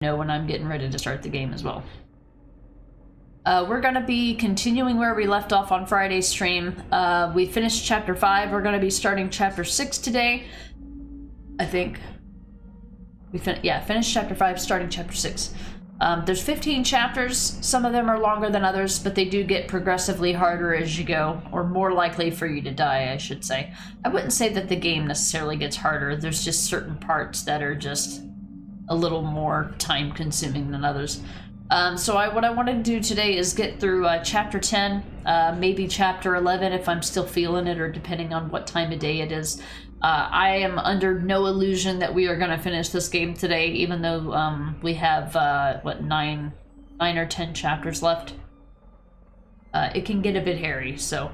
know when I'm getting ready to start the game as well. We're going to be continuing where we left off on Friday's stream. We finished Chapter 5. We're going to be starting Chapter 6 today, I think. Finished Chapter 5, starting Chapter 6. There's 15 chapters. Some of them are longer than others, but they do get progressively harder as you go, or more likely for you to die, I should say. I wouldn't say that the game necessarily gets harder. There's just certain parts that are just a little more time-consuming than others. What I want to do today is get through Chapter 10, maybe Chapter 11 if I'm still feeling it, or depending on what time of day it is. I am under no illusion that we are going to finish this game today, even though we have, 9 or 10 chapters left. It can get a bit hairy, so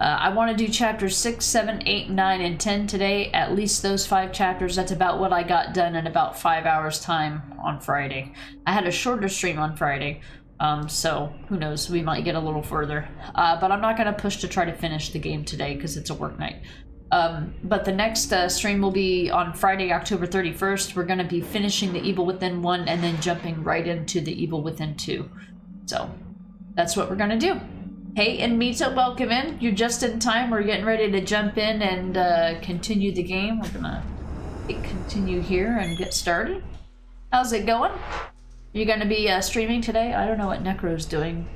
I want to do Chapters 6, 7, 8, 9, and 10 today. At least those 5 chapters. That's about what I got done in about 5 hours time on Friday. I had a shorter stream on Friday, so who knows, we might get a little further. But I'm not going to push to try to finish the game today because it's a work night. But the next stream will be on Friday, October 31st. We're going to be finishing The Evil Within 1 and then jumping right into The Evil Within 2. So that's what we're going to do. Hey, and Mita, welcome in. You're just in time. We're getting ready to jump in and continue the game. We're gonna continue here and get started. How's it going? You gonna be streaming today? I don't know what Necro's doing.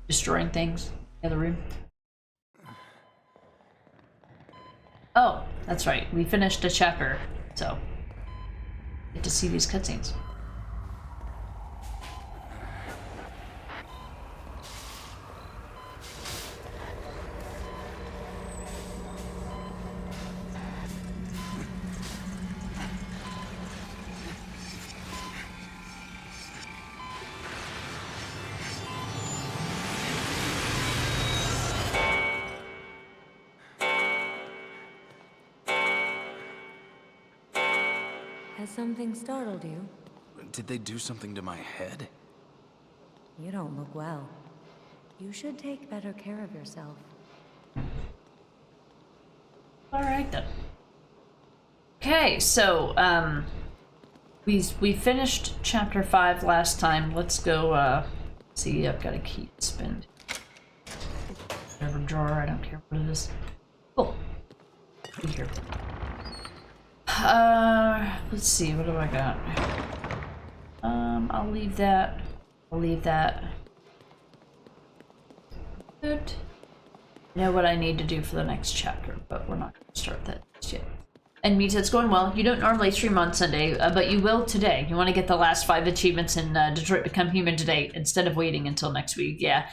Destroying things in the other room. Oh, that's right. We finished a chapter, so get to see these cutscenes. Has something startled you? Did they do something to my head? You don't look well. You should take better care of yourself. Alright then. Okay, so, we finished Chapter 5 last time. Let's go, see, I've got a key to spend. Whatever drawer, I don't care what it is. Cool. Be here. Let's see, what do I got? I'll leave that. I'll leave that. Good. I know what I need to do for the next chapter, but we're not going to start that just yet. And Mita, it's going well. You don't normally stream on Sunday, but you will today. You want to get the last 5 achievements in Detroit Become Human today instead of waiting until next week. Yeah.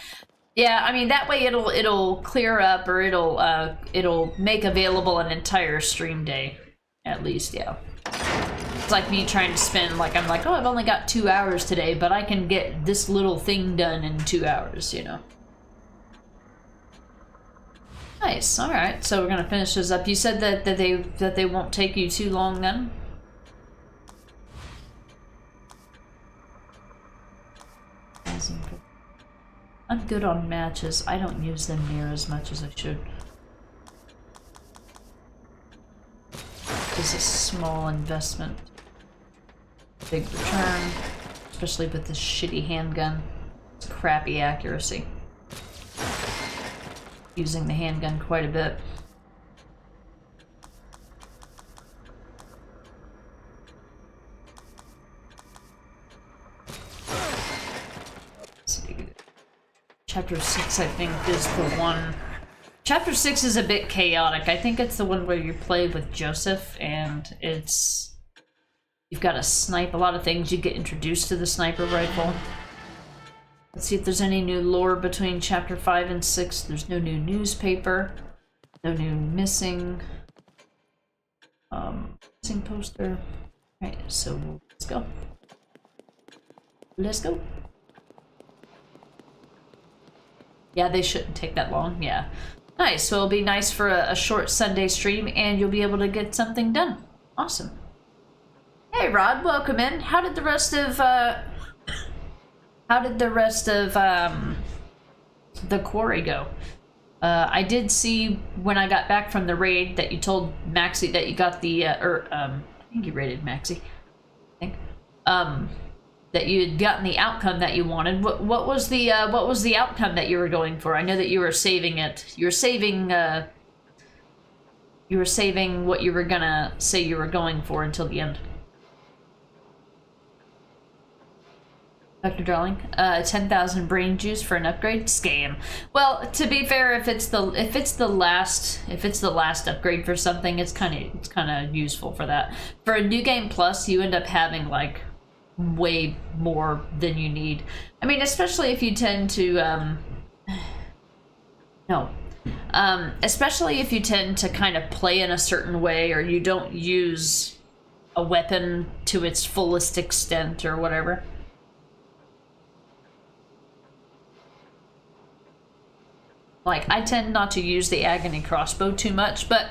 Yeah, I mean, that way it'll clear up, or it'll make available an entire stream day. At least, yeah. It's like me trying to spend, like, I'm like, oh, I've only got 2 hours today, but I can get this little thing done in 2 hours, you know. Nice, alright, so we're gonna finish this up. You said that they won't take you too long then? I'm good on matches. I don't use them near as much as I should. Is a small investment, big return, especially with this shitty handgun. It's crappy accuracy. Using the handgun quite a bit. Let's see. Chapter 6, I think, is the one. Chapter 6 is a bit chaotic. I think it's the one where you play with Joseph, and it's... You've got to snipe a lot of things. You get introduced to the sniper rifle. Let's see if there's any new lore between Chapter 5 and 6. There's no new newspaper. No new missing... missing poster. Alright, so let's go. Let's go. Yeah, they shouldn't take that long, yeah. Nice, so it'll be nice for a short Sunday stream, and you'll be able to get something done. Awesome. Hey Rod, welcome in. How did the rest of the quarry go? I did see when I got back from the raid that you told Maxie that you got the I think you raided Maxie. I think. that you had gotten the outcome that you wanted. What was the outcome that you were going for? I know that you were saving it. You were saving what you were gonna say you were going for until the end. Dr. Darling, 10,000 brain juice for an upgrade? Scam. Well, to be fair, if it's the last upgrade for something, it's kind of useful for that. For a new game plus, you end up having like way more than you need. I mean, especially if you tend to especially if you tend to kind of play in a certain way, or you don't use a weapon to its fullest extent or whatever. Like, I tend not to use the Agony Crossbow too much, but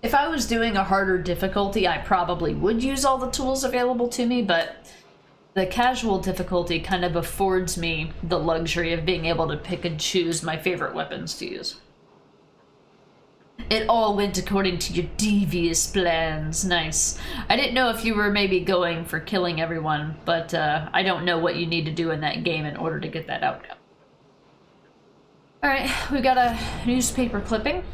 if I was doing a harder difficulty, I probably would use all the tools available to me, but the casual difficulty kind of affords me the luxury of being able to pick and choose my favorite weapons to use. It all went according to your devious plans. Nice. I didn't know if you were maybe going for killing everyone, but I don't know what you need to do in that game in order to get that outcome. Alright, we got a newspaper clipping.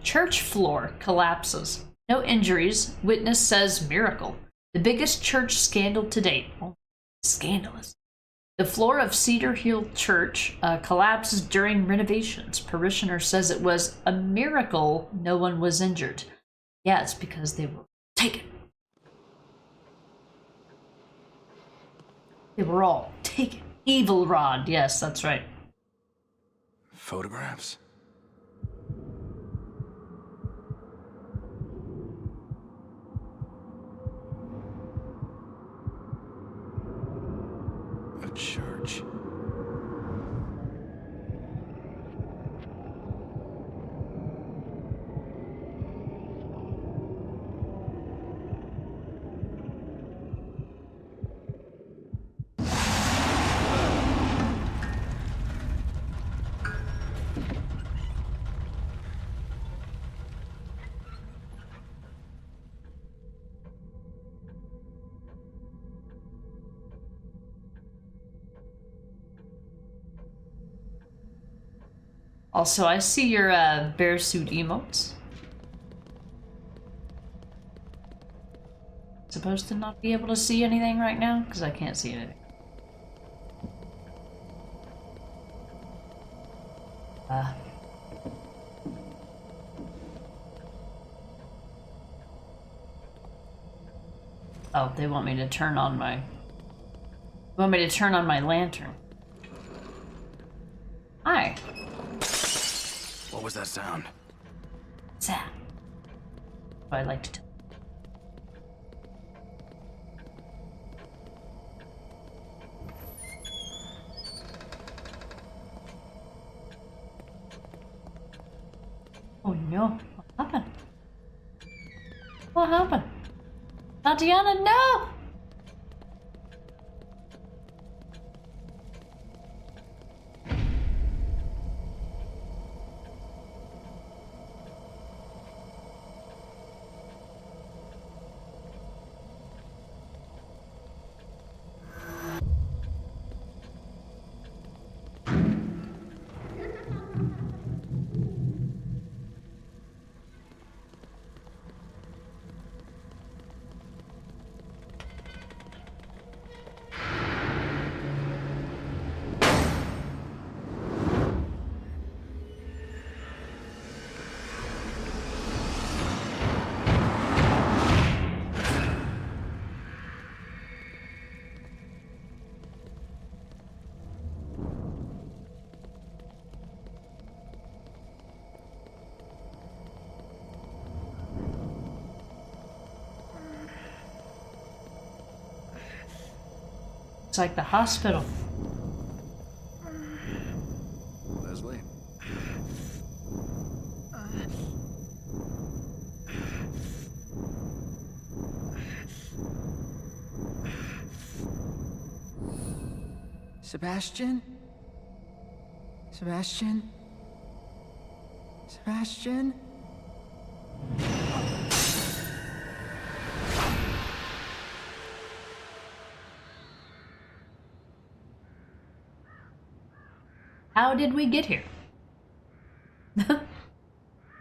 Church floor collapses. No injuries. Witness says miracle. The biggest church scandal to date. Oh, scandalous. The floor of Cedar Hill Church collapses during renovations. Parishioner says it was a miracle no one was injured. Yeah, it's because they were taken. They were all taken. Evil Rod. Yes, that's right. Photographs? A church. Also, I see your bear suit emotes. Supposed to not be able to see anything right now? Because I can't see anything. Oh, they want me to turn on my... lantern. Hi. What was that sound? What's that? Oh, I like to tell. Oh no, what happened? What happened? Tatiana, no! It's like the hospital. Leslie? Sebastian? Sebastian? Sebastian? How did we get here?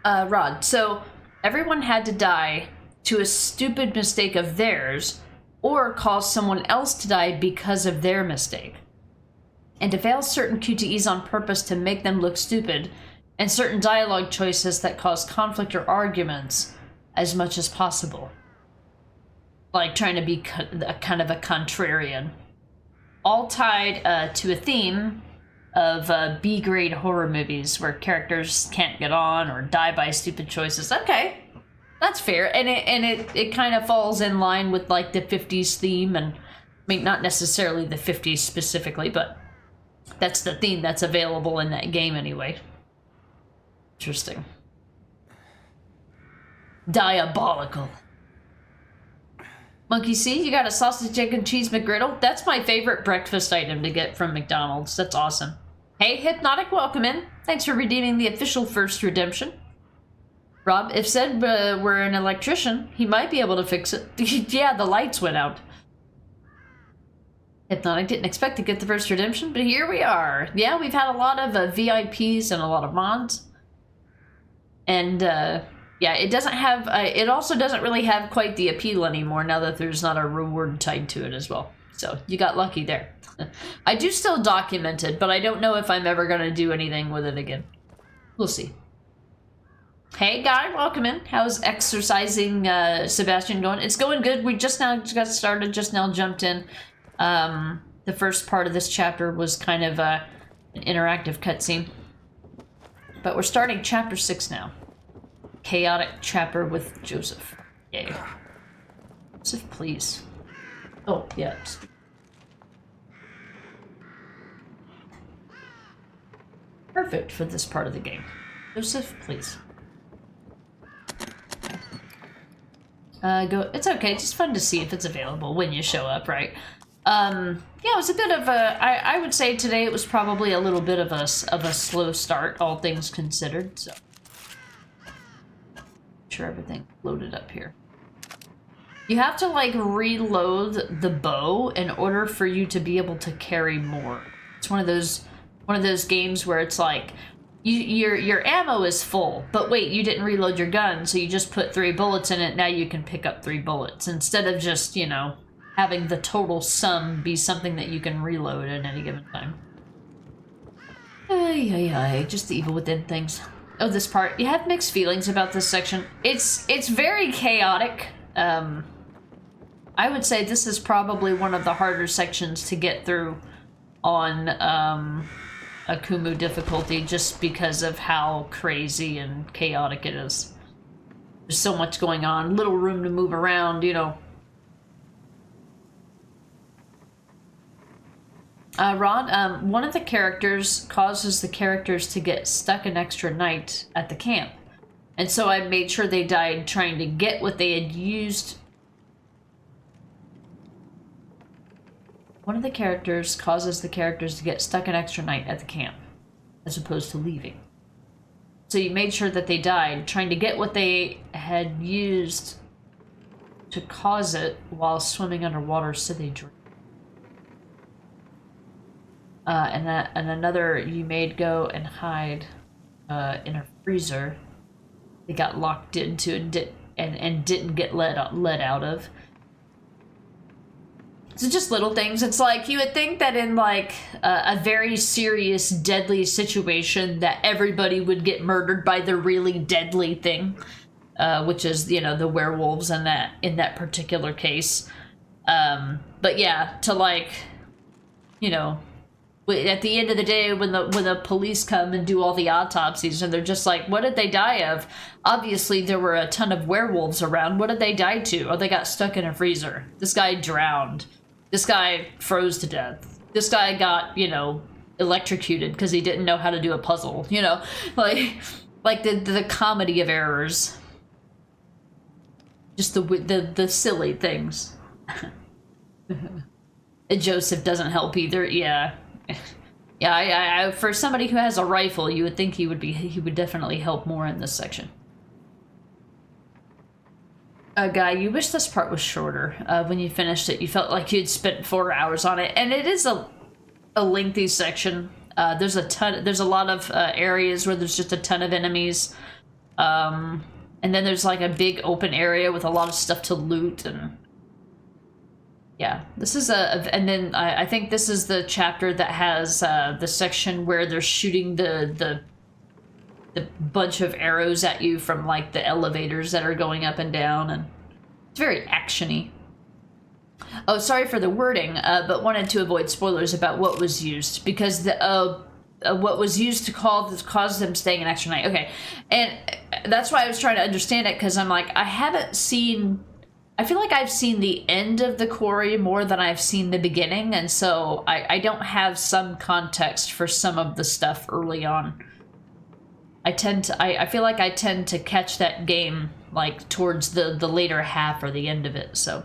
Rod, so everyone had to die to a stupid mistake of theirs or cause someone else to die because of their mistake. And to fail certain QTEs on purpose to make them look stupid, and certain dialogue choices that cause conflict or arguments as much as possible. Like trying to be kind of a contrarian. All tied to a theme of B-grade horror movies where characters can't get on or die by stupid choices. Okay, that's fair. And it kind of falls in line with like the 50s theme, and I mean, not necessarily the 50s specifically, but that's the theme that's available in that game anyway. Interesting. Diabolical. Monkey C, you got a sausage, egg, and cheese McGriddle? That's my favorite breakfast item to get from McDonald's. That's awesome. Hey, Hypnotic, welcome in. Thanks for redeeming the official first redemption. Rob, if Zed were an electrician, he might be able to fix it. Yeah, the lights went out. Hypnotic didn't expect to get the first redemption, but here we are. Yeah, we've had a lot of VIPs and a lot of mods. And, yeah, it doesn't have, it also doesn't really have quite the appeal anymore now that there's not a reward tied to it as well. So, you got lucky there. I do still document it, but I don't know if I'm ever going to do anything with it again. We'll see. Hey, Guy, welcome in. How's exercising, Sebastian going? It's going good. We just now got started, just now jumped in. The first part of this chapter was kind of an interactive cutscene. But we're starting chapter 6 now. Chaotic chapter with Joseph. Yay. Joseph, please. Oh, yeah. Perfect for this part of the game. Joseph, please. It's okay, it's just fun to see if it's available when you show up, right? Yeah, it was a bit of a, I would say today it was probably a little bit of a slow start, all things considered, so. Sure everything loaded up here. You have to like reload the bow in order for you to be able to carry more. It's one of those games where it's like, your ammo is full, but wait, you didn't reload your gun, so you just put 3 bullets in it, now you can pick up 3 bullets, instead of just, you know, having the total sum be something that you can reload at any given time. Ay, just the evil within things. Oh, this part, you have mixed feelings about this section. It's very chaotic. I would say this is probably one of the harder sections to get through on, Akumu difficulty, just because of how crazy and chaotic it is. There's so much going on, little room to move around, you know. Ron, one of the characters causes the characters to get stuck an extra night at the camp. And so I made sure they died trying to get what they had used. One of the characters causes the characters to get stuck an extra night at the camp, as opposed to leaving. So you made sure that they died trying to get what they had used to cause it while swimming underwater so they drowned. And another you made go and hide in a freezer. They got locked into and didn't get let out of. So just little things. It's like you would think that in like a very serious, deadly situation that everybody would get murdered by the really deadly thing, which is, you know, the werewolves in that particular case. But yeah, to like, you know, at the end of the day, when the police come and do all the autopsies and they're just like, what did they die of? Obviously, there were a ton of werewolves around. What did they die to? Oh, they got stuck in a freezer. This guy drowned. This guy froze to death. This guy got, you know, electrocuted because he didn't know how to do a puzzle. You know, like the comedy of errors. Just the silly things. And Joseph doesn't help either. Yeah. Yeah, I for somebody who has a rifle, you would think he would definitely help more in this section. Guy, you wish this part was shorter. When you finished it, you felt like you'd spent 4 hours on it, and it is a lengthy section. There's a lot of areas where there's just a ton of enemies. And then there's like a big open area with a lot of stuff to loot, and yeah, this is and then I think this is the chapter that has the section where they're shooting the bunch of arrows at you from like the elevators that are going up and down, and it's very actiony. Oh, sorry for the wording, but wanted to avoid spoilers about what was used, because the what was used to cause them staying in extra night. Okay, and that's why I was trying to understand it, because I'm like, I feel like I've seen the end of the quarry more than I've seen the beginning, and so I don't have some context for some of the stuff early on. I feel like I tend to catch that game like towards the later half or the end of it, so.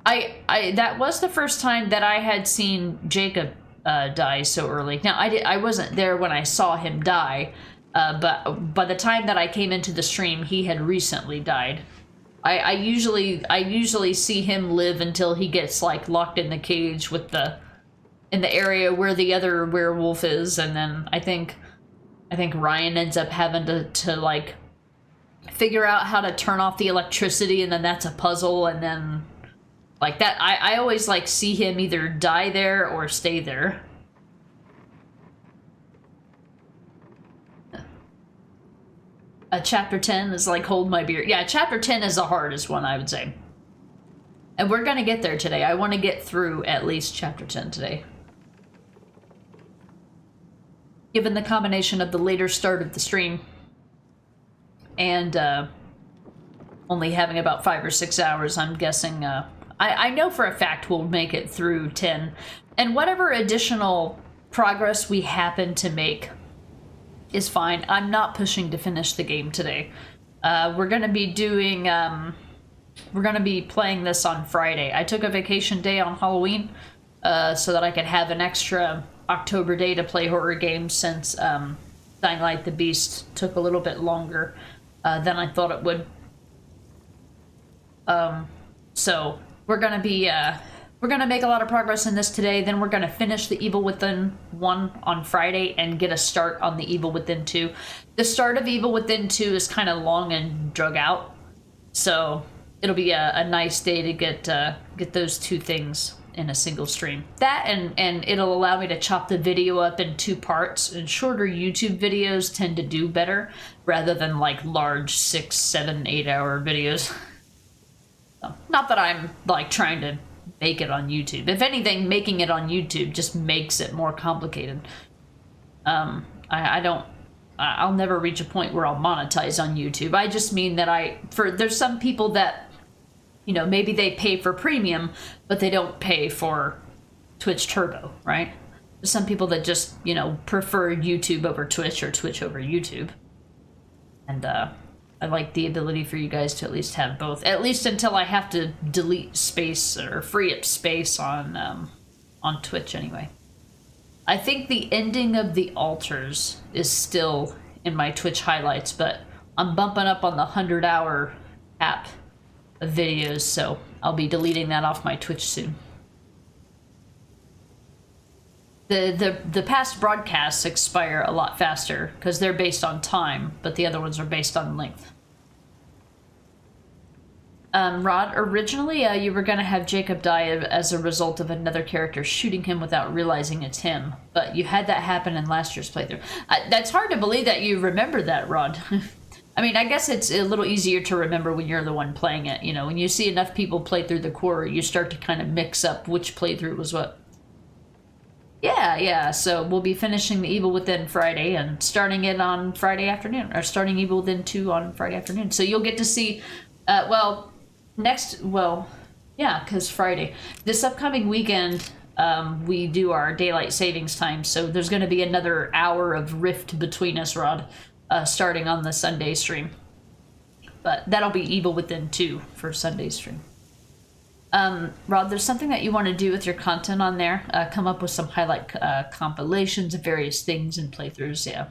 That was the first time that I had seen Jacob die so early. Now, I wasn't there when I saw him die, but by the time that I came into the stream, he had recently died. I usually see him live until he gets like locked in the cage with in the area where the other werewolf is, and then I think Ryan ends up having to like figure out how to turn off the electricity, and then that's a puzzle, and then like that I always like see him either die there or stay there. Chapter 10 is like hold my beer. Yeah, chapter 10 is the hardest one, I would say. And we're gonna get there today. I want to get through at least chapter 10 today. Given the combination of the later start of the stream and only having about 5 or 6 hours, I'm guessing I know for a fact we'll make it through 10. And whatever additional progress we happen to make is fine. I'm not pushing to finish the game today. We're going to be doing... we're going to be playing this on Friday. I took a vacation day on Halloween so that I could have an extra October day to play horror games, since Dying Light the Beast took a little bit longer than I thought it would. So we're gonna make a lot of progress in this today. Then we're gonna finish the Evil Within 1 on Friday and get a start on the Evil Within 2. The start of Evil Within 2 is kind of long and drug out, so it'll be a nice day to get those two things in a single stream. That and it'll allow me to chop the video up in 2 parts, and shorter YouTube videos tend to do better rather than like large 6, 7, 8 hour videos. So, not that I'm like trying to make it on YouTube. If anything, making it on YouTube just makes it more complicated. I'll never reach a point where I'll monetize on YouTube. I just mean that there's some people that, you know, maybe they pay for premium, but they don't pay for Twitch Turbo, right? There's some people that just, you know, prefer YouTube over Twitch or Twitch over YouTube. And I like the ability for you guys to at least have both, at least until I have to delete space or free up space on Twitch anyway. I think the ending of the altars is still in my Twitch highlights, but I'm bumping up on the 100-hour app of videos, so I'll be deleting that off my Twitch soon. The past broadcasts expire a lot faster because they're based on time, but the other ones are based on length. Rod, originally you were going to have Jacob die as a result of another character shooting him without realizing it's him, but you had that happen in last year's playthrough. That's hard to believe that you remember that, Rod. I mean, I guess it's a little easier to remember when you're the one playing it. You know, when you see enough people play through the quarry, you start to kind of mix up which playthrough was what. Yeah, so we'll be finishing the Evil Within Friday and starting it on Friday afternoon, or starting Evil Within 2 on Friday afternoon. So you'll get to see, because Friday. This upcoming weekend, we do our daylight savings time, so there's going to be another hour of rift between us, Rod, starting on the Sunday stream. But that'll be Evil Within 2 for Sunday stream. Rod, there's something that you want to do with your content on there. Come up with some highlight compilations of various things and playthroughs. Yeah,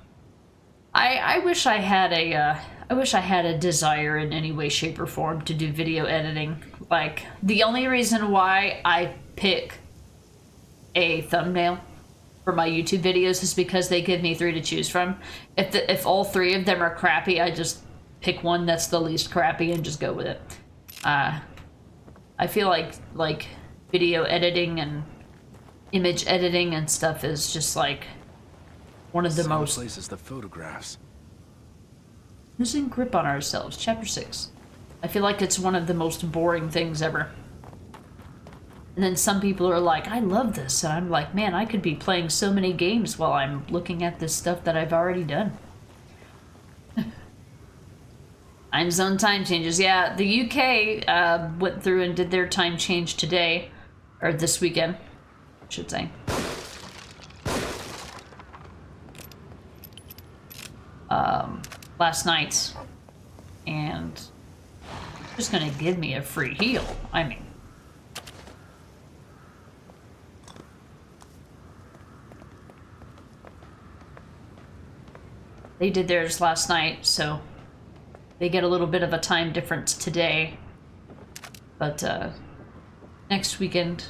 I wish I had a desire in any way, shape, or form to do video editing. Like, the only reason why I pick a thumbnail for my YouTube videos is because they give me 3 to choose from. If all 3 of them are crappy, I just pick one that's the least crappy and just go with it. I feel like video editing and image editing and stuff is just like one of the most... places the photographs. Losing grip on ourselves, chapter 6. I feel like it's one of the most boring things ever. And then some people are like, I love this. And I'm like, man, I could be playing so many games while I'm looking at this stuff that I've already done. Time zone time changes. Yeah, the UK went through and did their time change today. Or this weekend, I should say. Last night. And just gonna give me a free heal. I mean, they did theirs last night, so they get a little bit of a time difference today. But next weekend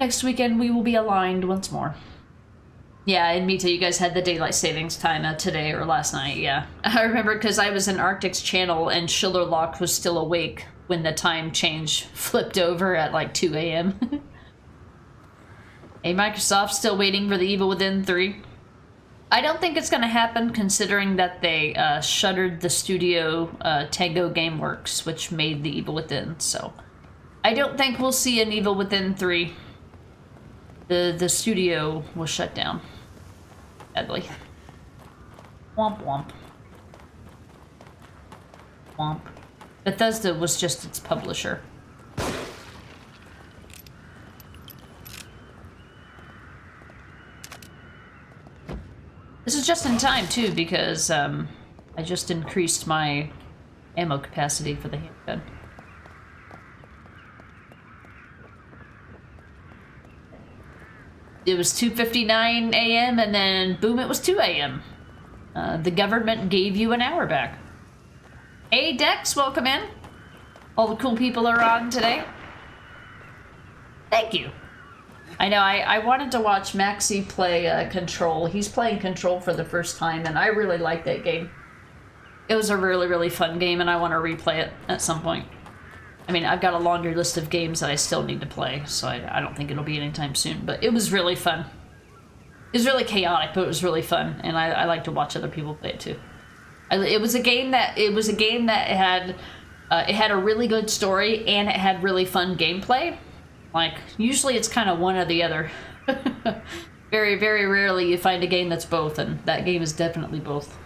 we will be aligned once more. Yeah, and me too. You guys had the daylight savings time today or last night, yeah. I remember because I was in Arctic's channel and Schillerlock was still awake when the time change flipped over at like 2 a.m. Hey, Microsoft, still waiting for The Evil Within 3? I don't think it's going to happen considering that they shuttered the studio Tango Gameworks, which made The Evil Within, so... I don't think we'll see an Evil Within 3. The studio was shut down. Sadly. Womp womp. Womp. Bethesda was just its publisher. This is just in time, too, because I just increased my ammo capacity for the handgun. It was 2:59 a.m. and then boom, it was 2 a.m. The government gave you an hour back. Hey, Dex, welcome in. All the cool people are on today. Thank you. I know, I wanted to watch Maxi play Control. He's playing Control for the first time, and I really like that game. It was a really, really fun game, and I want to replay it at some point. I mean, I've got a laundry list of games that I still need to play, so I don't think it'll be anytime soon, but it was really fun. It was really chaotic, but it was really fun, and I like to watch other people play it too. It was a game that had a really good story, and it had really fun gameplay. Like, usually it's kind of one or the other. Very, very rarely you find a game that's both, and that game is definitely both.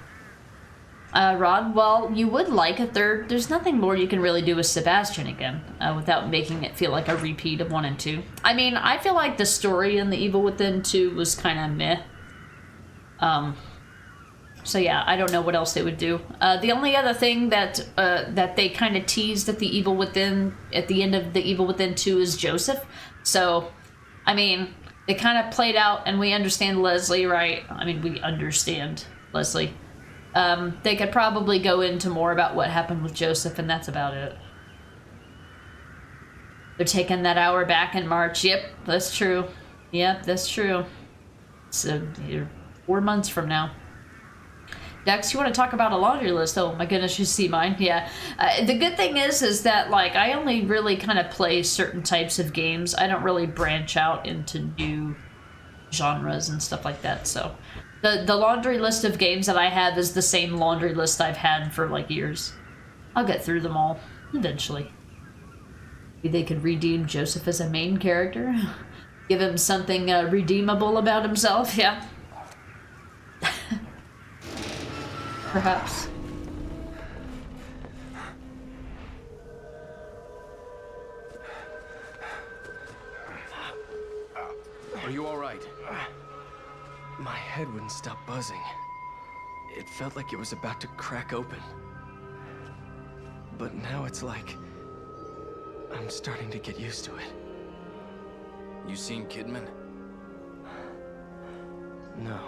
Rod, well, you would like a third. There's nothing more you can really do with Sebastian again, without making it feel like a repeat of 1 and 2. I mean, I feel like the story in The Evil Within 2 was kind of meh. So yeah, I don't know what else they would do. The only other thing that they kind of teased at the Evil Within, at the end of The Evil Within 2 is Joseph. So, I mean, they kind of played out, and we understand Leslie, right? I mean, we understand Leslie. They could probably go into more about what happened with Joseph, and that's about it. They're taking that hour back in March. Yep, that's true. Yep, that's true. So, 4 months from now. Dex, you want to talk about a laundry list? Oh my goodness, you see mine? Yeah. The good thing is that, like, I only really kind of play certain types of games. I don't really branch out into new genres and stuff like that, so... The laundry list of games that I have is the same laundry list I've had for, like, years. I'll get through them all, eventually. Maybe they could redeem Joseph as a main character? Give him something redeemable about himself, yeah. Perhaps. Are you all right? My head wouldn't stop buzzing. It felt like it was about to crack open. But now it's like... I'm starting to get used to it. You seen Kidman? No.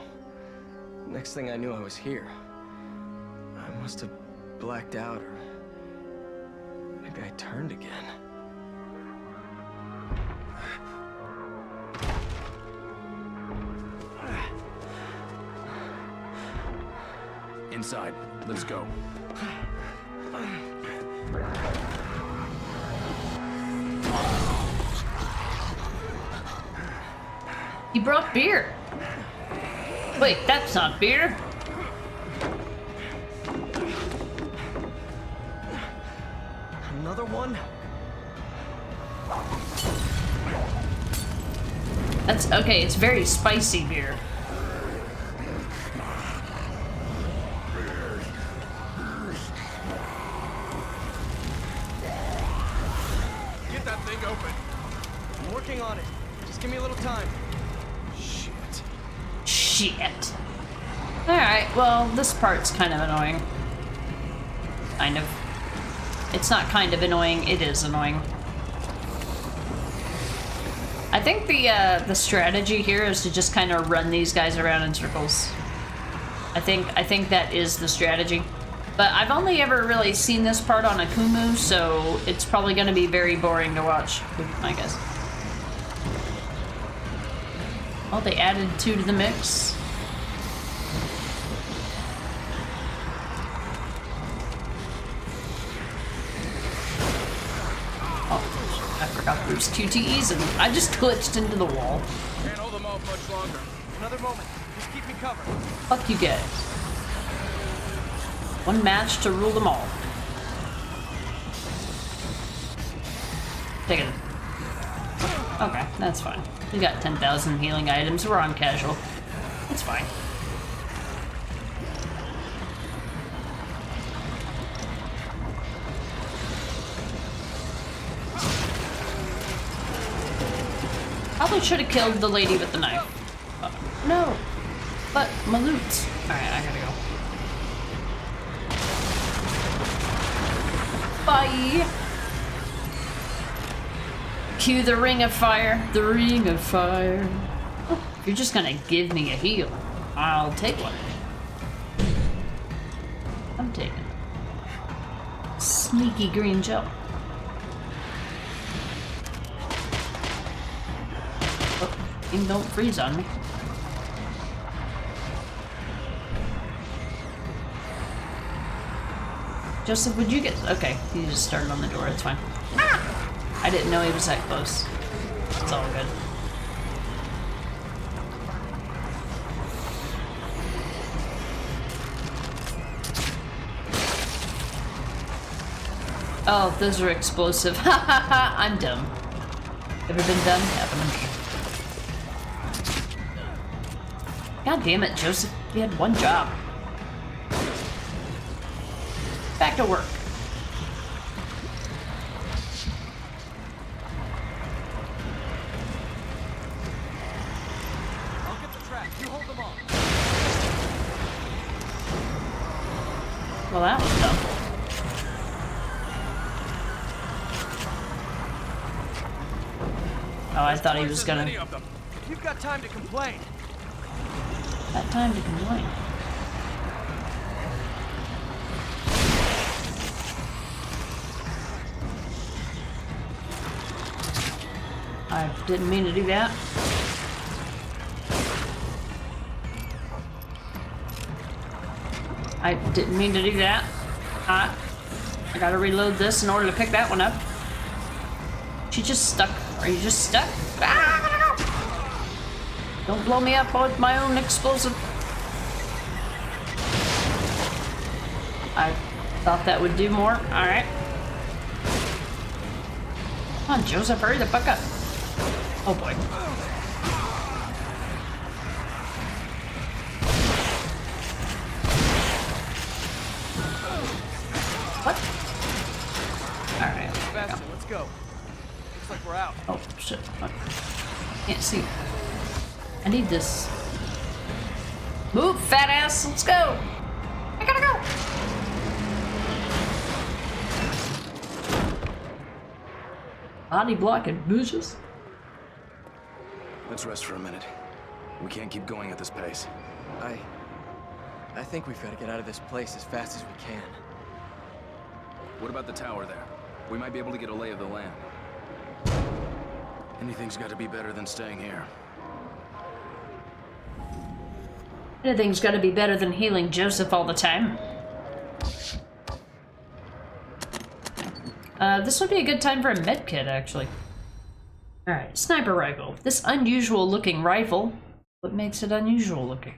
Next thing I knew, I was here. I must have blacked out, or... maybe I turned again. inside. Let's go. He brought beer. Wait, that's not beer. Another one? That's okay, it's very spicy beer. Get that thing open. I'm working on it. Just give me a little time. Shit. Shit. Alright, well, this part's kind of annoying. Kind of. It's not kind of annoying, it is annoying. I think the strategy here is to just kind of run these guys around in circles. I think that is the strategy. But I've only ever really seen this part on Akumu, so it's probably going to be very boring to watch, I guess. Oh, they added 2 to the mix. Oh, I forgot there's QTEs and I just glitched into the wall. Can't hold them off much longer. Another moment. Just keep me covered. Fuck you guys. One match to rule them all. Take it. Okay, that's fine. We got 10,000 healing items. We're on casual. It's fine. Probably should have killed the lady with the knife. No, but my loot. Alright, I gotta go. Bye! Cue the ring of fire. The ring of fire. Oh, you're just gonna give me a heal. I'll take one. I'm taking it. Sneaky green jump. Oh, and don't freeze on me. Joseph, would you get... Okay, he just started on the door, it's fine. Ah! I didn't know he was that close. It's all good. Oh, those are explosive. Ha ha ha! I'm dumb. Ever been dumb? Happened to me. God damn it, Joseph. You had one job. Back to work. I'll get the track. You hold them off. Well, that was dumb. Oh, I thought he was gonna... Many of them. You've got time to complain. That time to complain. I didn't mean to do that. I didn't mean to do that. I gotta reload this in order to pick that one up. She just stuck. Are you just stuck? Ah! Don't blow me up with my own explosive. I thought that would do more. Alright. Come on, Joseph, hurry the fuck up. Oh boy. What? Alright. Faster, let's go. Looks like we're out. Oh shit. Can't see. I need this. Move, fat ass. Let's go. I gotta go. Body blocking bitches. Let's rest for a minute. We can't keep going at this pace. I think we've got to get out of this place as fast as we can. What about the tower there? We might be able to get a lay of the land. Anything's got to be better than staying here. Anything's gotta be better than healing Joseph all the time. This would be a good time for a medkit, actually. Alright, sniper rifle. This unusual looking rifle, what makes it unusual looking?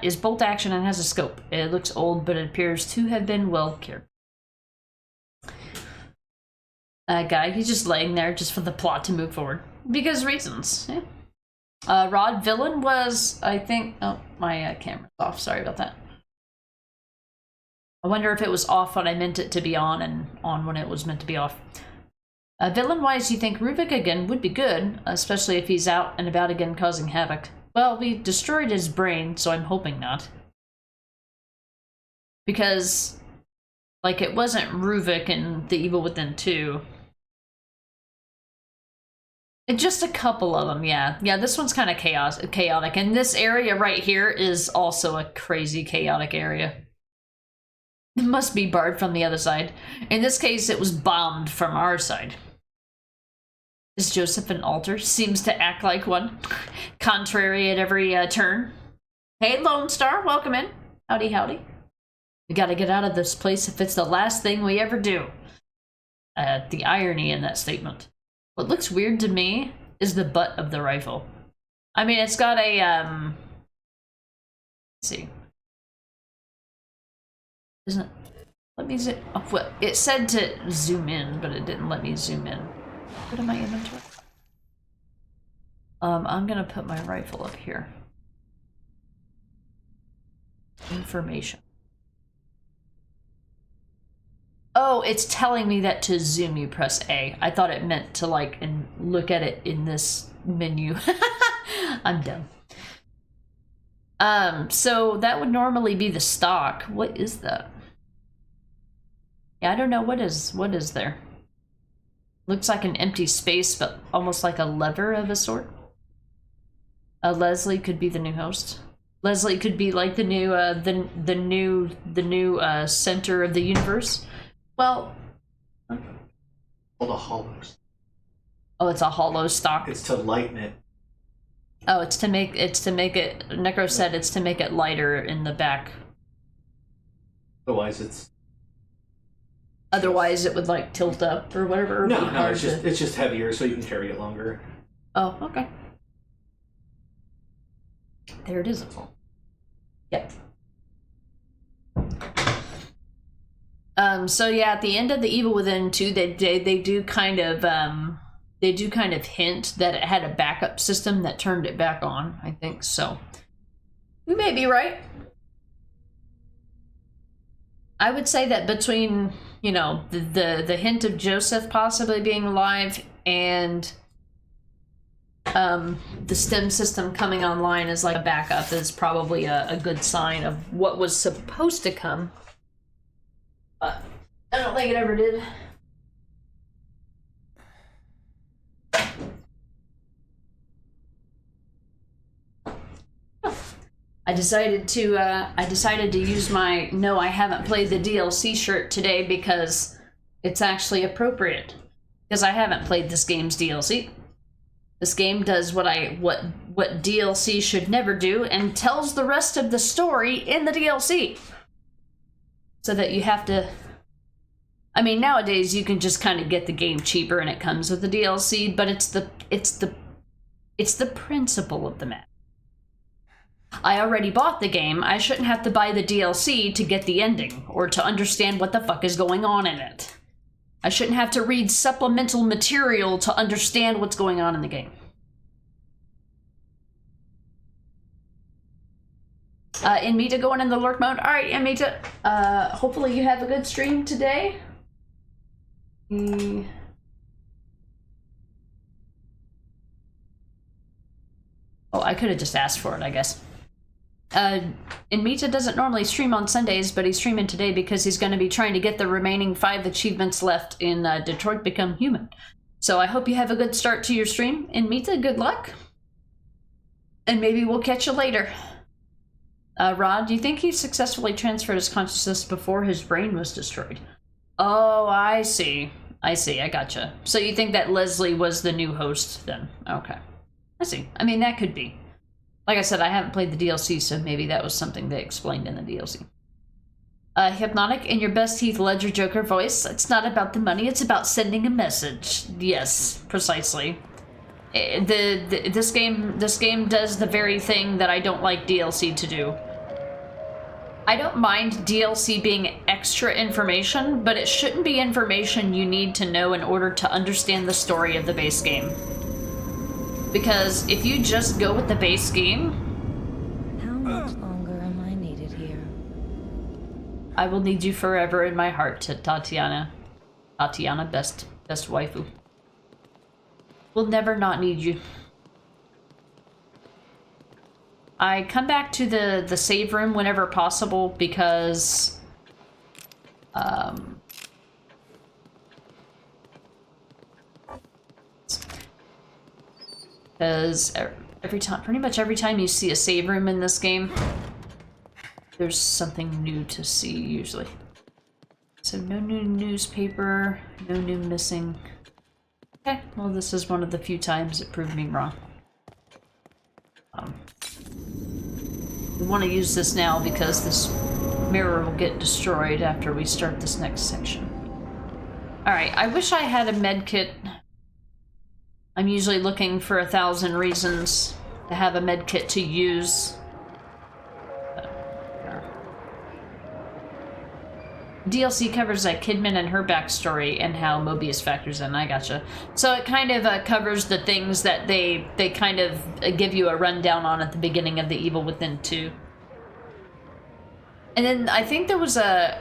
Is bolt action and has a scope. It looks old, but it appears to have been well cared. Guy, he's just laying there just for the plot to move forward. Because reasons, yeah. Rod villain was, I think, oh, my camera's off, sorry about that. I wonder if it was off when I meant it to be on and on when it was meant to be off. Villain-wise, you think Ruvik again would be good, especially if he's out and about again causing havoc. Well, we destroyed his brain, so I'm hoping not. Because, like, it wasn't Ruvik in The Evil Within 2. Just a couple of them, yeah. Yeah, this one's kind of chaotic. And this area right here is also a crazy chaotic area. It must be barred from the other side. In this case, it was bombed from our side. Is Joseph an alter? Seems to act like one. Contrary at every turn. Hey, Lone Star, welcome in. Howdy, howdy. We gotta get out of this place if it's the last thing we ever do. The irony in that statement. What looks weird to me is the butt of the rifle. I mean, it's got a, let's see. Isn't it? Let me zoom. Oh, well, it said to zoom in, but it didn't let me zoom in. Go to my inventory. I'm gonna put my rifle up here. Information. Oh, it's telling me that to zoom you press A. I thought it meant to like and look at it in this menu. I'm dumb. So that would normally be the stock. What is that? Yeah, I don't know what is there. Looks like an empty space, but almost like a lever of a sort. Leslie could be the new host. Leslie could be like the new center of the universe. Well, called a hollow. Oh, it's a hollow stock. It's to lighten it. Oh, it's to make it. Necro said it's to make it lighter in the back. Otherwise, it would like tilt up or whatever. No, it's just heavier, so you can carry it longer. Oh, okay. There it is. Yep. So yeah, at the end of The Evil Within 2, they do kind of hint that it had a backup system that turned it back on, I think, so. We may be right. I would say that between, you know, the hint of Joseph possibly being alive and the STEM system coming online as like a backup is probably a good sign of what was supposed to come. But I don't think it ever did. I decided to use my no, I haven't played the DLC shirt today because it's actually appropriate. Because I haven't played this game's DLC. This game does what DLC should never do and tells the rest of the story in the DLC. So that you have to... I mean, nowadays you can just kind of get the game cheaper and it comes with the DLC, but it's the principle of the matter. I already bought the game. I shouldn't have to buy the DLC to get the ending or to understand what the fuck is going on in it. I shouldn't have to read supplemental material to understand what's going on in the game. Amita going in the lurk mode. All right, Amita. Hopefully you have a good stream today. Oh, I could have just asked for it, I guess. Mita doesn't normally stream on Sundays, but he's streaming today because he's going to be trying to get the remaining 5 achievements left in Detroit Become Human. So I hope you have a good start to your stream. Mita, good luck. And maybe we'll catch you later. Rod, do you think he successfully transferred his consciousness before his brain was destroyed? Oh, I see. I gotcha. So you think that Leslie was the new host then? Okay. I see. I mean, that could be. Like I said, I haven't played the DLC, so maybe that was something they explained in the DLC. Hypnotic, in your best Heath Ledger Joker voice, it's not about the money, it's about sending a message. Yes, precisely. This game does the very thing that I don't like DLC to do. I don't mind DLC being extra information, but it shouldn't be information you need to know in order to understand the story of the base game. Because if you just go with the base game... How much longer am I needed here? I will need you forever in my heart, to Tatiana. Tatiana, best waifu. We'll never not need you. I come back to the save room whenever possible because pretty much every time you see a save room in this game, there's something new to see usually. So no new newspaper, no new missing. Okay, well this is one of the few times it proved me wrong. We want to use this now because this mirror will get destroyed after we start this next section. Alright, I wish I had a med kit. I'm usually looking for 1,000 reasons to have a med kit to use. DLC covers Kidman and her backstory and how Mobius factors in. I gotcha. So it kind of covers the things that they kind of give you a rundown on at the beginning of the Evil Within 2. And then I think there was a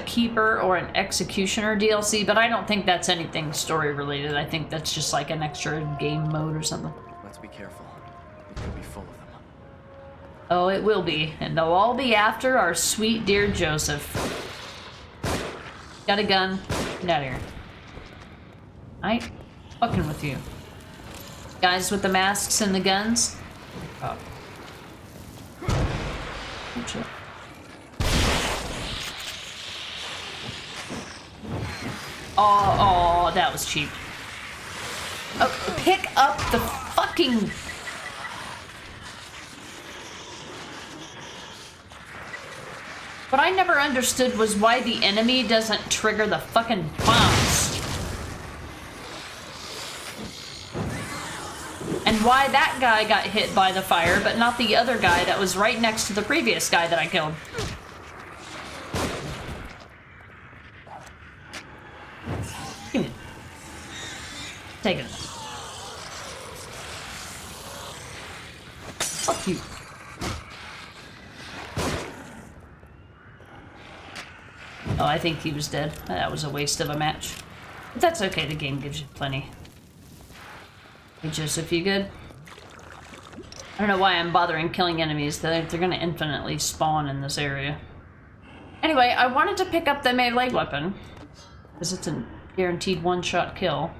Keeper or an Executioner DLC, but I don't think that's anything story related. I think that's just like an extra game mode or something. Let's be careful. It could be full of them. Oh, it will be, and they'll all be after our sweet dear Joseph. Got a gun. Get out of here. I ain't fucking with you. Guys with the masks and the guns. Oh. Oh, shit. Oh, that was cheap. Oh, pick up the fucking... What I never understood was why the enemy doesn't trigger the fucking bombs. And why that guy got hit by the fire, but not the other guy that was right next to the previous guy that I killed. Give me it. Take it. Fuck you. Oh, I think he was dead. That was a waste of a match. But that's okay, the game gives you plenty. Hey, Joseph, you good? I don't know why I'm bothering killing enemies. They're gonna infinitely spawn in this area. Anyway, I wanted to pick up the melee weapon, because it's a guaranteed one-shot kill.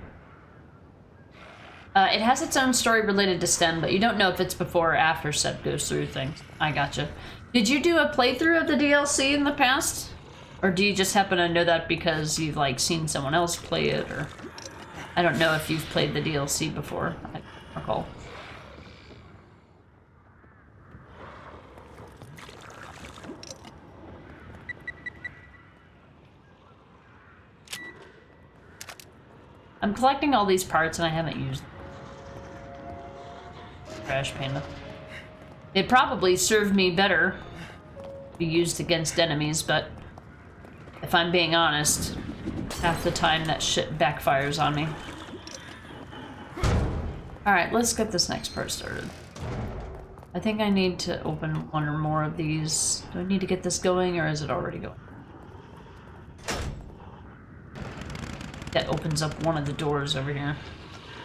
It has its own story related to STEM, but you don't know if it's before or after Seb goes through things. I gotcha. Did you do a playthrough of the DLC in the past? Or do you just happen to know that because you've, like, seen someone else play it, or... I don't know if you've played the DLC before, I don't recall. I'm collecting all these parts and I haven't used them. Trash panda. It probably served me better to be used against enemies, but... if I'm being honest, half the time that shit backfires on me. Alright, let's get this next part started. I think I need to open one or more of these. Do I need to get this going, or is it already going? That opens up one of the doors over here.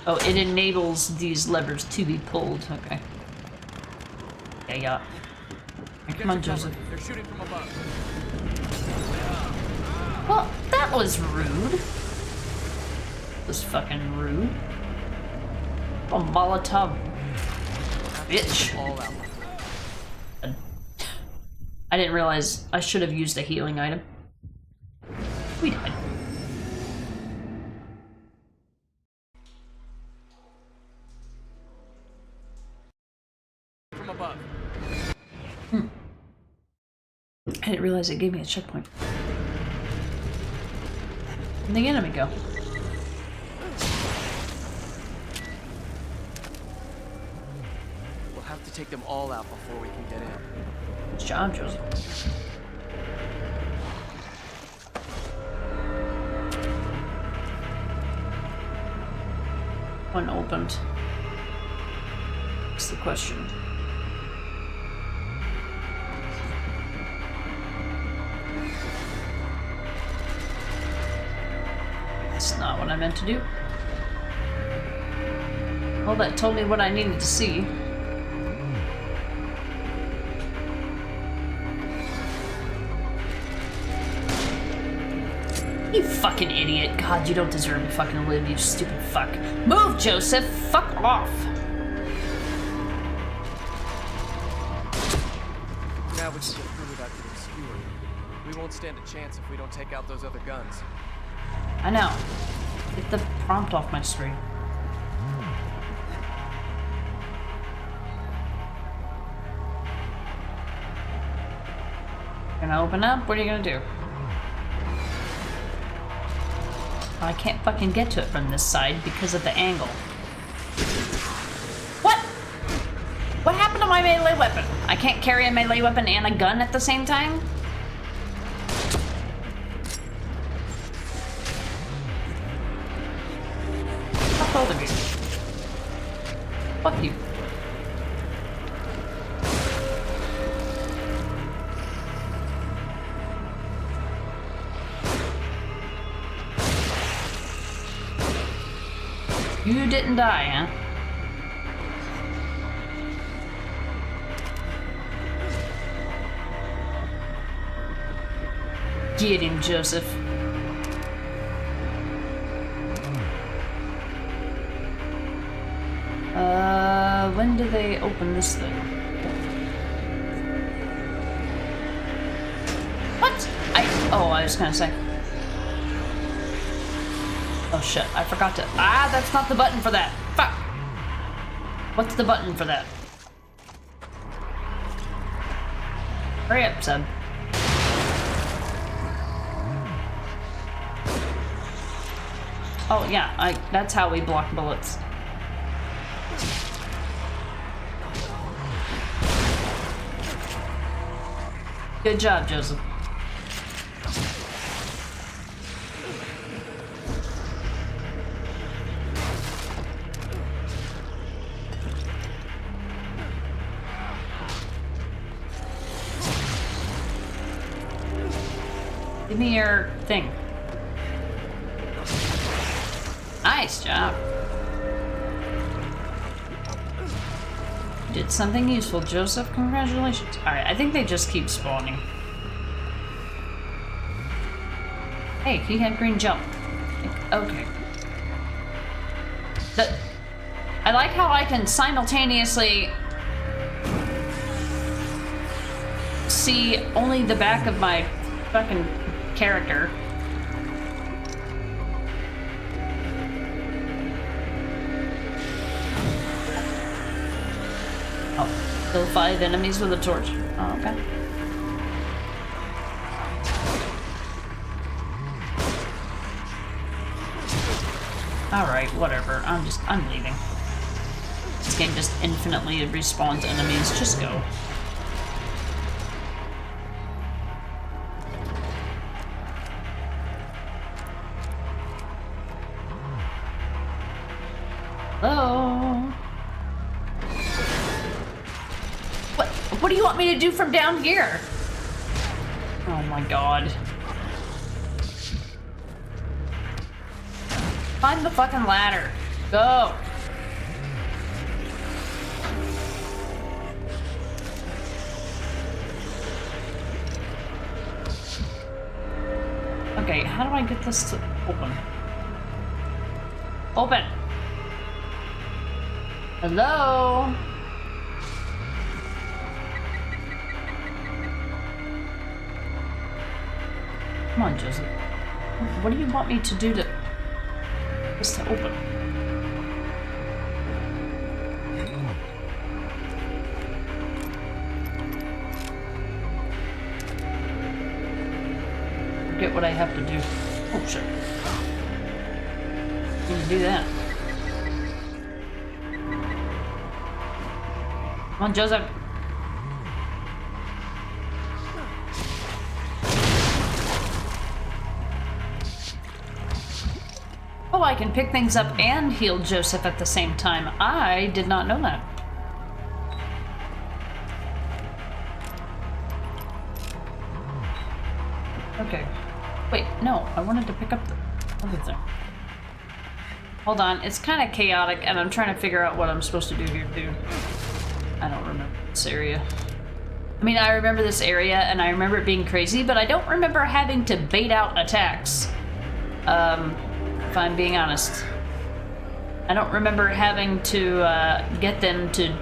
Oh, it enables these levers to be pulled. Okay. Yeah. Come on, Joseph. They're shooting from above. Well, that was rude. That was fucking rude. Oh, Molotov. Bitch. All out. I didn't realize I should have used a healing item. We died. above. I didn't realize it gave me a checkpoint. Where'd the enemy go? We'll have to take them all out before we can get in. Good job, Joseph. One opened. That's the question. That's not what I meant to do. Well, that told me what I needed to see. You fucking idiot. God, you don't deserve to fucking live, you stupid fuck. Move, Joseph! Fuck off! Now we can get through without getting skewered. We won't stand a chance if we don't take out those other guns. I know. Get the prompt off my screen. Gonna open up? What are you gonna do? I can't fucking get to it from this side because of the angle. What? What happened to my melee weapon? I can't carry a melee weapon and a gun at the same time? Fuck both of you. Fuck you. You didn't die, huh? Get him, Joseph. When do they open this thing? What? I was gonna say. Oh shit, I forgot to. Ah, that's not the button for that. Fuck. What's the button for that? Hurry up, son. Oh yeah, that's how we block bullets. Good job, Joseph. Give me your thing. Nice job. You did something useful, Joseph. Congratulations. Alright, I think they just keep spawning. Hey, he had green jump. Okay. I like how I can simultaneously see only the back of my fucking character. Oh, kill 5 enemies with a torch. Oh, okay. Alright, whatever. I'm leaving. This game just infinitely respawns enemies. Just go. Hello? What do you want me to do from down here? Oh my god. Find the fucking ladder. Go. Okay, how do I get this to open? Open. Hello? Come on, Joseph. What do you want me to do to this to open? have to do? Oh, shit. Need to do that. Come on, Joseph. Oh, I can pick things up and heal Joseph at the same time. I did not know that. Okay. Wait, no, I wanted to pick up the other thing. Hold on, it's kind of chaotic and I'm trying to figure out what I'm supposed to do here too. I don't remember this area. I mean, I remember this area and I remember it being crazy, but I don't remember having to bait out attacks. If I'm being honest. I don't remember having to get them to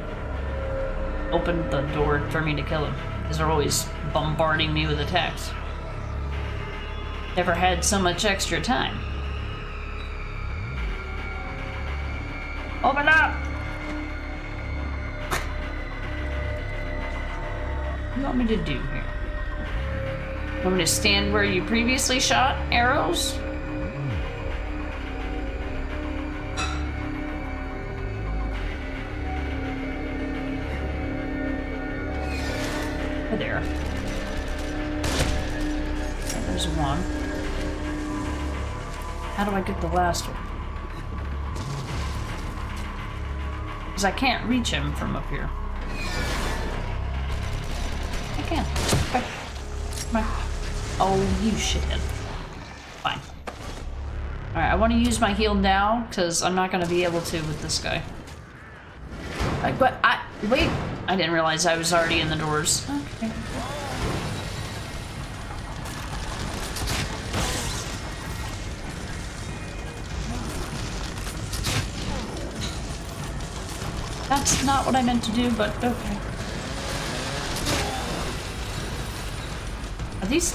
open the door for me to kill them, because they're always bombarding me with attacks. Never had so much extra time. Open up! What do you want me to do here? You want me to stand where you previously shot arrows? There. There's one. How do I get the last one? Because I can't reach him from up here. I can. Okay. Come on. Oh, you shithead. Fine. Alright, I want to use my heal now, because I'm not going to be able to with this guy. Wait. I didn't realize I was already in the doors. Okay. That's not what I meant to do, but okay. Are these...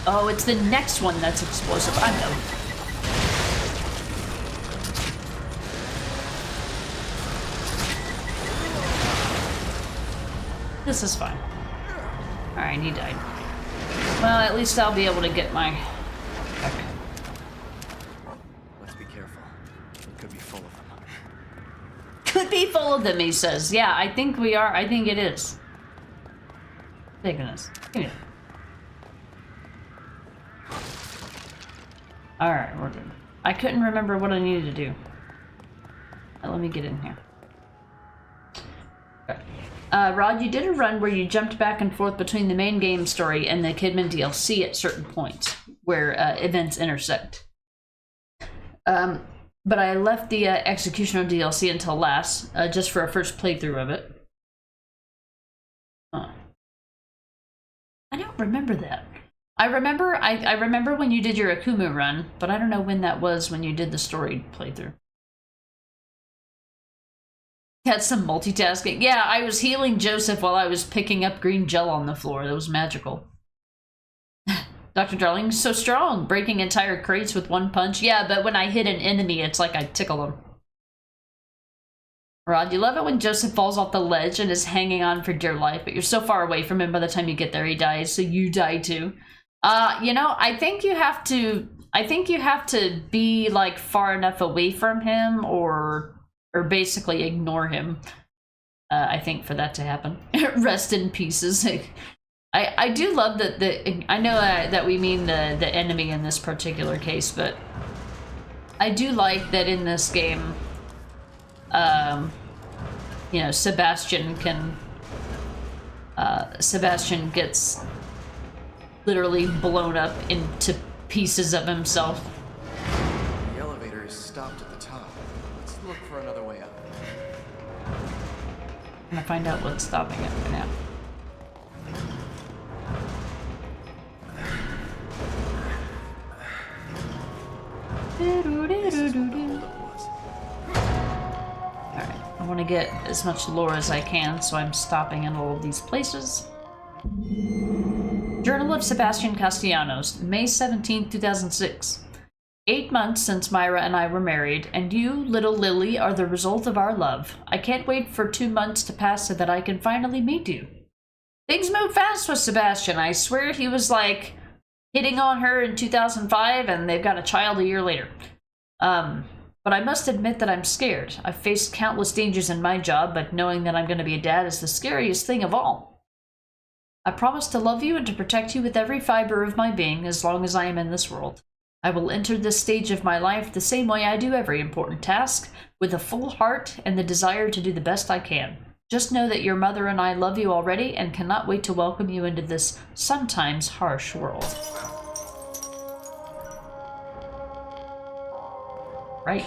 Oh, it's the next one that's explosive. I know. This is fine. Alright, he died. Well, at least I'll be able to get my... back. Let's be careful. It could be full of them. Could be full of them, he says. Yeah, I think we are. I think it is. Thank goodness. Alright, we're good. I couldn't remember what I needed to do. Let me get in here. Okay. Rod, you did a run where you jumped back and forth between the main game story and the Kidman DLC at certain points where events intersect. But I left the Executioner DLC until last, just for a first playthrough of it. Huh. I don't remember that. I remember when you did your Akumu run, but I don't know when that was when you did the story playthrough. Had some multitasking. Yeah, I was healing Joseph while I was picking up green gel on the floor. That was magical. Dr. Darling's so strong, breaking entire crates with one punch. Yeah, but when I hit an enemy, it's like I tickle them. Rod, you love it when Joseph falls off the ledge and is hanging on for dear life, but you're so far away from him by the time you get there he dies, so you die too. You know, I think you have to be like far enough away from him or basically ignore him, I think, for that to happen. Rest in pieces. I do love that I know that we mean the enemy in this particular case, but I do like that in this game, you know, Sebastian gets literally blown up into pieces of himself. The elevator is stopped at the top. Let's look for another way up. I'm gonna find out what's stopping it right now. Alright, I want to get as much lore as I can, so I'm stopping in all of these places. Journal of Sebastian Castellanos, May 17, 2006. 8 months since Myra and I were married, and you, little Lily, are the result of our love. I can't wait for 2 months to pass so that I can finally meet you. Things moved fast with Sebastian. I swear he was like hitting on her in 2005, and they've got a child a year later. But I must admit that I'm scared. I've faced countless dangers in my job, but knowing that I'm going to be a dad is the scariest thing of all. I promise to love you and to protect you with every fiber of my being as long as I am in this world. I will enter this stage of my life the same way I do every important task, with a full heart and the desire to do the best I can. Just know that your mother and I love you already and cannot wait to welcome you into this sometimes harsh world. Right,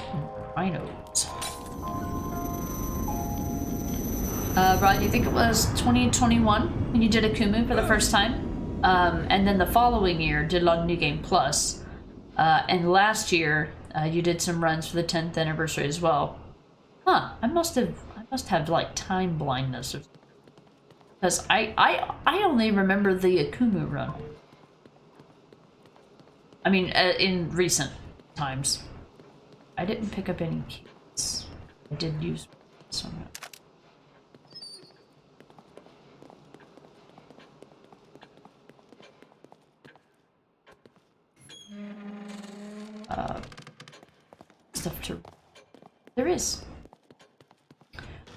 rhinos. Rod, you think it was 2021 when you did Akumu for the first time? And then the following year did Long New Game Plus. And last year you did some runs for the 10th anniversary as well. Huh, I must have like time blindness or something. Because I only remember the Akumu run. I mean, in recent times. I didn't pick up any keys. I did use some. Stuff to... There is.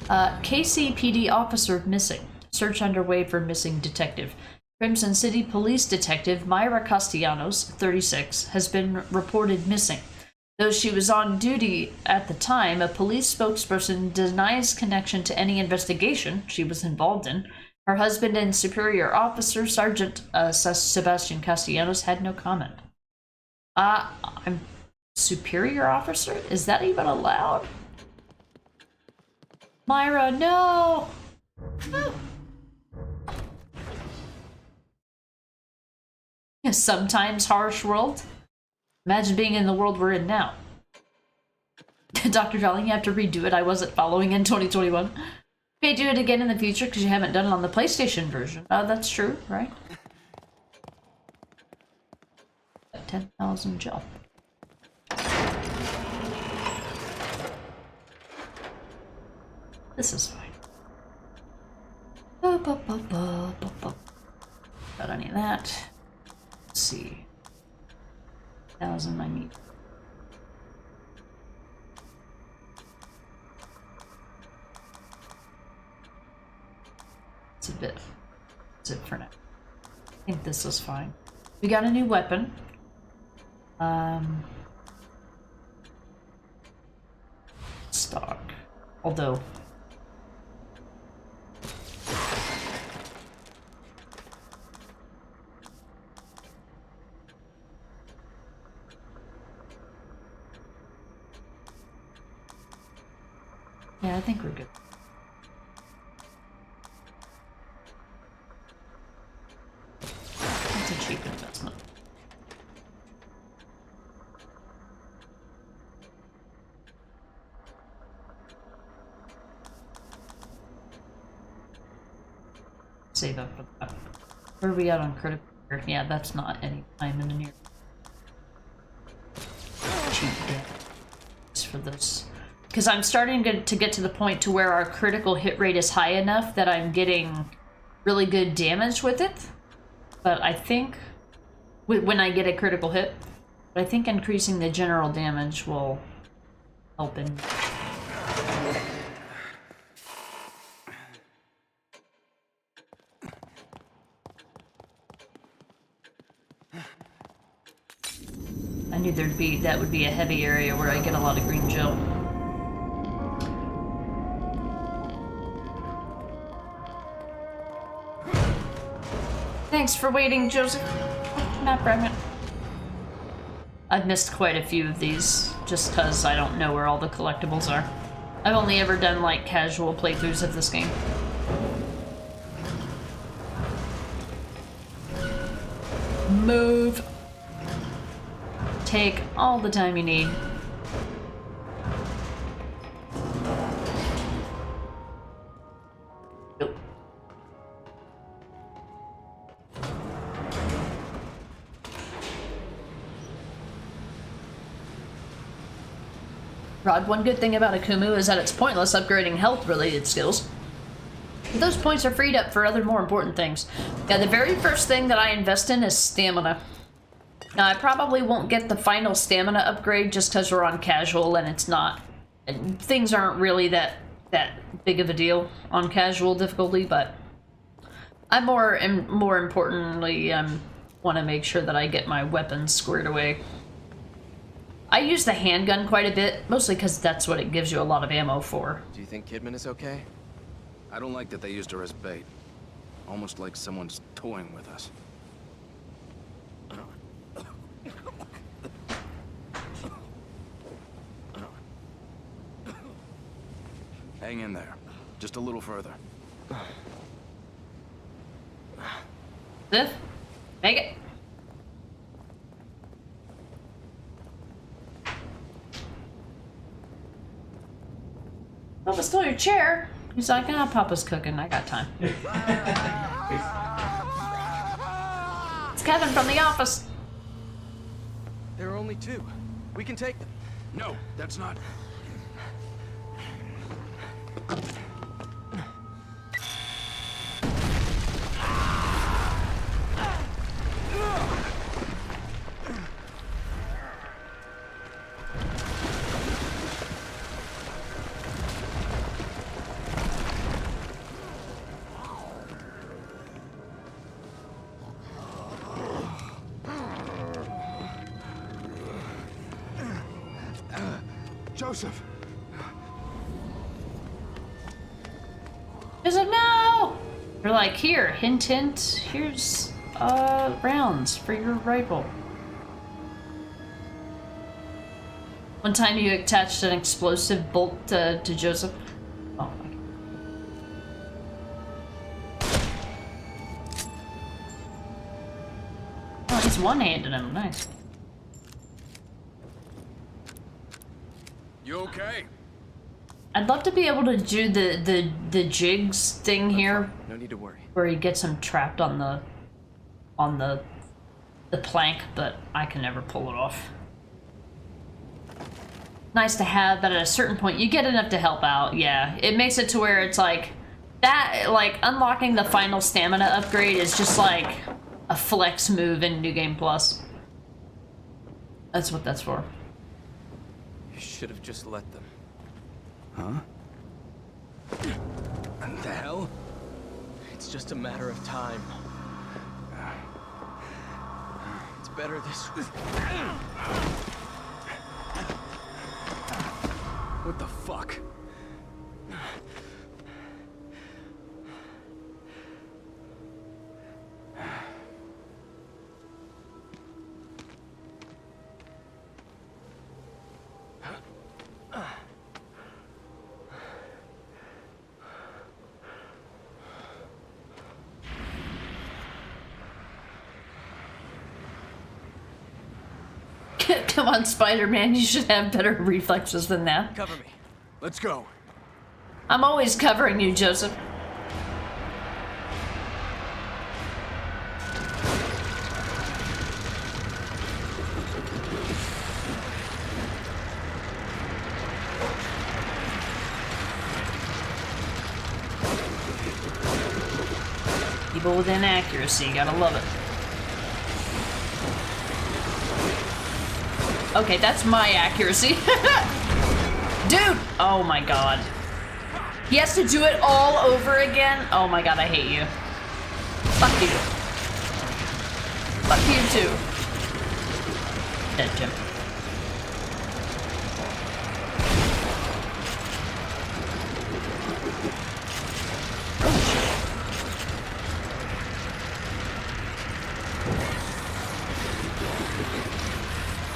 KCPD officer missing. Search underway for missing detective. Crimson City Police Detective Myra Castellanos, 36, has been reported missing. Though she was on duty at the time, a police spokesperson denies connection to any investigation she was involved in. Her husband and superior officer, Sergeant Sebastian Castellanos, had no comment. I'm superior officer? Is that even allowed? Myra, no! A sometimes harsh world. Imagine being in the world we're in now. Dr. Darling, you have to redo it. I wasn't following in 2021. Okay, do it again in the future because you haven't done it on the PlayStation version. Oh, that's true, right? 10,000 gel. This is fine. Got any of that? Let's see. 1,000 I need. It's a bit. That's it for now. I think this is fine. We got a new weapon. Stock. Although. Yeah, I think we're good. It's a cheap investment. Save up for that. Where are we at on critical? Yeah, that's not any time in the near. Cheap damage for this. Because I'm starting to get to the point to where our critical hit rate is high enough that I'm getting really good damage with it. But I think, when I get a critical hit, but I think increasing the general damage will help in. I knew that would be a heavy area where I get a lot of green gel. Thanks for waiting, Joseph. Not pregnant. I've missed quite a few of these, just because I don't know where all the collectibles are. I've only ever done, like, casual playthroughs of this game. Move. Take all the time you need. Nope. Rod, one good thing about Akumu is that it's pointless upgrading health-related skills. Those points are freed up for other more important things. Yeah, the very first thing that I invest in is stamina. Now, I probably won't get the final stamina upgrade just because we're on casual and it's not... and things aren't really that big of a deal on casual difficulty, but I more importantly want to make sure that I get my weapons squared away. I use the handgun quite a bit, mostly because that's what it gives you a lot of ammo for. Do you think Kidman is okay? I don't like that they used her as bait. Almost like someone's toying with us. Hang in there. Just a little further. Ziff, make it. Papa stole your chair. He's like, ah, Papa's cooking. I got time. It's Kevin from the office. There are only 2. We can take them. No, that's not... Joseph! He's like, no! They're like, here, hint, hint, here's, rounds for your rifle. One time you attached an explosive bolt to Joseph. Oh, okay. Oh, he's one-handed him, nice. You okay? I'd love to be able to do the jigs thing here, No need to worry. where he gets him trapped on the plank, but I can never pull it off. Nice to have, but at a certain point you get enough to help out. Yeah, it makes it to where it's like that, like unlocking the final stamina upgrade is just like a flex move in New Game Plus. That's what that's for. You should have just let them. Huh? What the hell? It's just a matter of time. It's better this way. What the fuck? Come on, Spider-Man, you should have better reflexes than that. Cover me. Let's go. I'm always covering you, Joseph. People with inaccuracy, gotta love it. Okay, that's my accuracy. Dude! Oh my god. He has to do it all over again? Oh my god, I hate you. Fuck you. Fuck you too. Dead Jim.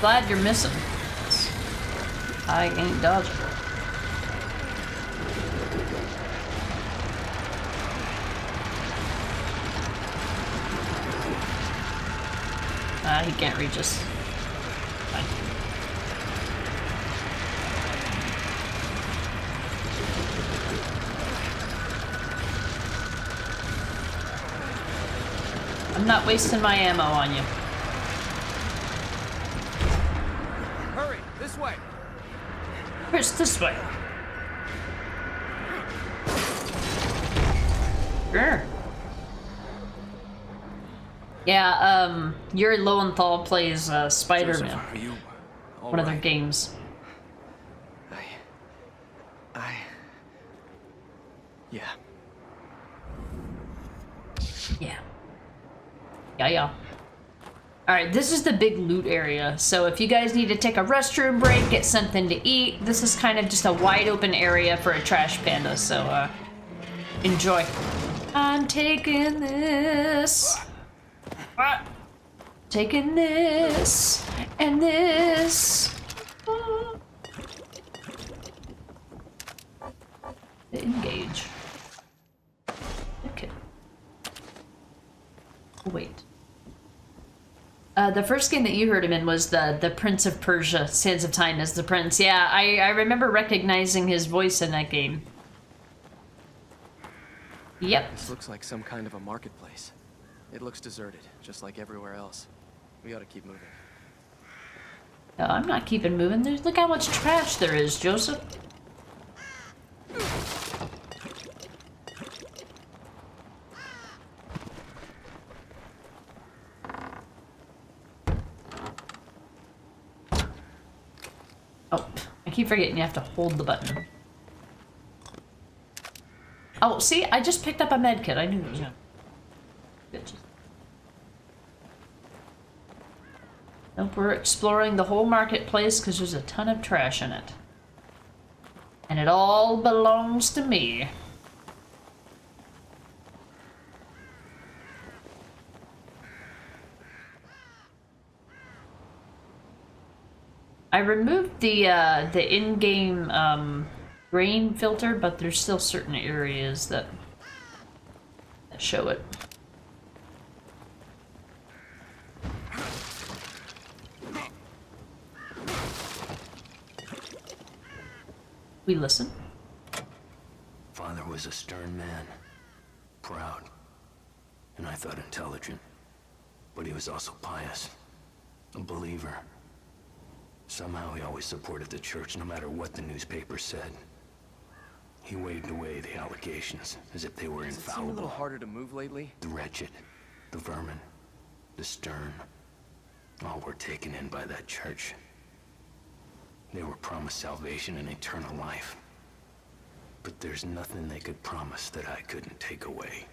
Glad you're missing. I ain't dodging. He can't reach us. Fine. I'm not wasting my ammo on you. Hurry, this way. Where's this way? Sure. Yeah, Yuri Lowenthal plays Spider-Man, Joseph, are you all one of their right? games. Yeah. Yeah. Yeah. Alright, this is the big loot area, so if you guys need to take a restroom break, get something to eat, this is kind of just a wide open area for a trash panda, so, enjoy. I'm taking this. Taking this. And this. Engage. Okay. Wait. The first game that you heard him in was the Prince of Persia, Sands of Time as the Prince. Yeah, I remember recognizing his voice in that game. Yep. This looks like some kind of a marketplace. It looks deserted, just like everywhere else. We ought to keep moving. No, I'm not keeping moving. Look how much trash there is, Joseph. Oh, I keep forgetting you have to hold the button. Oh, see? I just picked up a med kit. I knew it was gonna... Bitches. Nope, we're exploring the whole marketplace because there's a ton of trash in it. And it all belongs to me. I removed the in-game grain filter, but there's still certain areas that show it. We listen. Father was a stern man, proud, and I thought intelligent. But he was also pious, a believer. Somehow he always supported the church no matter what the newspaper said. He waved away the allegations as if they were Does it seem a little infallible. harder to move lately? The wretched, the vermin, the stern, all were taken in by that church. They were promised salvation and eternal life. But there's nothing they could promise that I couldn't take away.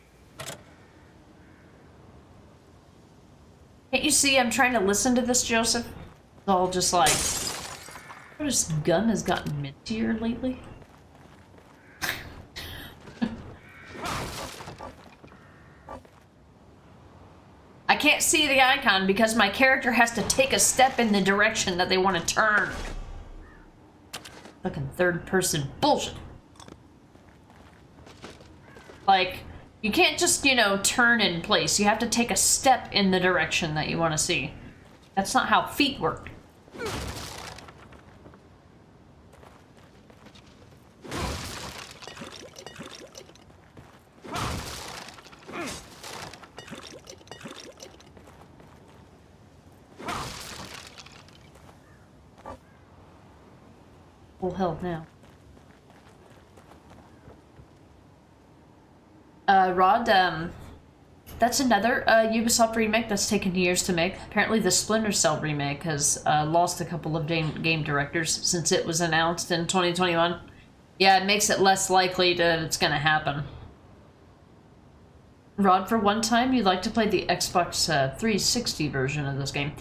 Can't you see I'm trying to listen to this, Joseph? It's all just like... This gun has gotten mintier lately. I can't see the icon because my character has to take a step in the direction that they want to turn. Fucking third person bullshit. Like, you can't just, you know, turn in place. You have to take a step in the direction that you want to see. That's not how feet work. Well, hell now. Rod, that's another Ubisoft remake that's taken years to make. Apparently the Splinter Cell remake has lost a couple of game directors since it was announced in 2021. Yeah, it makes it less likely that it's gonna happen. Rod, for one time, you'd like to play the Xbox 360 version of this game.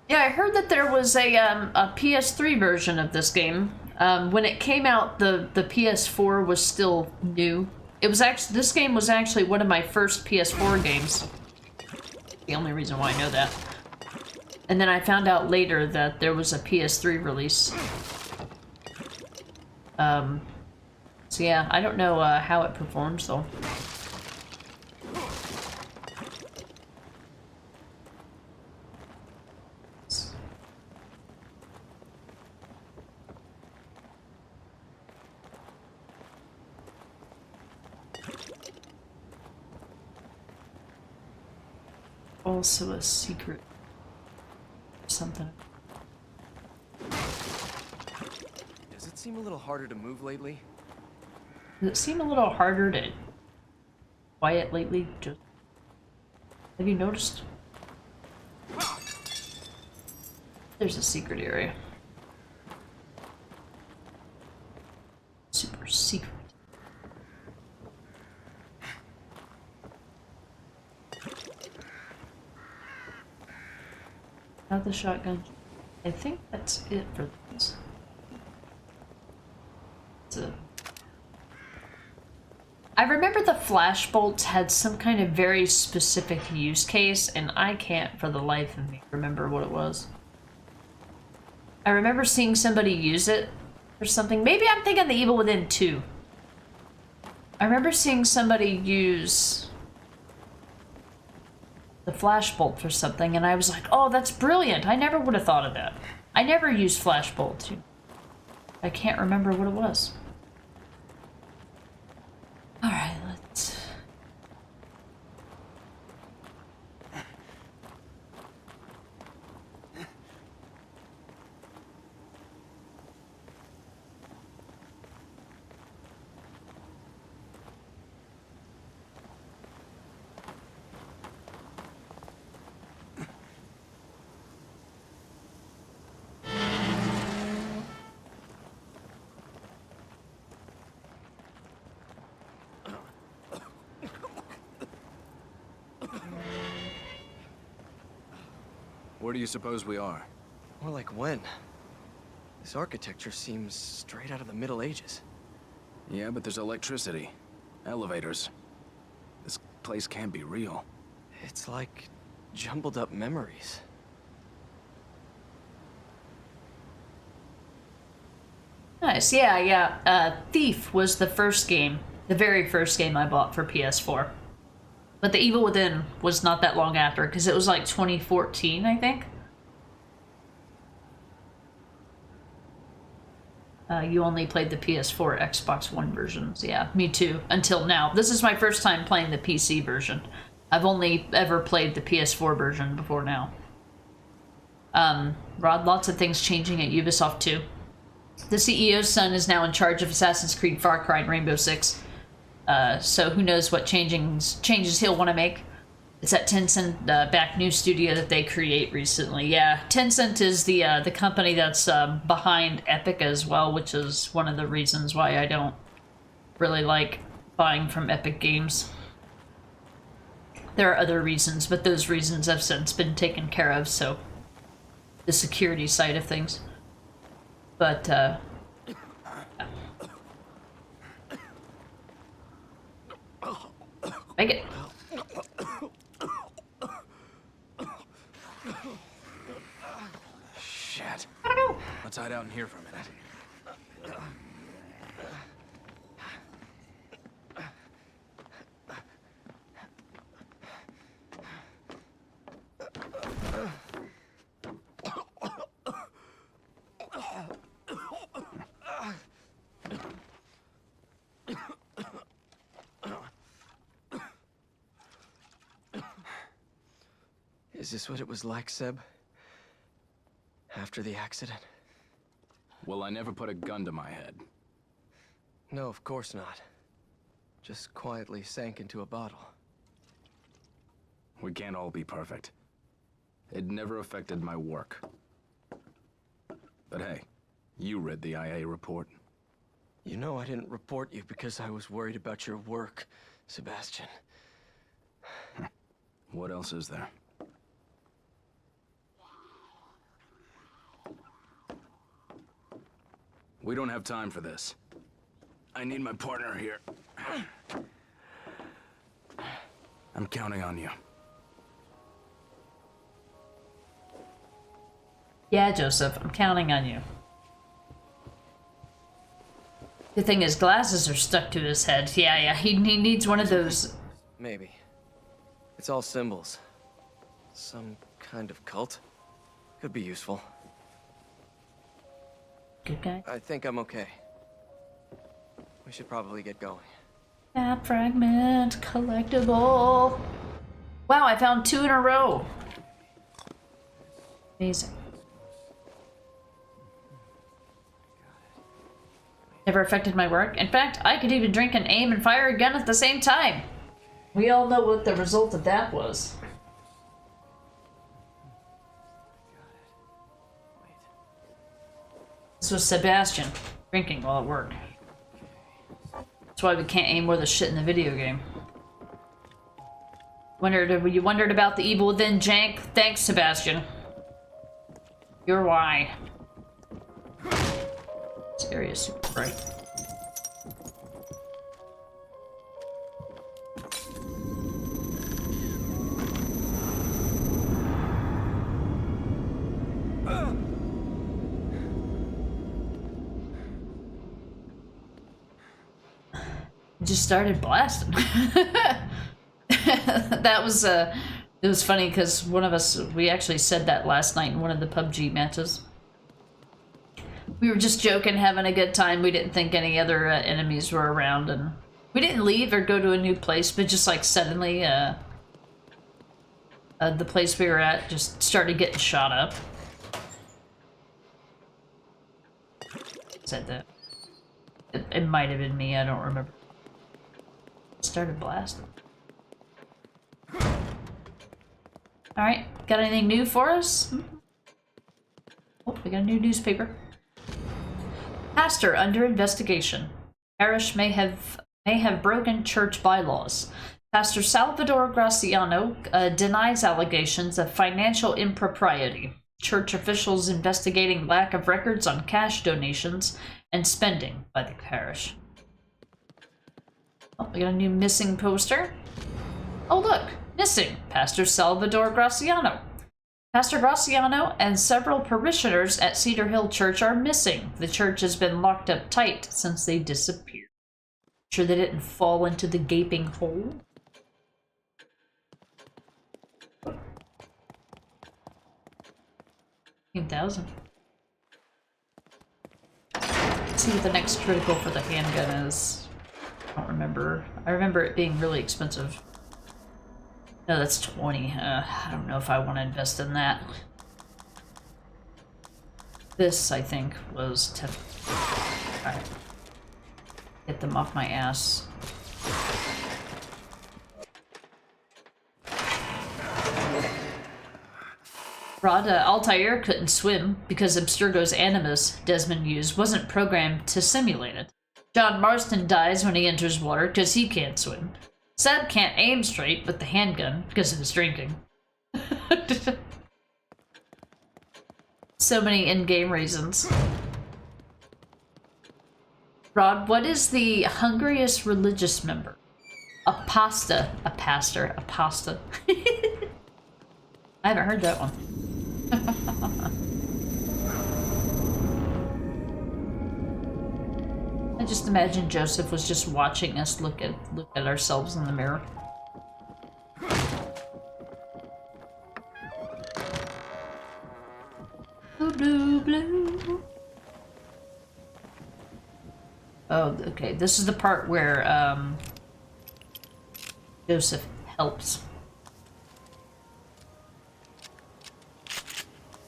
Yeah, I heard that there was a PS3 version of this game. When it came out, the PS4 was still new. It was actually, this game was actually one of my first PS4 games. The only reason why I know that. And then I found out later that there was a PS3 release. So yeah, I don't know how it performs though. Also a secret or something. Does it seem a little harder to move lately? Does it seem a little harder to quiet lately? Just have you noticed? There's a secret area. Super secret. Not the shotgun. I think that's it for this. I remember the flash bolts had some kind of very specific use case, and I can't for the life of me remember what it was. I remember seeing somebody use it or something. Maybe I'm thinking the Evil Within 2. I remember seeing somebody use the flash bolt for something, and I was like, oh, that's brilliant. I never would have thought of that. I never used flash bolts. I can't remember what it was. Alright, let's... Where do you suppose we are? More like when? This architecture seems straight out of the Middle Ages. Yeah, but there's electricity. Elevators. This place can't be real. It's like jumbled up memories. Nice, yeah. Thief was the first game. The very first game I bought for PS4. But The Evil Within was not that long after, because it was like 2014, I think. You only played the PS4, Xbox One versions. Yeah, me too, until now. This is my first time playing the PC version. I've only ever played the PS4 version before now. Rod, lots of things changing at Ubisoft too. The CEO's son is now in charge of Assassin's Creed, Far Cry, and Rainbow Six. So who knows what changes he'll want to make. It's that Tencent backed new studio that they create recently. Yeah, Tencent is the company that's behind Epic as well, which is one of the reasons why I don't really like buying from Epic Games. There are other reasons, but those reasons have since been taken care of, so the security side of things. But, make it. Shit. Let's hide out in here for a minute. Is this what it was like, Seb? After the accident? Well, I never put a gun to my head. No, of course not. Just quietly sank into a bottle. We can't all be perfect. It never affected my work. But hey, you read the IA report. You know I didn't report you because I was worried about your work, Sebastian. What else is there? We don't have time for this. I need my partner here. I'm counting on you. Yeah, Joseph, I'm counting on you. The thing is, glasses are stuck to his head. Yeah, he needs one of those. Maybe. It's all symbols. Some kind of cult. Could be useful. Good guy. I think I'm okay. We should probably get going. Map fragment, collectible. Wow, I found 2 in a row. Amazing. Never affected my work. In fact, I could even drink and aim and fire a gun at the same time. We all know what the result of that was. This was Sebastian drinking while at work. That's why we can't aim more the shit in the video game. You wondered about the evil within, Jank? Thanks, Sebastian. You're why. This area is super bright. Just started blasting. That was it was funny because one of us, we actually said that last night in one of the PUBG matches. We were just joking, having a good time. We didn't think any other enemies were around, and we didn't leave or go to a new place, but just like suddenly the place we were at just started getting shot up. Said that. It might have been me, I don't remember. Started blasting. Alright, got anything new for us? Oh, we got a new newspaper. Pastor under investigation. Parish may have broken church bylaws. Pastor Salvador Graciano denies allegations of financial impropriety. Church officials investigating lack of records on cash donations and spending by the parish. Oh, we got a new missing poster. Oh, look. Missing. Pastor Salvador Graciano. Pastor Graciano and several parishioners at Cedar Hill Church are missing. The church has been locked up tight since they disappeared. Sure they didn't fall into the gaping hole? 15,000. Let's see what the next critical for the handgun is. I don't remember. I remember it being really expensive. No, that's 20. I don't know if I want to invest in that. This, I think, was 10. Alright. Get them off my ass. Rod, Altair couldn't swim because Abstergo's animus Desmond used wasn't programmed to simulate it. John Marston dies when he enters water because he can't swim. Seb can't aim straight with the handgun because of his drinking. So many in-game reasons. Rod, what is the hungriest religious member? A pastor. I haven't heard that one. I just imagine Joseph was just watching us look at ourselves in the mirror. Blue, blue, blue. Oh, okay. This is the part where Joseph helps.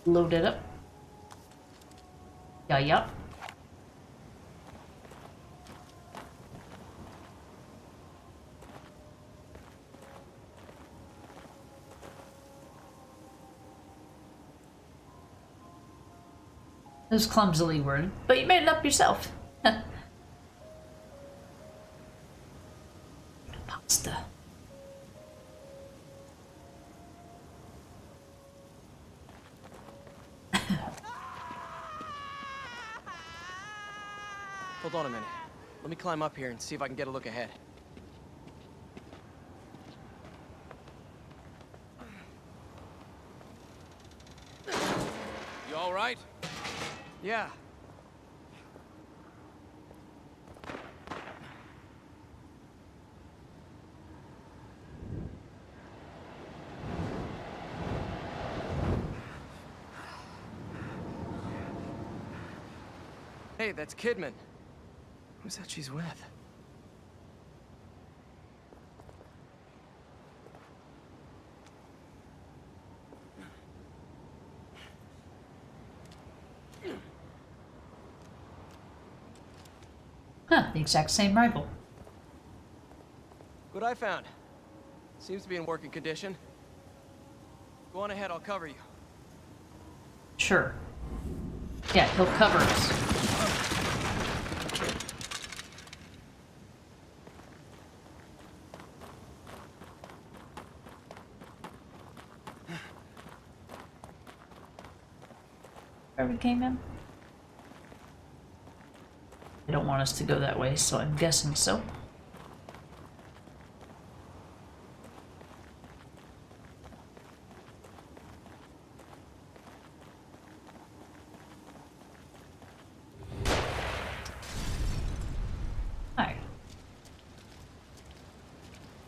Load it up. Yeah, yep. It was clumsily worded, but you made it up yourself. Pasta. Hold on a minute. Let me climb up here and see if I can get a look ahead. You all right? Yeah. Hey, that's Kidman. Who's that she's with? Huh, the exact same rifle. What I found. Seems to be in working condition. Go on ahead, I'll cover you. Sure. Yeah, he'll cover us. where we came in? They don't want us to go that way, so I'm guessing so. Hi.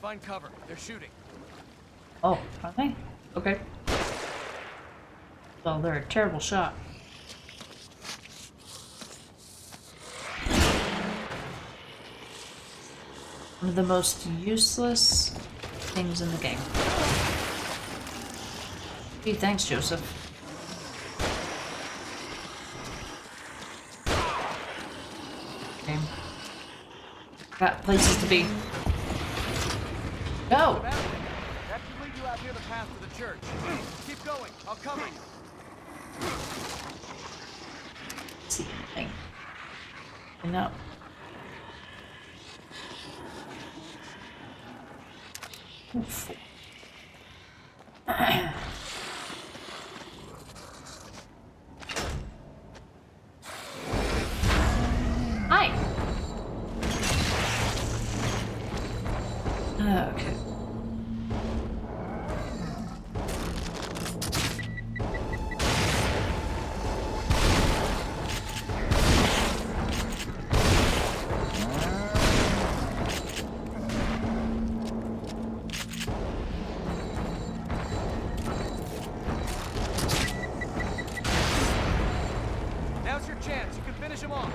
Find cover. They're shooting. Oh, are they? Okay. Well, they're a terrible shot. One of the most useless things in the game. Gee, thanks, Joseph. Okay. Got places to be. Go! That can lead you out near the path to the church. Keep going. I'll cover you. See anything. No. Oof. Hi. Okay. Now's your chance. You can finish him off.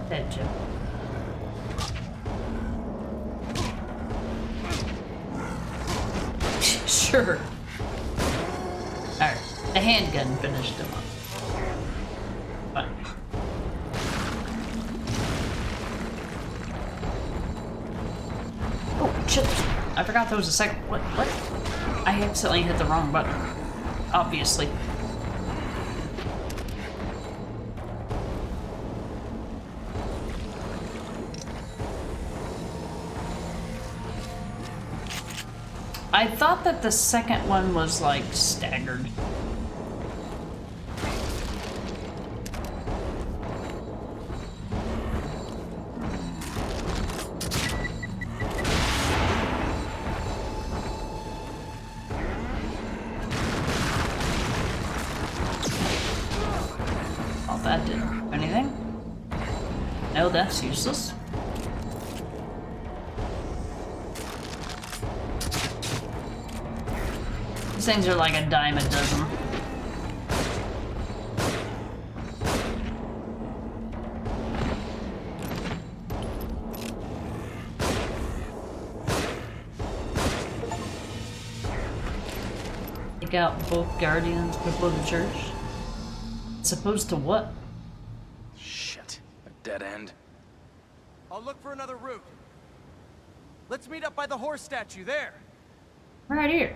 Dead, Jim. Sure. Alright, the handgun finished him up. Fine. Oh, shit. I forgot there was a second. What? I accidentally hit the wrong button. Obviously. I thought that the second one was like staggered. Oh, that didn't do anything. No, that's useless. These things are like a dime a dozen. Take out both guardians before the church. It's opposed to what? Shit. A dead end. I'll look for another route. Let's meet up by the horse statue there. Right here.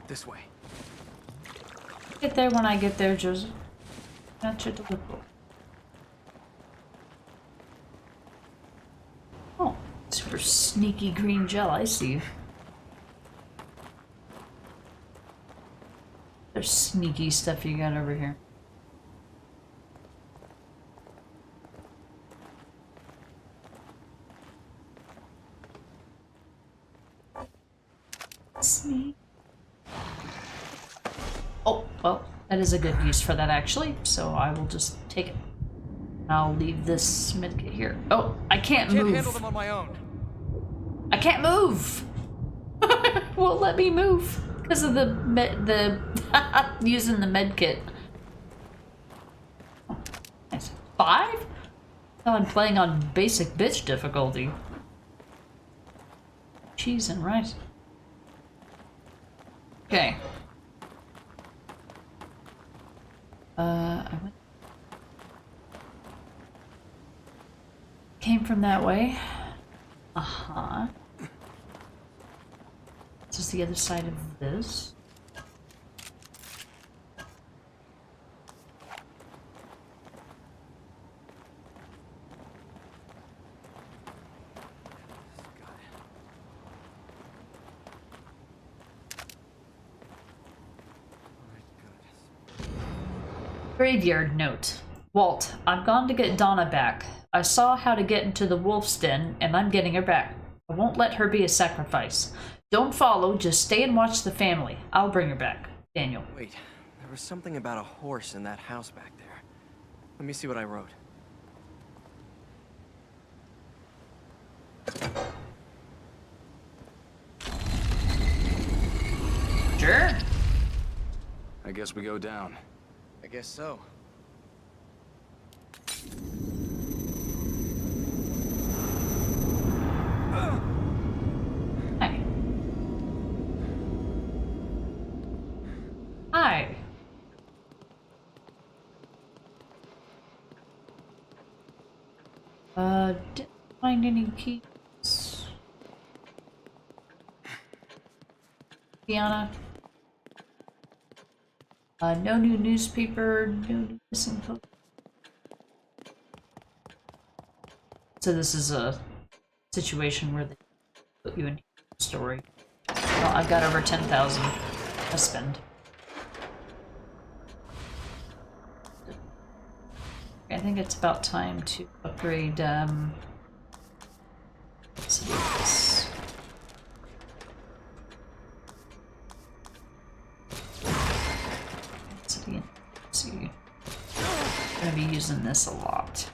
This way. Get there when I get there, Joseph. That's your deliverable. Oh, super sneaky green gel. I see you. There's sneaky stuff you got over here. Sneak. Oh, well, that is a good use for that actually, so I will just take it. I'll leave this medkit here. Oh, I can't Can't move. handle them on my own. I can't move. Won't let me move because of the using the medkit. Oh, nice. 5? Oh, I'm playing on basic bitch difficulty. Cheese and rice. Okay. I went. Came from that way. Uh-huh. This is the other side of this. Graveyard note. Walt, I've gone to get Donna back. I saw how to get into the wolf's den, and I'm getting her back. I won't let her be a sacrifice. Don't follow, just stay and watch the family. I'll bring her back. Daniel. Wait, there was something about a horse in that house back there. Let me see what I wrote. Sure. I guess we go down. I guess so. Hi. Hi. Didn't find any keys. Diana. No new newspaper, no new missing post. So this is a situation where they put you in the story. Well, I've got over 10,000 to spend. I think it's about time to upgrade, let's see this. Let's see. I'm gonna be using this a lot.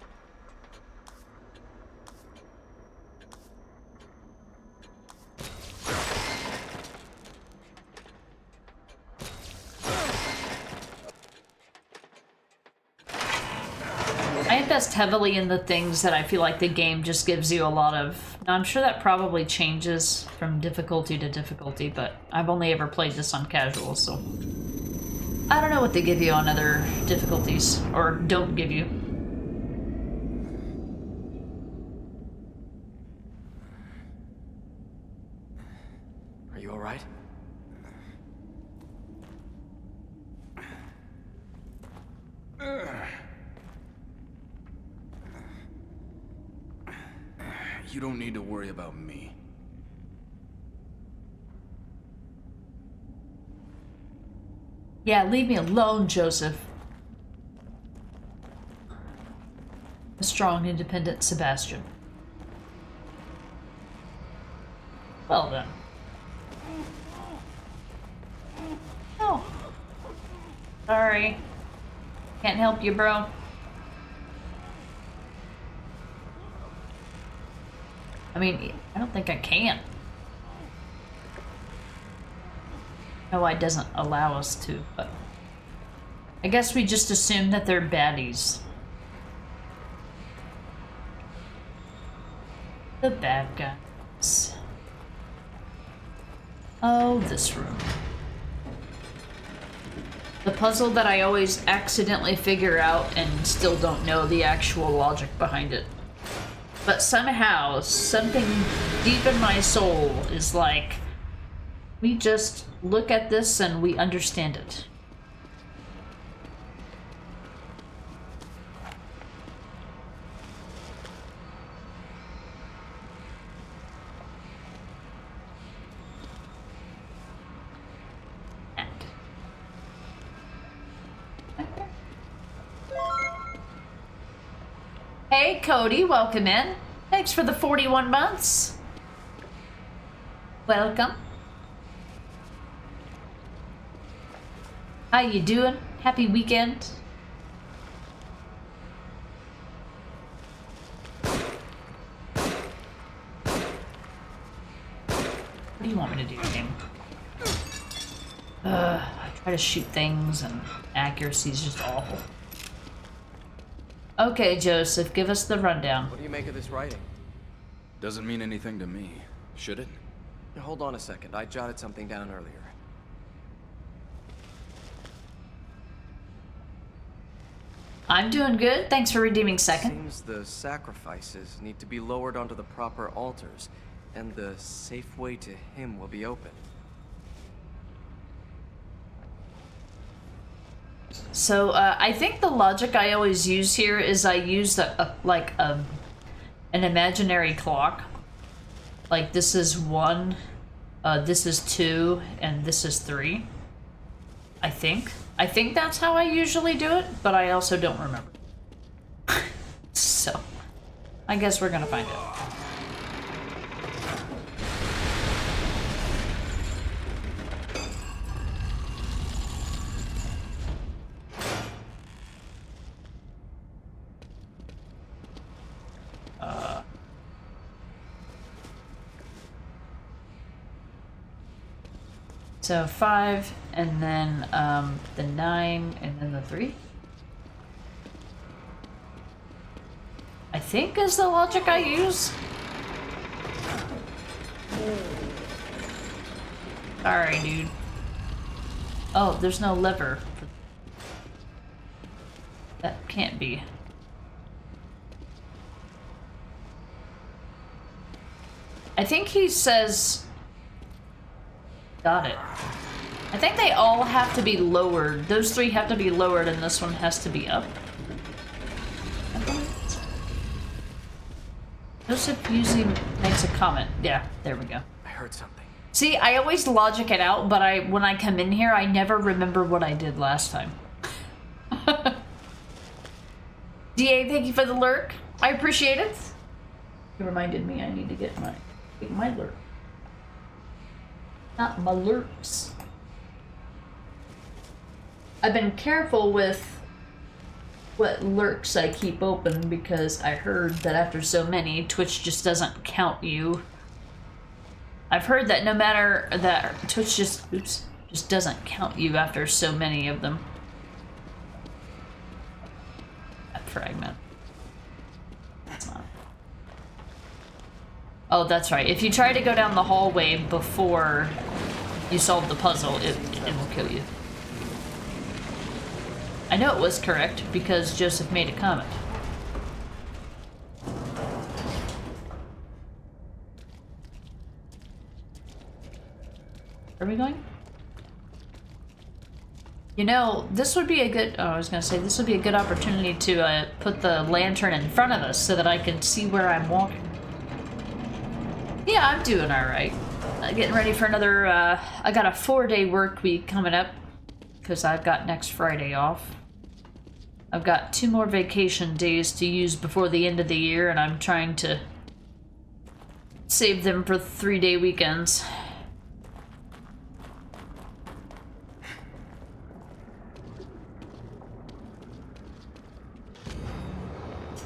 I invest heavily in the things that I feel like the game just gives you a lot of. Now, I'm sure that probably changes from difficulty to difficulty, but I've only ever played this on casual, so I don't know what they give you on other difficulties, or don't give you. Are you all right? You don't need to worry about me. Yeah, leave me alone, Joseph. A strong, independent Sebastian. Well then. Oh. Sorry. Can't help you, bro. I mean, I don't think I can. No, it doesn't allow us to, but I guess we just assume that they're baddies. The bad guys. Oh, this room. The puzzle that I always accidentally figure out and still don't know the actual logic behind it. But somehow, something deep in my soul is like, we just look at this and we understand it. Hey, Cody, welcome in. Thanks for the 41 months. Welcome. How you doing? Happy weekend. What do you want me to do, game? I try to shoot things and accuracy's just awful. Okay, Joseph, give us the rundown. What do you make of this writing? Doesn't mean anything to me, should it? Hold on a second. I jotted something down earlier. I'm doing good. Thanks for redeeming second. Seems the sacrifices need to be lowered onto the proper altars, and the safe way to him will be open. So I think the logic I always use here is I use an imaginary clock. Like this is 1, this is 2, and this is 3. I think. I think that's how I usually do it, but I also don't remember. So, I guess we're gonna find out. So 5, and then the 9, and then the 3. I think is the logic I use. Sorry, dude. Oh, there's no lever. That can't be. I think he says... Got it. I think they all have to be lowered. Those 3 have to be lowered and this one has to be up. Joseph usually makes a comment. Yeah, there we go. I heard something. See, I always logic it out, but when I come in here, I never remember what I did last time. DA, thank you for the lurk. I appreciate it. You reminded me I need to get my lurk. Not my lurks. I've been careful with what lurks I keep open because I heard that after so many, Twitch just doesn't count you. I've heard that no matter that Twitch just doesn't count you after so many of them. That fragment. That's not. Oh, that's right. If you try to go down the hallway before you solve the puzzle, it will kill you. I know it was correct because Joseph made a comment. Are we going? You know, this would be a good... Oh, I was gonna say, this would be a good opportunity to put the lantern in front of us so that I can see where I'm walking. Yeah, I'm doing alright. Getting ready for another... I got a 4-day work week coming up because I've got next Friday off. I've got 2 more vacation days to use before the end of the year, and I'm trying to save them for 3-day weekends.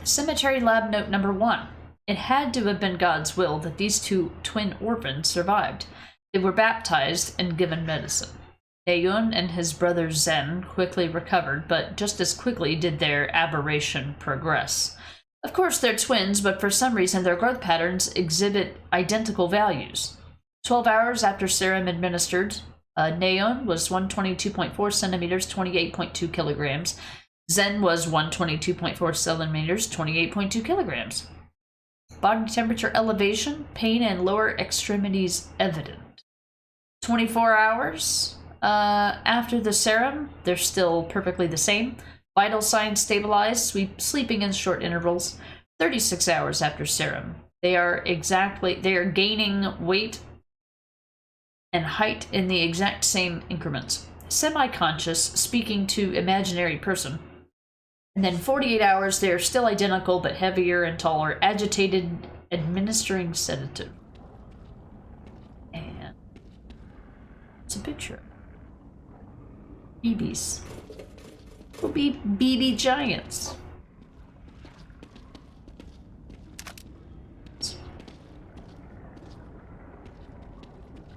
Cemetery lab note number 1. It had to have been God's will that these 2 twin orphans survived. They were baptized and given medicine. Naeun and his brother Zen quickly recovered, but just as quickly did their aberration progress. Of course, they're twins, but for some reason their growth patterns exhibit identical values. 12 hours after serum administered, Naeun was 122.4 centimeters, 28.2 kilograms. Zen was 122.4 centimeters, 28.2 kilograms. Body temperature elevation, pain and lower extremities evident. 24 hours after the serum, they're still perfectly the same. Vital signs stabilized, sleeping in short intervals. 36 hours after serum, they are gaining weight and height in the exact same increments. Semi-conscious, speaking to imaginary person. And then 48 hours, they are still identical but heavier and taller, agitated, administering sedative. And it's a picture. BBs. Will be BB giants.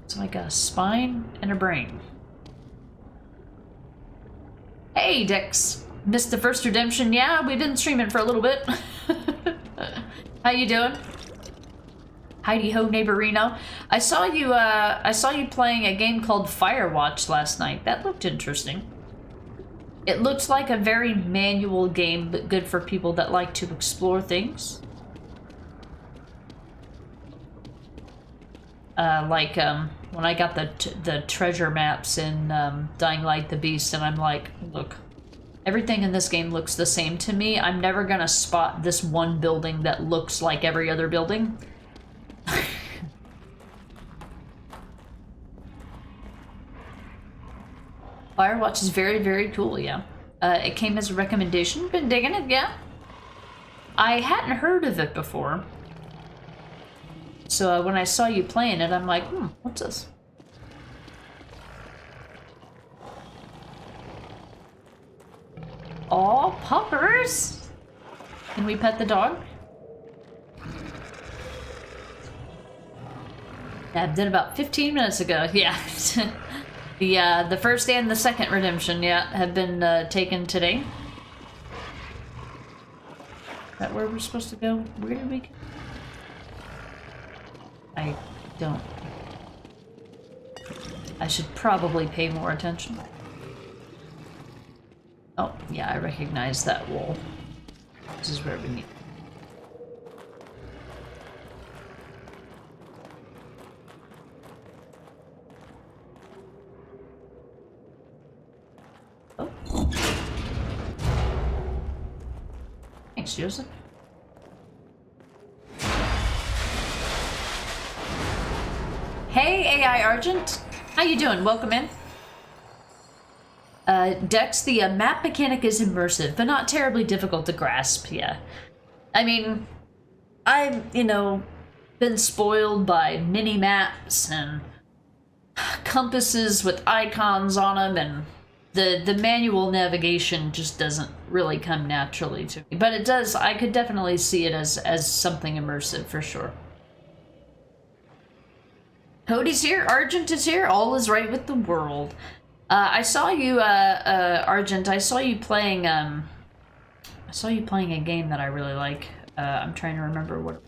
It's like a spine and a brain. Hey, Dex. Missed the first redemption. Yeah, we've been streaming for a little bit. How you doing? Heidi ho, neighborino. I saw you playing a game called Firewatch last night. That looked interesting. It looks like a very manual game, but good for people that like to explore things. When I got the treasure maps in Dying Light the Beast, and I'm like, look, everything in this game looks the same to me. I'm never gonna spot this one building that looks like every other building. Firewatch is very, very cool, yeah. It came as a recommendation. Been digging it, yeah. I hadn't heard of it before. So when I saw you playing it, I'm like, what's this? Aw, puppers! Can we pet the dog? Yeah, I did about 15 minutes ago, yeah. The first and the second redemption, yeah, have been taken today. Is that where we're supposed to go? Where did we go? I don't. I should probably pay more attention. Oh, yeah, I recognize that wall. This is where we need. Oh. Thanks, Joseph. Hey, AI Argent. How you doing? Welcome in. Dex, the map mechanic is immersive, but not terribly difficult to grasp, yeah. I mean, I've, been spoiled by mini-maps and compasses with icons on them, and the manual navigation just doesn't really come naturally to me. But it does, I could definitely see it as something immersive, for sure. Cody's here, Argent is here, all is right with the world. I saw you, Argent. I saw you playing a game that I really like. I'm trying to remember what.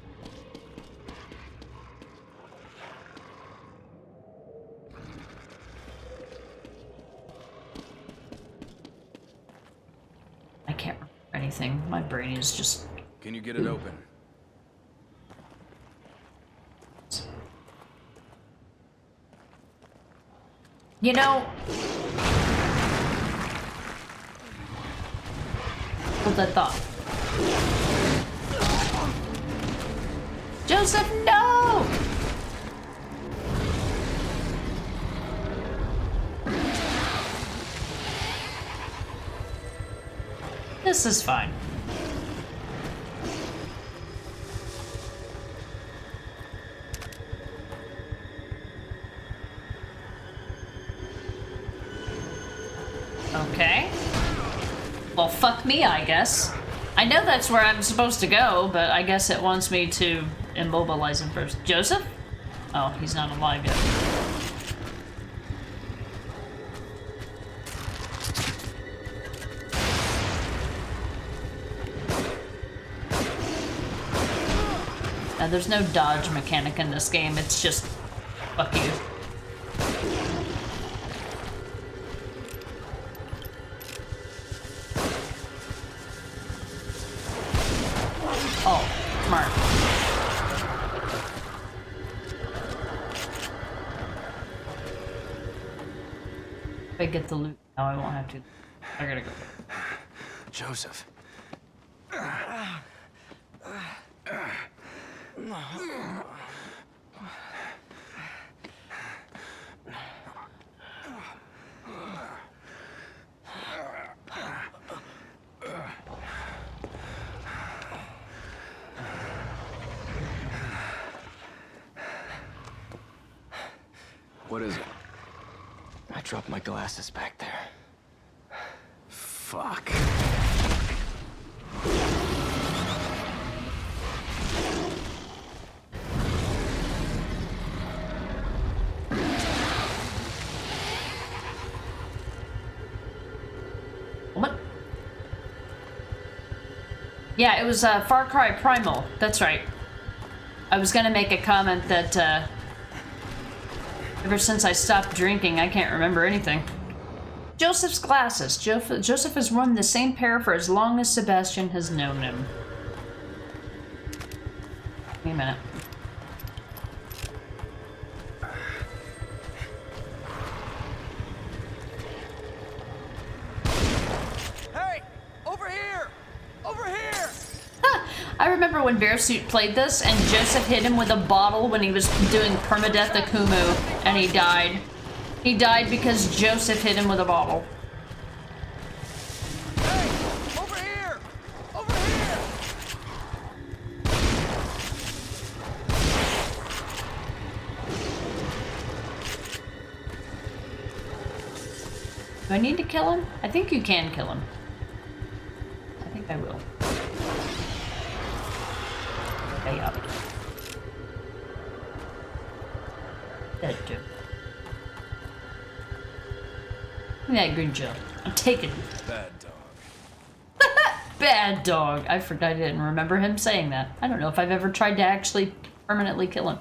I can't remember anything. My brain is just. Can you get it open? You know, hold that thought. Joseph, no! This is fine. Okay. Well, fuck me, I guess. I know that's where I'm supposed to go, but I guess it wants me to immobilize him first. Joseph? Oh, he's not alive yet. Now, there's no dodge mechanic in this game, it's just fuck you. Oh, smart. If I get the loot now, I won't have to. I gotta go. Joseph. What is it? I dropped my glasses back there. Fuck. What? Yeah, it was Far Cry Primal. That's right. I was gonna make a comment that ever since I stopped drinking, I can't remember anything. Joseph's glasses. Joseph has worn the same pair for as long as Sebastian has known him. Wait a minute. Hey! Over here! Over here! I remember when Bearsuit played this, and Joseph hit him with a bottle when he was doing permadeath Akumu, and he died. He died because Joseph hit him with a bottle. Hey! Over here! Over here! Do I need to kill him? I think you can kill him. I think I will. Okay, up. Dead too. Yeah, good job. I'm taking it. Bad dog. Bad dog. I forgot. I didn't remember him saying that. I don't know if I've ever tried to actually permanently kill him.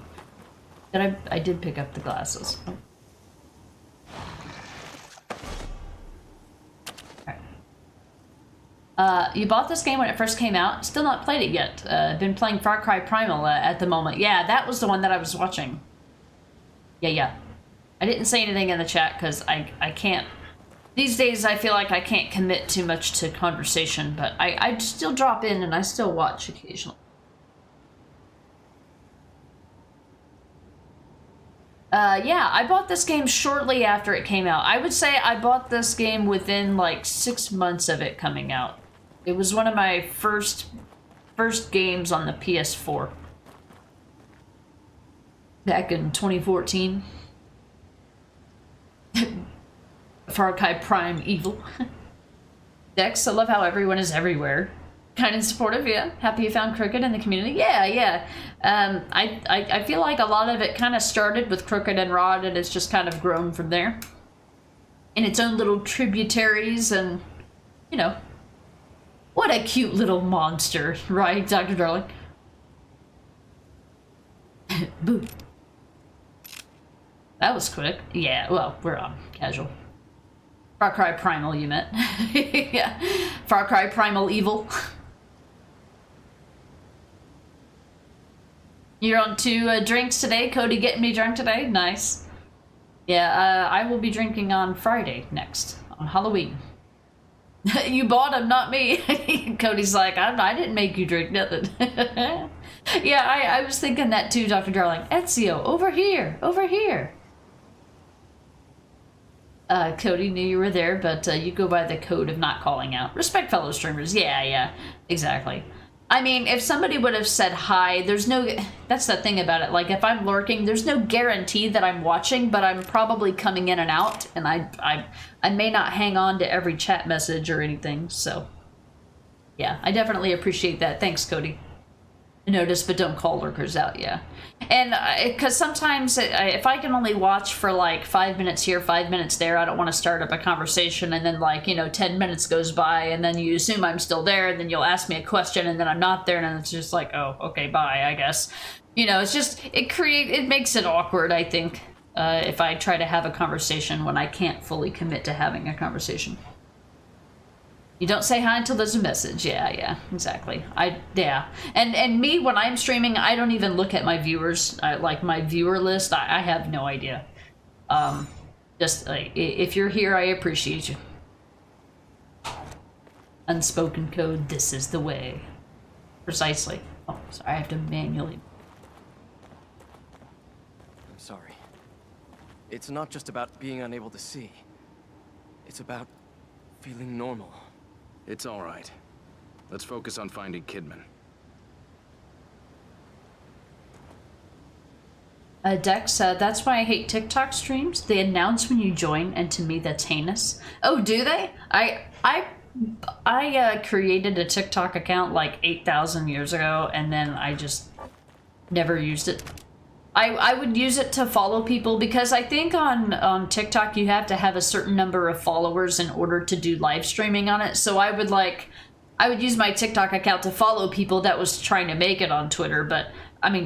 But I did pick up the glasses. Oh. You bought this game when it first came out. Still not played it yet. Been playing Far Cry Primal at the moment. Yeah, that was the one that I was watching. Yeah. I didn't say anything in the chat because I can't. These days I feel like I can't commit too much to conversation, but I still drop in and I still watch occasionally. Yeah, I bought this game shortly after it came out. I would say I bought this game within like 6 months of it coming out. It was one of my first games on the PS4. Back in 2014. Far Cry Prime Evil. Dex, I love how everyone is everywhere. Kind and supportive, yeah. Happy you found Crooked in the community. Yeah. I feel like a lot of it kind of started with Crooked and Rod, and it's just kind of grown from there. In its own little tributaries, and, you know. What a cute little monster, right, Dr. Darling? Boo. That was quick. Yeah, well, we're on casual. Far Cry Primal, you meant. Yeah. Far Cry Primal Evil. You're on 2 drinks today? Cody getting me drunk today? Nice. Yeah, I will be drinking on Friday next, on Halloween. You bought him, not me. Cody's like, I didn't make you drink nothing. Yeah, I was thinking that too, Dr. Darling. Ezio, over here, over here. Cody knew you were there, but you go by the code of not calling out. Respect fellow streamers. Yeah, exactly. I mean, if somebody would have said hi, there's no... That's the thing about it. Like, if I'm lurking, there's no guarantee that I'm watching, but I'm probably coming in and out, and I may not hang on to every chat message or anything, so... Yeah, I definitely appreciate that. Thanks, Cody. Notice, but don't call lurkers out, yeah. And because sometimes if I can only watch for like 5 minutes here, 5 minutes there, I don't want to start up a conversation and then, like, you know, 10 minutes goes by and then you assume I'm still there and then you'll ask me a question and then I'm not there and then it's just like, oh, okay, bye, I guess. You know, it's just, it makes it awkward, I think, if I try to have a conversation when I can't fully commit to having a conversation. You don't say hi until there's a message. Yeah, exactly. Yeah. And me, when I'm streaming, I don't even look at my viewers. Like, my viewer list, I have no idea. Just, like, if you're here, I appreciate you. Unspoken code, this is the way. Precisely. Oh, sorry, I have to manually... I'm sorry. It's not just about being unable to see. It's about feeling normal. It's all right. Let's focus on finding Kidman. Dex, that's why I hate TikTok streams. They announce when you join, and to me that's heinous. Oh, do they? I created a TikTok account like 8,000 years ago, and then I just never used it. I would use it to follow people because I think on TikTok you have to have a certain number of followers in order to do live streaming on it. So I would use my TikTok account to follow people that was trying to make it on Twitter,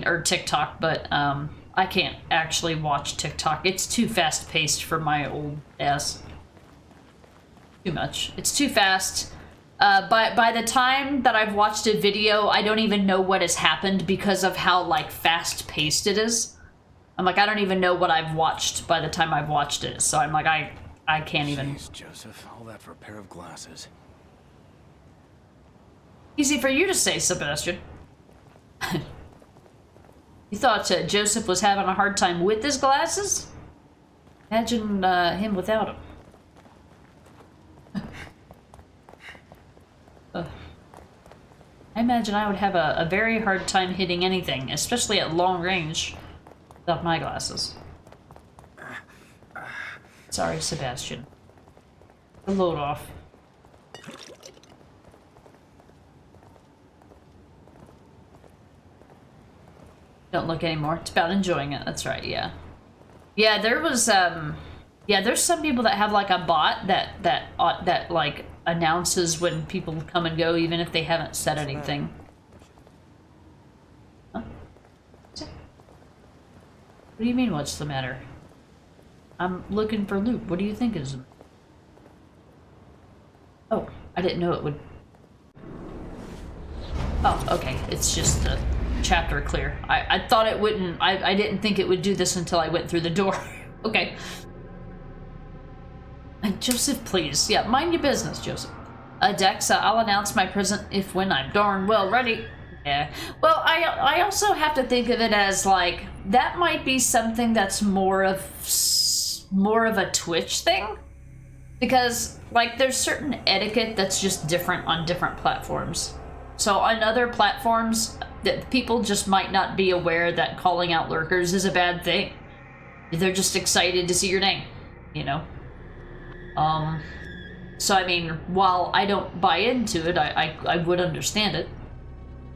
or TikTok, but I can't actually watch TikTok. It's too fast paced for my old ass. Too much. It's too fast. By the time that I've watched a video, I don't even know what has happened because of how, like, fast-paced it is. I'm like, I don't even know what I've watched by the time I've watched it. So I'm like, I can't even... Jeez, Joseph, all that for a pair of glasses. Easy for you to say, Sebastian. You thought Joseph was having a hard time with his glasses? Imagine him without him. Ugh. I imagine I would have a very hard time hitting anything, especially at long range, without my glasses. Sorry, Sebastian. The load off. Don't look anymore. It's about enjoying it. That's right, yeah. Yeah, there was, yeah, there's some people that have, like, a bot that like, announces when people come and go, even if they haven't said anything. Huh? What do you mean, what's the matter? I'm looking for loot. What do you think is... Oh, I didn't know it would... Oh, okay. It's just the chapter clear. I thought it wouldn't... I didn't think it would do this until I went through the door. Okay. Joseph, please. Yeah, mind your business, Joseph. Dex, I'll announce my present if when I'm darn well ready. Yeah. Well, I also have to think of it as, like, that might be something that's more of a Twitch thing. Because, like, there's certain etiquette that's just different on different platforms. So on other platforms, that people just might not be aware that calling out lurkers is a bad thing. They're just excited to see your name, you know? So I mean, while I don't buy into it, I would understand it.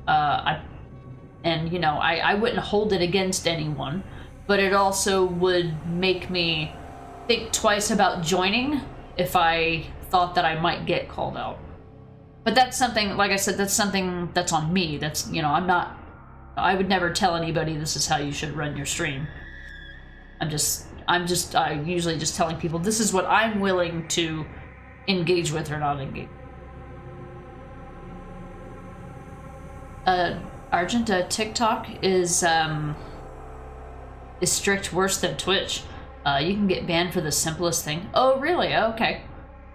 And you know, I wouldn't hold it against anyone, but it also would make me think twice about joining if I thought that I might get called out. But that's something, like I said, that's something that's on me. That's, you know, I would never tell anybody this is how you should run your stream. I'm usually just telling people this is what I'm willing to engage with or not engage. Argent, TikTok is strict worse than Twitch. You can get banned for the simplest thing. Oh, really? Okay.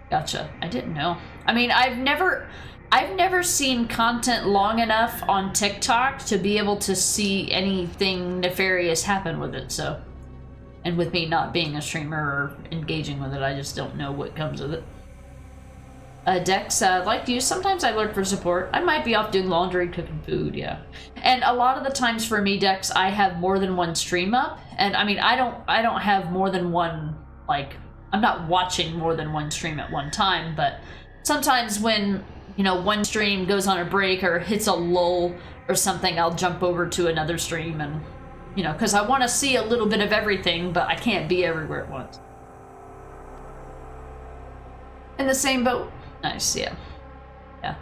Gotcha. I didn't know. I mean, I've never seen content long enough on TikTok to be able to see anything nefarious happen with it, so. And with me not being a streamer or engaging with it, I just don't know what comes with it. Dex, like you, sometimes I lurk for support. I might be off doing laundry, cooking food, yeah. And a lot of the times for me, Dex, I have more than one stream up. And I mean, I don't have more than one, like, I'm not watching more than one stream at one time, but sometimes when, you know, one stream goes on a break or hits a lull or something, I'll jump over to another stream and, you know, because I want to see a little bit of everything, but I can't be everywhere at once. In the same boat. Nice, yeah. Yeah.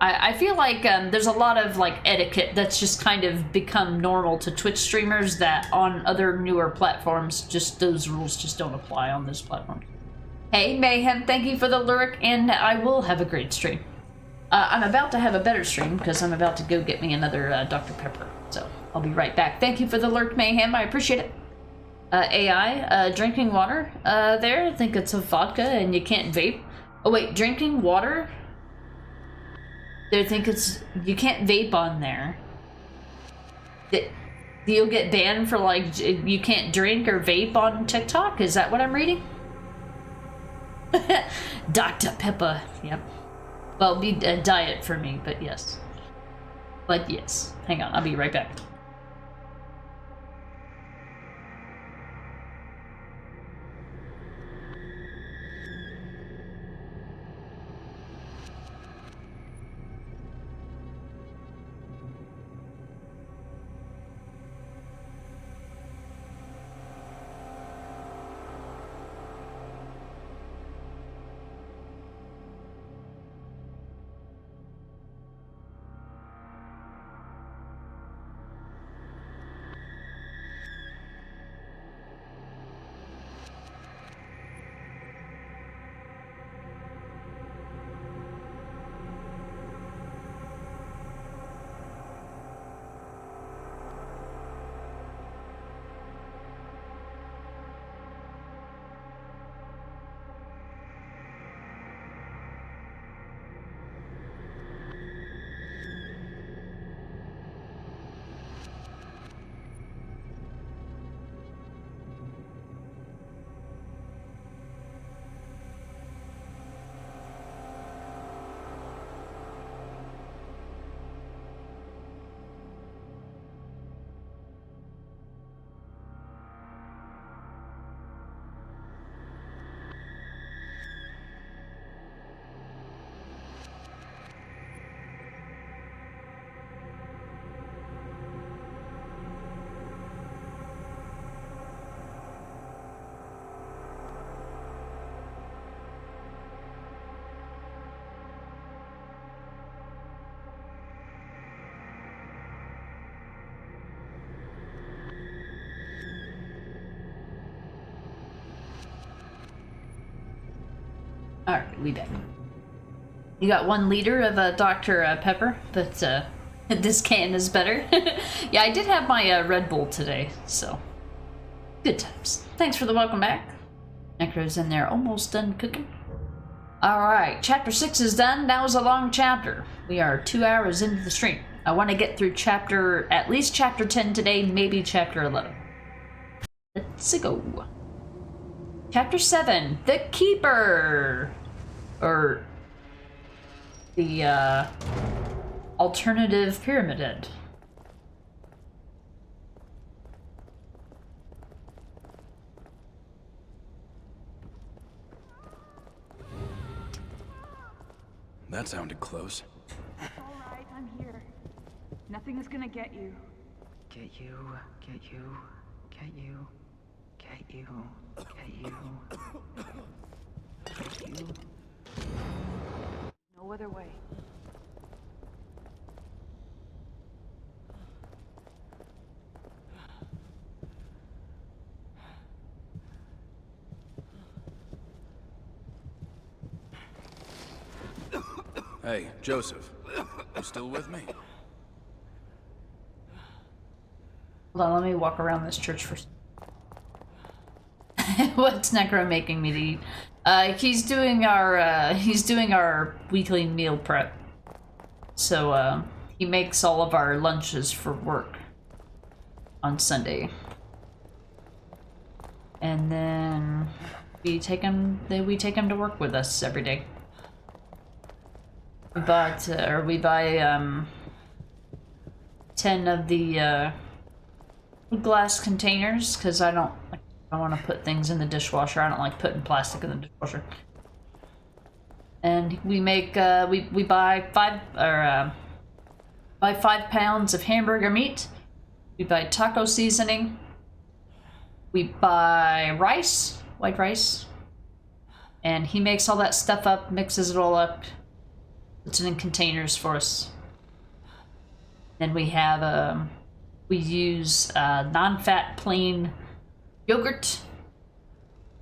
I feel like there's a lot of, like, etiquette that's just kind of become normal to Twitch streamers that on other newer platforms, just those rules just don't apply on this platform. Hey, Mayhem, thank you for the lyric, and I will have a great stream. I'm about to have a better stream because I'm about to go get me another Dr. Pepper. So I'll be right back. Thank you for the lurk, Mayhem. I appreciate it. AI, drinking water there. I think it's a vodka and you can't vape. Oh, wait, drinking water? They think it's... You can't vape on there. You'll get banned for, like, you can't drink or vape on TikTok? Is that what I'm reading? Dr. Pepper, yep. Well, be a diet for me, but yes. But yes. Hang on, I'll be right back. Alright, we back. You got 1 liter of Dr. Pepper, but this can is better. Yeah, I did have my Red Bull today, so good times. Thanks for the welcome back. Necro's in there, almost done cooking. Alright, chapter 6 is done. That was a long chapter. We are 2 hours into the stream. I want to get through at least chapter 10 today, maybe chapter 11. Let's go. Chapter 7, The Keeper! Or the alternative pyramid head. That sounded close. Alright, I'm here. Nothing is gonna get you. Get you, get you, get you, get you, get you, get you. No other way. Hey, Joseph. You still with me? Hold on, let me walk around this church first. What's Necro making me to eat? He's doing our weekly meal prep. So he makes all of our lunches for work on Sunday. And then we take him to work with us every day. We buy 10 of the glass containers because I want to put things in the dishwasher. I don't like putting plastic in the dishwasher. And we make we buy 5 pounds of hamburger meat. We buy taco seasoning. We buy rice, white rice, and he makes all that stuff up, mixes it all up, puts it in containers for us. Then we have we use non-fat plain yogurt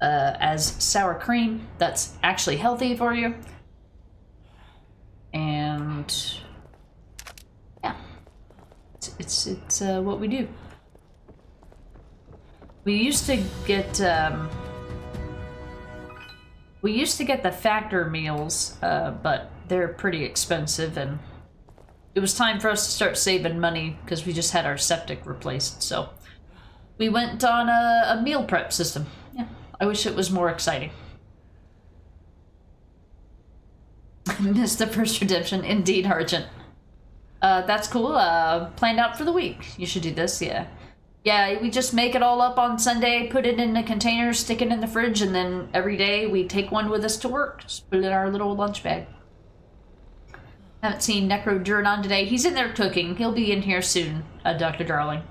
as sour cream. That's actually healthy for you. And yeah, it's what we do. We used to get the factor meals, but they're pretty expensive, and it was time for us to start saving money because we just had our septic replaced. So we went on a meal prep system. Yeah, I wish it was more exciting. Missed the first redemption, indeed, Argent. That's cool. Planned out for the week. You should do this, yeah. Yeah, we just make it all up on Sunday, put it in a container, stick it in the fridge, and then every day we take one with us to work. Just put it in our little lunch bag. Haven't seen Necro Duradon today. He's in there cooking. He'll be in here soon, Dr. Darling.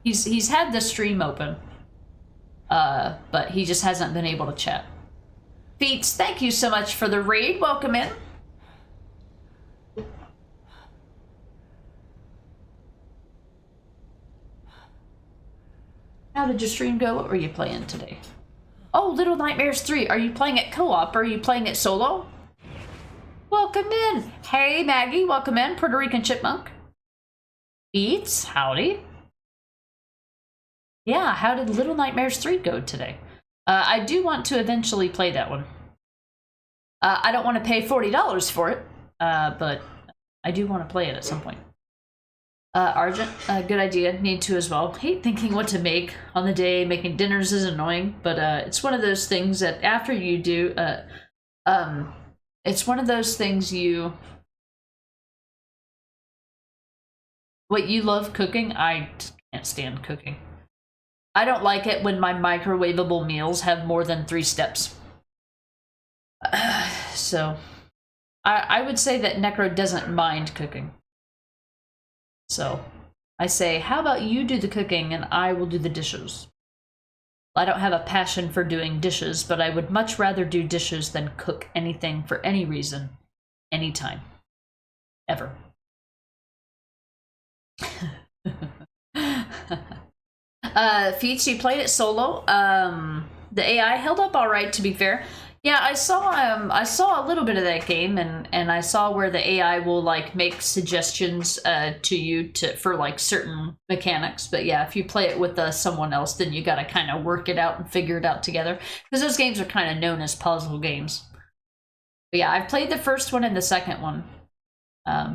He's had the stream open, but he just hasn't been able to chat. Feats, thank you so much for the raid. Welcome in. How did your stream go? What were you playing today? Oh, Little Nightmares 3. Are you playing it co-op or are you playing it solo? Welcome in. Hey, Maggie. Welcome in. Puerto Rican Chipmunk. Beats. Howdy. Yeah, how did Little Nightmares 3 go today? I do want to eventually play that one. I don't want to pay $40 for it, but I do want to play it at some point. Argent, good idea. Need to as well. Hate thinking what to make on the day. Making dinners is annoying, but it's one of those things that after you do, it's one of those things what you love cooking. I can't stand cooking. I don't like it when my microwavable meals have more than 3 steps. So, I would say that Necro doesn't mind cooking. So, I say, how about you do the cooking and I will do the dishes? I don't have a passion for doing dishes, but I would much rather do dishes than cook anything for any reason, anytime, ever. Feats, you played it solo. The AI held up all right, to be fair. Yeah, I saw a little bit of that game, and I saw where the AI will like make suggestions to you for like certain mechanics. But yeah, if you play it with someone else, then you got to kind of work it out and figure it out together, because those games are kind of known as puzzle games. But yeah, I've played the first one and the second one.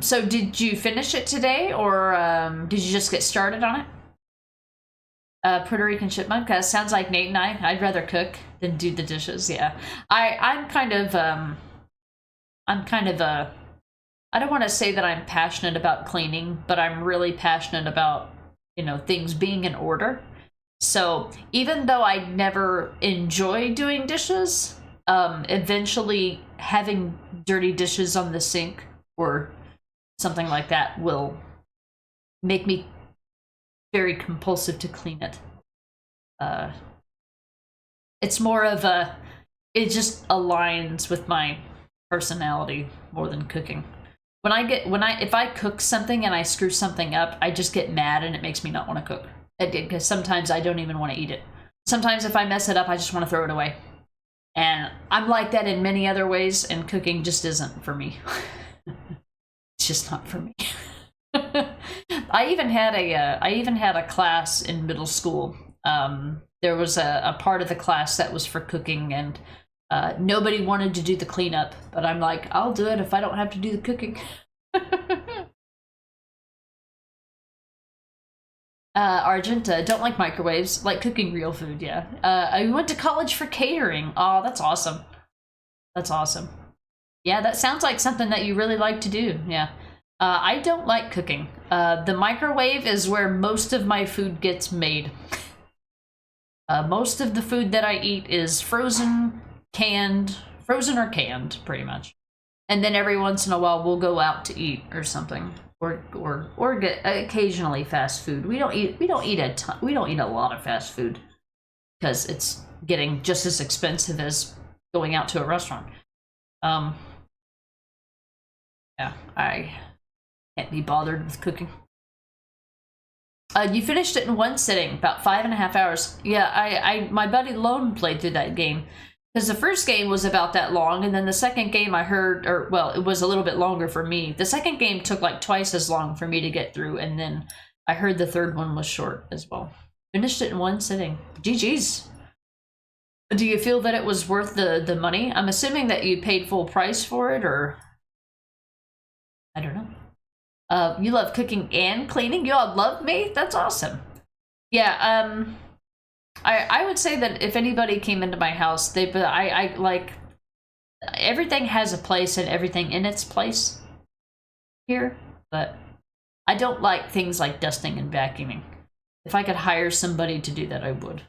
So did you finish it today, or did you just get started on it? Puerto Rican Chipmunk, sounds like Nate and I'd rather cook than do the dishes. Yeah, I'm kind of I don't want to say that I'm passionate about cleaning, but I'm really passionate about, you know, things being in order. So even though I never enjoy doing dishes, eventually having dirty dishes on the sink or something like that will make me very compulsive to clean it. It's more of it just aligns with my personality more than cooking. If I cook something and I screw something up, I just get mad and it makes me not want to cook. Because sometimes I don't even want to eat it. Sometimes if I mess it up, I just want to throw it away. And I'm like that in many other ways, and cooking just isn't for me. It's just not for me. I even had a class in middle school. There was a part of the class that was for cooking, and nobody wanted to do the cleanup, but I'm like, I'll do it if I don't have to do the cooking. Argent, don't like microwaves, like cooking real food, yeah. I went to college for catering. Oh, that's awesome. That's awesome. Yeah, that sounds like something that you really like to do, yeah. I don't like cooking. The microwave is where most of my food gets made. Most of the food that I eat is frozen or canned, pretty much. And then every once in a while we'll go out to eat or something, or get occasionally fast food. We don't eat a lot of fast food because it's getting just as expensive as going out to a restaurant. Yeah, I can't be bothered with cooking. You finished it in one sitting, about 5.5 hours. Yeah, my buddy Lone played through that game. Because the first game was about that long, and then the second game I heard, it was a little bit longer for me. The second game took like twice as long for me to get through, and then I heard the third one was short as well. Finished it in one sitting. GG's. Do you feel that it was worth the money? I'm assuming that you paid full price for it, or... I don't know. You love cooking and cleaning? You all love me? That's awesome. Yeah, I would say that if anybody came into my house, I like... Everything has a place and everything in its place here, but I don't like things like dusting and vacuuming. If I could hire somebody to do that, I would.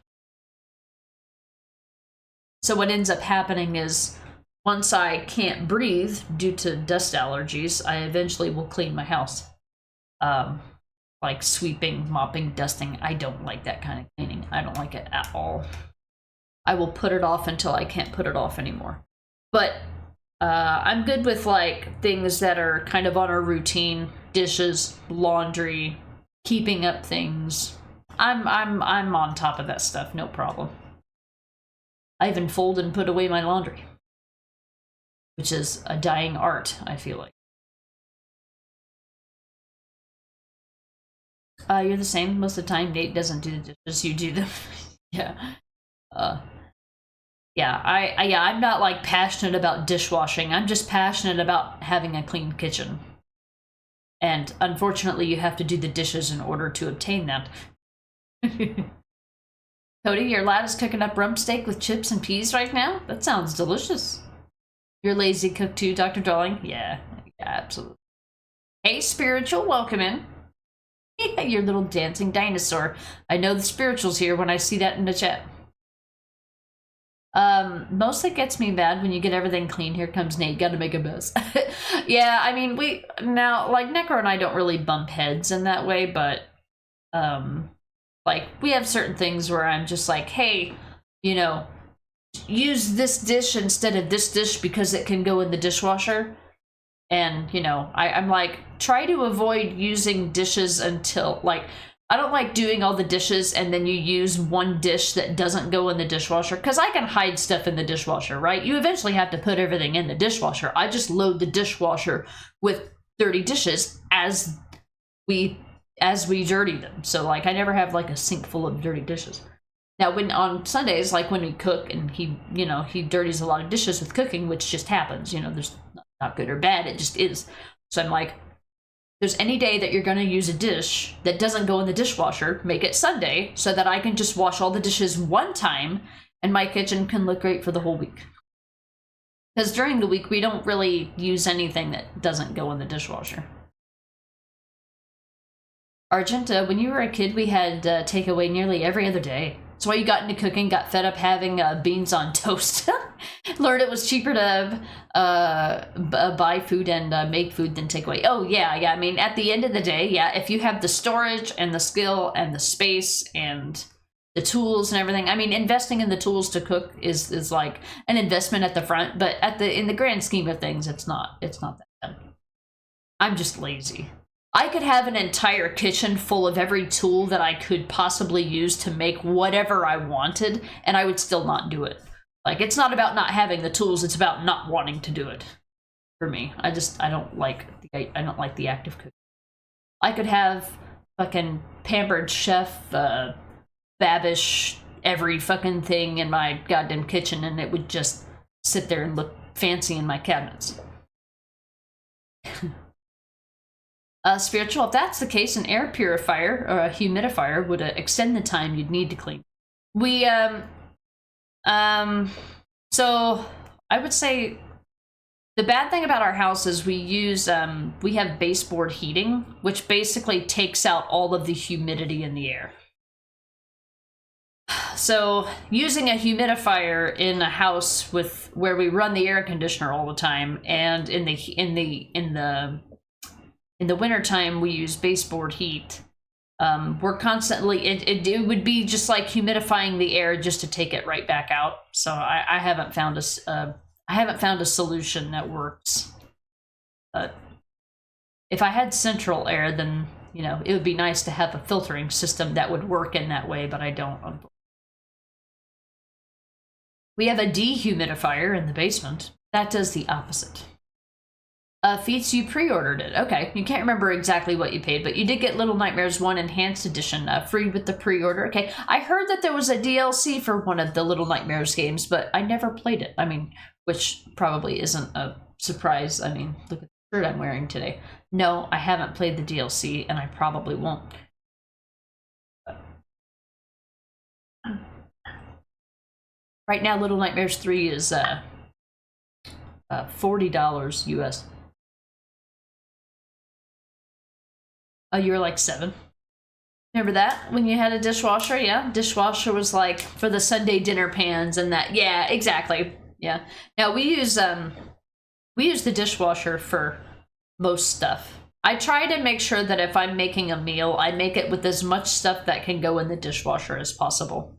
So what ends up happening is, once I can't breathe due to dust allergies, I eventually will clean my house. Like sweeping, mopping, dusting. I don't like that kind of cleaning. I don't like it at all. I will put it off until I can't put it off anymore. But I'm good with like things that are kind of on a routine. Dishes, laundry, keeping up things. I'm on top of that stuff, no problem. I even fold and put away my laundry, which is a dying art, I feel like. You're the same most of the time. Nate doesn't do the dishes, you do them. Yeah. Yeah, I'm not like passionate about dishwashing. I'm just passionate about having a clean kitchen. And unfortunately, you have to do the dishes in order to obtain that. Cody, your lad is cooking up rump steak with chips and peas right now? That sounds delicious. You're lazy cook too, Dr. Darling? Yeah, absolutely. Hey, Spiritual, welcome in. Yeah, your little dancing dinosaur. I know the Spiritual's here when I see that in the chat. Mostly gets me mad when you get everything clean. Here comes Nate, gotta make a mess. Yeah, I mean, like, Necro and I don't really bump heads in that way, but, like, we have certain things where I'm just like, hey, you know, use this dish instead of this dish because it can go in the dishwasher. And, you know, I'm like, try to avoid using dishes until, like, I don't like doing all the dishes and then you use one dish that doesn't go in the dishwasher, because I can hide stuff in the dishwasher, right? You eventually have to put everything in the dishwasher. I just load the dishwasher with dirty dishes as we dirty them. So like I never have like a sink full of dirty dishes. Now when on Sundays, like when we cook and he dirties a lot of dishes with cooking, which just happens, there's not good or bad, it just is. So I'm like, there's any day that you're going to use a dish that doesn't go in the dishwasher, make it Sunday so that I can just wash all the dishes one time and my kitchen can look great for the whole week. Because during the week, we don't really use anything that doesn't go in the dishwasher. Argent, when you were a kid, we had takeaway nearly every other day. That's why you got into cooking, got fed up having beans on toast. Learned it was cheaper to buy food and make food than take away. Oh, yeah. I mean, at the end of the day, yeah, if you have the storage and the skill and the space and the tools and everything, I mean, investing in the tools to cook is like an investment at the front, but in the grand scheme of things, it's not that bad. I'm just lazy. I could have an entire kitchen full of every tool that I could possibly use to make whatever I wanted, and I would still not do it. Like, it's not about not having the tools, it's about not wanting to do it. For me, I don't like the act of cooking. I could have fucking pampered chef, Babish, every fucking thing in my goddamn kitchen, and it would just sit there and look fancy in my cabinets. Spiritual, if that's the case, an air purifier or a humidifier would extend the time you'd need to clean. So I would say the bad thing about our house is we have baseboard heating, which basically takes out all of the humidity in the air. So using a humidifier in a house where we run the air conditioner all the time, and in the wintertime we use baseboard heat, we're constantly, it would be just like humidifying the air just to take it right back out. So I haven't found a solution that works. But if I had central air, then it would be nice to have a filtering system that would work in that way, but I don't. We have a dehumidifier in the basement that does the opposite. Feats, you pre-ordered it. Okay, you can't remember exactly what you paid, but you did get Little Nightmares 1 Enhanced Edition free with the pre-order. Okay, I heard that there was a DLC for one of the Little Nightmares games, but I never played it. I mean, which probably isn't a surprise. I mean, look at the shirt I'm wearing today. No, I haven't played the DLC, and I probably won't. Right now, Little Nightmares 3 is $40 US. Oh, you were like 7. Remember that? When you had a dishwasher? Yeah, dishwasher was like for the Sunday dinner pans and that. Yeah, exactly. Yeah. Now we use the dishwasher for most stuff. I try to make sure that if I'm making a meal, I make it with as much stuff that can go in the dishwasher as possible.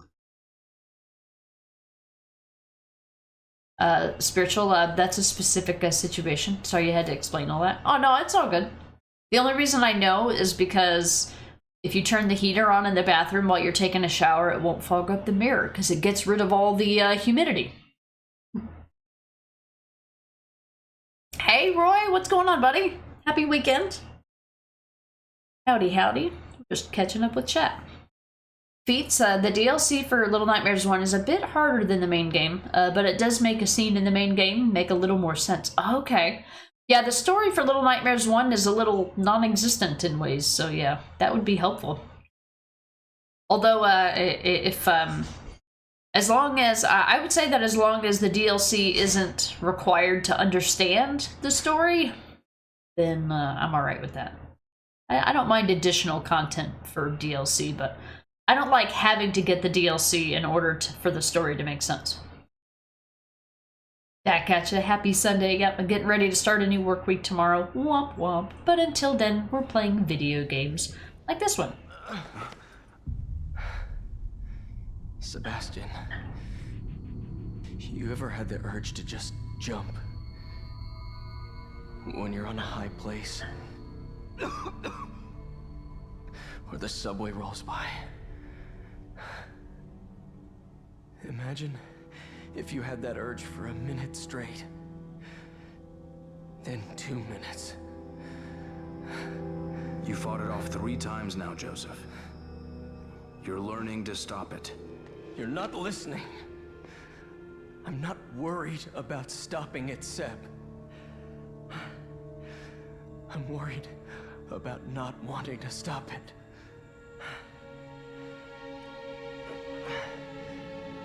Spiritual, that's a specific situation. Sorry you had to explain all that. Oh, no, it's all good. The only reason I know is because if you turn the heater on in the bathroom while you're taking a shower, it won't fog up the mirror because it gets rid of all the humidity. Hey, Roy, what's going on, buddy? Happy weekend. Howdy, howdy. Just catching up with chat. Feats, the DLC for Little Nightmares 1 is a bit harder than the main game, but it does make a scene in the main game make a little more sense. Okay. Yeah, the story for Little Nightmares 1 is a little non-existent in ways, so yeah, that would be helpful. Although, as long as, I would say that as long as the DLC isn't required to understand the story, then I'm alright with that. I don't mind additional content for DLC, but I don't like having to get the DLC in order for the story to make sense. Back at ya. Happy Sunday. Yep, I'm getting ready to start a new work week tomorrow. Womp womp. But until then, we're playing video games. Like this one. Sebastian, you ever had the urge to just jump? When you're on a high place? or the subway rolls by. Imagine if you had that urge for a minute straight. Then 2 minutes. You fought it off 3 times now, Joseph. You're learning to stop it. You're not listening. I'm not worried about stopping it, Seb. I'm worried about not wanting to stop it.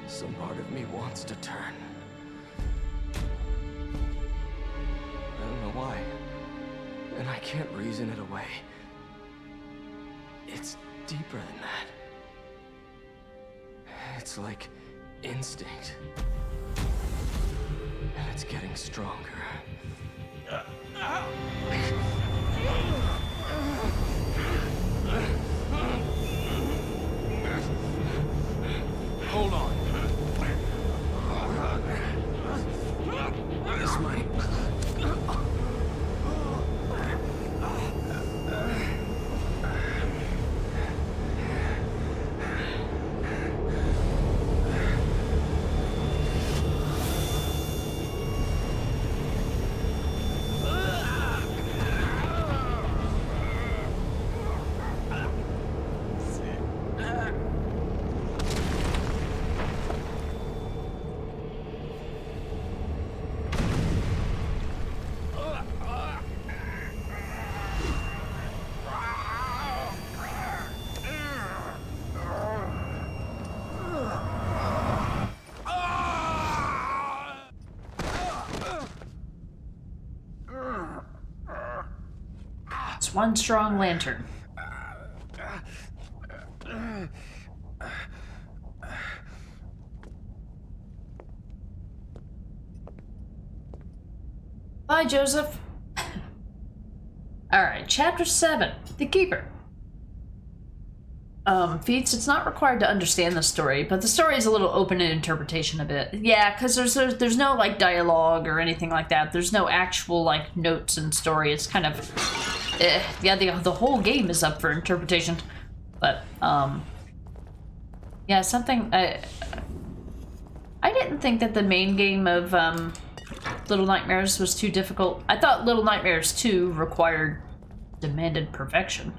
Some part of me wants to turn. I don't know why. And I can't reason it away. It's deeper than that. It's like instinct. And it's getting stronger. Hold on. This might... It's one strong lantern. Bye, Joseph. Alright, Chapter 7. The Keeper. Feats, it's not required to understand the story, but the story is a little open in interpretation a bit. Yeah, because there's no, like, dialogue or anything like that. There's no actual, like, notes and story. It's kind of... yeah, the whole game is up for interpretation. But, yeah, something... I didn't think that the main game of, Little Nightmares was too difficult. I thought Little Nightmares 2 demanded perfection.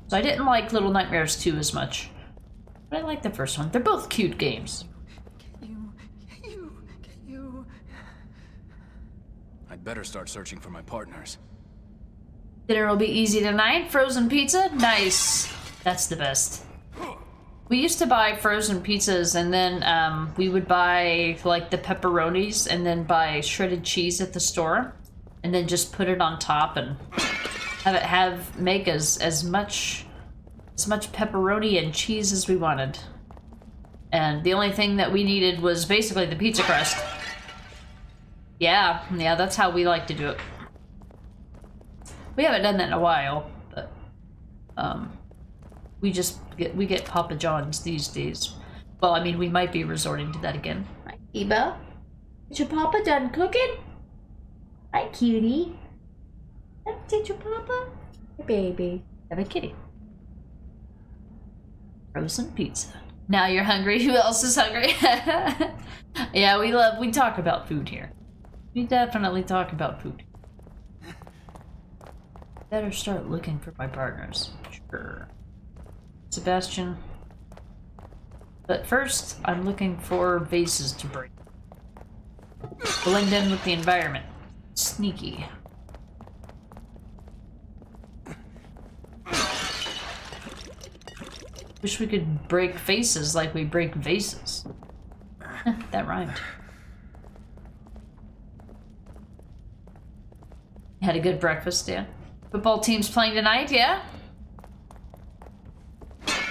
So I didn't like Little Nightmares 2 as much. But I like the first one. They're both cute games. Get you. I'd better start searching for my partners. Dinner will be easy tonight. Frozen pizza? Nice. That's the best. We used to buy frozen pizzas and then we would buy like the pepperonis and then buy shredded cheese at the store and then just put it on top and make as much pepperoni and cheese as we wanted. And the only thing that we needed was basically the pizza crust. Yeah, that's how we like to do it. We haven't done that in a while, but we get Papa John's these days. Well, I mean, we might be resorting to that again. Hi, Eva. Is your Papa done cooking? Hi, cutie. Did your Papa? Hey, baby. Have a kitty. Frozen pizza. Now you're hungry. Who else is hungry? Yeah, we talk about food here. We definitely talk about food. Better start looking for my partners. Sure. Sebastian. But first, I'm looking for vases to break. Blend in with the environment. Sneaky. Wish we could break faces like we break vases. That rhymed. Had a good breakfast, yeah. Football team's playing tonight, yeah?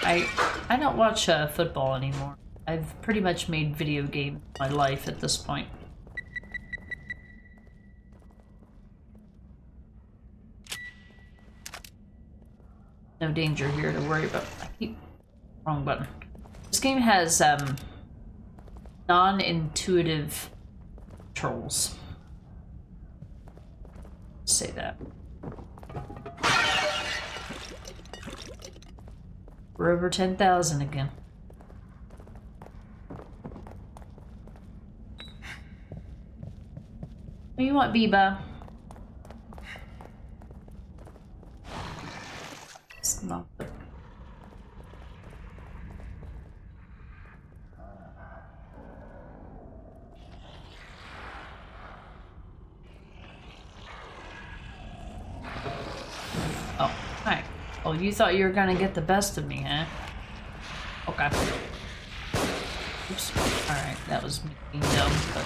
I don't watch football anymore. I've pretty much made video games my life at this point. No danger here to worry about. I keep... Wrong button. This game has non-intuitive controls. Say that. We're over 10,000 again. What do you want, Biba? It's not the... Oh, hi. Oh, you thought you were gonna get the best of me, huh? Okay. Oops. Alright, that was me being dumb, but...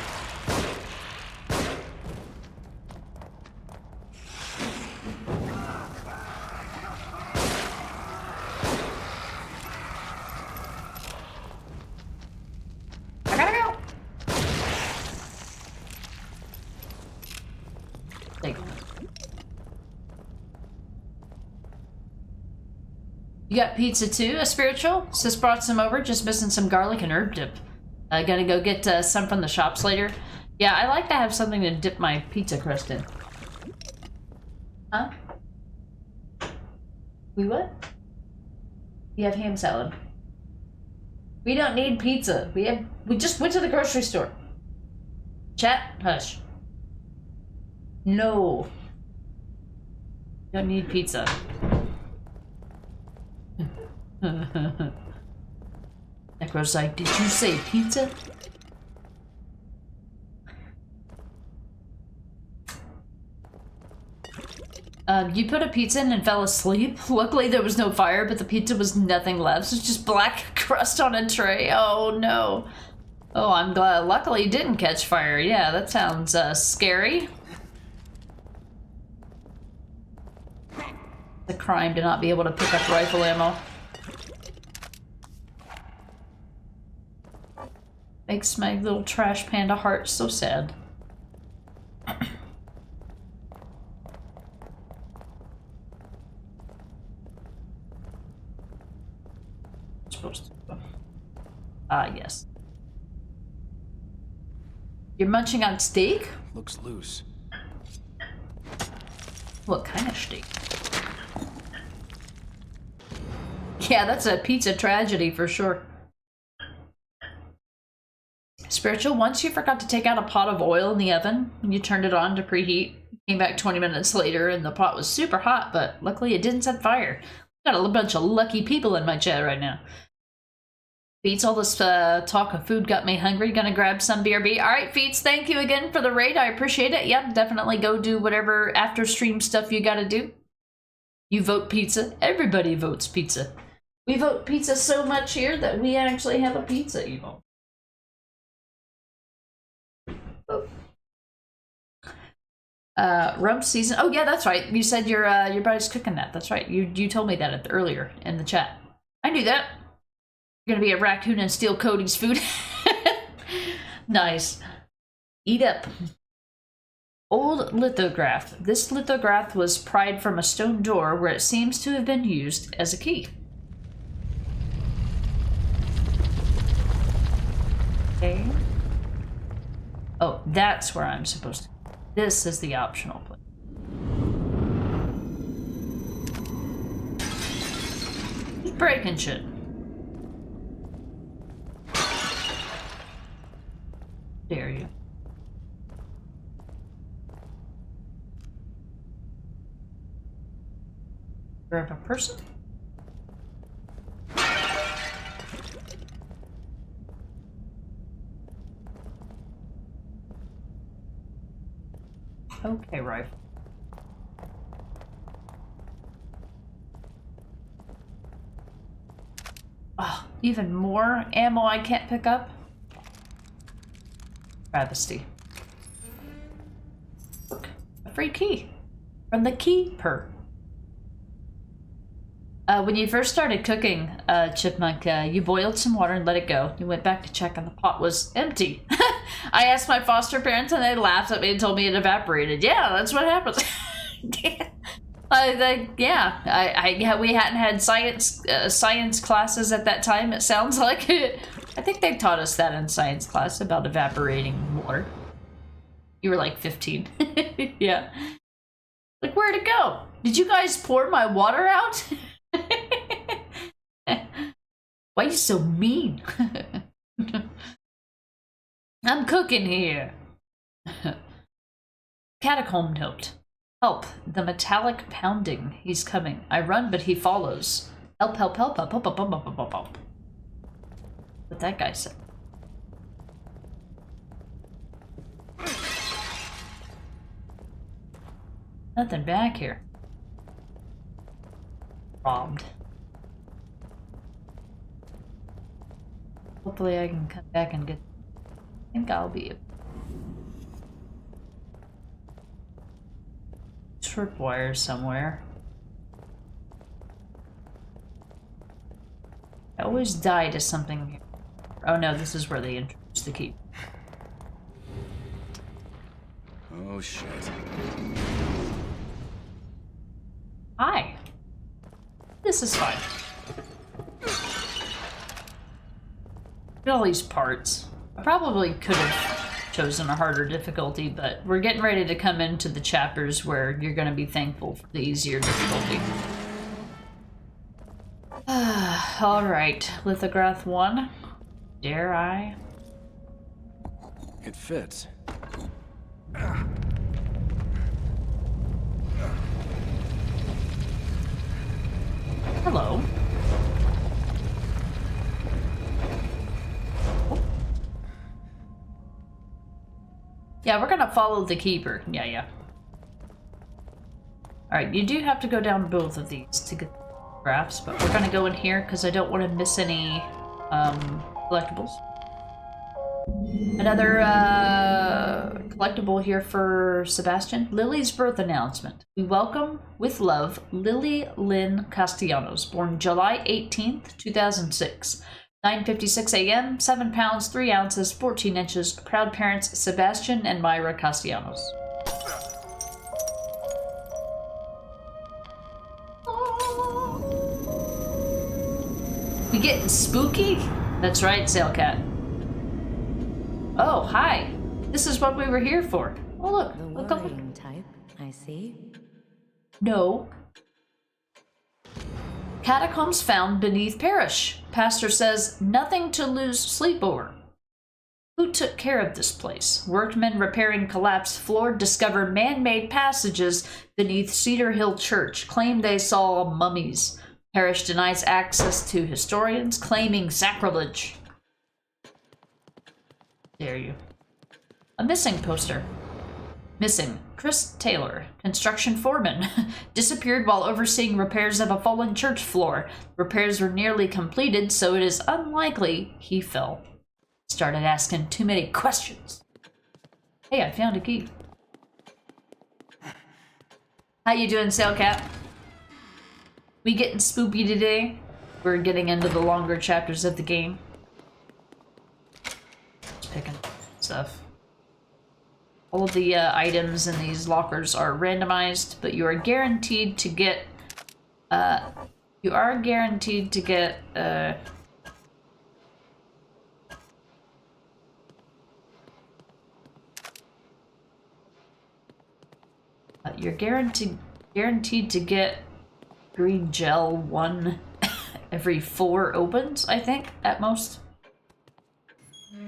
I gotta go! Take it. You got pizza too? A spiritual? Sis brought some over, just missing some garlic and herb dip. Gonna go get some from the shops later. Yeah, I like to have something to dip my pizza crust in. Huh? We what? We have ham salad. We don't need pizza. We just went to the grocery store. Chat, hush. No. Don't need pizza. Necro's like, did you say pizza? You put a pizza in and fell asleep. Luckily there was no fire, but the pizza was nothing left. It's just black crust on a tray. Oh no. Oh, I'm glad. Luckily it didn't catch fire. Yeah, that sounds scary. It's a crime to not be able to pick up rifle ammo. Makes my little trash panda heart so sad. Supposed to. Yes. You're munching on steak? Looks loose. What kind of steak? Yeah, that's a pizza tragedy for sure. Spiritual, once you forgot to take out a pot of oil in the oven, and you turned it on to preheat. Came back 20 minutes later and the pot was super hot, but luckily it didn't set fire. Got a bunch of lucky people in my chat right now. Feats, all this talk of food got me hungry. Gonna grab some BRB. Alright, Feats, thank you again for the raid. I appreciate it. Yep, definitely go do whatever after stream stuff you gotta do. You vote pizza. Everybody votes pizza. We vote pizza so much here that we actually have a pizza emote. Rump season. Oh yeah, that's right. You said your buddy's cooking that. That's right. You told me that earlier in the chat. I knew that. You're gonna be a raccoon and steal Cody's food. Nice. Eat up. Old lithograph. This lithograph was pried from a stone door where it seems to have been used as a key. Okay. Oh, that's where I'm supposed to. This is the optional place. Keep breaking shit. Dare you. Grab a person? Okay, rifle. Oh, even more ammo I can't pick up? Travesty. Look, a free key. From the keeper. When you first started cooking, Chipmunk, you boiled some water and let it go. You went back to check and the pot was empty. I asked my foster parents and they laughed at me and told me it evaporated. Yeah, that's what happens. We hadn't had science classes at that time, it sounds like. I think they taught us that in science class about evaporating water. You were like 15. Yeah. Like, where'd it go? Did you guys pour my water out? Why are you so mean? I'm cooking here. Catacomb note. Help. The metallic pounding. He's coming. I run, but he follows. Help, help, help, help, help, help, help, help, help, help. What that guy said. Nothing back here. Robbed. Hopefully I can come back and get... I think I'll be... Short wire somewhere. I always die to something here. Oh no, this is where they introduce the key. Oh shit. Hi. This is fine. Look at all these parts. I probably could have chosen a harder difficulty, but we're getting ready to come into the chapters where you're going to be thankful for the easier difficulty. Alright, lithograph 1. Dare I? It fits. Hello. Yeah, we're gonna follow the keeper. Yeah. Alright, you do have to go down both of these to get the graphs, but we're gonna go in here because I don't want to miss any collectibles. Another collectible here for Sebastian. Lily's birth announcement. We welcome, with love, Lily Lynn Castellanos, born July 18th, 2006. 9:56 a.m., 7 pounds, 3 ounces, 14 inches. Proud parents, Sebastian and Myra Castellanos. We getting spooky? That's right, Sailcat. Oh, hi. This is what we were here for. Oh, look. The Look, look. worrying type, I see. No. Catacombs found beneath parish. Pastor says nothing to lose sleep over. Who took care of this place? Workmen repairing collapsed floor discover man-made passages beneath Cedar Hill Church. Claim they saw mummies. Parish denies access to historians, claiming sacrilege. Dare you. A missing poster. Missing. Chris Taylor, construction foreman, disappeared while overseeing repairs of a fallen church floor. Repairs were nearly completed, so it is unlikely he fell. Started asking too many questions. Hey, I found a key. How you doing, Sailcat? We getting spoopy today? We're getting into the longer chapters of the game. Just picking stuff. All of the items in these lockers are randomized, but you are guaranteed to get, you're guaranteed to get green gel 1 every 4 opens, I think, at most.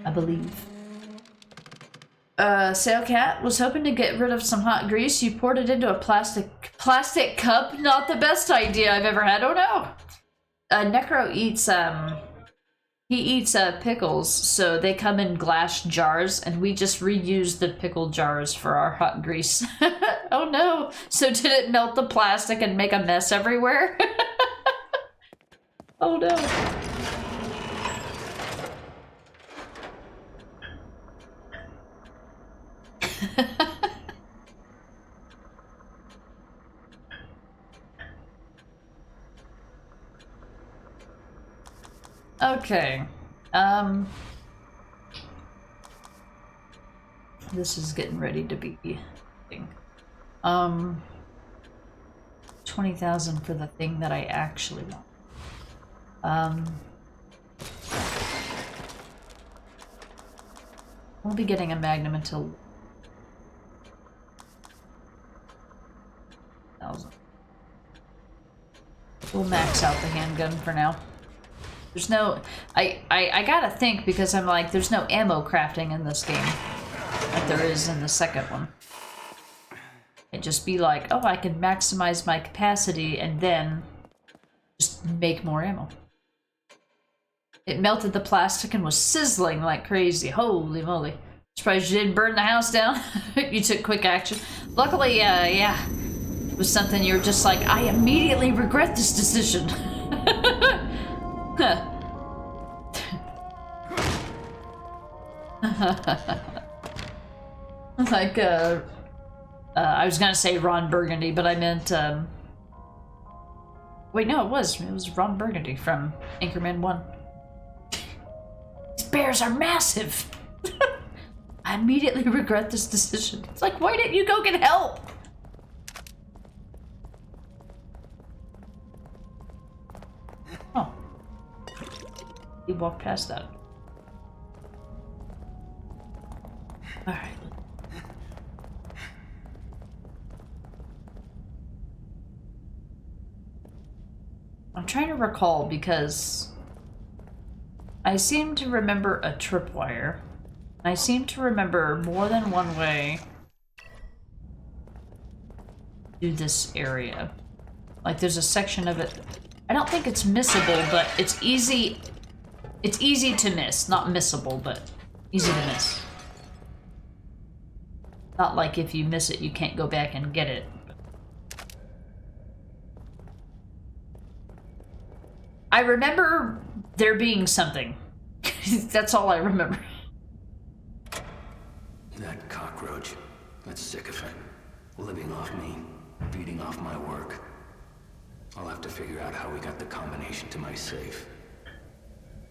I believe. Sailcat was hoping to get rid of some hot grease. You poured it into a plastic cup. Not the best idea I've ever had. Oh no! Necro eats, he eats pickles, so they come in glass jars, and we just reuse the pickle jars for our hot grease. Oh no! So did it melt the plastic and make a mess everywhere? Oh no. Okay. This is getting ready to be 20,000 for the thing that I actually want. Won't be getting a Magnum until 1,000. We'll max out the handgun for now. There's no... I gotta think, because I'm like, there's no ammo crafting in this game. Like there is in the second one. It'd just be like, oh, I can maximize my capacity and then just make more ammo. It melted the plastic and was sizzling like crazy. Holy moly. Surprised you didn't burn the house down. You took quick action. Luckily, yeah. It was something you were just like, I immediately regret this decision. Like, I was gonna say Ron Burgundy, but I meant, wait, no, it was Ron Burgundy from Anchorman 1. These bears are massive! I immediately regret this decision. It's like, why didn't you go get help? Oh. He walked past that. Alright. I'm trying to recall because I seem to remember a tripwire. I seem to remember more than one way to this area. Like there's a section of it. I don't think it's missable, but it's easy to miss. Not missable, but easy to miss. Not like if you miss it, you can't go back and get it. I remember there being something. That's all I remember. That cockroach. That sycophant. Living off me. Feeding off my work. I'll have to figure out how we got the combination to my safe.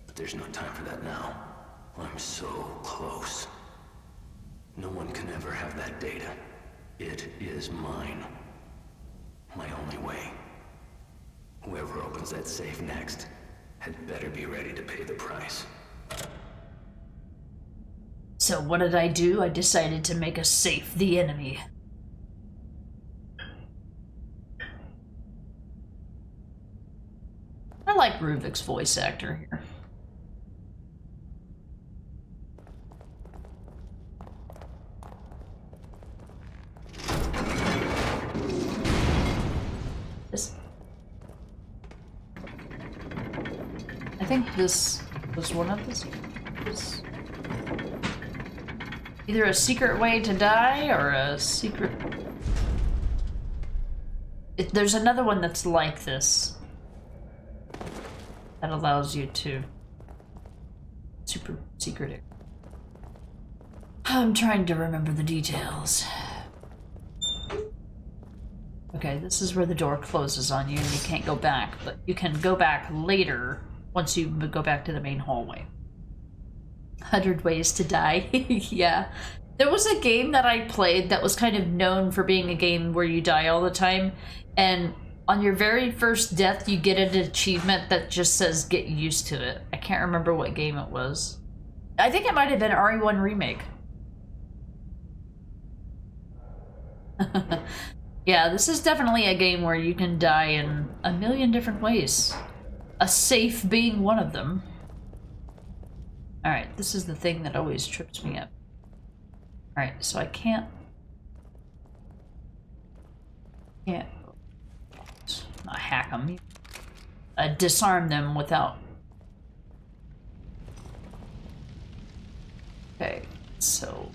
But there's no time for that now. I'm so close. No one can ever have that data. It is mine. My only way. Whoever opens that safe next had better be ready to pay the price. So what did I do? I decided to make a safe the enemy. I like Ruvik's voice actor here. I think this was one of this. Either a secret way to die or a secret... There's another one that's like this. That allows you to... Super secret. I'm trying to remember the details. Okay, this is where the door closes on you and you can't go back, but you can go back later once you go back to the main hallway. 100 Ways to Die. Yeah. There was a game that I played that was kind of known for being a game where you die all the time, and on your very first death you get an achievement that just says get used to it. I can't remember what game it was. I think it might have been RE1 Remake. Yeah, this is definitely a game where you can die in a million different ways. A safe being one of them. Alright, this is the thing that always trips me up. Alright, so I can't not hack them. Disarm them without... Okay, so...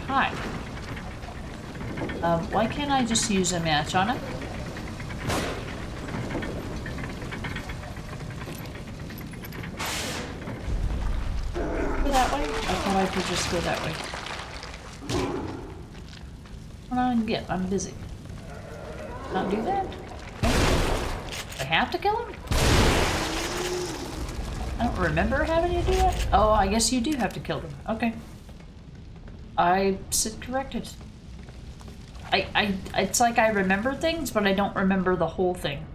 Hi. Why can't I just use a match on it? Go that way? I thought I could just go that way. Come on, get. I'm busy. Not do that? I have to kill him? I don't remember having to do that. Oh, I guess you do have to kill them. Okay. I sit corrected. It's like I remember things, but I don't remember the whole thing.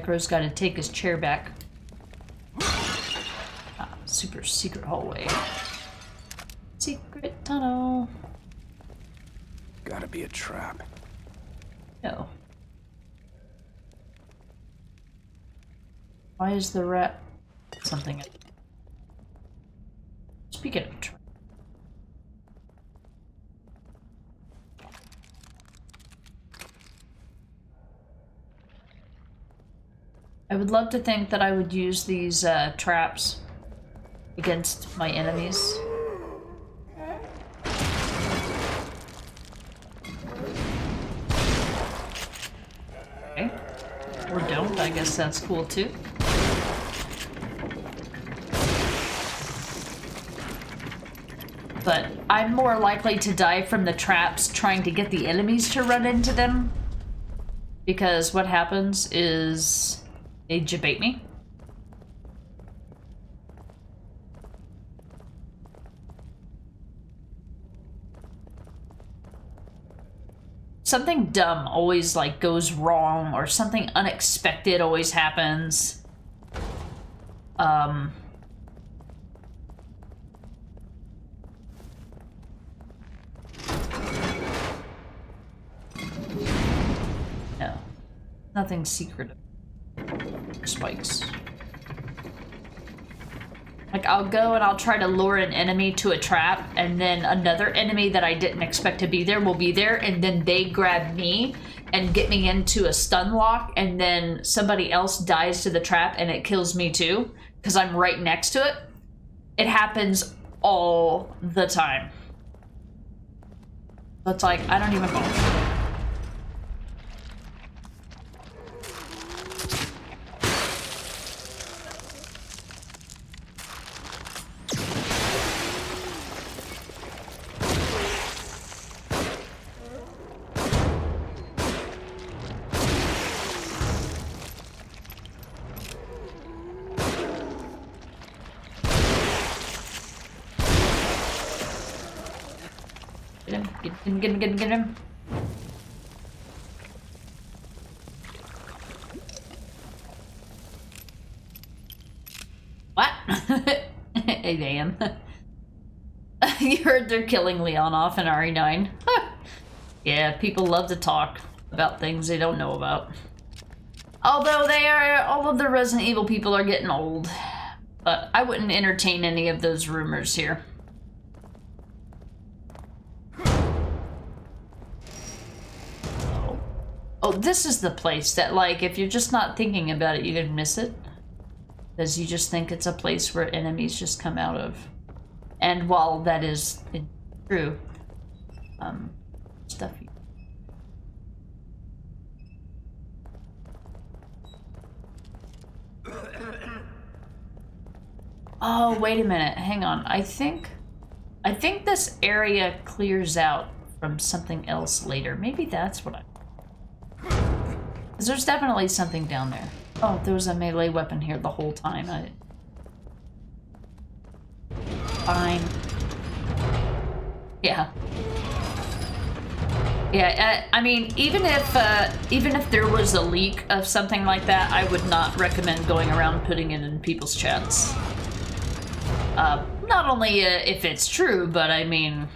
Necro's got to take his chair back. Ah, super secret hallway. Secret tunnel. Gotta be a trap. No. Why is the rat something? Speaking of trap. I would love to think that I would use these traps against my enemies. Okay. Or don't, I guess that's cool too. But I'm more likely to die from the traps trying to get the enemies to run into them. Because what happens is they jabate me. Something dumb always like goes wrong, or something unexpected always happens. No. Nothing secretive. Spikes. Like, I'll go and I'll try to lure an enemy to a trap, and then another enemy that I didn't expect to be there will be there, and then they grab me and get me into a stun lock, and then somebody else dies to the trap and it kills me too, because I'm right next to it. It happens all the time. So it's like, I don't even know. Get him. What? Hey, damn. You heard they're killing Leon off in RE9. Yeah, people love to talk about things they don't know about. Although all of the Resident Evil people are getting old. But I wouldn't entertain any of those rumors here. Oh, this is the place that, like, if you're just not thinking about it, you can miss it. Because you just think it's a place where enemies just come out of. And while that is true, stuff. Oh, wait a minute. Hang on. I think this area clears out from something else later. Maybe that's what I... Because there's definitely something down there. Oh, there was a melee weapon here the whole time. Fine. Yeah. Yeah, I mean, even if there was a leak of something like that, I would not recommend going around putting it in people's chats. Not only if it's true, but I mean,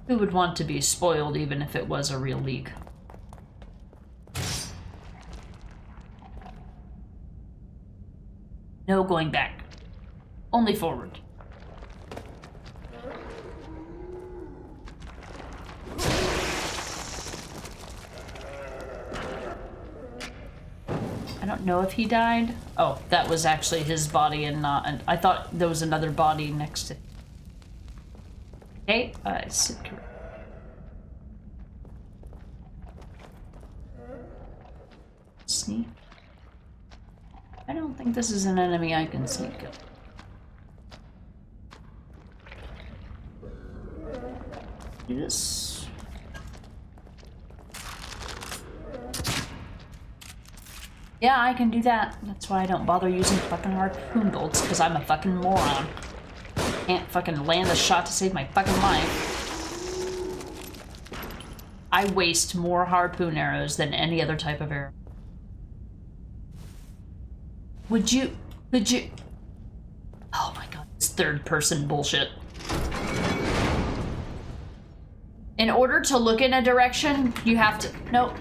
who would want to be spoiled even if it was a real leak? No going back. Only forward. I don't know if he died. Oh, that was actually his body and not... And I thought there was another body next to... Okay, sit correct. Sneak. I don't think this is an enemy I can sneak up. Do this. Yeah, I can do that. That's why I don't bother using fucking harpoon bolts, because I'm a fucking moron. Can't fucking land a shot to save my fucking life. I waste more harpoon arrows than any other type of arrow. Would you... Oh my god, this third-person bullshit. In order to look in a direction, you have to... Nope.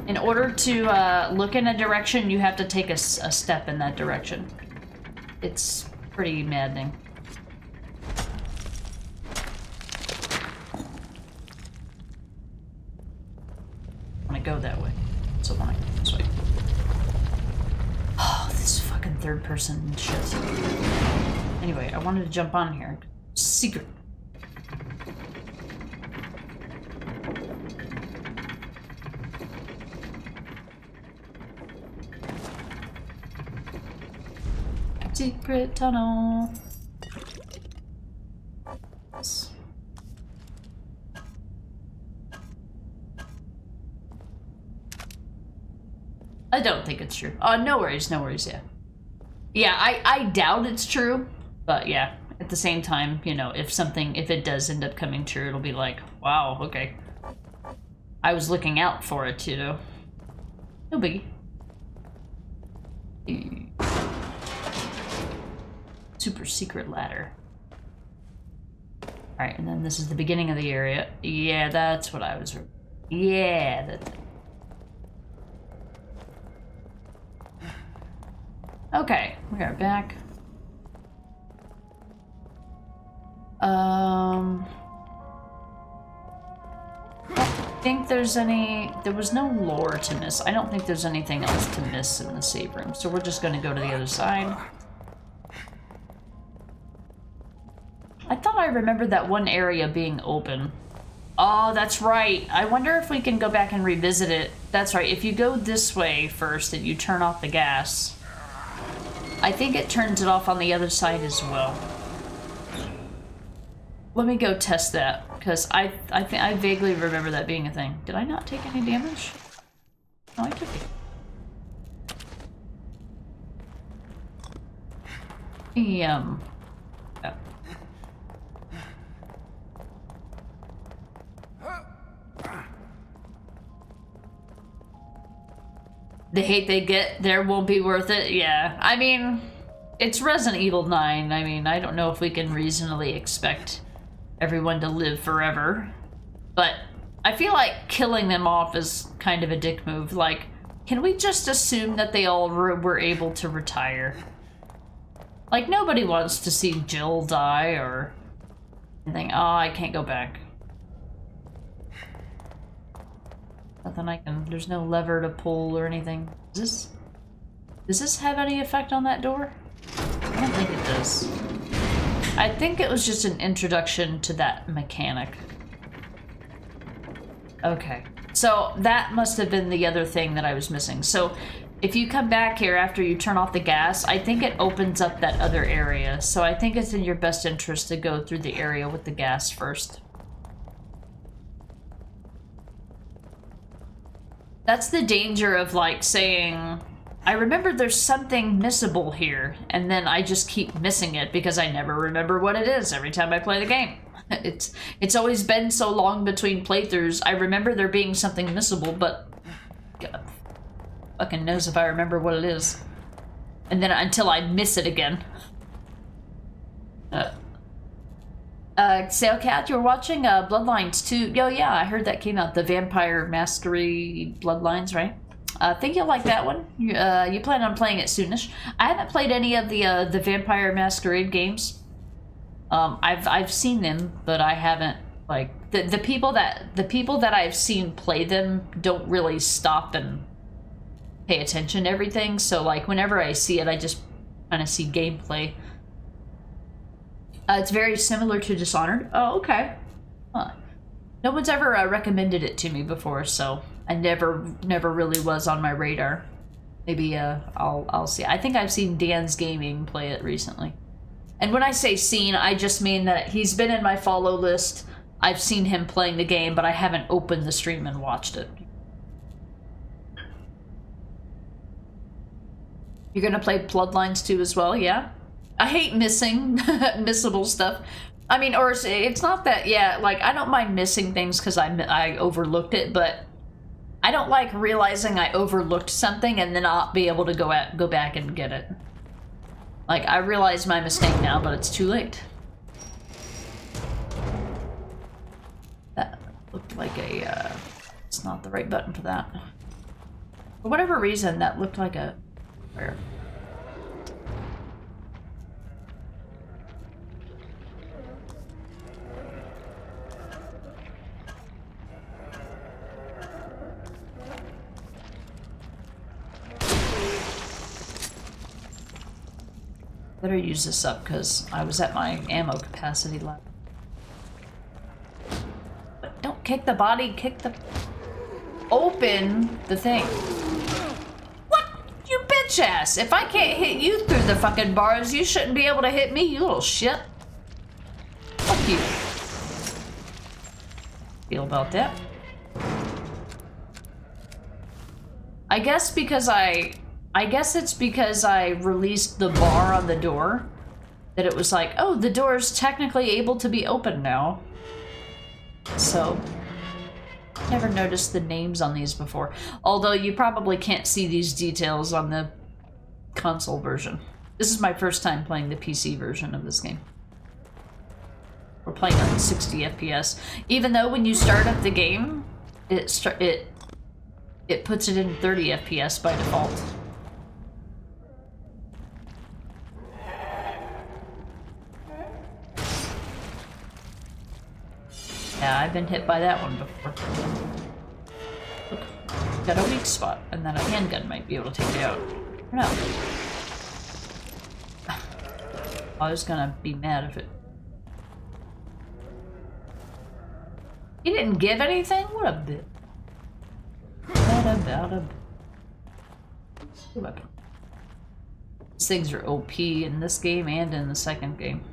In order to look in a direction, you have to take a step in that direction. It's pretty maddening. I want to go that way. So I want to go this way. Oh, this fucking third-person shit. Anyway, I wanted to jump on here. Secret. Secret tunnel. Yes. I don't think it's true. No worries, yeah. Yeah, I doubt it's true, but yeah, at the same time, you know, if it does end up coming true, it'll be like, wow, okay. I was looking out for it, you know. No biggie. Super secret ladder. Alright, and then this is the beginning of the area. Yeah, that's what I was... Yeah, that... Okay, we are back. I don't think there's any... There was no lore to miss. I don't think there's anything else to miss in the save room, so we're just gonna go to the other side. I thought I remembered that one area being open. Oh, that's right. I wonder if we can go back and revisit it. That's right. If you go this way first and you turn off the gas, I think it turns it off on the other side as well. Let me go test that, because I think I vaguely remember that being a thing. Did I not take any damage? No, I took it. Oh. The hate they get there won't be worth it. Yeah, I mean, it's Resident Evil 9. I mean, I don't know if we can reasonably expect everyone to live forever, but I feel like killing them off is kind of a dick move. Like, can we just assume that they all were able to retire? Like, nobody wants to see Jill die or anything. Oh, I can't go back. Nothing I can... There's no lever to pull or anything. Does this have any effect on that door? I don't think it does. I think it was just an introduction to that mechanic. Okay. So that must have been the other thing that I was missing. So if you come back here after you turn off the gas, I think it opens up that other area. So I think it's in your best interest to go through the area with the gas first. That's the danger of, like, saying, I remember there's something missable here, and then I just keep missing it because I never remember what it is every time I play the game. It's always been so long between playthroughs. I remember there being something missable, but God fucking knows if I remember what it is. And then until I miss it again. Sailcat, you're watching Bloodlines 2. Yo, yeah, I heard that came out. The Vampire Masquerade Bloodlines, right? Think you'll like that one. You plan on playing it soonish. I haven't played any of the Vampire Masquerade games. I've seen them, but I haven't, like, the people that I've seen play them don't really stop and pay attention to everything. So, like, whenever I see it, I just kind of see gameplay. It's very similar to Dishonored. Oh, okay. Huh. No one's ever recommended it to me before, so I never really was on my radar. Maybe I'll see. I think I've seen Dan's Gaming play it recently. And when I say seen, I just mean that he's been in my follow list. I've seen him playing the game, but I haven't opened the stream and watched it. You're gonna play Bloodlines 2 as well, yeah? I hate missing missable stuff. I mean, or it's not that, yeah, like, I don't mind missing things because I overlooked it, but I don't like realizing I overlooked something and then not be able to go back and get it. Like, I realize my mistake now, but it's too late. That looked like a, it's not the right button for that. For whatever reason, that looked like a... Where? Better use this up because I was at my ammo capacity level. But don't kick the body, kick the... Open the thing. What? You bitch ass! If I can't hit you through the fucking bars, you shouldn't be able to hit me, you little shit. Fuck you. Feel about that? I guess it's because I released the bar on the door that it was like, oh, the door is technically able to be opened now. So, never noticed the names on these before. Although you probably can't see these details on the console version. This is my first time playing the PC version of this game. We're playing on 60 FPS. Even though when you start up the game, it puts it in 30 FPS by default. Yeah, I've been hit by that one before. Look, got a weak spot, and then a handgun might be able to take it out. No. I was gonna be mad if it... He didn't give anything? What a bit. What about a... Weapon. These things are OP in this game and in the second game.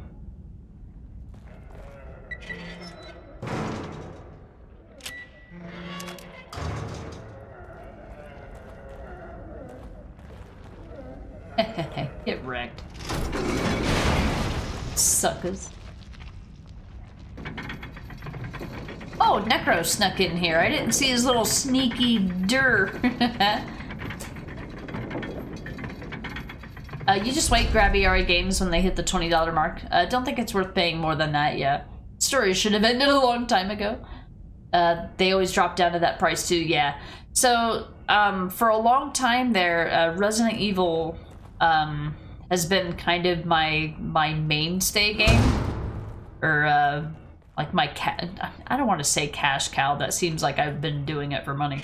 Get wrecked. Suckers. Oh, Necro snuck in here. I didn't see his little sneaky dir. You just wait, grab ERA games when they hit the $20 mark. Don't think it's worth paying more than that yet. Story should have ended a long time ago. They always drop down to that price too, yeah. So, for a long time there, Resident Evil has been kind of my mainstay game. Or, like my I don't want to say cash cow, that seems like I've been doing it for money.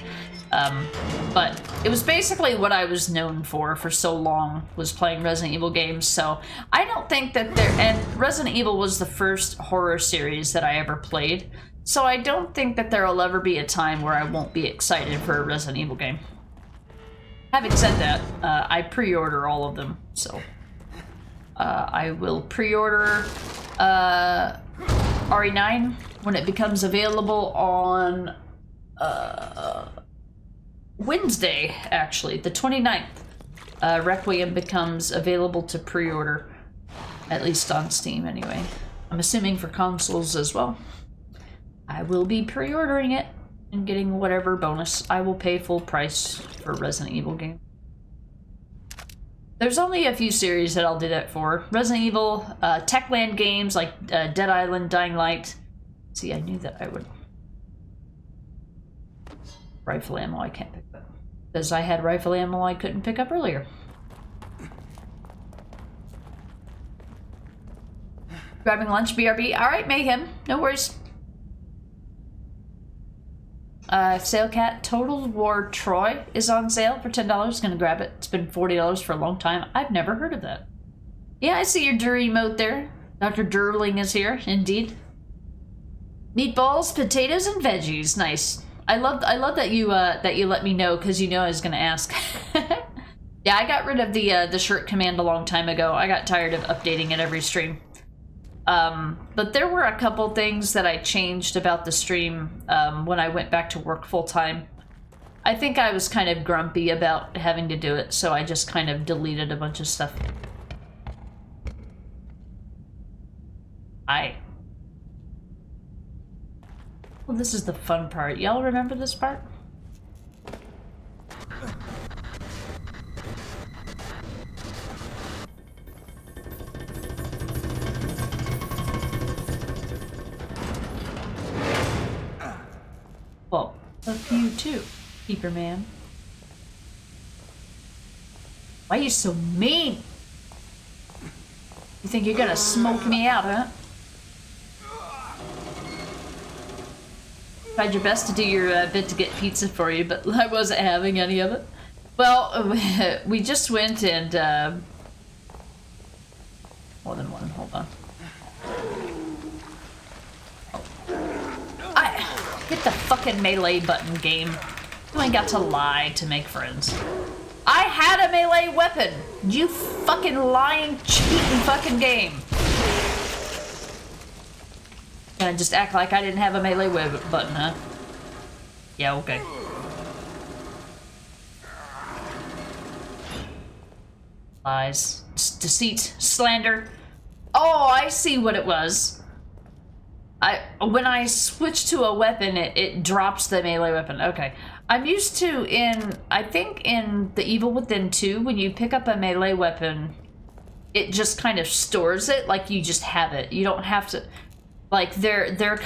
But it was basically what I was known for so long, was playing Resident Evil games, so I don't think that and Resident Evil was the first horror series that I ever played, so I don't think that there will ever be a time where I won't be excited for a Resident Evil game. Having said that, I pre-order all of them, so I will pre-order RE9 when it becomes available on Wednesday, actually, the 29th. Requiem becomes available to pre-order, at least on Steam anyway. I'm assuming for consoles as well. I will be pre-ordering it and getting whatever bonus. I will pay full price for Resident Evil game. There's only a few series that I'll do that for. Resident Evil, Techland games like Dead Island, Dying Light. See, I knew that I would. Rifle ammo I can't pick up. Because I had rifle ammo I couldn't pick up earlier. Grabbing lunch, BRB. Alright, Mayhem. No worries. Salecat Total War Troy is on sale for $10. Gonna grab it. It's been $40 for a long time. I've never heard of that. Yeah, I see your Dur emote there. Dr. Durling is here, indeed. Meatballs, potatoes, and veggies. Nice. I love that you let me know, because you know I was gonna ask. Yeah, I got rid of the shirt command a long time ago. I got tired of updating it every stream. But there were a couple things that I changed about the stream when I went back to work full-time. I think I was kind of grumpy about having to do it, so I just kind of deleted a bunch of stuff. Well, this is the fun part. Y'all remember this part? Fuck you too, Keeper Man. Why are you so mean? You think you're gonna smoke me out, huh? Tried your best to do your bit to get pizza for you, but I wasn't having any of it. Well, we just went and, more than one, hold on. Hit the fucking melee button, game. You ain't got to lie to make friends. I had a melee weapon! You fucking lying, cheating fucking game. Gonna just act like I didn't have a melee button, huh? Yeah, okay. Lies. Deceit. Slander. Oh, I see what it was. When I switch to a weapon, it drops the melee weapon. Okay. I'm used to I think in The Evil Within 2, when you pick up a melee weapon, it just kind of stores it, like you just have it. You don't have to, like, they're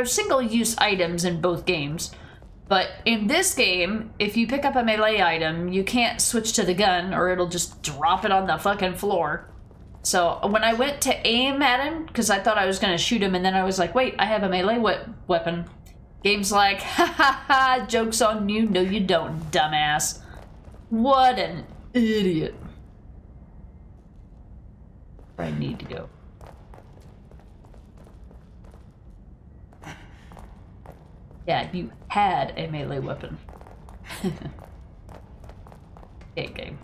single-use items in both games. But in this game, if you pick up a melee item, you can't switch to the gun or it'll just drop it on the fucking floor. So when I went to aim at him, because I thought I was going to shoot him, and then I was like, wait, I have a melee weapon. Game's like, ha ha ha, joke's on you. No, you don't, dumbass. What an idiot. Where I need to go. Yeah, you had a melee weapon. Okay, game.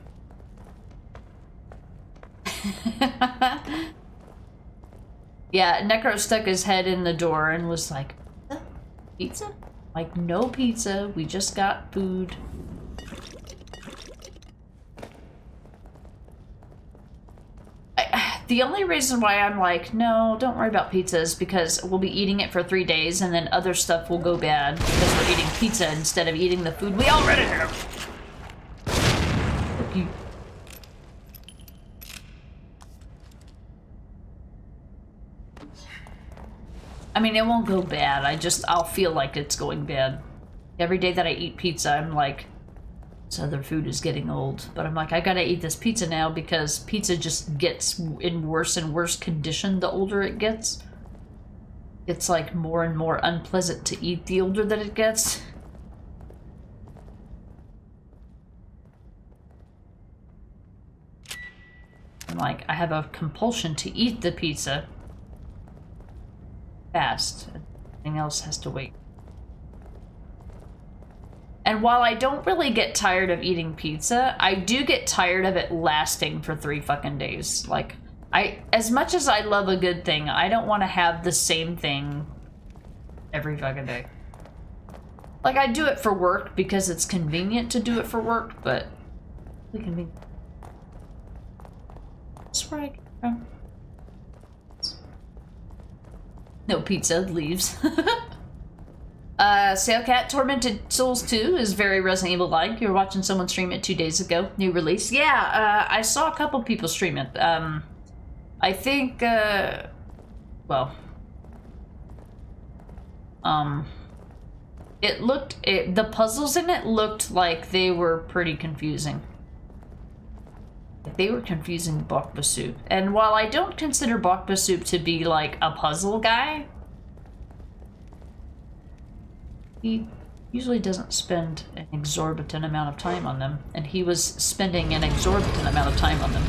Yeah, Necro stuck his head in the door and was like, pizza? Like, no pizza, we just got food. The only reason why I'm like, no, don't worry about pizza is because we'll be eating it for 3 days and then other stuff will go bad because we're eating pizza instead of eating the food we already have. I mean, it won't go bad. I'll feel like it's going bad. Every day that I eat pizza, I'm like, this other food is getting old. But I'm like, I gotta eat this pizza now because pizza just gets in worse and worse condition the older it gets. It's like more and more unpleasant to eat the older that it gets. I'm like, I have a compulsion to eat the pizza fast. Everything else has to wait. And while I don't really get tired of eating pizza, I do get tired of it lasting for 3 fucking days. Like, as much as I love a good thing, I don't want to have the same thing every fucking day. Like, I do it for work because it's convenient to do it for work, but really convenient. That's where I get from. No pizza, leaves. Sailcat Tormented Souls 2 is very Resident Evil-like. You were watching someone stream it 2 days ago. New release. Yeah, I saw a couple people stream it. I think, well... the puzzles in it looked like they were pretty confusing. They were confusing Bok Basoup. And while I don't consider Bok Basoup to be like a puzzle guy, he usually doesn't spend an exorbitant amount of time on them. And he was spending an exorbitant amount of time on them.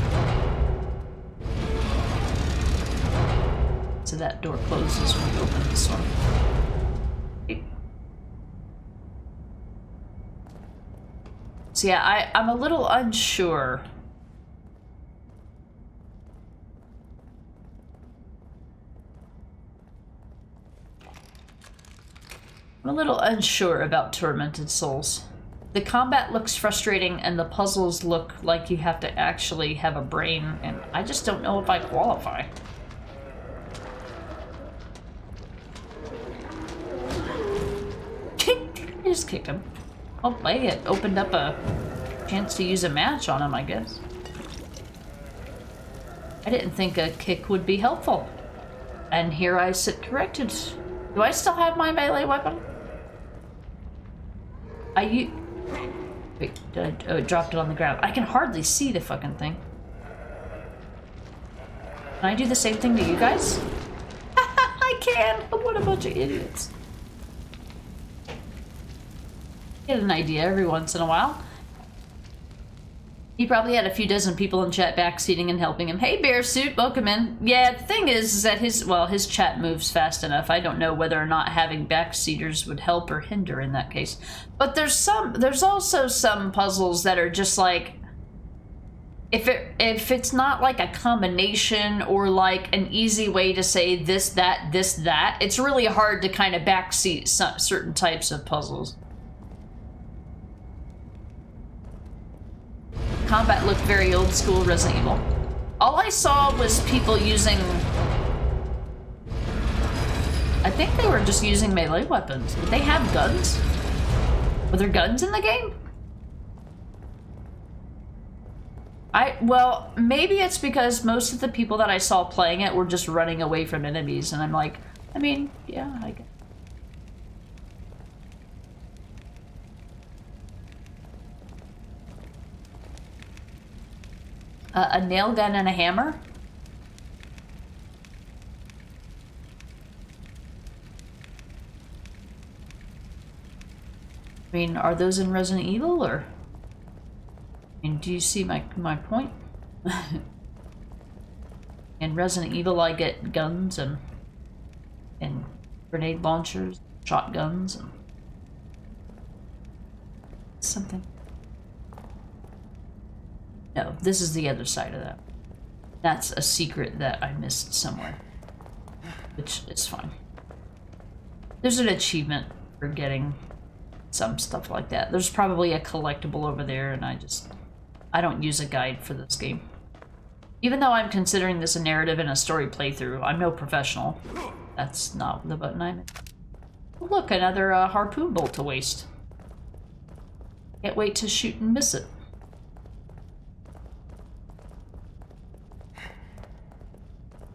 So that door closes when you open this one. So yeah, I'm a little unsure. I'm a little unsure about Tormented Souls. The combat looks frustrating and the puzzles look like you have to actually have a brain, and I just don't know if I qualify. I just kicked him. Oh, hey, it opened up a chance to use a match on him, I guess. I didn't think a kick would be helpful. And here I sit corrected. Do I still have my melee weapon? Wait, oh, it dropped it on the ground. I can hardly see the fucking thing. Can I do the same thing to you guys? I can! What a bunch of idiots. Get an idea every once in a while. He probably had a few dozen people in chat backseating and helping him. Hey, Bear Suit, welcome in. Yeah, the thing is that his chat moves fast enough. I don't know whether or not having backseaters would help or hinder in that case. But there's also some puzzles that are just like, if it's not like a combination or like an easy way to say this, that, it's really hard to kind of backseat certain types of puzzles. Combat looked very old school Resident Evil. All I saw was people using... I think they were just using melee weapons. Did they have guns? Were there guns in the game? Well, maybe it's because most of the people that I saw playing it were just running away from enemies, and I'm like, I mean, yeah, I guess. A nail gun and a hammer? I mean, are those in Resident Evil, or? I mean, do you see my point? In Resident Evil, I get guns and grenade launchers, shotguns, and something. No, this is the other side of that. That's a secret that I missed somewhere, which is fine. There's an achievement for getting some stuff like that. There's probably a collectible over there, and I don't use a guide for this game. Even though I'm considering this a narrative and a story playthrough, I'm no professional. That's not the button I'm in. Oh, look, another harpoon bolt to waste. Can't wait to shoot and miss it.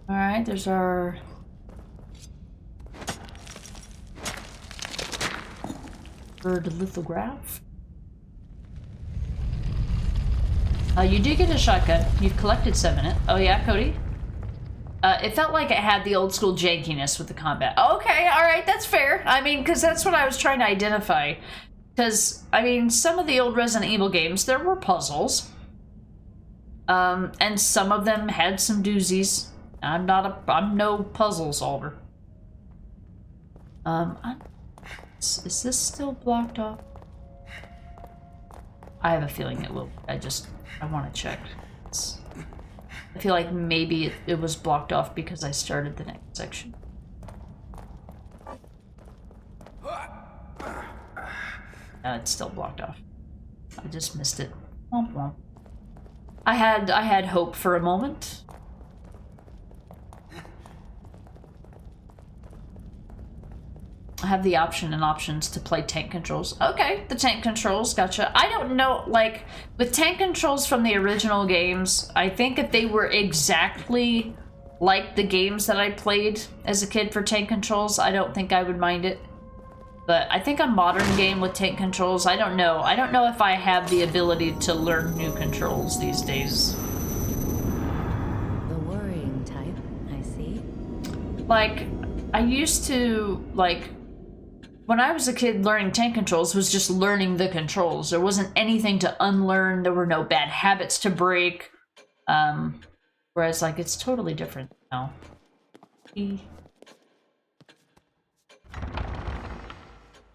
Alright, there's our... bird lithograph. You do get a shotgun. You've collected 7 in it. Oh yeah, Cody? It felt like it had the old school jankiness with the combat. Okay, alright, that's fair. I mean, because that's what I was trying to identify. Because, I mean, some of the old Resident Evil games, there were puzzles. And some of them had some doozies. I'm no puzzle solver. Is this still blocked off? I have a feeling it will. I want to check. I feel like maybe it was blocked off because I started the next section. No, it's still blocked off. I just missed it. Womp womp. I had hope for a moment. I have the option and options to play tank controls. Okay, the tank controls, gotcha. I don't know, like, with tank controls from the original games, I think if they were exactly like the games that I played as a kid for tank controls, I don't think I would mind it. But I think a modern game with tank controls, I don't know. I don't know if I have the ability to learn new controls these days. The worrying type, I see. Like, I used to, like... When I was a kid, learning tank controls was just learning the controls. There wasn't anything to unlearn. There were no bad habits to break. Whereas, like, it's totally different now.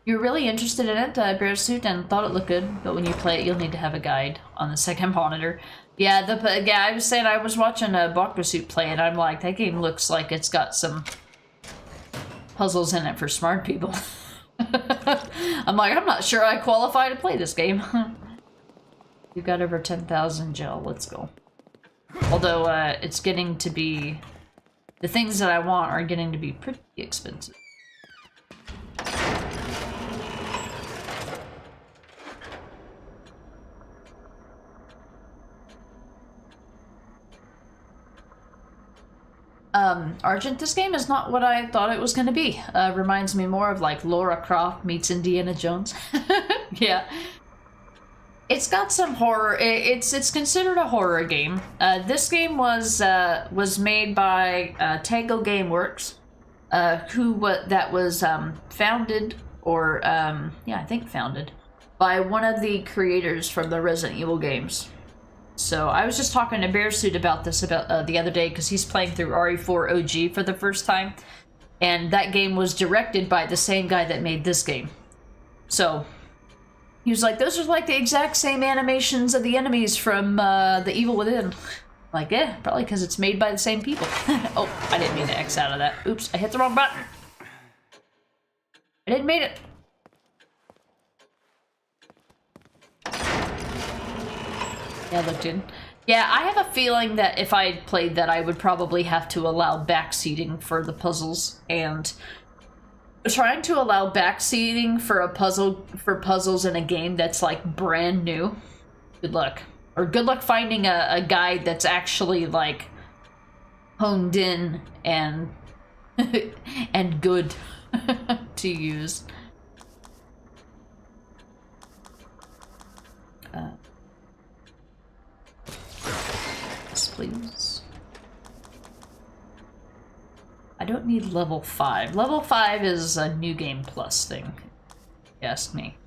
You're really interested in it, Bear Suit, and thought it looked good, but when you play it, you'll need to have a guide on the second monitor. Yeah, I was saying I was watching a Bear Suit play, and I'm like, that game looks like it's got some puzzles in it for smart people. I'm like, I'm not sure I qualify to play this game. You've got over 10,000 gel, let's go. Although, it's getting to be... The things that I want are getting to be pretty expensive. Argent, this game is not what I thought it was going to be. Reminds me more of like Lara Croft meets Indiana Jones. Yeah. It's got some horror. It's considered a horror game. This game was made by Tango Gameworks, that was founded, or yeah, I think founded by one of the creators from the Resident Evil games. So I was just talking to Bearsuit about this the other day because he's playing through RE4 OG for the first time, and that game was directed by the same guy that made this game. So he was like, those are like the exact same animations of the enemies from The Evil Within. Like, yeah, probably because it's made by the same people. Oh, I didn't mean to X out of that. Oops, I hit the wrong button. I didn't mean it. Yeah, looked in. Yeah, I have a feeling that if I had played that, I would probably have to allow backseating for the puzzles, and trying to allow backseating for puzzles in a game that's like brand new. Good luck. Or good luck finding a guide that's actually like honed in and and good to use. Yes, please. I don't need level 5. Level 5 is a New Game Plus thing, if you ask me.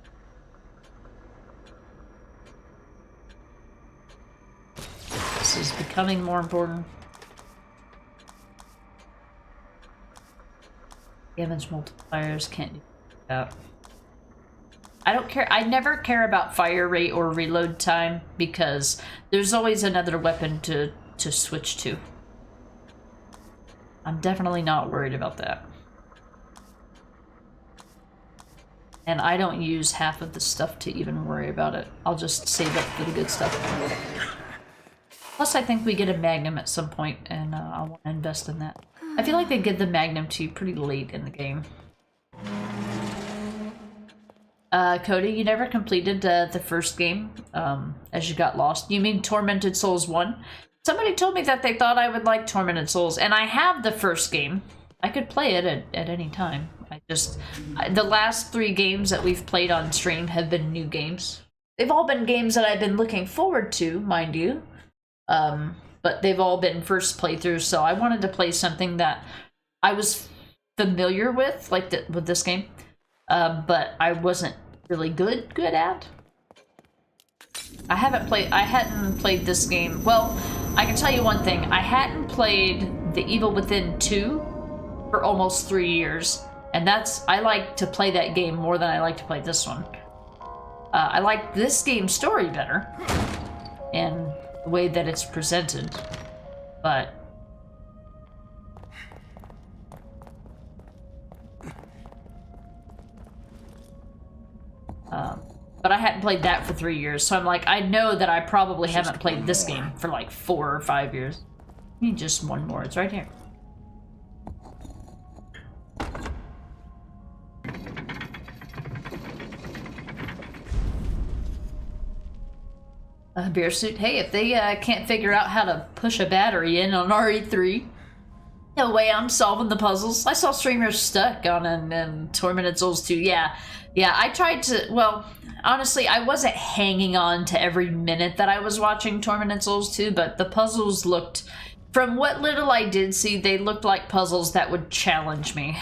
This is becoming more important. Damage multipliers, can't do that. I don't care. I never care about fire rate or reload time because there's always another weapon to switch to. I'm definitely not worried about that. And I don't use half of the stuff to even worry about it. I'll just save up for the good stuff. Plus, I think we get a Magnum at some point, and I want to invest in that. I feel like they give the Magnum to you pretty late in the game. Cody, you never completed the first game as you got lost. You mean Tormented Souls 1? Somebody told me that they thought I would like Tormented Souls, and I have the first game. I could play it at any time. The last 3 games that we've played on stream have been new games. They've all been games that I've been looking forward to, mind you. But they've all been first playthroughs, so I wanted to play something that I was familiar with, like with this game, but I wasn't really good at. I hadn't played this game. Well, I can tell you one thing. I hadn't played The Evil Within 2 for almost 3 years, and I like to play that game more than I like to play this one. I like this game's story better, and the way that it's presented, but I hadn't played that for 3 years, so I'm like, I know that I probably haven't played this game for like 4 or 5 years. I need just one more. It's right here. Bearsuit, hey, if they can't figure out how to push a battery in on RE3, no way I'm solving the puzzles. I saw streamers stuck on Tormented Souls 2. Yeah, I tried to, well, honestly, I wasn't hanging on to every minute that I was watching Tormented Souls 2, but the puzzles looked, from what little I did see, they looked like puzzles that would challenge me.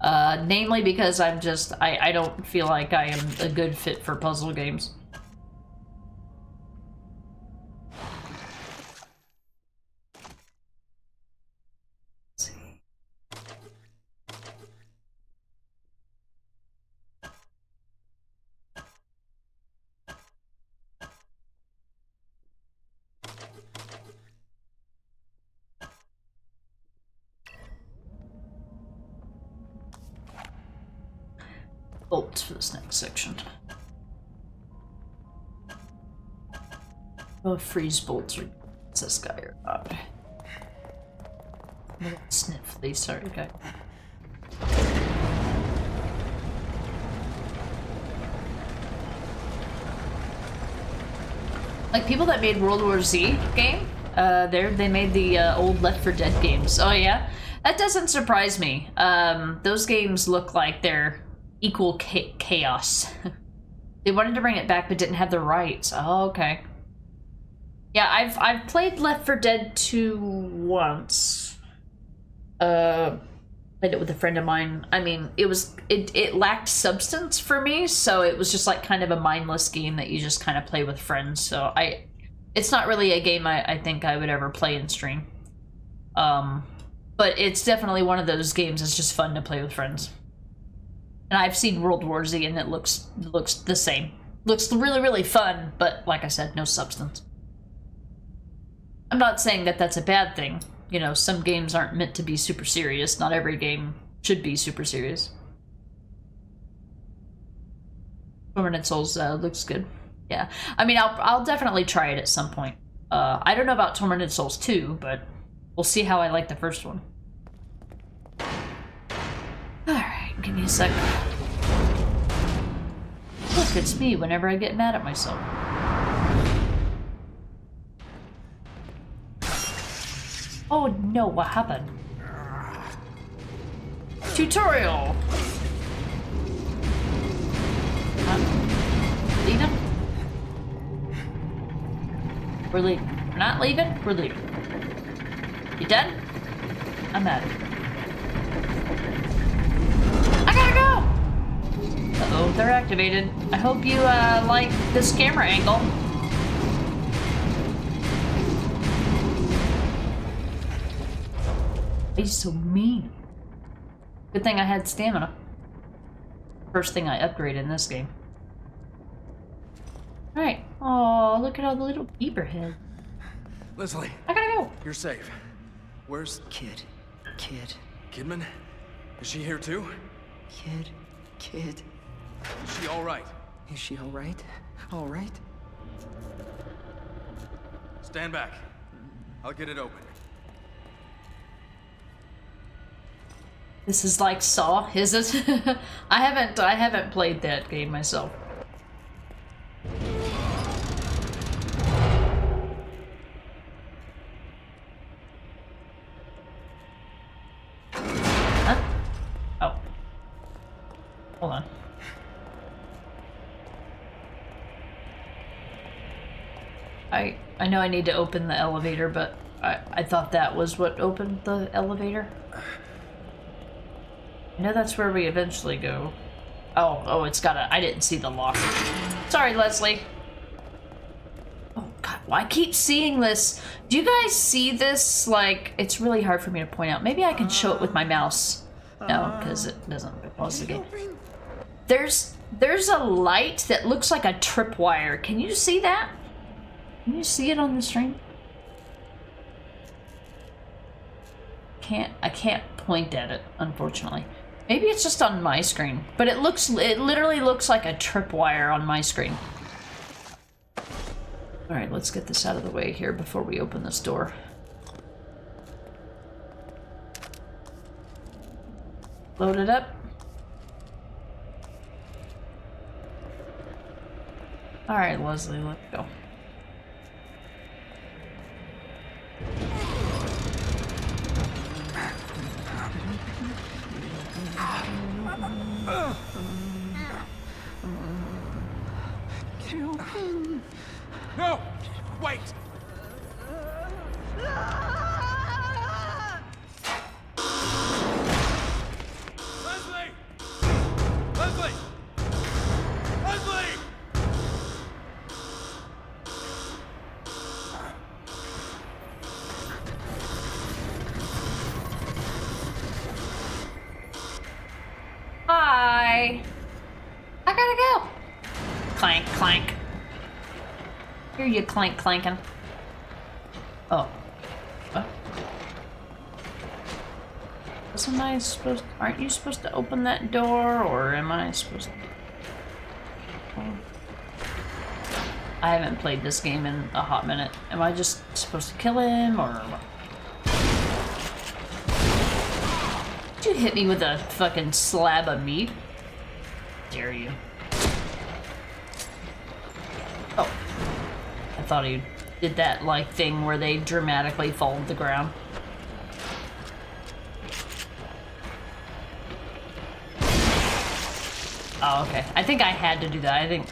Namely because I don't feel like I am a good fit for puzzle games. Bolts for this next section. Oh, freeze bolts are this guy or not. I'm gonna sniff these, sorry, guy. Like people that made World War Z game, they made the old Left 4 Dead games. Oh yeah? That doesn't surprise me. Those games look like they're equal chaos. They wanted to bring it back but didn't have the rights. Oh, okay. Yeah, I've played Left 4 Dead 2 once. Played it with a friend of mine. I mean, it lacked substance for me, so it was just like kind of a mindless game that you just kind of play with friends. So it's not really a game I think I would ever play in stream. But it's definitely one of those games that's just fun to play with friends. And I've seen World War Z and it looks the same. Looks really, really fun, but like I said, no substance. I'm not saying that that's a bad thing. You know, some games aren't meant to be super serious. Not every game should be super serious. Tormented Souls looks good. Yeah, I mean, I'll definitely try it at some point. I don't know about Tormented Souls 2, but we'll see how I like the first one. Alright, give me a sec. Look, it's me whenever I get mad at myself. Oh no, what happened? Tutorial! Leaving? We're leaving. We're not leaving? We're leaving. You done? I'm out. I gotta go! Uh-oh, they're activated. I hope you, like this camera angle. He's so mean. Good thing I had stamina. First thing I upgraded in this game. Alright. Oh, look at all the little beaver heads. Leslie, I gotta go. you're safe. Where's Kid. Kidman? Is she here too? Kid. Is she all right? Is she all right? All right? Stand back. I'll get it open. This is like Saw, is it? I haven't played that game myself. Huh? Oh. Hold on. I know I need to open the elevator, but I thought that was what opened the elevator. I know that's where we eventually go. Oh, it's gotta... I didn't see the lock. Sorry, Leslie. Oh, God. Well, I keep seeing this. Do you guys see this? Like, it's really hard for me to point out. Maybe I can show it with my mouse. No, because it doesn't pause the game. There's a light that looks like a tripwire. Can you see that? Can you see it on the stream? I can't point at it, unfortunately. Maybe it's just on my screen, but it literally looks like a tripwire on my screen. All right, let's get this out of the way here before we open this door. Load it up. All right, Leslie, let's go. No! Wait! Leslie! Leslie! Leslie! Hi! I gotta go! Clank, clank. Hear you clank, clanking. Oh. What? Wasn't I supposed... Aren't you supposed to open that door, or am I supposed to... Oh. I haven't played this game in a hot minute. Am I just supposed to kill him, or what? Did you hit me with a fucking slab of meat? Dare you? Oh. I thought he did that, like, thing where they dramatically fall to the ground. Oh, okay. I think I had to do that. I think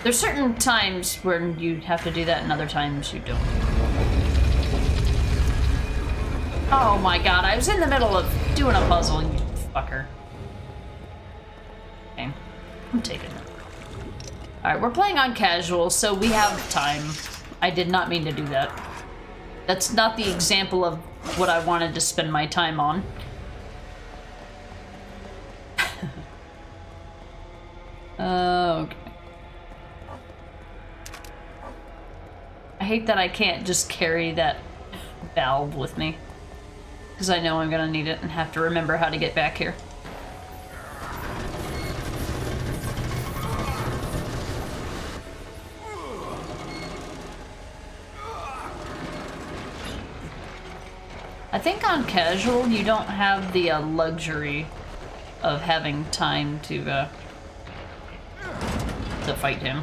there's certain times when you have to do that and other times you don't. Oh my god, I was in the middle of doing a puzzle, you fucker. Okay, I'm taking it. Alright, we're playing on casual, so we have time. I did not mean to do that. That's not the example of what I wanted to spend my time on. Okay. I hate that I can't just carry that valve with me. Because I know I'm gonna need it and have to remember how to get back here. I think on casual you don't have the luxury of having time to fight him.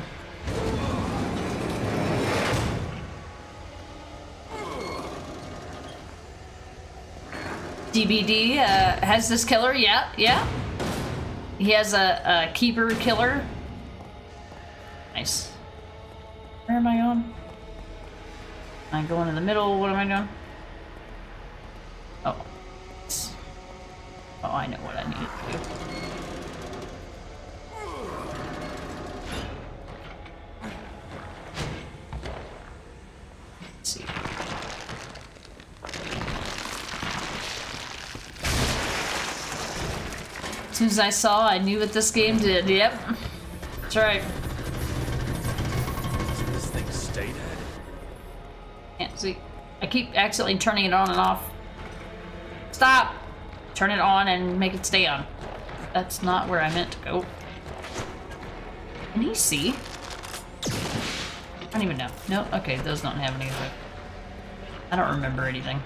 DBD has this killer, yeah. He has a keeper killer. Nice. Where am I going? Am I going in the middle? What am I doing? Oh. Oh, I know what I need to do. Let's see. As soon as I saw, I knew what this game did. Yep. That's right. So this thing stay dead? Can't see. I keep accidentally turning it on and off. Stop! Turn it on and make it stay on. That's not where I meant to go. Can he see? I don't even know. No? Okay, those don't have any of it. I don't remember anything.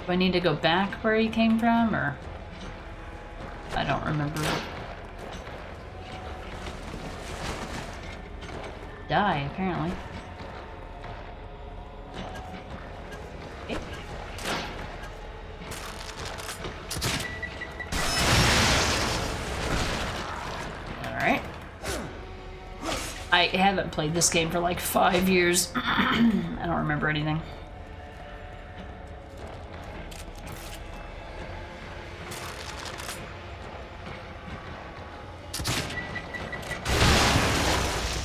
Do I need to go back where he came from, or...? I don't remember. Die, apparently. Okay. Alright. I haven't played this game for like 5 years. I don't remember anything.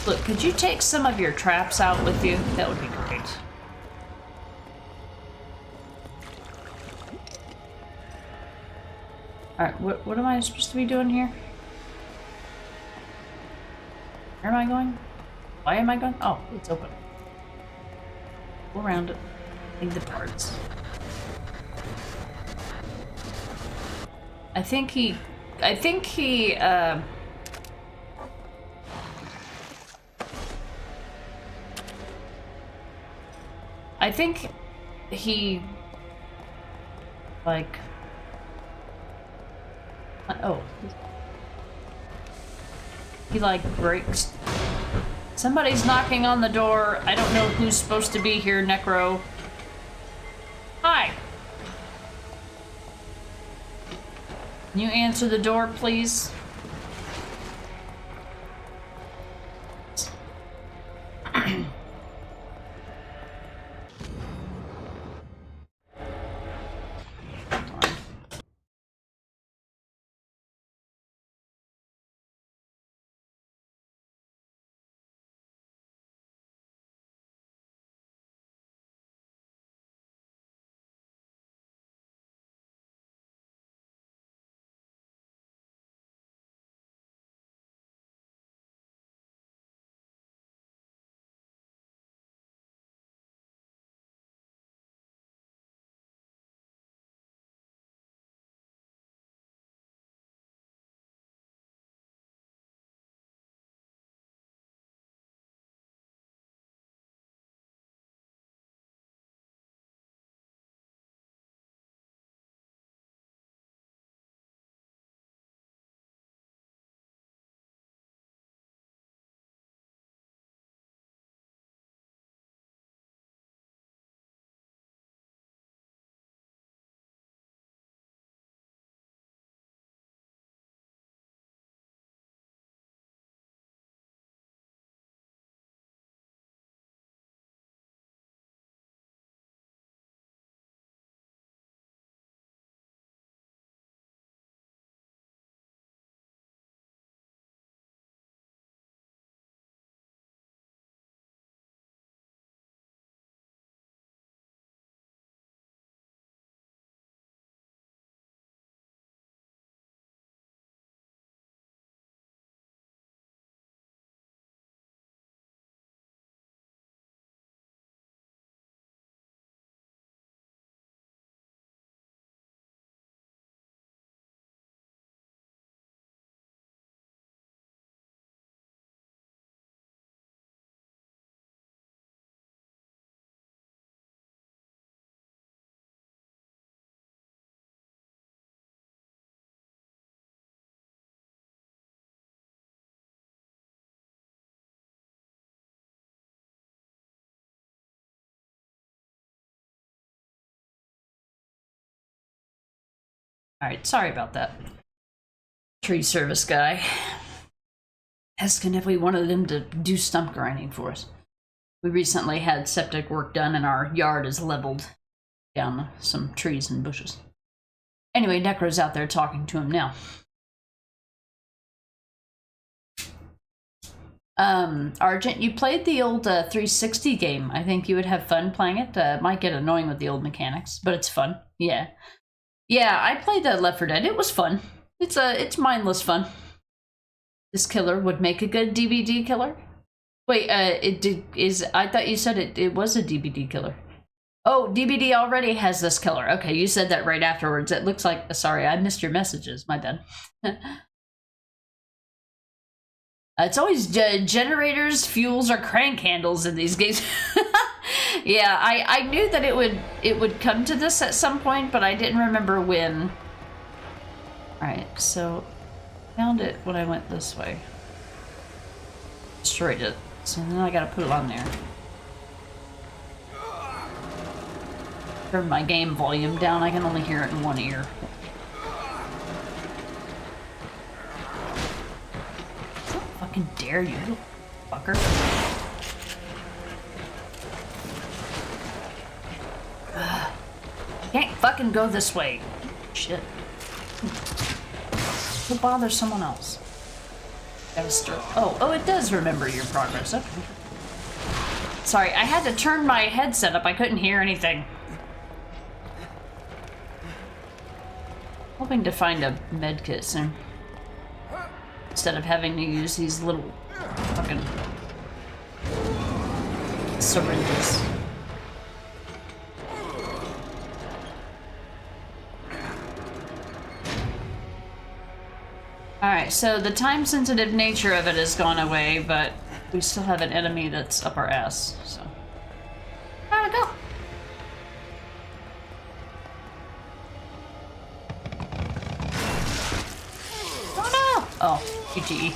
Look, could you take some of your traps out with you? That would be great. Alright, what am I supposed to be doing here? Where am I going? Why am I going? Oh, it's open. Go around it. Need the parts. I think he, like, oh, he like breaks. Somebody's knocking on the door. I don't know who's supposed to be here, Necro. Hi. Can you answer the door, please? Alright, sorry about that. Tree service guy. Asking if we wanted them to do stump grinding for us. We recently had septic work done and our yard is leveled down some trees and bushes. Anyway, Necro's out there talking to him now. Argent, you played the old 360 game. I think you would have fun playing it. Might get annoying with the old mechanics, but it's fun. Yeah. Yeah, I played Left 4 Dead. It was fun. It's mindless fun. This killer would make a good DVD killer? Wait, I thought you said it was a DVD killer. Oh, DVD already has this killer. Okay, you said that right afterwards. It looks like, sorry, I missed your messages. My bad. It's always generators, fuels, or crank handles in these games. Yeah, I knew that it would come to this at some point, but I didn't remember when. Alright, so found it when I went this way. Destroyed it. So then I gotta put it on there. Turn my game volume down, I can only hear it in one ear. Fucking dare you, little fucker. Can't fucking go this way. Shit. Go bother someone else. Gotta start. Oh, it does remember your progress. Okay. Sorry, I had to turn my headset up. I couldn't hear anything. Hoping to find a medkit soon. Instead of having to use these little fucking syringes. Alright, so the time-sensitive nature of it has gone away, but we still have an enemy that's up our ass, so. Gotta go! Oh no! Oh, GG.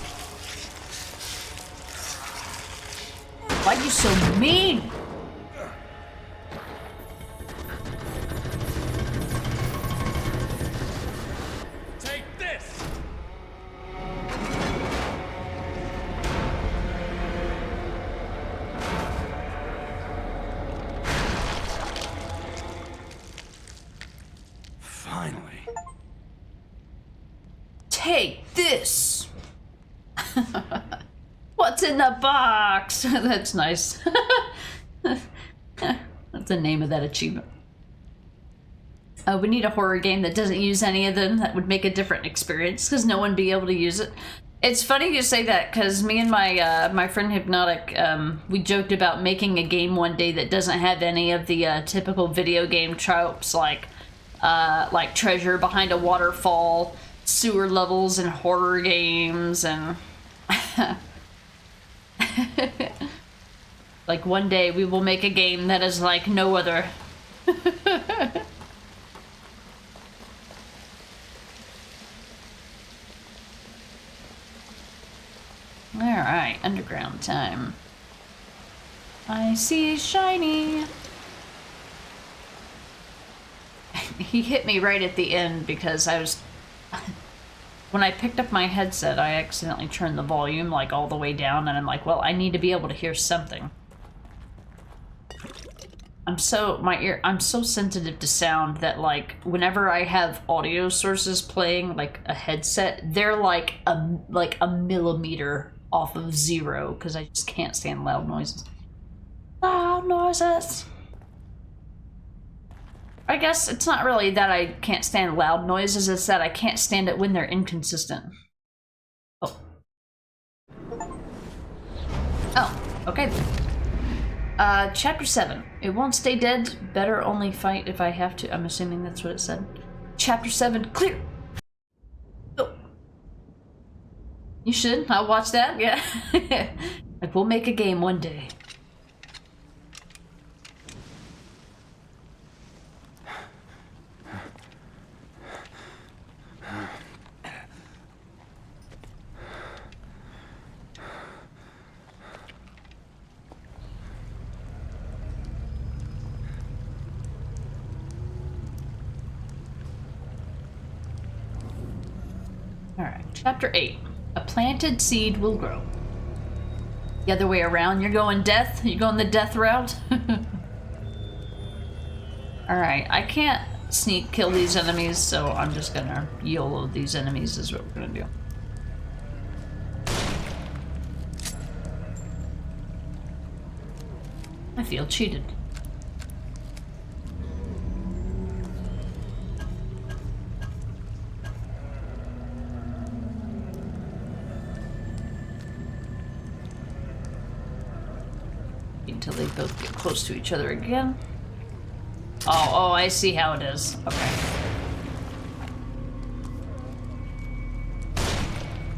Why are you so mean? Take this! What's in the box? That's nice. That's the name of that achievement. We need a horror game that doesn't use any of them. That would make a different experience, because no one would be able to use it. It's funny you say that, because me and my friend Hypnotic, we joked about making a game one day that doesn't have any of the typical video game tropes, like treasure behind a waterfall, sewer levels in horror games, and like one day we will make a game that is like no other. Alright, underground time. I see shiny. He hit me right at the end because I was... When I picked up my headset, I accidentally turned the volume like all the way down, and I'm like, well, I need to be able to hear something. I'm so sensitive to sound that, like, whenever I have audio sources playing, like a headset, they're like a millimeter off of zero, because I just can't stand loud noises. Loud noises! I guess it's not really that I can't stand loud noises, it's that I can't stand it when they're inconsistent. Oh. Oh, okay. Chapter 7. It won't stay dead. Better only fight if I have to. I'm assuming that's what it said. Chapter 7, clear! Oh. You should. I'll watch that, yeah. Like, we'll make a game one day. Alright, chapter 8. A planted seed will grow. The other way around, you're going death? You're going the death route? Alright, I can't sneak kill these enemies, so I'm just gonna YOLO these enemies is what we're gonna do. I feel cheated. Until they both get close to each other again. Oh, I see how it is. Okay.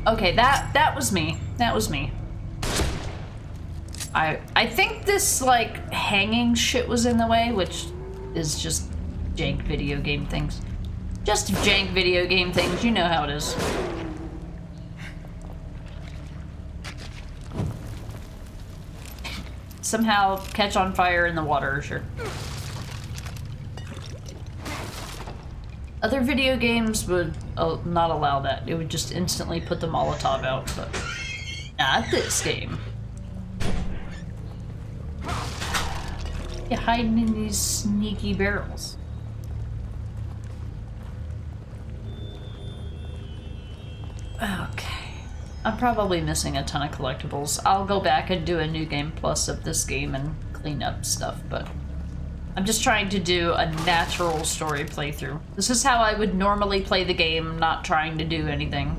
Okay, that was me. That was me. I think this, like, hanging shit was in the way, which is just jank video game things. Just jank video game things, you know how it is. Somehow catch on fire in the water, sure. Other video games would not allow that. It would just instantly put the Molotov out, but not this game. You're hiding in these sneaky barrels. Okay. I'm probably missing a ton of collectibles. I'll go back and do a new game plus of this game and clean up stuff, but I'm just trying to do a natural story playthrough. This is how I would normally play the game, not trying to do anything.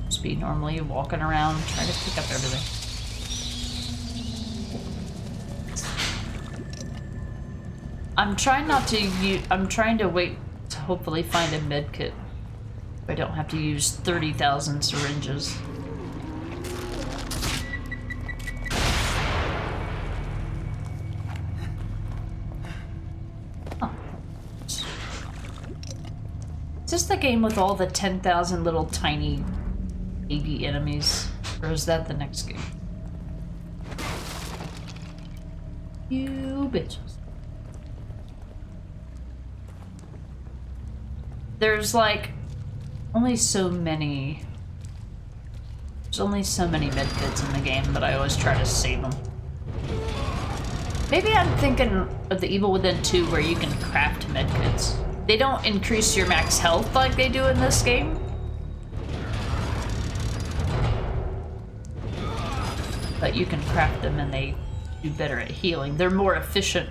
Just be normally walking around, trying to pick up everything. I'm trying not to I'm trying to wait to hopefully find a med kit. I don't have to use 30,000 syringes. Oh. Is this the game with all the 10,000 little tiny baby enemies? Or is that the next game? You bitches. There's like only so many. There's only so many medkits in the game, but I always try to save them. Maybe I'm thinking of the Evil Within 2 where you can craft medkits. They don't increase your max health like they do in this game. But you can craft them and they do better at healing. They're more efficient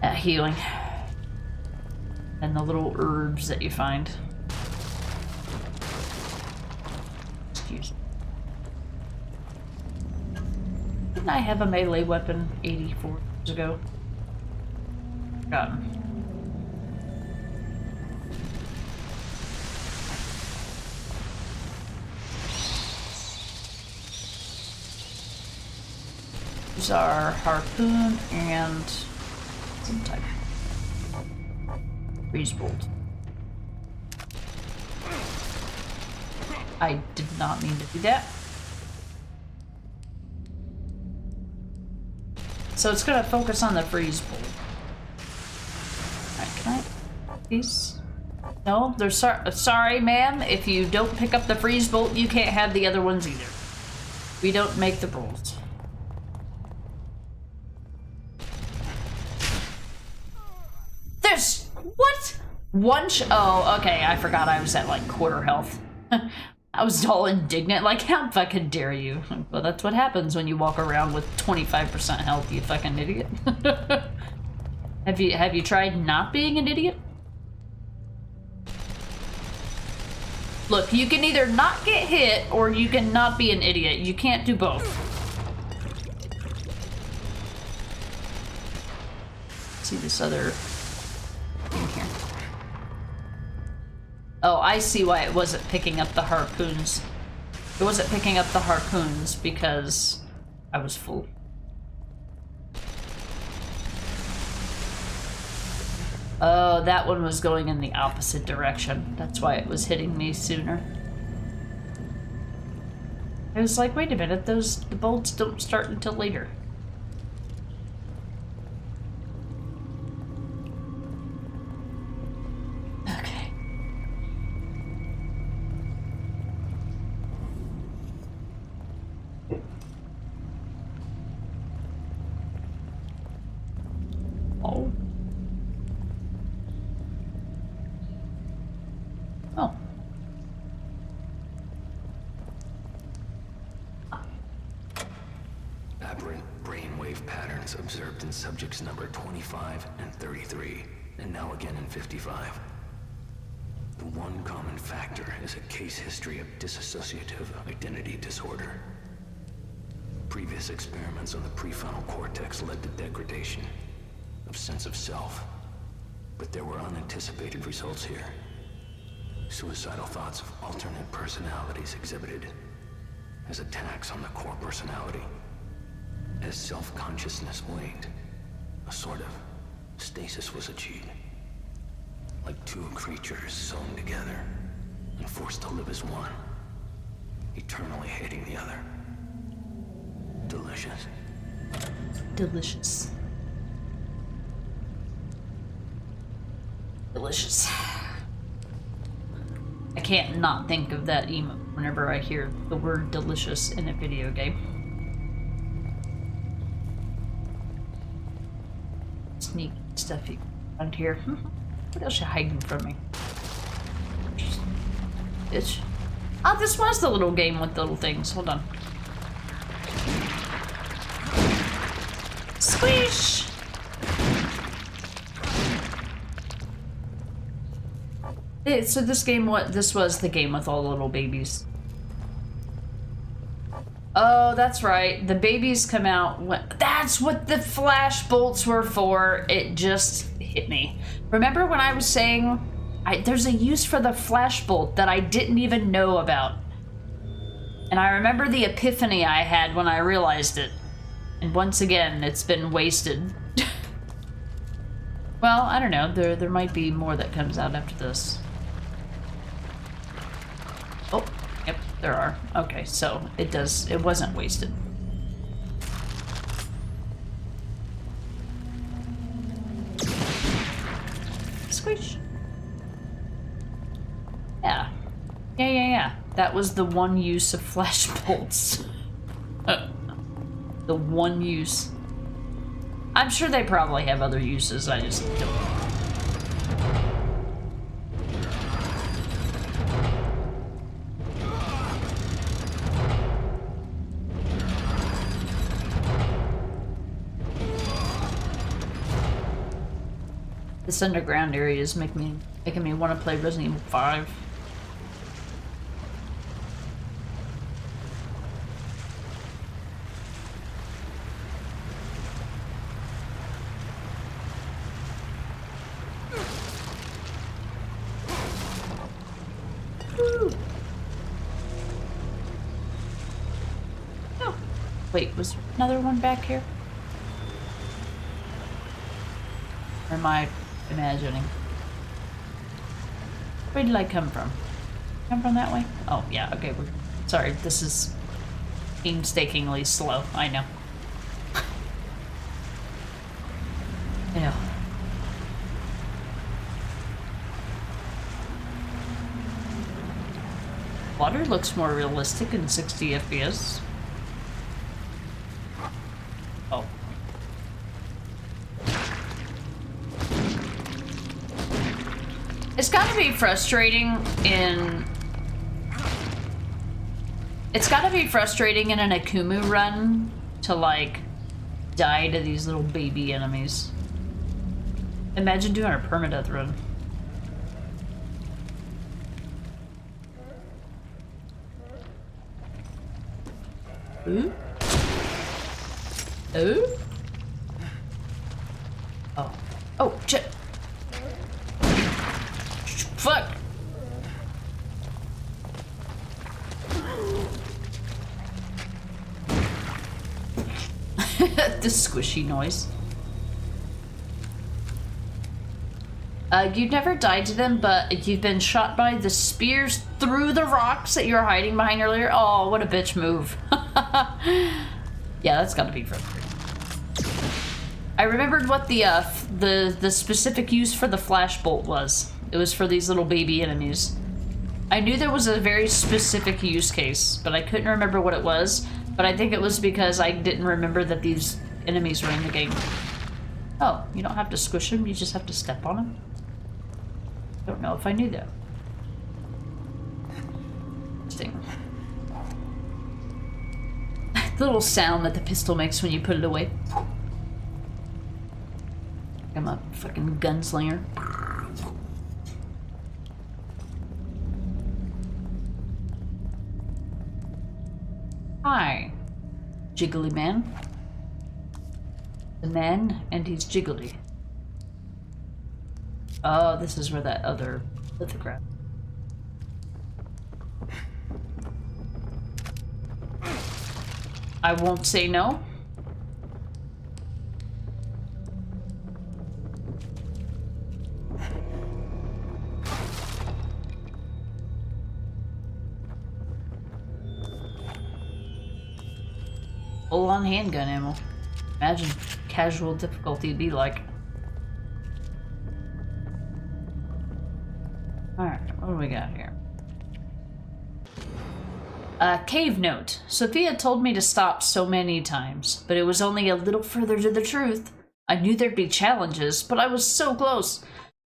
at healing than the little herbs that you find. Excuse me. Didn't I have a melee weapon 84 years ago? Forgotten. Use our harpoon and some type. Freeze bolt. I did not mean to do that. So it's gonna focus on the freeze bolt. Alright, can I? These? No, they're sorry, ma'am. If you don't pick up the freeze bolt, you can't have the other ones either. We don't make the rules. There's what? Oh, okay. I forgot I was at like quarter health. I was all indignant, like, how fucking dare you? Well, that's what happens when you walk around with 25% health, you fucking idiot. Have you tried not being an idiot? Look, you can either not get hit or you can not be an idiot. You can't do both. Let's see this other thing here. Oh, I see why it wasn't picking up the harpoons. It wasn't picking up the harpoons because I was full. Oh, that one was going in the opposite direction. That's why it was hitting me sooner. I was like, wait a minute, the bolts don't start until later. Oh. Aberrant brainwave patterns observed in subjects number 25 and 33, and now again in 55. The one common factor is a case history of dissociative identity disorder. Previous experiments on the prefrontal cortex led to degradation of sense of self, but there were unanticipated results here. Suicidal thoughts of alternate personalities exhibited as attacks on the core personality. As self-consciousness waned, a sort of stasis was achieved. Like two creatures sewn together and forced to live as one, eternally hating the other. Delicious. Delicious. Delicious. I can't not think of that emote whenever I hear the word delicious in a video game. Sneak stuff you around here. What else you hiding from me? Bitch. Ah, this was the little game with the little things. Hold on. Squish! So this was the game with all the little babies. Oh, that's right. The babies come out when... That's what the flash bolts were for. It just hit me. Remember when I was saying there's a use for the flash bolt that I didn't even know about? And I remember the epiphany I had when I realized it. And once again, it's been wasted. Well, I don't know. There might be more that comes out after this. Oh, yep, there are. Okay, so it wasn't wasted. Squish. Yeah. Yeah. That was the one use of flash bolts. The one use. I'm sure they probably have other uses, I just don't know. This underground area is making me want to play Resident Evil 5. Oh. Wait, was there another one back here? Or am I imagining? Where did I come from? Come from that way? Oh, yeah, okay. Sorry, this is painstakingly slow. I know. Yeah. Water looks more realistic in 60 FPS. Oh. It's gotta be frustrating in... It's gotta be frustrating in an Akumu run to, like, die to these little baby enemies. Imagine doing a permadeath run. Ooh? Ooh? Oh. Oh, shit. Fuck! The squishy noise. You've never died to them, but you've been shot by the spears through the rocks that you were hiding behind earlier. Oh, what a bitch move. Yeah, that's gotta be frustrating. I remembered what the specific use for the flash bolt was. It was for these little baby enemies. I knew there was a very specific use case, but I couldn't remember what it was. But I think it was because I didn't remember that these enemies were in the game. Oh, you don't have to squish them, you just have to step on them? Don't know if I knew that. The little sound that the pistol makes when you put it away. I'm a fucking gunslinger. Hi, Jiggly Man. The man, and he's jiggly. Oh, this is where that other lithograph. I won't say no. Full-on handgun ammo. Imagine casual difficulty be like. Alright, what do we got here? Cave note. Sophia told me to stop so many times, but it was only a little further to the truth. I knew there'd be challenges, but I was so close.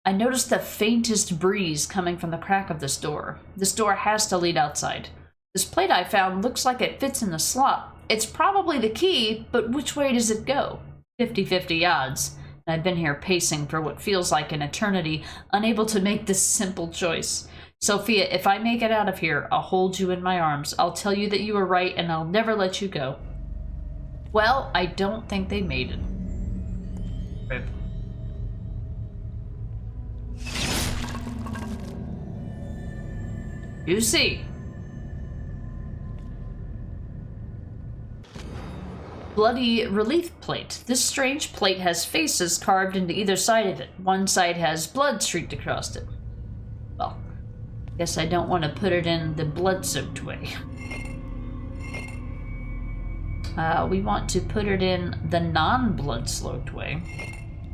I noticed the faintest breeze coming from the crack of this door. This door has to lead outside. This plate I found looks like it fits in the slot. It's probably the key, but which way does it go? 50-50 odds. I've been here pacing for what feels like an eternity, unable to make this simple choice. Sophia, if I make it out of here, I'll hold you in my arms. I'll tell you that you were right, and I'll never let you go. Well, I don't think they made it. You see. Bloody relief plate. This strange plate has faces carved into either side of it. One side has blood streaked across it. Well, guess I don't want to put it in the blood-soaked way. We want to put it in the non-blood-soaked way,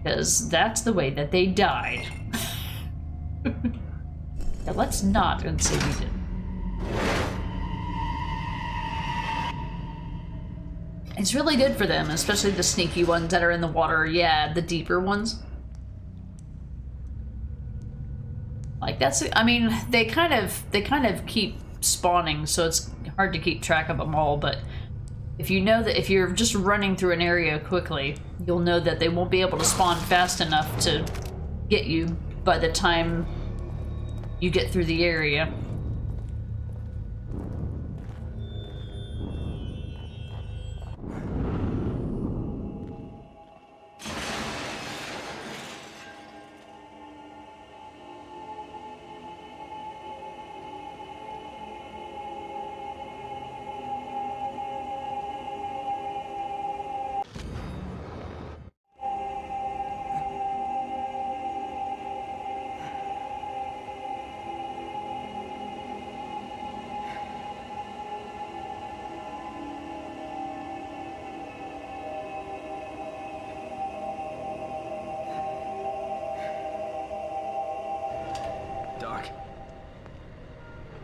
because that's the way that they died. Now let's not and say we did. It's really good for them, especially the sneaky ones that are in the water. Yeah, the deeper ones. Like that's, I mean, they kind of keep spawning, so it's hard to keep track of them all, but if you know that if you're just running through an area quickly, you'll know that they won't be able to spawn fast enough to get you by the time you get through the area.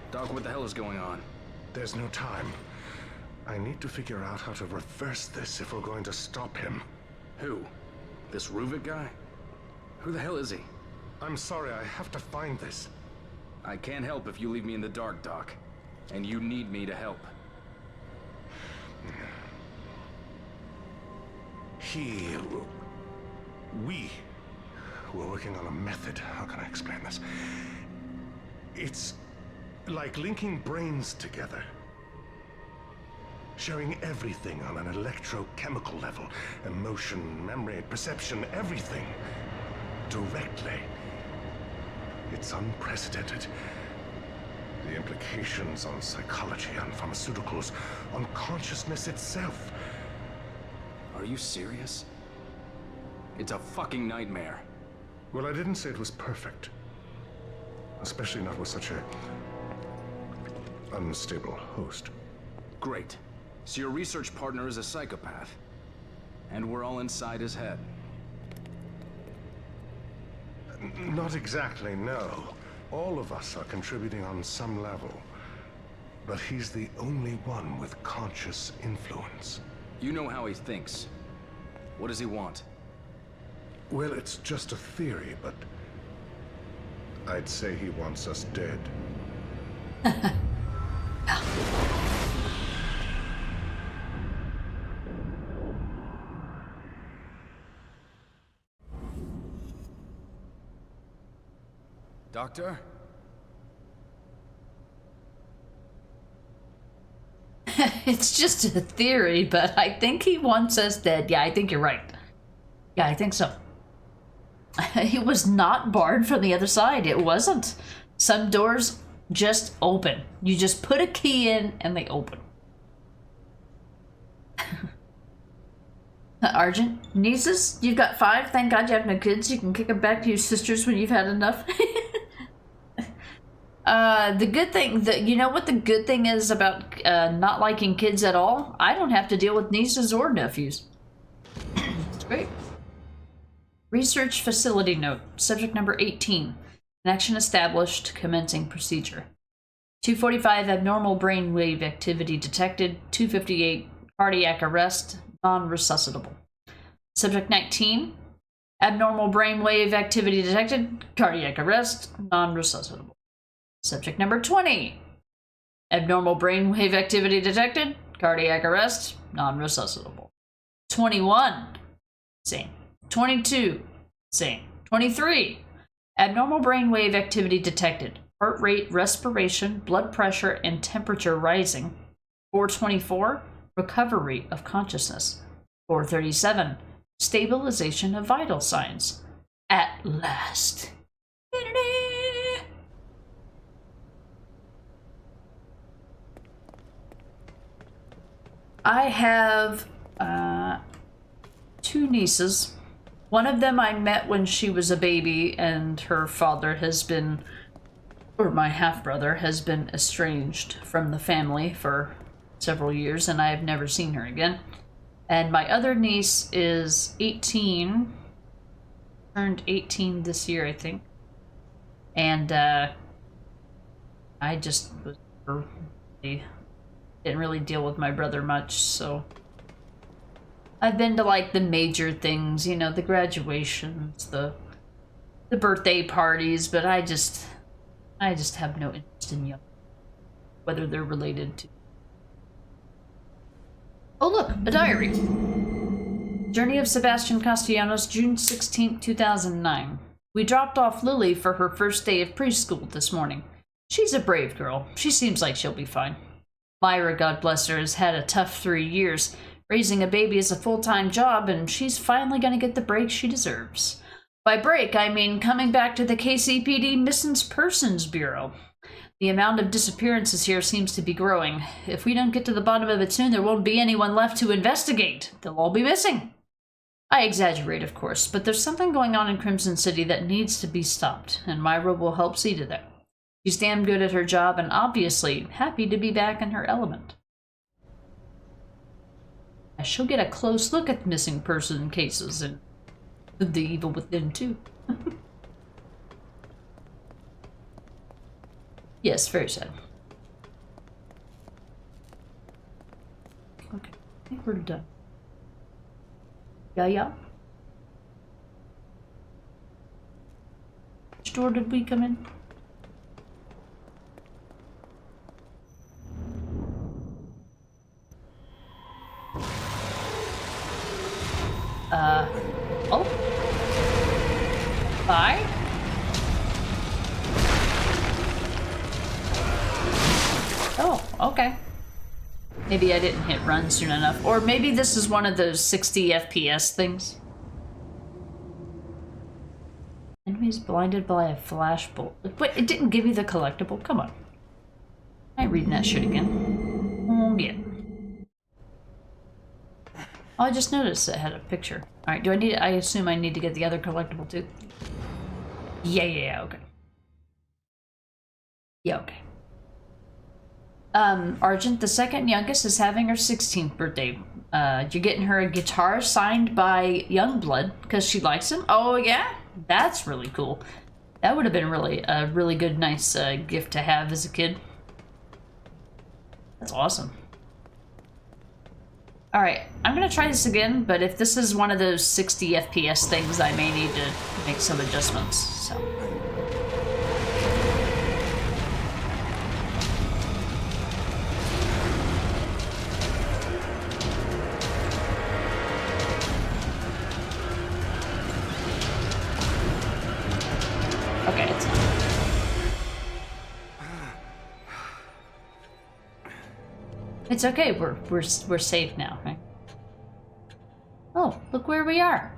Doc, what the hell is going on? There's no time. I need to figure out how to reverse this if we're going to stop him. Who? This Ruvik guy? Who the hell is he? I'm sorry, I have to find this. I can't help if you leave me in the dark, Doc. And you need me to help. We were working on a method. How can I explain this? It's like linking brains together. Sharing everything on an electrochemical level. Emotion, memory, perception, everything. Directly. It's unprecedented. The implications on psychology, on pharmaceuticals, on consciousness itself. Are you serious? It's a fucking nightmare. Well, I didn't say it was perfect. Especially not with such a unstable host. Great. So your research partner is a psychopath. And we're all inside his head. Not exactly, no. All of us are contributing on some level. But he's the only one with conscious influence. You know how he thinks. What does he want? Well, it's just a theory, but I'd say he wants us dead. Doctor? It's just a theory, but I think he wants us dead. Yeah, I think you're right. Yeah, I think so. It was not barred from the other side. It wasn't. Some doors just open. You just put a key in and they open. Argent, nieces? You've got 5? Thank God you have no kids. You can kick them back to your sisters when you've had enough. The good thing, you know what the good thing is about not liking kids at all? I don't have to deal with nieces or nephews. It's great. Research facility note. Subject number 18. Connection established. Commencing procedure. 245 abnormal brainwave activity detected. 258 cardiac arrest. Non-resuscitable. Subject 19. Abnormal brainwave activity detected. Cardiac arrest. Non-resuscitable. Subject number 20. Abnormal brainwave activity detected. Cardiac arrest. Non-resuscitable. 21. Same. 22. Same. 23. Abnormal brainwave activity detected. Heart rate, respiration, blood pressure, and temperature rising. 424. Recovery of consciousness. 437. Stabilization of vital signs. At last. I have 2 nieces. One of them I met when she was a baby, and her father has been, or my half-brother, has been estranged from the family for several years, and I have never seen her again. And my other niece is 18, turned 18 this year, I think. And I just was didn't really deal with my brother much, so I've been to like the major things, you know, the graduations, the birthday parties, but I just have no interest in young, whether they're related to. Oh look, a diary. Journey of Sebastian Castellanos, June 16th, 2009. We dropped off Lily for her first day of preschool this morning. She's a brave girl. She seems like she'll be fine. Myra, God bless her, has had a tough 3 years. Raising a baby is a full-time job, and she's finally gonna get the break she deserves. By break, I mean coming back to the KCPD Missing Persons Bureau. The amount of disappearances here seems to be growing. If we don't get to the bottom of it soon, there won't be anyone left to investigate. They'll all be missing. I exaggerate, of course, but there's something going on in Crimson City that needs to be stopped, and Myra will help see to that. She's damn good at her job and obviously happy to be back in her element. She'll get a close look at missing person cases and the evil within, too. Yes, very sad. Okay, I think we're done. Yeah. Which door did we come in? Oh. Bye. Oh, okay. Maybe I didn't hit run soon enough. Or maybe this is one of those 60 FPS things. Enemies blinded by a flashbolt. Wait, it didn't give me the collectible? Come on. I ain't reading that shit again. Oh, yeah. Oh, I just noticed it had a picture. Alright, do I need I assume I need to get the other collectible too? Yeah, okay. Yeah, okay. Argent, the second youngest, is having her 16th birthday. You're getting her a guitar signed by Youngblood because she likes him? Oh, yeah? That's really cool. That would have been a really good, nice gift to have as a kid. That's awesome. Alright, I'm gonna try this again, but if this is one of those 60 FPS things, I may need to make some adjustments, so. Okay, it's not. It's okay. We're safe now, right? Oh, look where we are.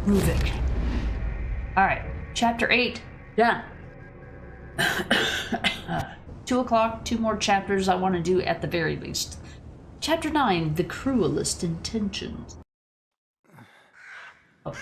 Moving. All right, chapter 8 done. 2 o'clock. 2 more chapters I want to do at the very least. Chapter 9, the cruelest intentions. Oh.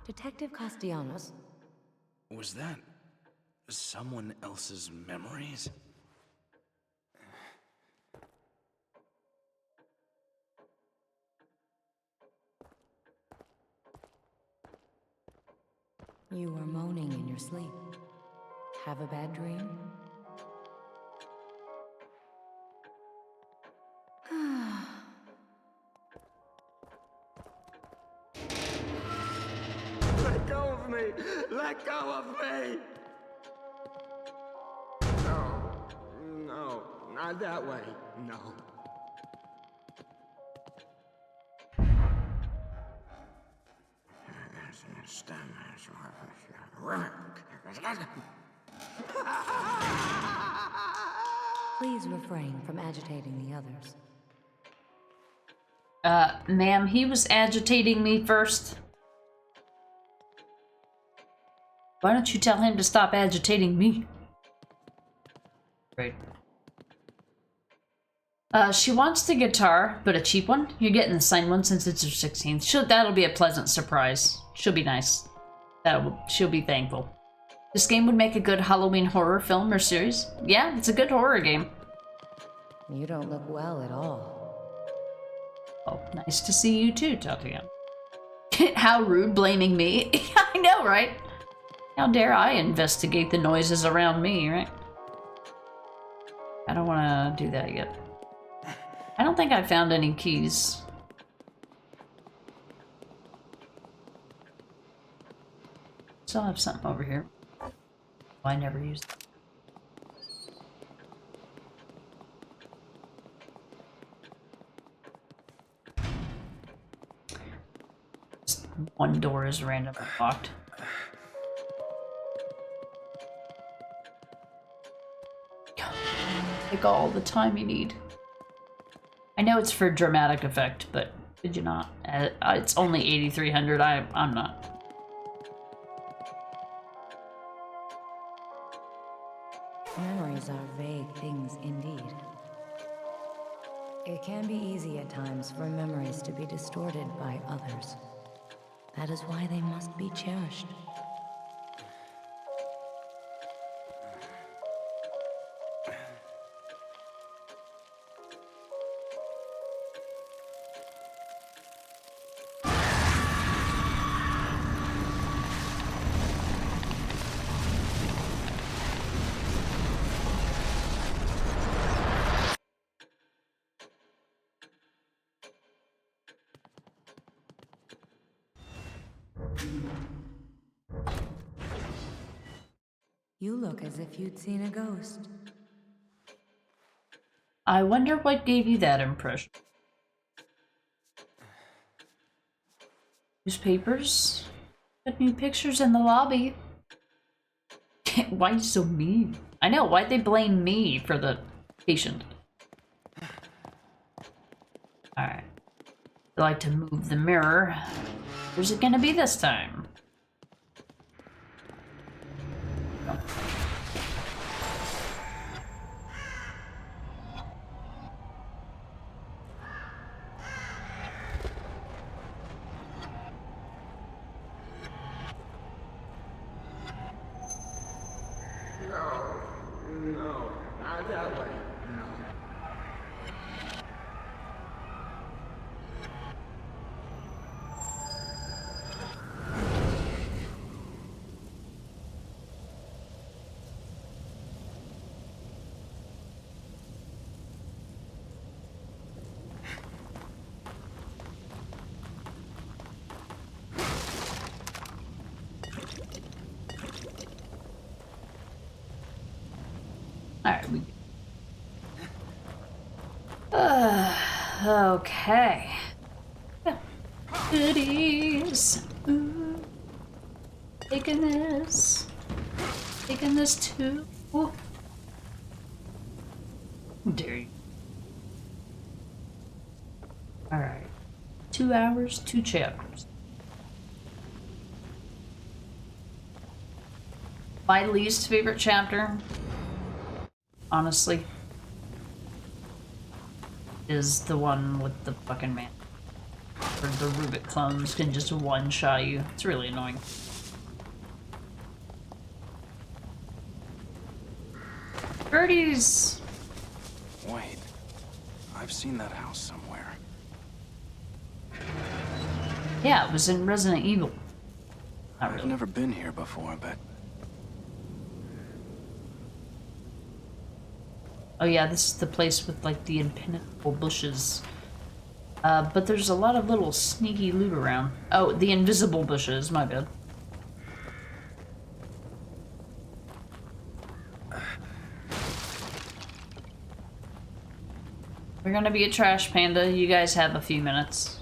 Detective Castellanos. Was that someone else's memories? You were moaning in your sleep. Have a bad dream? Let go of me! Let go of me! No, not that way. No. Please refrain from agitating the others. Ma'am, he was agitating me first. Why don't you tell him to stop agitating me? Great. She wants the guitar, but a cheap one. You're getting the signed one since it's her 16th. That'll be a pleasant surprise. She'll be nice. She'll be thankful. This game would make a good Halloween horror film or series. Yeah, it's a good horror game. You don't look well at all. Oh, nice to see you too, Tatiana. How rude, blaming me. I know, right? How dare I investigate the noises around me, right? I don't want to do that yet. I don't think I found any keys. Still have something over here. Oh, I never used it. Just one door is randomly locked. Take all the time you need. I know it's for dramatic effect, but did you not? It's only 8,300. I'm not. Memories are vague things indeed. It can be easy at times for memories to be distorted by others. That is why they must be cherished. You look as if you'd seen a ghost. I wonder what gave you that impression. Newspapers? Put new pictures in the lobby. Why are you so mean? I know, why'd they blame me for the patient? Alright. I like to move the mirror. Where's it gonna be this time? No, not that way. Alright, okay. Goodies. Ooh. Taking this. Taking this too. Ooh. How dare you. Alright. 2 hours, 2 chapters. My least favorite chapter, honestly, is the one with the fucking man. Where the Rubik clones can just one-shot you. It's really annoying. Birdies! Wait, I've seen that house somewhere. Yeah, it was in Resident Evil. Not I've really. never been here before, but Oh yeah, this is the place with like the impenetrable bushes. But there's a lot of little sneaky loot around. Oh, the invisible bushes, my bad. We're gonna be a trash panda. You guys have a few minutes.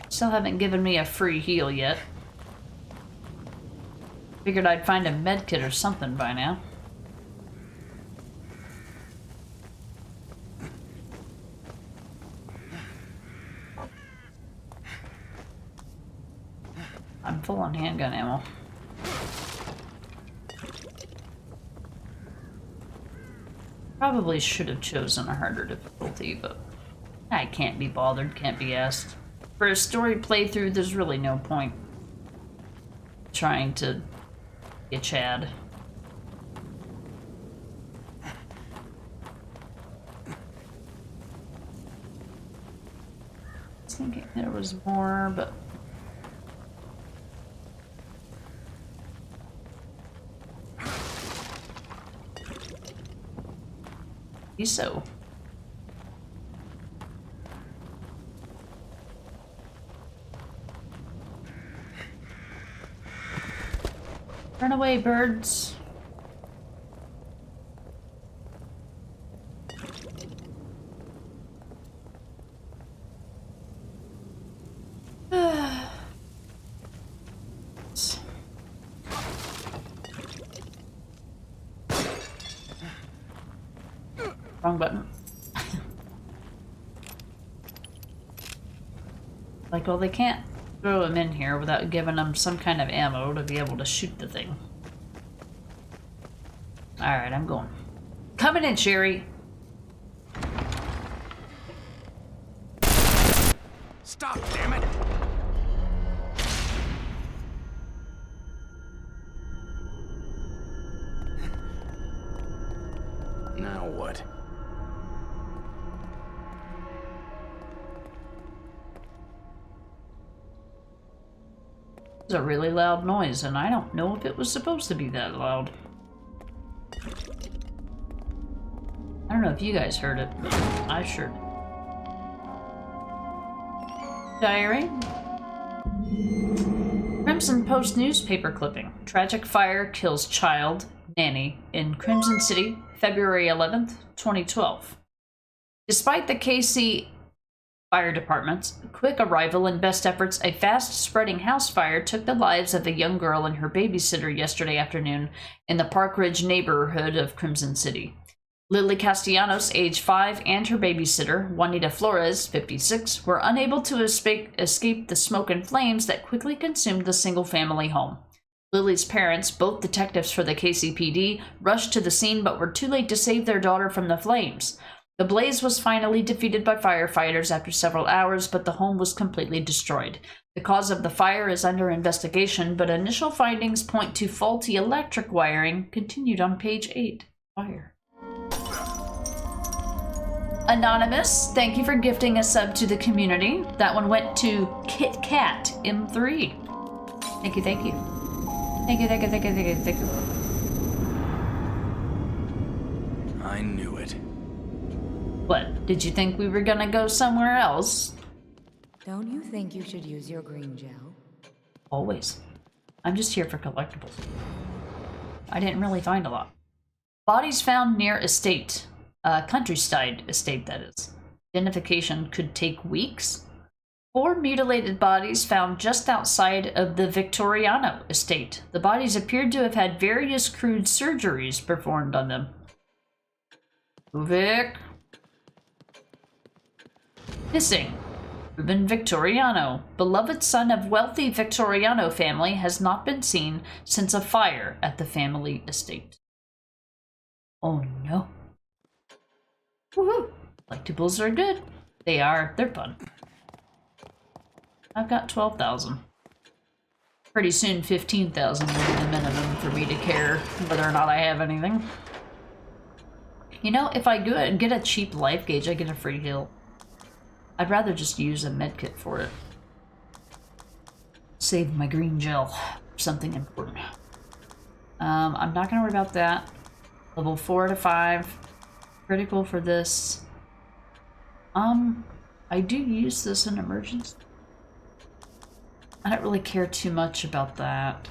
Still haven't given me a free heal yet. Figured I'd find a medkit or something by now. I'm full on handgun ammo. Probably should have chosen a harder difficulty, but I can't be bothered, can't be asked. For a story playthrough, there's really no point trying to get Chad. I was thinking there was more, but so. Run away, birds. Wrong button. Like, well, they can't throw him in here without giving him some kind of ammo to be able to shoot the thing. Alright, I'm going. Coming in, Sherry. stop, damn it! Now what? It's a really loud noise, and I don't know if it was supposed to be that loud. I don't know if you guys heard it, but I sure did. Diary. Crimson Post newspaper clipping. Tragic fire kills child, nanny, in Crimson City, February 11th, 2012. Despite the KC Fire Department's quick arrival and best efforts, a fast-spreading house fire took the lives of a young girl and her babysitter yesterday afternoon in the Park Ridge neighborhood of Crimson City. Lily Castellanos, age 5, and her babysitter, Juanita Flores, 56, were unable to escape the smoke and flames that quickly consumed the single-family home. Lily's parents, both detectives for the KCPD, rushed to the scene but were too late to save their daughter from the flames. The blaze was finally defeated by firefighters after several hours, but the home was completely destroyed. The cause of the fire is under investigation, but initial findings point to faulty electric wiring. Continued on page 8. Fire. Anonymous, thank you for gifting a sub to the community. That one went to Kit Kat M3. Thank you, thank you. Thank you, thank you, thank you, thank you, thank you. I knew it. What? Did you think we were gonna go somewhere else? Don't you think you should use your green gel? Always. I'm just here for collectibles. I didn't really find a lot. Bodies found near estate. Countryside estate, that is. Identification could take weeks. 4 mutilated bodies found just outside of the Victoriano estate. The bodies appeared to have had various crude surgeries performed on them. Vic. Missing. Ruben Victoriano, beloved son of wealthy Victoriano family, has not been seen since a fire at the family estate. Oh no. Woohoo! Collectibles are good. They are. They're fun. I've got 12,000. Pretty soon 15,000 will be the minimum for me to care whether or not I have anything. You know, if I get a cheap life gauge, I get a free heal. I'd rather just use a medkit for it. Save my green gel for something important. I'm not gonna worry about that. Level 4 to 5. Critical for this. I do use this in emergency. I don't really care too much about that.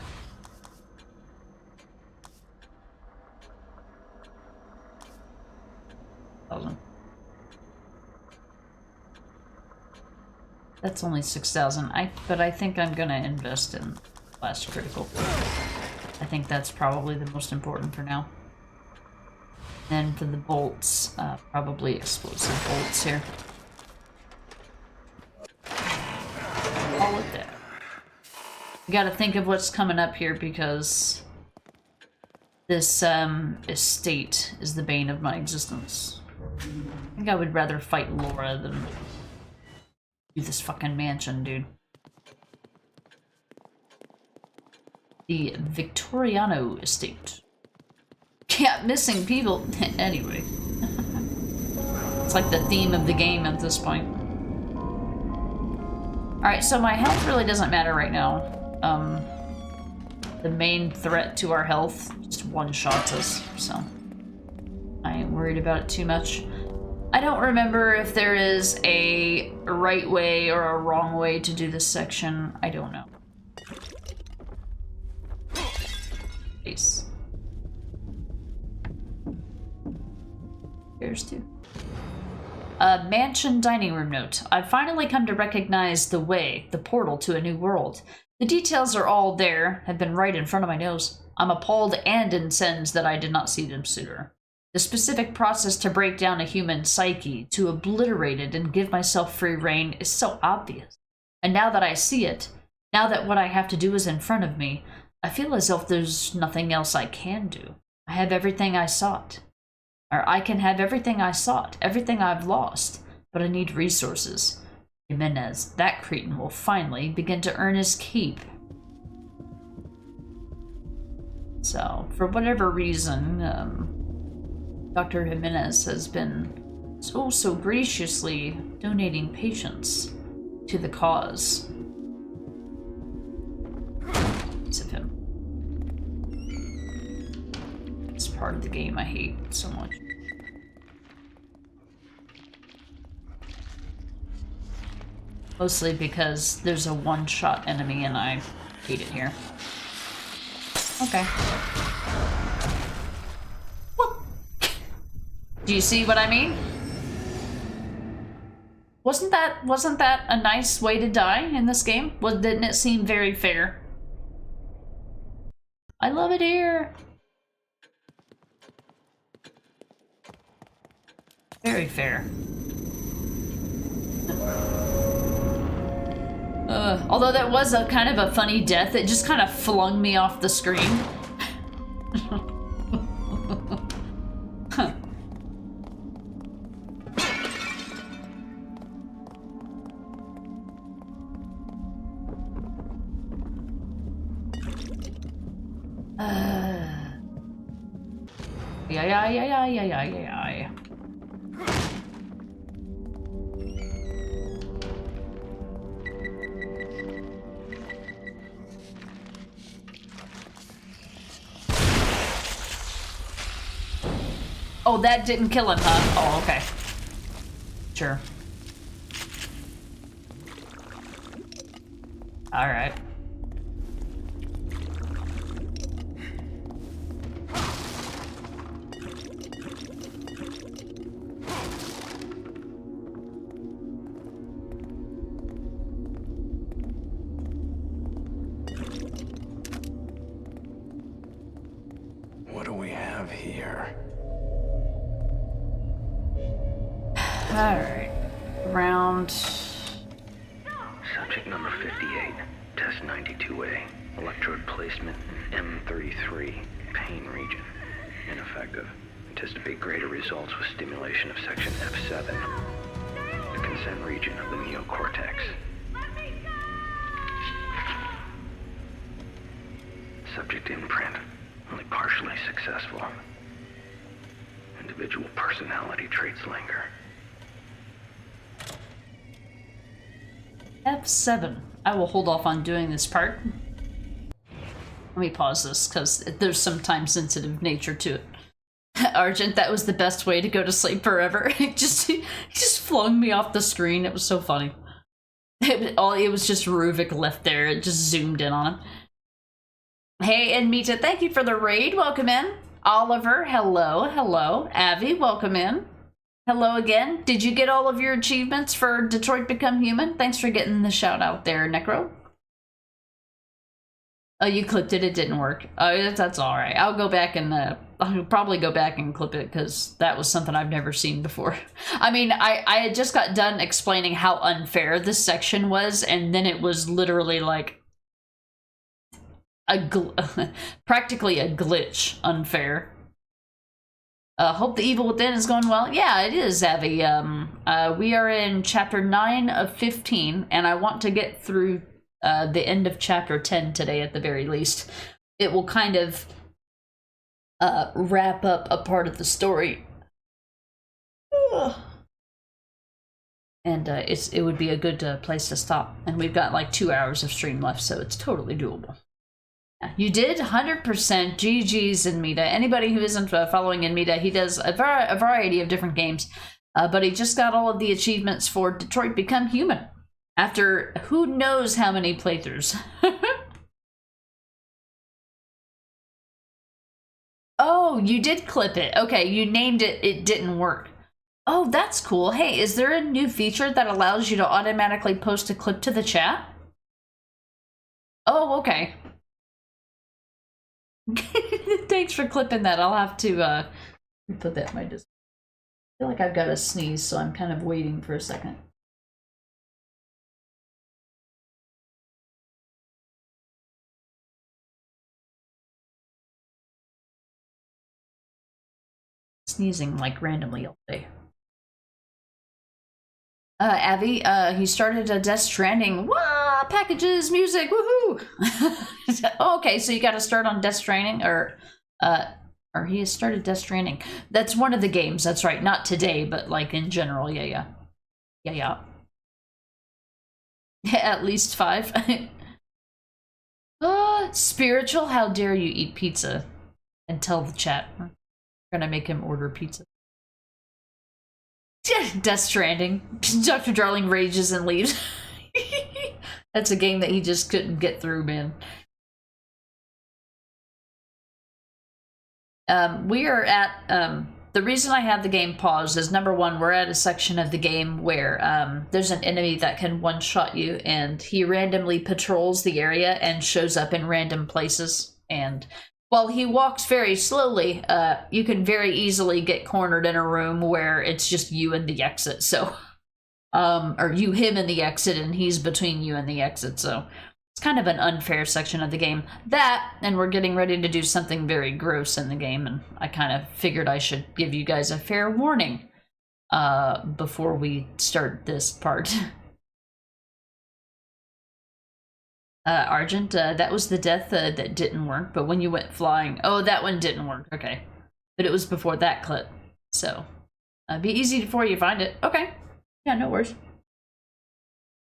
That's only 6,000. But I think I'm gonna invest in last critical. I think that's probably the most important for now. And for the bolts, probably explosive bolts here. Call it there. You gotta think of what's coming up here because this estate is the bane of my existence. I think I would rather fight Laura than do this fucking mansion, dude. The Victoriano estate. Yeah, missing people. Anyway. It's like the theme of the game at this point. Alright, so my health really doesn't matter right now. The main threat to our health just one-shots us, so I ain't worried about it too much. I don't remember if there is a right way or a wrong way to do this section. I don't know. Peace. Here's two. A mansion dining room note. I've finally come to recognize the way, the portal to a new world. The details are all there, have been right in front of my nose. I'm appalled and incensed that I did not see them sooner. The specific process to break down a human psyche, to obliterate it and give myself free rein, is so obvious. And now that I see it, now that what I have to do is in front of me, I feel as if there's nothing else I can do. I have everything I sought. Or I can have everything I sought, everything I've lost, but I need resources. Jimenez, that cretin, will finally begin to earn his keep. So, for whatever reason, Dr. Jimenez has been so graciously donating patients to the cause. It's of him. It's part of the game I hate so much. Mostly because there's a one-shot enemy and I hate it here. Okay. Whoop. Do you see what I mean? Wasn't that a nice way to die in this game? Well, didn't it seem very fair? I love it here. Very fair. Although that was a kind of a funny death, it just kind of flung me off the screen. Huh. Yeah. Oh, that didn't kill him, huh? Oh, okay. Sure. Alright. What do we have here? Alright. Round... Subject number 58, test 92A, electrode placement in M33, pain region. Ineffective. Anticipate greater results with stimulation of section F7, the consent region of the neocortex. Subject imprint, only partially successful. Individual personality traits linger. F7. I will hold off on doing this part. Let me pause this, because there's some time-sensitive nature to it. Argent, that was the best way to go to sleep forever. He just flung me off the screen. It was so funny. It was just Ruvik left there. It just zoomed in on him. Hey, and Mita, thank you for the raid. Welcome in. Oliver, hello, hello. Avi, welcome in. Hello again. Did you get all of your achievements for Detroit Become Human? Thanks for getting the shout out there, Necro. Oh, you clipped it. It didn't work. Oh, that's all right. I'll go back and I'll probably go back and clip it because that was something I've never seen before. I mean, I had just got done explaining how unfair this section was, and then it was literally like practically a glitch unfair. Hope the evil within is going well. Yeah, it is, Avi. We are in chapter 9 of 15, and I want to get through the end of chapter 10 today at the very least. It will kind of wrap up a part of the story. And it would be a good place to stop. And we've got like 2 hours of stream left, so it's totally doable. You did 100%. GG's in Mita. Anybody who isn't following in Mita, he does a variety of different games, but he just got all of the achievements for Detroit Become Human after who knows how many playthroughs. Oh, you did clip it. Okay, you named it. It didn't work. Oh, that's cool. Hey, is there a new feature that allows you to automatically post a clip to the chat? Oh, okay. Thanks for clipping that. I'll have to put that in my disc. I feel like I've got a sneeze, so I'm kind of waiting for a second. Sneezing like randomly all day. Avi, he started a Death Stranding. Wah! Packages, music, woohoo! Okay, so you got to start on Death Stranding, or he has started Death Stranding. That's one of the games. That's right. Not today, but like in general. Yeah. At least 5. Spiritual. How dare you eat pizza and tell the chat? We're gonna make him order pizza. Death Stranding. Dr. Darling rages and leaves. That's a game that he just couldn't get through, man. We are at, the reason I have the game paused is, number one, we're at a section of the game where there's an enemy that can one-shot you, and he randomly patrols the area and shows up in random places. And while he walks very slowly, you can very easily get cornered in a room where it's just you and the exit, so... or him and the exit, and he's between you and the exit, so... It's kind of an unfair section of the game. That, and we're getting ready to do something very gross in the game, and I kind of figured I should give you guys a fair warning before we start this part. Argent, that was the death that didn't work, but when you went flying... Oh, that one didn't work, okay. But it was before that clip, so... be easy for you to find it. Okay. Yeah, no worries.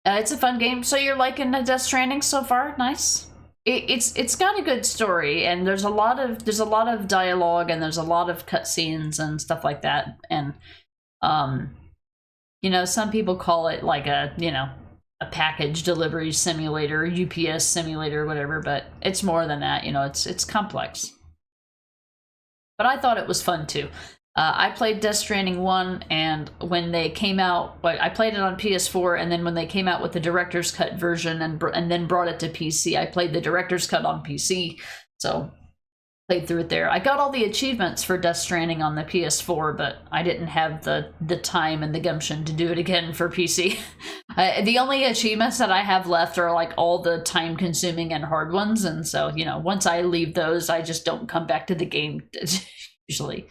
It's a fun game. So you're liking Death Stranding so far? Nice. It's got a good story, and there's a lot of dialogue, and there's a lot of cutscenes and stuff like that. And you know, some people call it like a a package delivery simulator, UPS simulator, whatever. But it's more than that. You know, it's complex. But I thought it was fun too. I played Death Stranding 1, and when they came out, I played it on PS4, and then when they came out with the Director's Cut version and then brought it to PC, I played the Director's Cut on PC, so played through it there. I got all the achievements for Death Stranding on the PS4, but I didn't have the time and the gumption to do it again for PC. The only achievements that I have left are like all the time-consuming and hard ones, and so, you know, once I leave those, I just don't come back to the game, usually.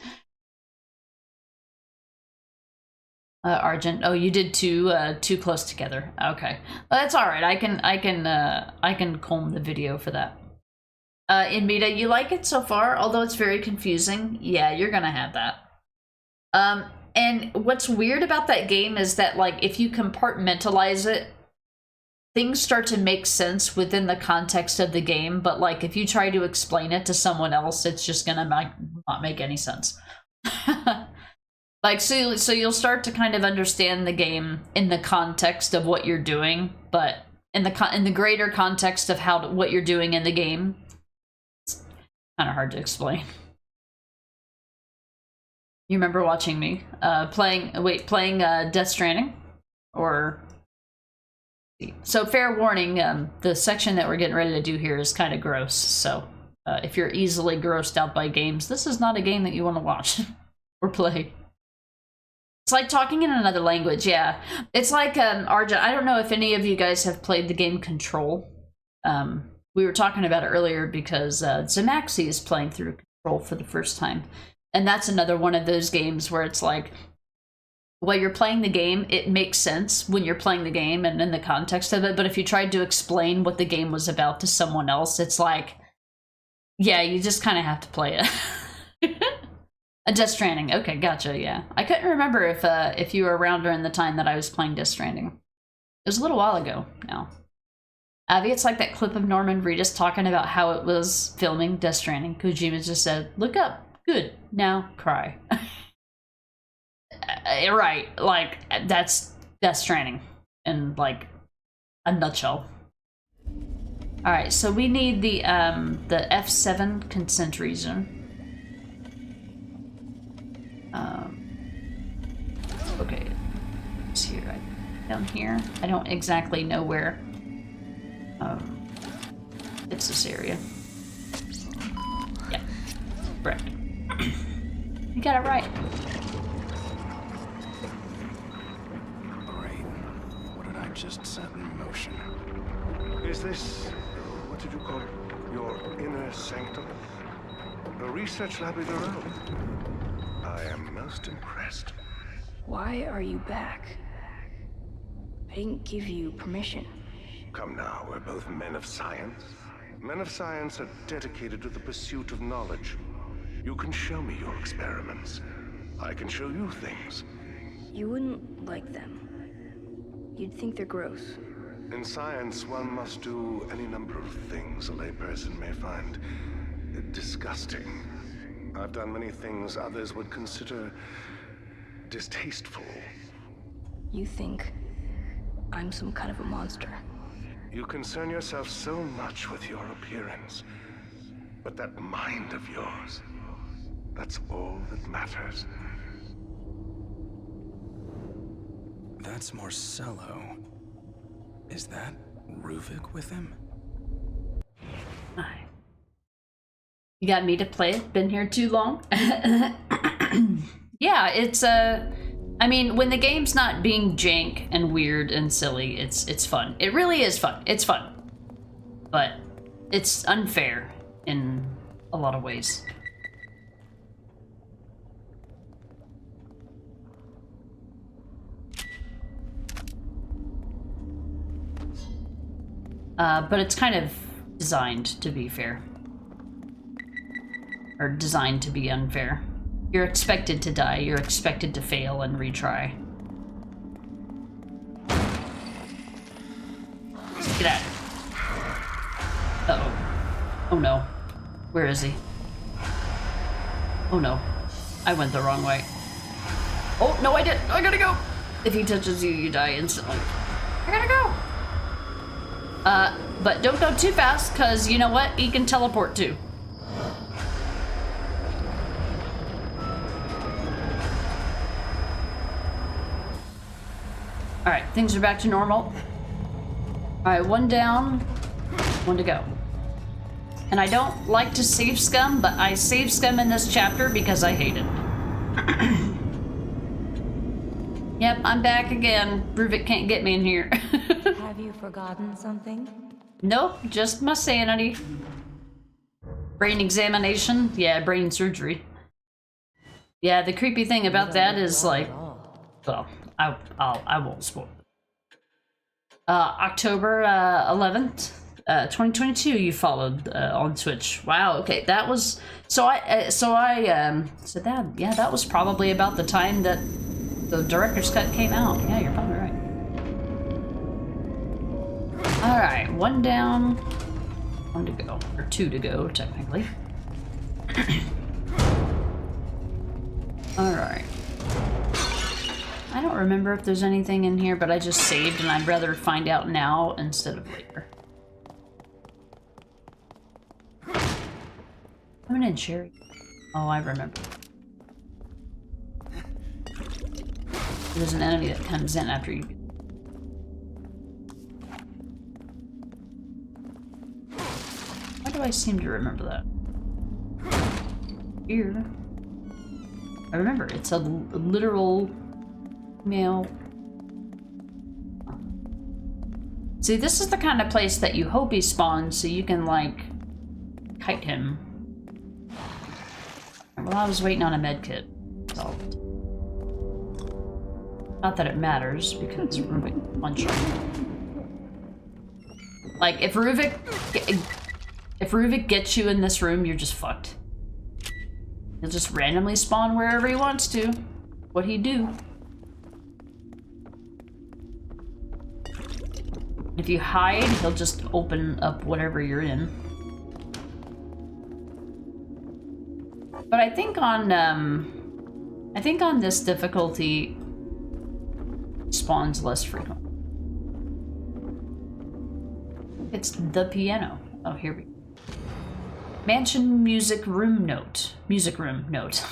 Argent. Oh, you did too close together. Okay, well, that's all right. I can comb the video for that. Invita, you like it so far? Although it's very confusing. Yeah, you're gonna have that. And what's weird about that game is that, like, if you compartmentalize it, things start to make sense within the context of the game. But like, if you try to explain it to someone else, it's just gonna not make any sense. Like, so you'll start to kind of understand the game in the context of what you're doing, but in the greater context of what you're doing in the game, it's kind of hard to explain. You remember watching me playing Death Stranding, or so fair warning, the section that we're getting ready to do here is kind of gross. So if you're easily grossed out by games, this is not a game that you want to watch or play. It's like talking in another language, yeah. It's like, Arjun, I don't know if any of you guys have played the game Control. We were talking about it earlier because Zemaxi is playing through Control for the first time. And that's another one of those games where it's like, while you're playing the game, it makes sense when you're playing the game and in the context of it. But if you tried to explain what the game was about to someone else, it's like, yeah, you just kind of have to play it. Death Stranding. Okay, gotcha, yeah. I couldn't remember if you were around during the time that I was playing Death Stranding. It was a little while ago now. Abby, it's like that clip of Norman Reedus talking about how it was filming Death Stranding. Kojima just said, look up. Good. Now cry. Right. Like, that's Death Stranding in, like, a nutshell. Alright, so we need the F7 consent reason. Okay, it's here, down here. I don't exactly know where. It's this area. Yeah, correct. You got it right. Great. What did I just set in motion? Is this, what did you call it? Your inner sanctum? A research lab of your own? I am most impressed. Why are you back? I didn't give you permission. Come now, we're both men of science. Men of science are dedicated to the pursuit of knowledge. You can show me your experiments. I can show you things. You wouldn't like them. You'd think they're gross. In science, one must do any number of things a layperson may find disgusting. I've done many things others would consider distasteful. You think I'm some kind of a monster? You concern yourself so much with your appearance. But that mind of yours, that's all that matters. That's Marcello. Is that Ruvik with him? You got me to play it? Been here too long? Yeah, it's I mean, when the game's not being jank and weird and silly, it's fun. It really is fun. It's fun. But it's unfair in a lot of ways. But it's kind of designed to be fair. Or designed to be unfair. You're expected to die, you're expected to fail and retry. Get out. Uh-oh. Oh no. Where is he? Oh no. I went the wrong way. Oh, no I didn't. I gotta go. If he touches you, you die instantly. I gotta go. But don't go too fast, because you know what? He can teleport too. Alright, things are back to normal. Alright, one down, one to go. And I don't like to save scum, but I save scum in this chapter because I hate it. Yep, I'm back again. Ruvik can't get me in here. Have you forgotten something? Nope, just my sanity. Brain examination? Yeah, brain surgery. Yeah, the creepy thing about that is like, well, I won't spoil it. October 11th, 2022. You followed on Twitch. Wow. Okay, that was so I said that. Yeah, that was probably about the time that the director's cut came out. Yeah, you're probably right. All right, one down, one to go, or two to go technically. All right. I don't remember if there's anything in here, but I just saved and I'd rather find out now instead of later. Coming in, Sherry. Oh, I remember. There's an enemy that comes in after you. Why do I seem to remember that? Here. I remember, it's a literal male. See, this is the kind of place that you hope he spawns so you can, like, kite him. Well, I was waiting on a medkit. Solved. Not that it matters, because Ruvik punched him. Like, if Ruvik gets you in this room, you're just fucked. He'll just randomly spawn wherever he wants to. What'd he do? If you hide, he'll just open up whatever you're in. But I think on this difficulty, spawns less frequent. It's the piano. Oh, here we go. Mansion music room note. Music room note.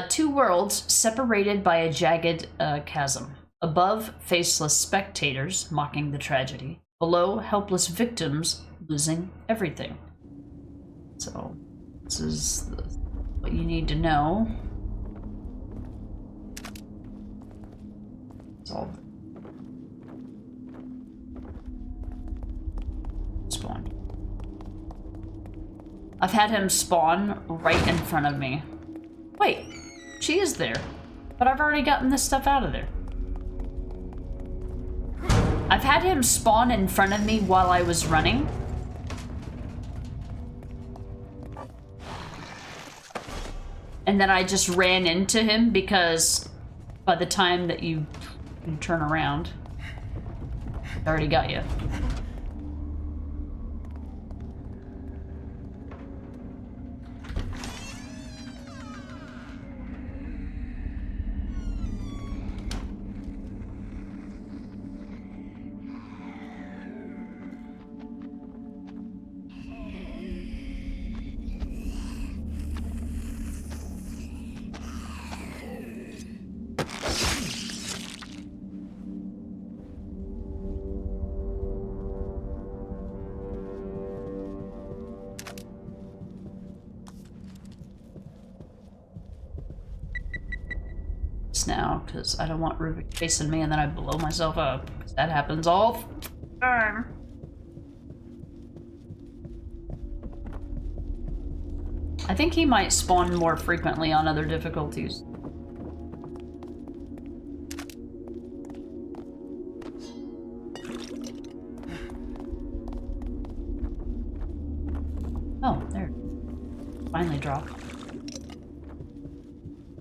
Two worlds separated by a jagged chasm. Above, faceless spectators mocking the tragedy. Below, helpless victims losing everything. So, this is what you need to know. Solve. Spawn. I've had him spawn right in front of me. Wait, she is there. But I've already gotten this stuff out of there. I've had him spawn in front of me while I was running. And then I just ran into him because by the time that you turn around, I already got you. Now, because I don't want Ruvik chasing me and then I blow myself up. Because that happens all the time. I think he might spawn more frequently on other difficulties. Oh, there. Finally dropped.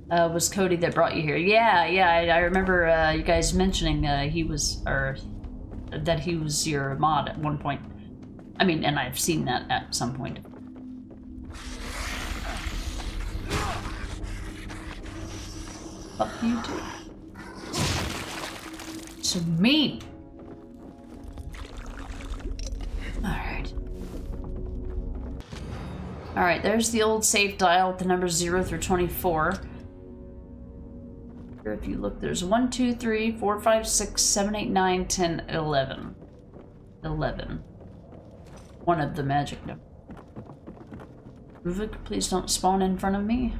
Was Cody that brought you here? Yeah, I remember you guys mentioning he was, or that he was your mod at one point. I mean, and I've seen that at some point. Fuck you too. So mean. Alright. Alright, there's the old safe dial with the numbers 0 through 24. Here, if you look, there's 1, 2, 3, 4, 5, 6, 7, 8, 9, 10, 11. 11. One of the magic numbers. Ruvik, please don't spawn in front of me.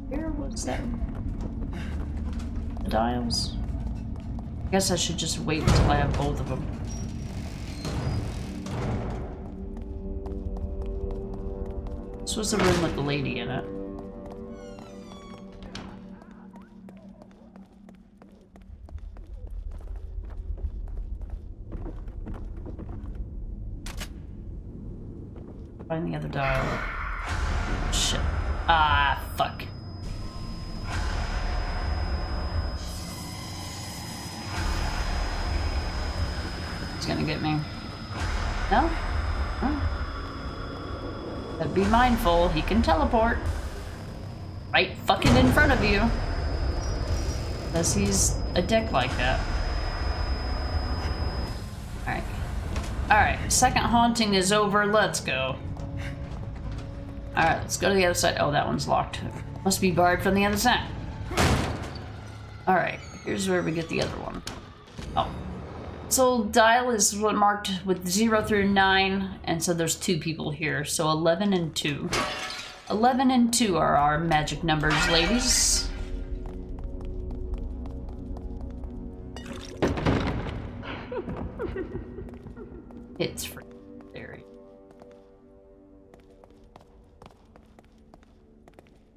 Where was that? The dials? I guess I should just wait until I have both of them. This was the room with the lady in it. Find the other dial. Shit. Ah, fuck. He's gonna get me. No? No. But be mindful, he can teleport. Right fucking in front of you. Unless he's a dick like that. Alright. Alright, second haunting is over, let's go. Alright, let's go to the other side. Oh, that one's locked. Must be barred from the other side. Alright, here's where we get the other one. Oh. So dial is marked with 0 through 9, and so there's 2 people here. So 11 and 2. 11 and 2 are our magic numbers, ladies. It's free.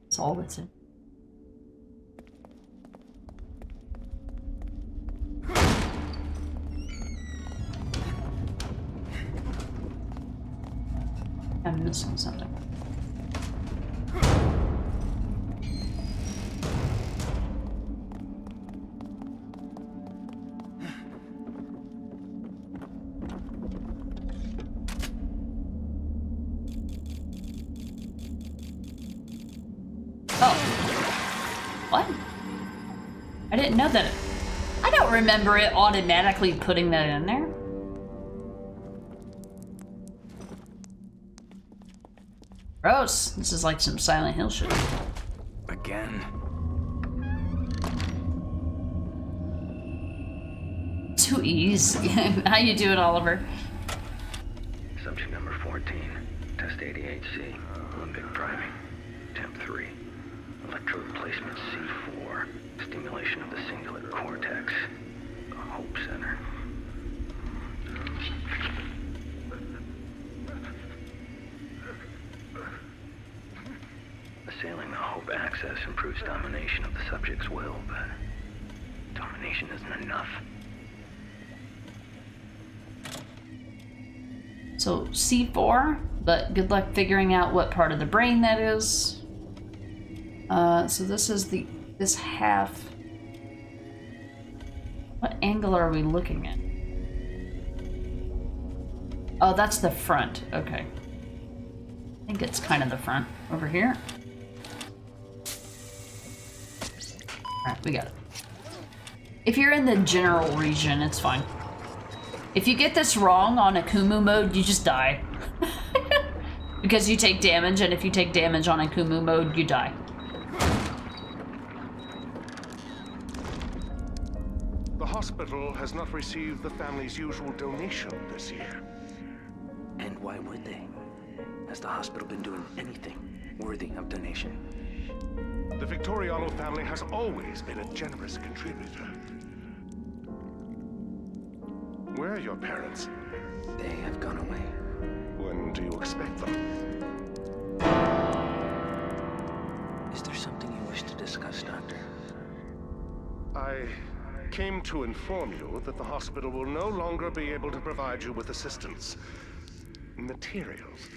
That's all that's in. I'm missing something. What? I didn't know that. I don't remember it automatically putting that in there. Gross. This is like some Silent Hill shit. Again. Too easy. How you doing, Oliver? Subject number 14. Test 88C. Olympic driving. Temp 3. Electrode placement C4. Stimulation of the cingulate cortex. The Hope Center. Assailing the Hope axis improves domination of the subject's will, but domination isn't enough. So C4, but good luck figuring out what part of the brain that is. So this is this half. What angle are we looking at? Oh, that's the front. Okay. I think it's kind of the front over here. Alright, we got it. If you're in the general region, it's fine. If you get this wrong on Akumu mode, you just die. Because you take damage, and if you take damage on Akumu mode, you die. The hospital has not received the family's usual donation this year. And why would they? Has the hospital been doing anything worthy of donation? The Victoriano family has always been a generous contributor. Where are your parents? They have gone away. When do you expect them? Is there something you wish to discuss, Doctor? I came to inform you that the hospital will no longer be able to provide you with assistance. Materials.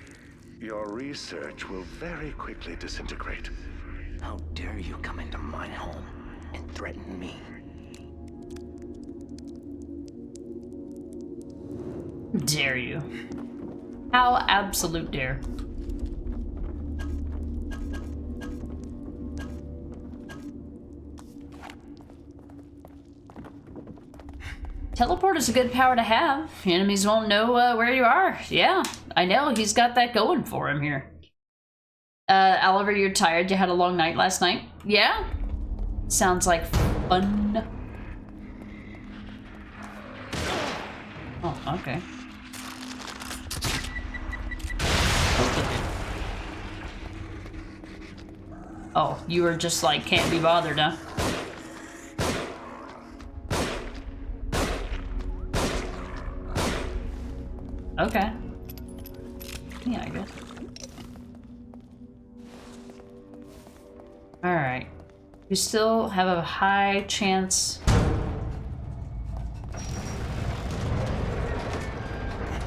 Your research will very quickly disintegrate. How dare you come into my home and threaten me? Dare you? How absolute dare. Teleport is a good power to have. Enemies won't know where you are. Yeah, I know. He's got that going for him here. Oliver, you're tired. You had a long night last night? Yeah? Sounds like fun. Oh, okay. Oh, you were just like, can't be bothered, huh? Okay. Yeah, I guess. Alright. You still have a high chance.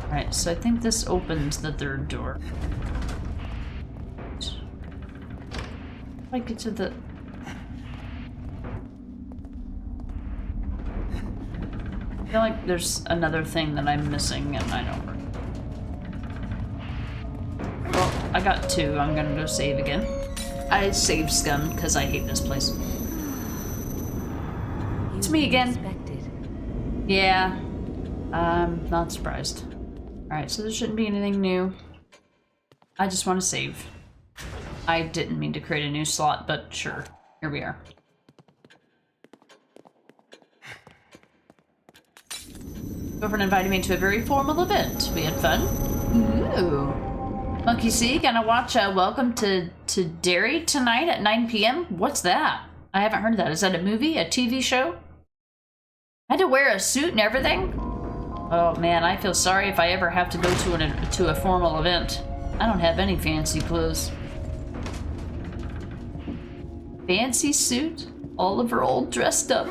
Alright, so I think this opens the third door. If I get to the... I feel like there's another thing that I'm missing and I don't... Well, I got two. I'm gonna go save again. I saved Scum because I hate this place. It's me again. Yeah. I'm not surprised. Alright, so there shouldn't be anything new. I just want to save. I didn't mean to create a new slot, but sure. Here we are. Girlfriend invited me to a very formal event. We had fun. Ooh. Monkey C, gonna watch Welcome to Derry tonight at 9 p.m.? What's that? I haven't heard of that. Is that a movie? A TV show? I had to wear a suit and everything? Oh man, I feel sorry if I ever have to go to a formal event. I don't have any fancy clothes. Fancy suit? Oliver all dressed up.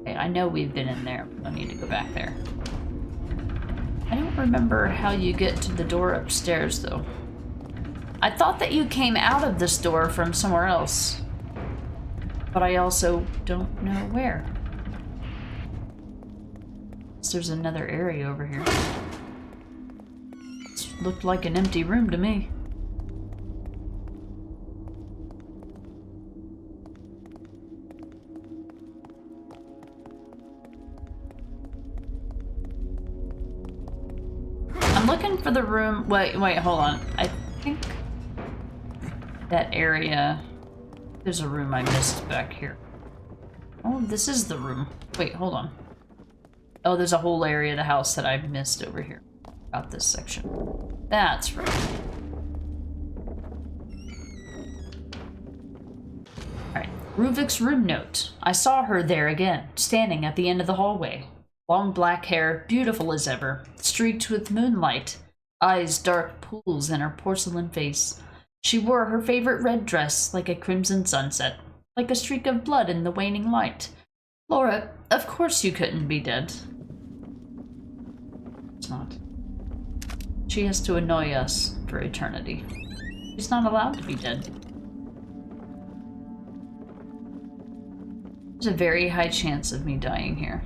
Okay, I know we've been in there. I need to go back there. I don't remember how you get to the door upstairs, though. I thought that you came out of this door from somewhere else. But I also don't know where. So there's another area over here. This looked like an empty room to me. I'm looking for the room. Wait, hold on. I think that area. There's a room I missed back here. Oh, this is the room. Wait, hold on. Oh, there's a whole area of the house that I've missed over here. About this section. That's right. Alright. Ruvik's room note. I saw her there again, standing at the end of the hallway. Long black hair, beautiful as ever, streaked with moonlight, eyes dark pools in her porcelain face. She wore her favorite red dress like a crimson sunset, like a streak of blood in the waning light. Laura, of course you couldn't be dead. It's not. She has to annoy us for eternity. She's not allowed to be dead. There's a very high chance of me dying here.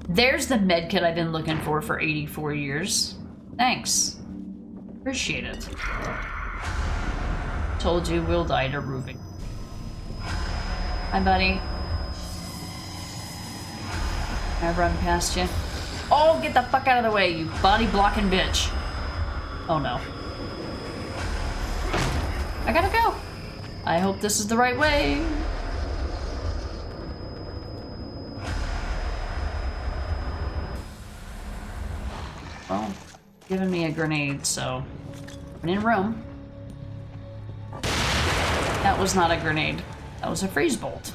There's the medkit I've been looking for 84 years. Thanks. Appreciate it. Told you we'll die to Ruvik. Hi, buddy. Can I run past you? Oh, get the fuck out of the way, you body-blocking bitch. Oh, no. I gotta go. I hope this is the right way. Well, giving me a grenade, so I'm in room. That was not a grenade. That was a freeze bolt.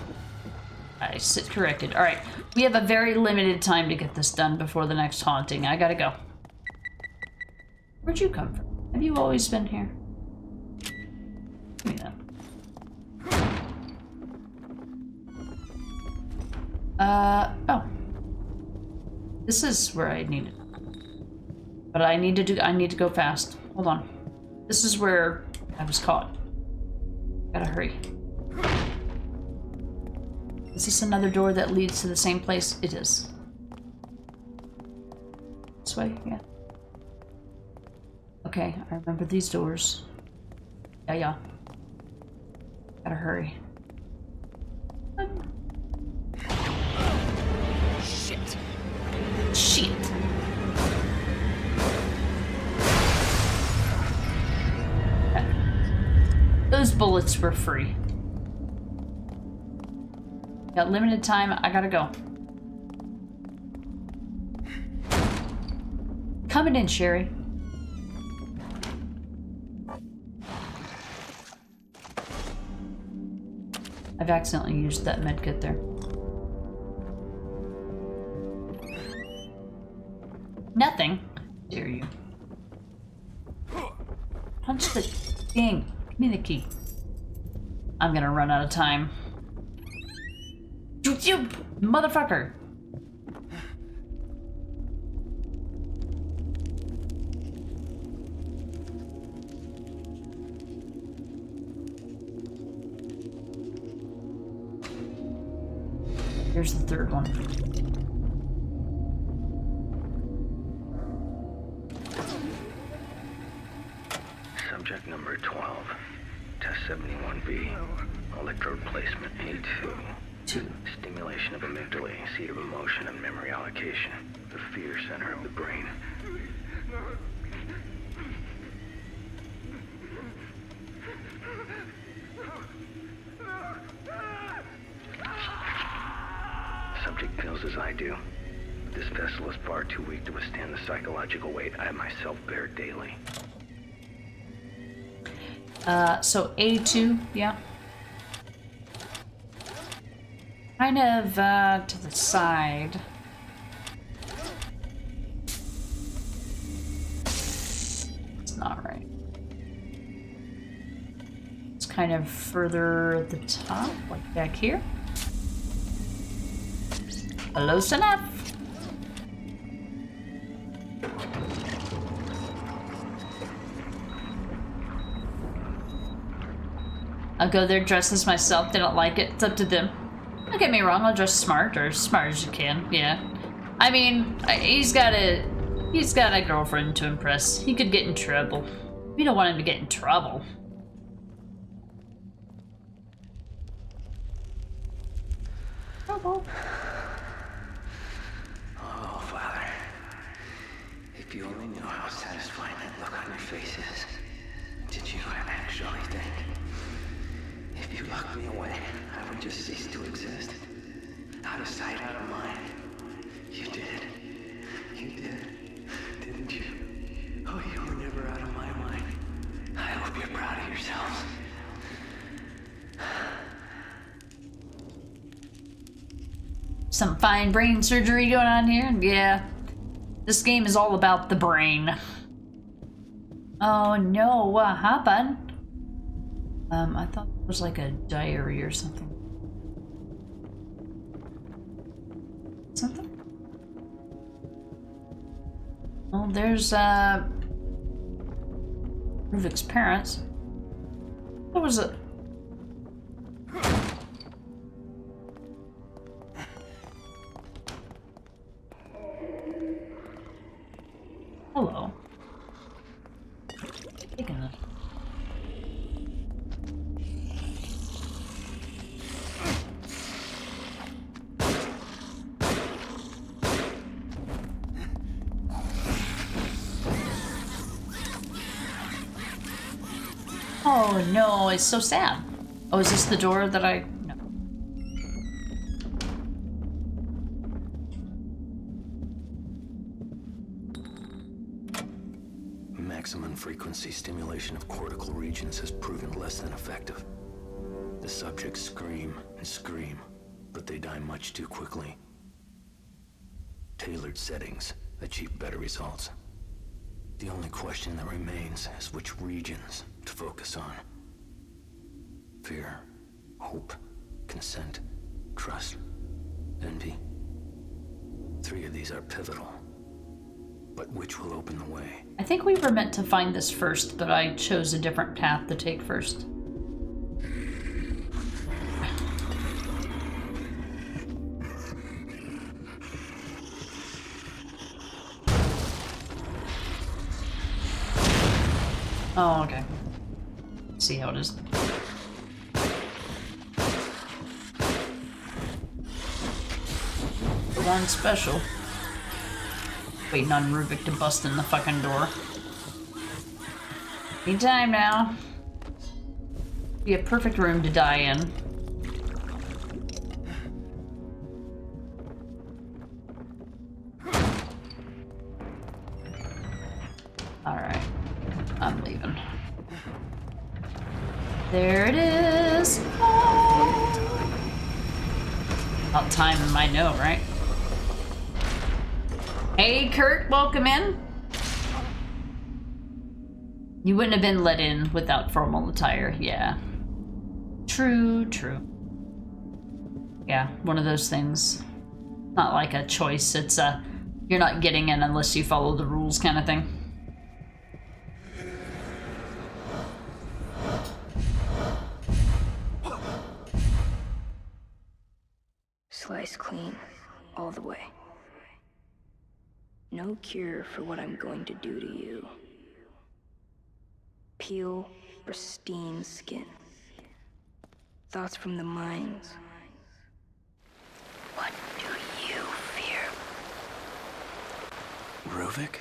I sit corrected. Alright, we have a very limited time to get this done before the next haunting. I gotta go. Where'd you come from? Have you always been here? Give me that. Oh. This is where I need it. But I need to go fast. Hold on. This is where I was caught. Gotta hurry. Is this another door that leads to the same place? It is. This way? Yeah. Okay, I remember these doors. Yeah. Gotta hurry. Shit. Shit. Those bullets were free. Got limited time, I gotta go. Coming in, Sherry. I've accidentally used that medkit there. Nothing. Dare you. Punch the thing. Give me the key. I'm gonna run out of time. You motherfucker! Here's the third one. Subject number 12. Test 71B. Electrode placement A2. Stimulation of amygdala, seat of emotion and memory allocation. The fear center of the brain. Subject feels as I do. This vessel is far too weak to withstand the psychological weight I myself bear daily. So A2, yeah. Kind of, to the side. It's not right. It's kind of further at the top, like back here. Close enough. I'll go there dressed as myself. They don't like it. It's up to them. Don't get me wrong, I'll dress smart, or as smart as you can, yeah. I mean, he's got a girlfriend to impress. He could get in trouble. We don't want him to get in trouble. Trouble. Oh, Father. If you only knew how satisfying that look on your face is. Did you actually think? If you locked me away, I would just cease to exist. Out of sight, out of mind. You did. You did. Didn't you? Oh, you were never out of my mind. I hope you're proud of yourselves. Some fine brain surgery going on here? Yeah. This game is all about the brain. Oh no, what happened? I thought it was like a diary or something. Something? Well, there's, Ruvik's parents. What was it? Hello. Taking it. Oh no, it's so sad. Oh, is this the door that I... No. Maximum frequency stimulation of cortical regions has proven less than effective. The subjects scream and scream, but they die much too quickly. Tailored settings achieve better results. The only question that remains is which regions to focus on. Fear, hope, consent, trust, envy. 3 of these are pivotal. But which will open the way? I think we were meant to find this first, but I chose a different path to take first. Oh, okay. See how it is. One special. Waiting on Ruvik to bust in the fucking door. Need time now. Be a perfect room to die in. Alright. I'm leaving. There it is! Oh. About time I know, right? Hey, Kurt, welcome in. You wouldn't have been let in without formal attire, yeah. True, true. Yeah, one of those things. Not like a choice, it's a you're not getting in unless you follow the rules kind of thing. Slice clean, all the way. No cure for what I'm going to do to you. Peel pristine skin. Thoughts from the minds. What do you fear? Ruvik?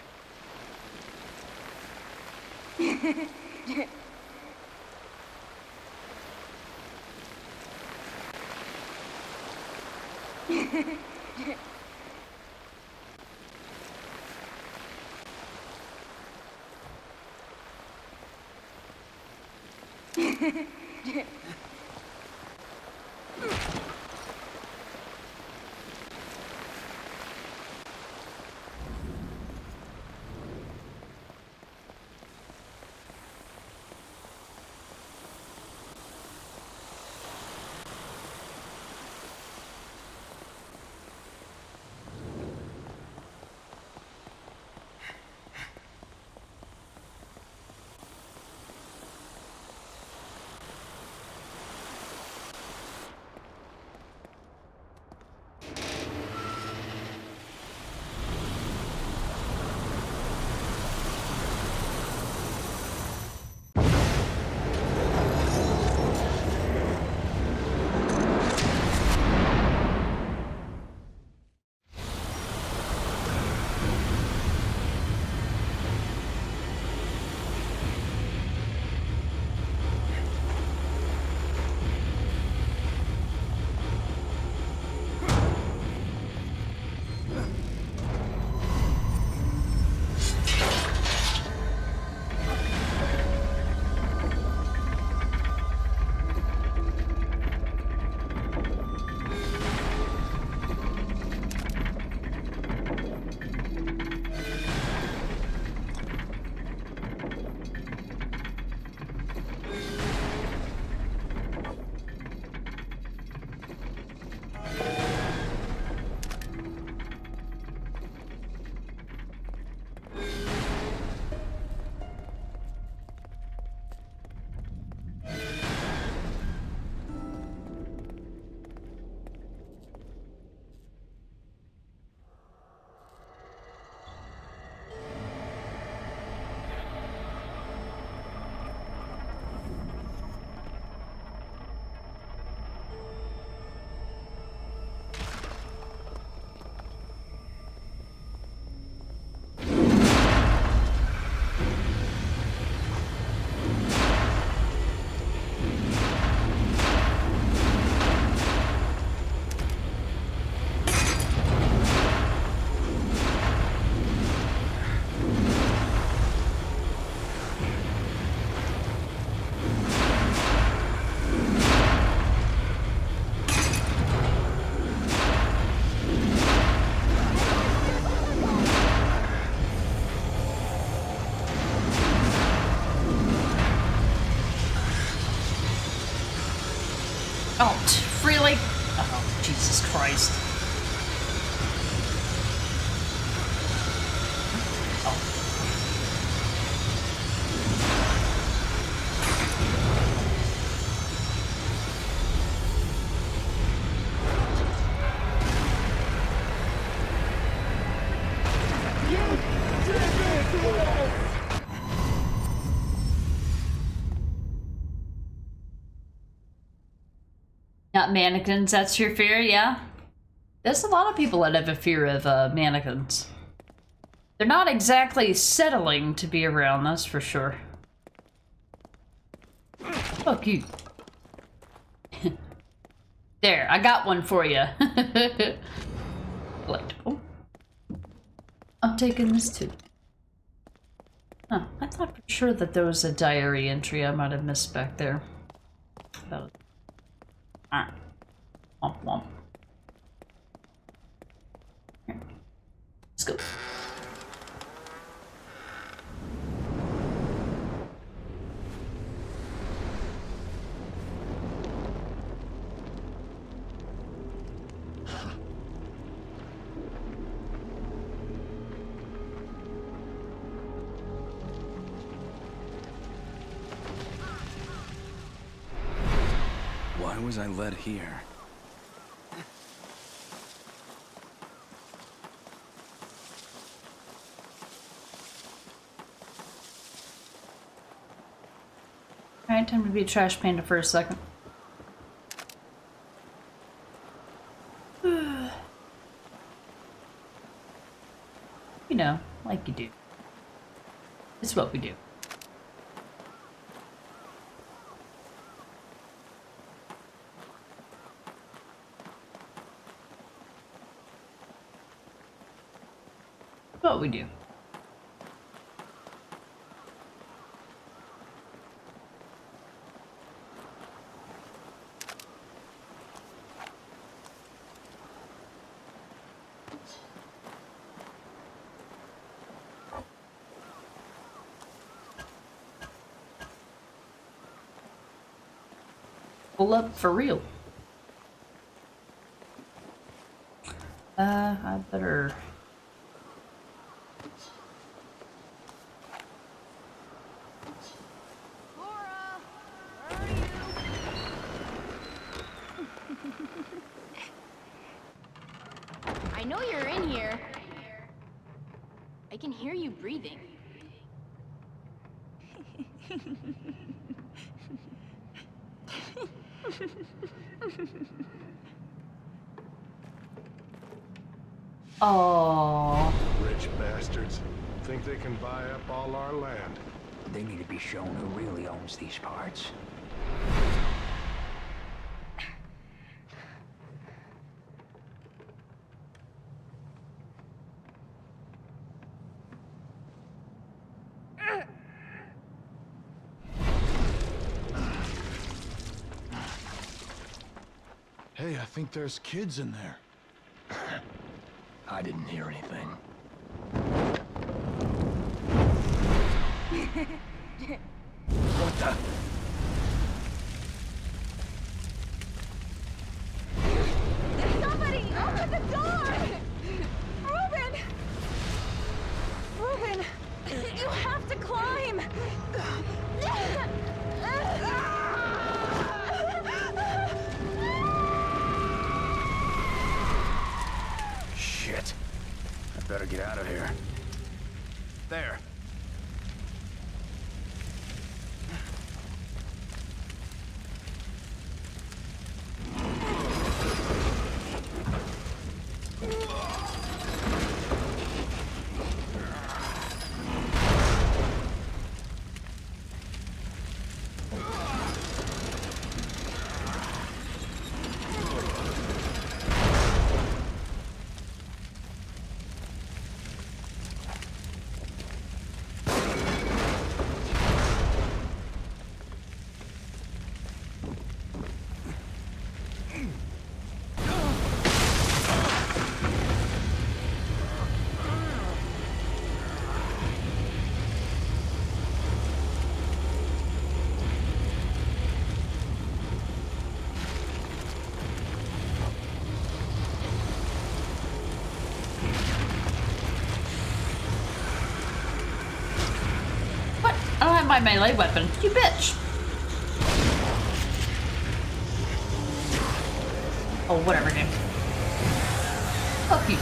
Really? Oh, Jesus Christ. Not mannequins, that's your fear, yeah? There's a lot of people that have a fear of mannequins. They're not exactly settling to be around, that's for sure. Fuck you. There, I got one for you. Collectible. I'm taking this too. Huh, I thought for sure that there was a diary entry I might have missed back there. About ah. Womp womp. Here. Let's go. Why was I led here? Alright, time to be a trash panda for a second. You know, like you do. It's what we do. What we do. Pull up for real. I better. I know you're in here. I can hear you breathing. Oh. Rich bastards. Think they can buy up all our land. They need to be shown who really owns these parts. Hey, I think there's kids in there. I didn't hear anything. What the? Somebody open the door! Reuben! Reuben! You have to climb! Shit. I better get out of here. There. my melee weapon. You bitch. Oh, whatever, game. Fuck you.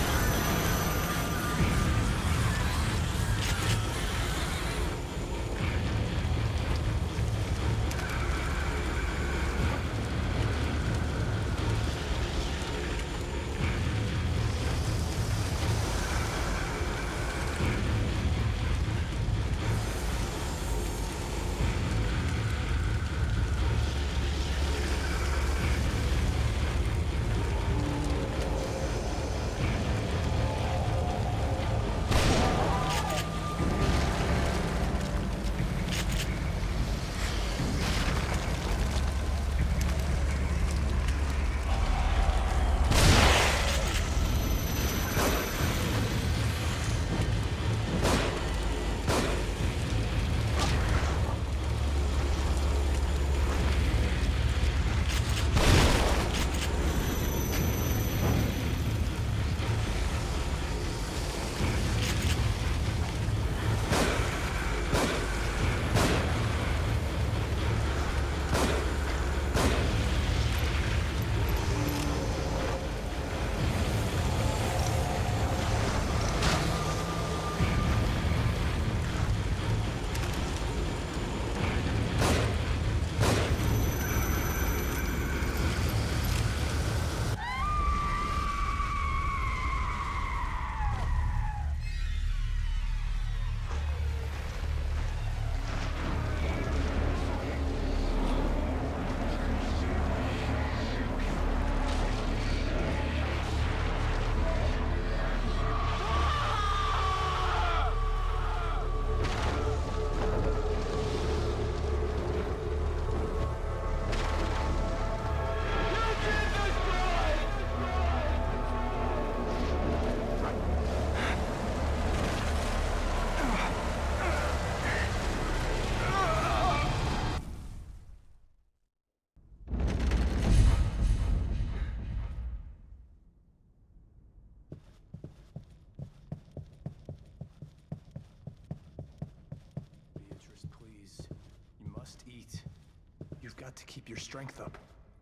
To keep your strength up.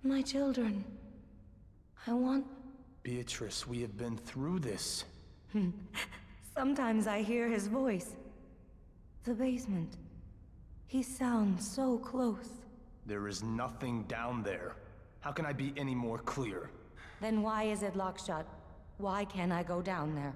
My children. I want... Beatrice, we have been through this. Sometimes I hear his voice. The basement. He sounds so close. There is nothing down there. How can I be any more clear? Then why is it locked shut? Why can't I go down there?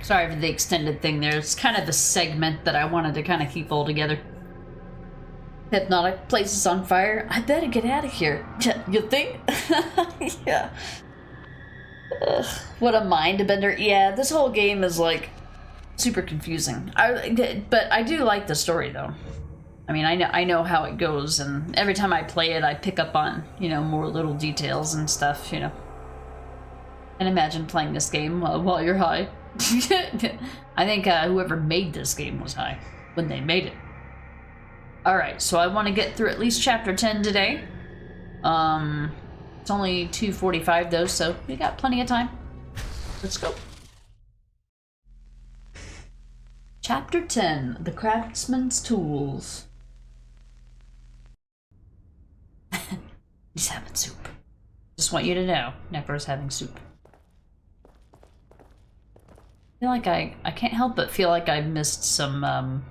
Sorry for the extended thing there. It's kind of the segment that I wanted to kind of keep all together. Hypnotic place is on fire. I better get out of here. You think? Yeah. Ugh, what a mind bender. Yeah, this whole game is like super confusing. But I do like the story though. I mean, I know how it goes, and every time I play it, I pick up on, you know, more little details and stuff, you know. And imagine playing this game while you're high. I think whoever made this game was high when they made it. Alright, so I want to get through at least chapter 10 today. It's only 2:45 though, so we got plenty of time. Let's go. Chapter 10, The Craftsman's Tools. He's having soup. Just want you to know, Necro's having soup. I feel like I can't help but feel like I missed some, a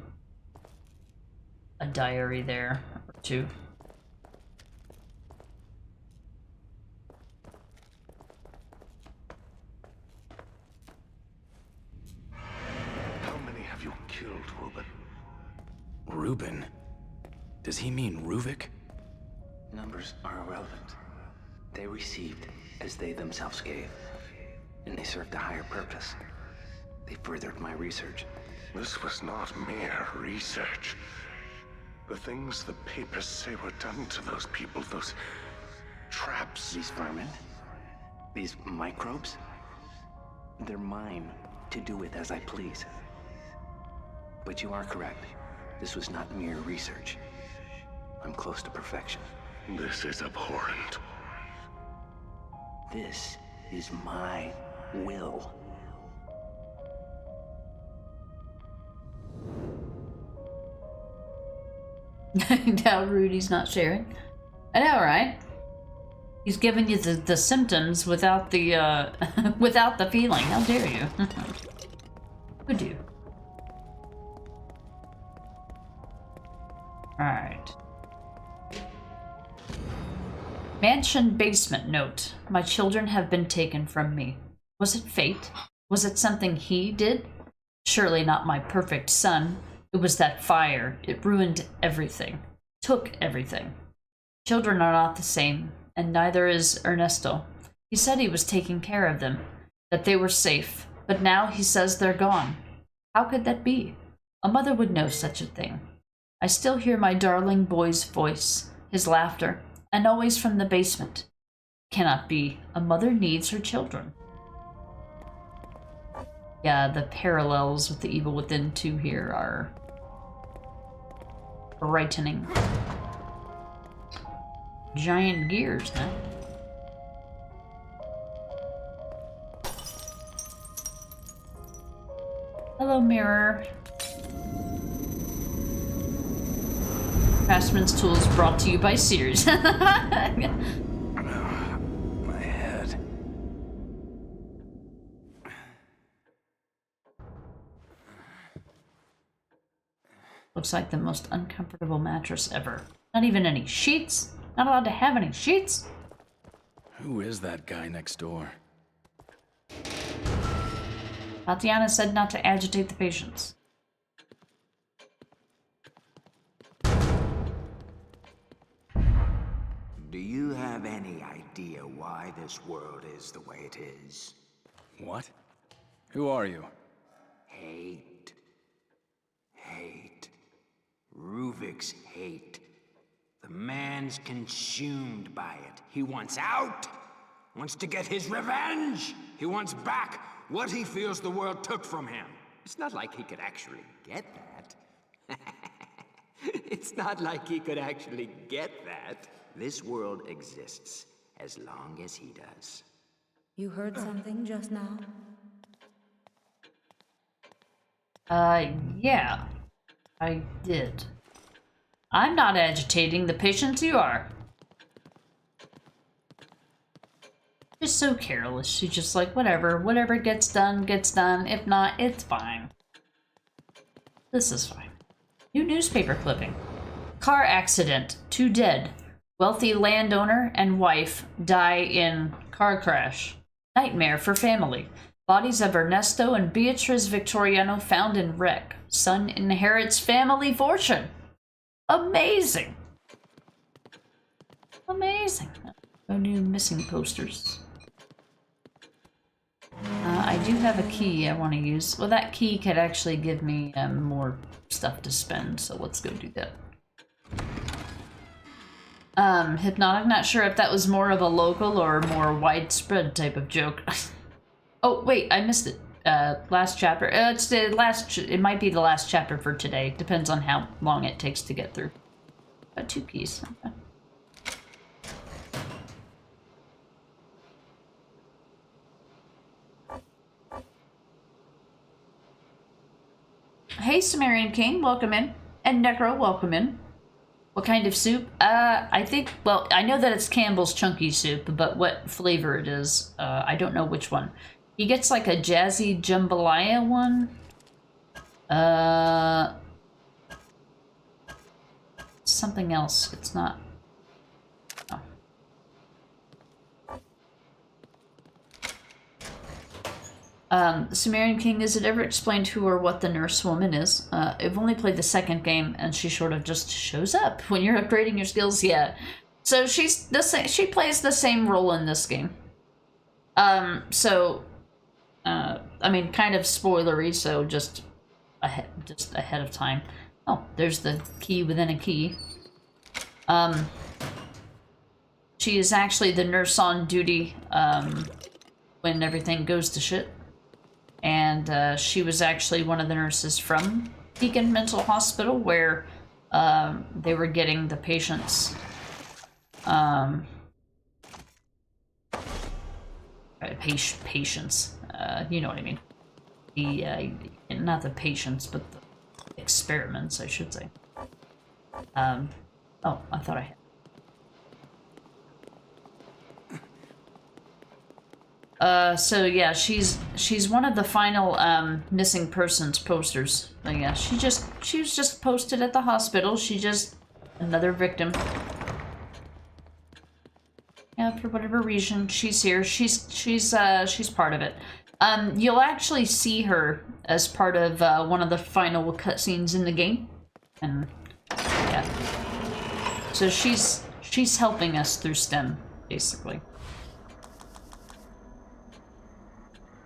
diary there, or two. Reuben. Does he mean Ruvik? Numbers are irrelevant. They received as they themselves gave, and they served a higher purpose. They furthered my research. This was not mere research. The things the papers say were done to those people, those traps. These vermin, these microbes, they're mine to do with as I please. But you are correct. This was not mere research. I'm close to perfection. This is abhorrent. This is my will. Now Rudy's not sharing. I know, right? He's giving you the symptoms without the without the feeling. How dare you? Would you? Alright. Mansion basement note. My children have been taken from me. Was it fate? Was it something he did? Surely not my perfect son. It was that fire. It ruined everything. Took everything. Children are not the same, and neither is Ernesto. He said he was taking care of them, that they were safe, but now he says they're gone. How could that be? A mother would know such a thing. I still hear my darling boy's voice, his laughter, and always from the basement. Cannot be. A mother needs her children. Yeah, the parallels with the Evil Within 2 here are frightening. Giant gears, huh? Hello, mirror. Craftsman's Tools brought to you by Sears. My head. Looks like the most uncomfortable mattress ever. Not even any sheets. Not allowed to have any sheets. Who is that guy next door? Tatiana said not to agitate the patients. Do you have any idea why this world is the way it is? What? Who are you? Hate. Hate. Ruvik's hate. The man's consumed by it. He wants out. Wants to get his revenge. He wants back what he feels the world took from him. It's not like he could actually get that. It's not like he could actually get that. This world exists as long as he does. You heard something just now? Yeah. I did. I'm not agitating the patients, you are. Just so careless. She's just like, whatever gets done, gets done. If not, it's fine. This is fine. New newspaper clipping. Car accident. 2 dead. Wealthy landowner and wife die in car crash. Nightmare for family. Bodies of Ernesto and Beatriz Victoriano found in wreck. Son inherits family fortune. Amazing. Amazing. No new missing posters. I do have a key I want to use. Well, that key could actually give me more stuff to spend, so let's go do that. Hypnotic, not sure if that was more of a local or more widespread type of joke. Oh, wait, I missed it. Last chapter. It's the last, it might be the last chapter for today. Depends on how long it takes to get through. Got 2 keys. Okay. Hey, Sumerian King, welcome in. And Necro, welcome in. What kind of soup? I think, well, I know that it's Campbell's Chunky Soup, but what flavor it is, I don't know which one. He gets like a jazzy jambalaya one. Something else. It's not. Oh. Sumerian King, is it ever explained who or what the nurse woman is? I've only played the second game, and she sort of just shows up when you're upgrading your skills. Yeah, so she's the same. She plays the same role in this game. I mean, kind of spoilery, so just ahead of time. Oh, there's the key within a key. She is actually the nurse on duty when everything goes to shit. And she was actually one of the nurses from Deacon Mental Hospital, where they were getting the patients patients, you know what I mean. The not the patients, but the experiments, I should say. Oh, I thought I had. So yeah, she's one of the final missing persons posters. But yeah, she was just posted at the hospital. She just another victim. Yeah, for whatever reason, she's here. She's part of it. You'll actually see her as part of one of the final cutscenes in the game, and yeah. So she's helping us through STEM, basically.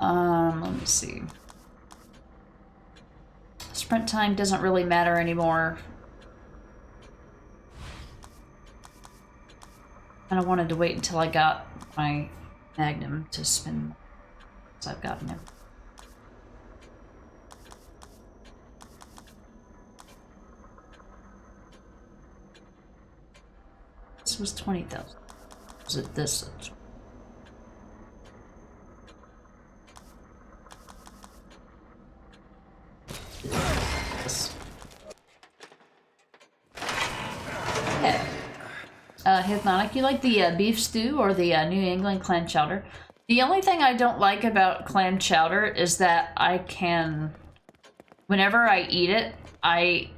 Let me see. Sprint time doesn't really matter anymore. And I wanted to wait until I got my Magnum to spin. So I've gotten it. This was 20,000. Was it this? Hypnotic, you like the beef stew or the New England clam chowder? The only thing I don't like about clam chowder is that I can, whenever I eat it, I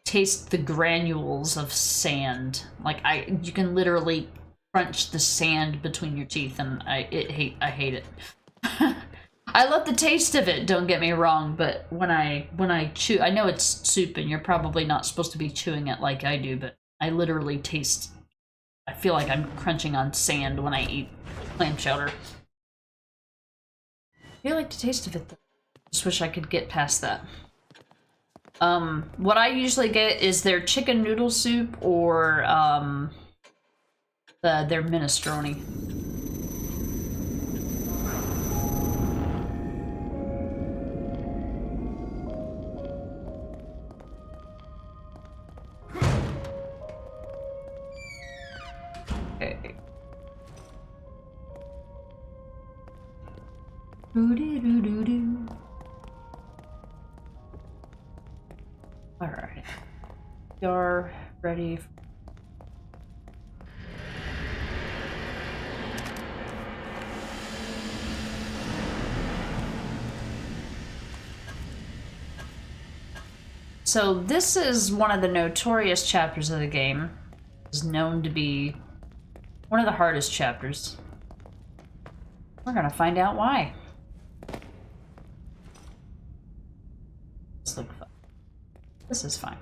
taste the granules of sand. Like you can literally crunch the sand between your teeth, and I hate it. I love the taste of it, don't get me wrong, but when I chew, I know it's soup and you're probably not supposed to be chewing it like I do, but I literally taste, I feel like I'm crunching on sand when I eat clam chowder. I feel like the taste of it, though. Just wish I could get past that. What I usually get is their chicken noodle soup or their minestrone. Okay. Doo-doo-doo-doo-doo. Alright. You're ready. So this is one of the notorious chapters of the game. It's known to be one of the hardest chapters. We're gonna find out why. This looks fun. This is fine.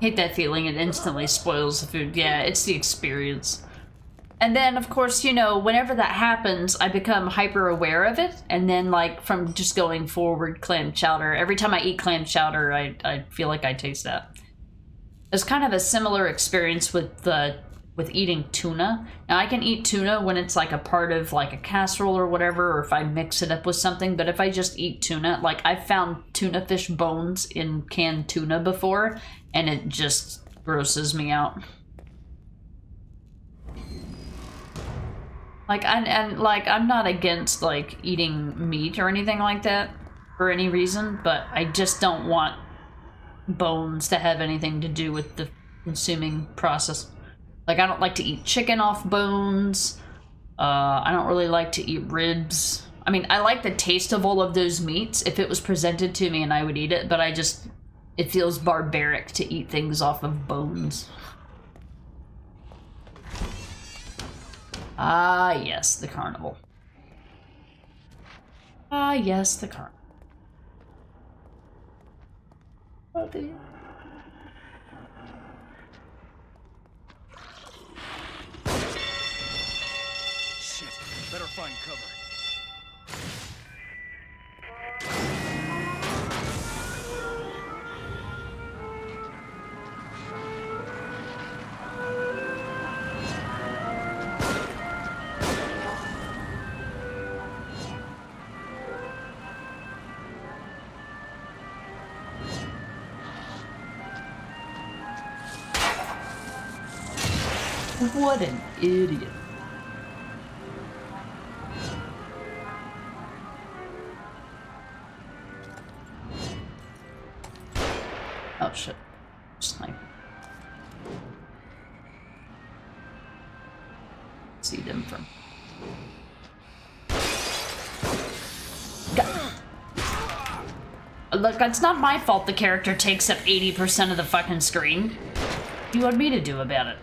Hate that feeling, it instantly spoils the food. Yeah, it's the experience. And then, of course, you know, whenever that happens, I become hyper aware of it. And then, like, from just going forward, clam chowder. Every time I eat clam chowder, I feel like I taste that. It's kind of a similar experience with eating tuna. Now I can eat tuna when it's like a part of like a casserole or whatever, or if I mix it up with something, but if I just eat tuna, like I've found tuna fish bones in canned tuna before, and it just grosses me out. Like, and like, I'm not against like eating meat or anything like that for any reason, but I just don't want bones to have anything to do with the consuming process. Like, I don't like to eat chicken off bones. I don't really like to eat ribs. I mean, I like the taste of all of those meats if it was presented to me and I would eat it, but it feels barbaric to eat things off of bones. Ah, yes, the carnival. Ah, yes, the carnival. Okay. Shit, better find cover. What an idiot. Oh shit. Sniper. See them from. Look, it's not my fault the character takes up 80% of the fucking screen. What do you want me to do about it?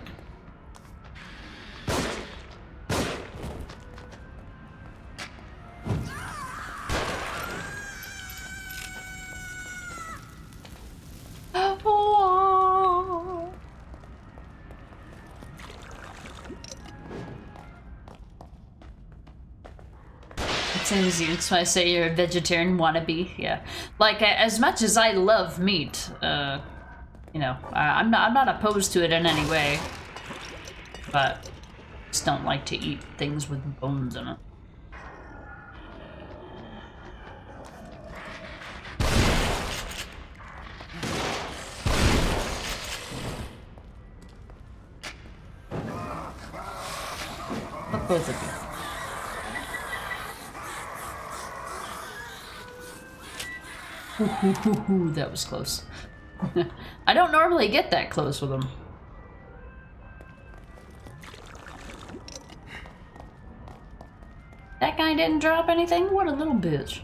That's why I say you're a vegetarian wannabe. Yeah, like as much as I love meat, you know, I'm not opposed to it in any way, but just don't like to eat things with bones in it. Fuck both of you. Ooh, that was close. I don't normally get that close with them. That guy didn't drop anything? What a little bitch.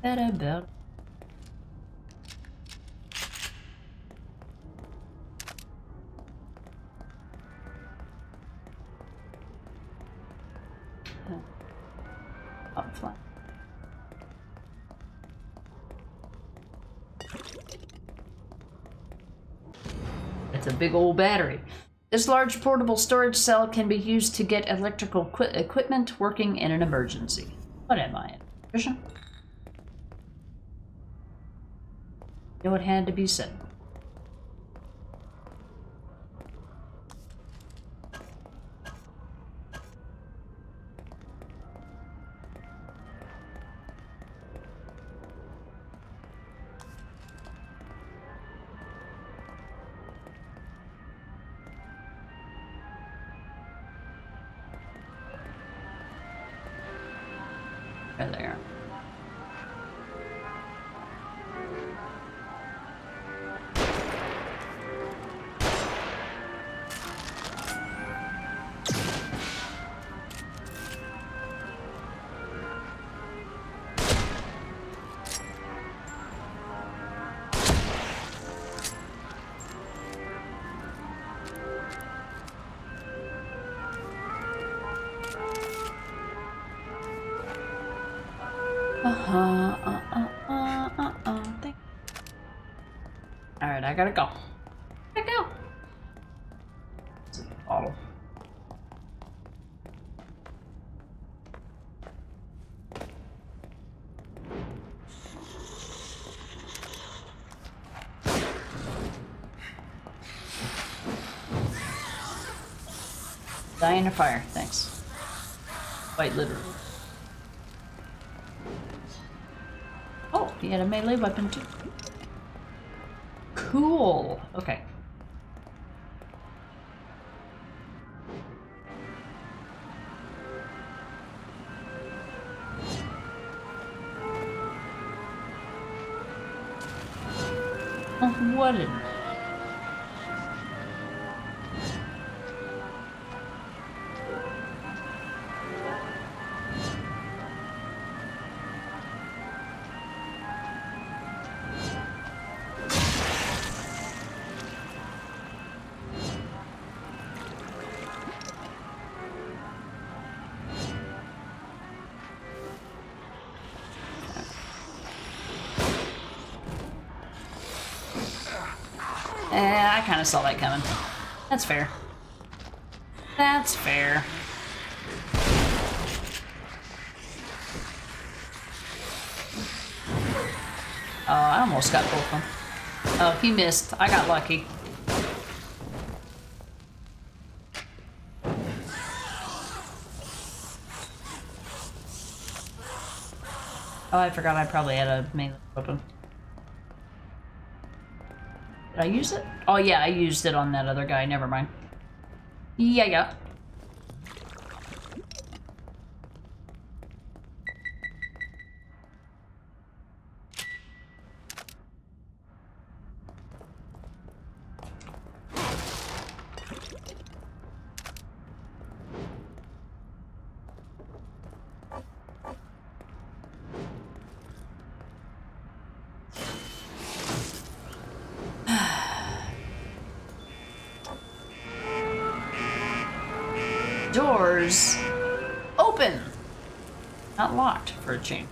That about. Oh, fly. It's a big old battery. This large portable storage cell can be used to get electrical equipment working in an emergency. What am I, an electrician? You know what had to be said. There they are. Alright, I gotta go. Gotta go. It's a bottle. Die in a fire, thanks. Quite literally. Oh, he had a melee weapon too. Cool. Okay. What an... I kind of saw that coming. That's fair. That's fair. Oh, I almost got both of them. Oh, he missed. I got lucky. Oh, I forgot I probably had a melee weapon. Did I use it? Oh yeah, I used it on that other guy. Never mind. Yeah. Doors open, not locked for a change.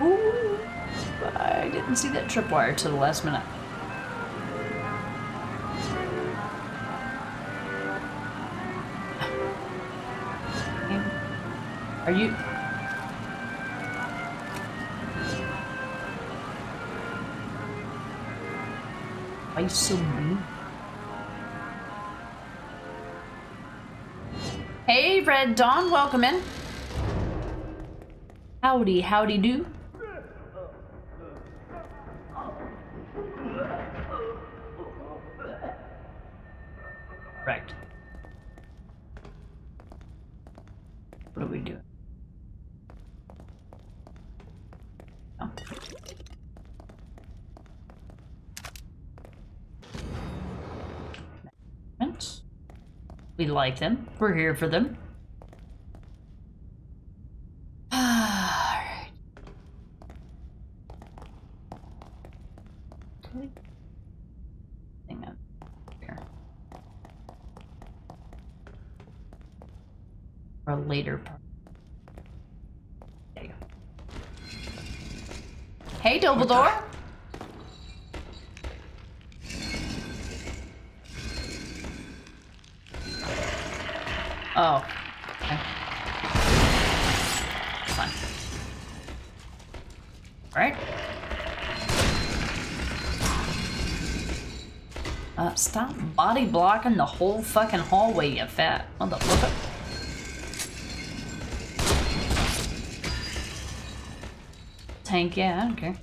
Ooh, I didn't see that tripwire till the last minute. Are you? Why you so mean? Hey, Red Dawn, welcome in. Howdy, howdy do. Right. What are we doing? Oh. We like them. We're here for them. Alright. Thing up here. For a later part. There you go. Hey, Dumbledore! Oh. Okay. Fine. Alright. Stop body blocking the whole fucking hallway, you fat motherfucker. Tank, yeah, I don't care.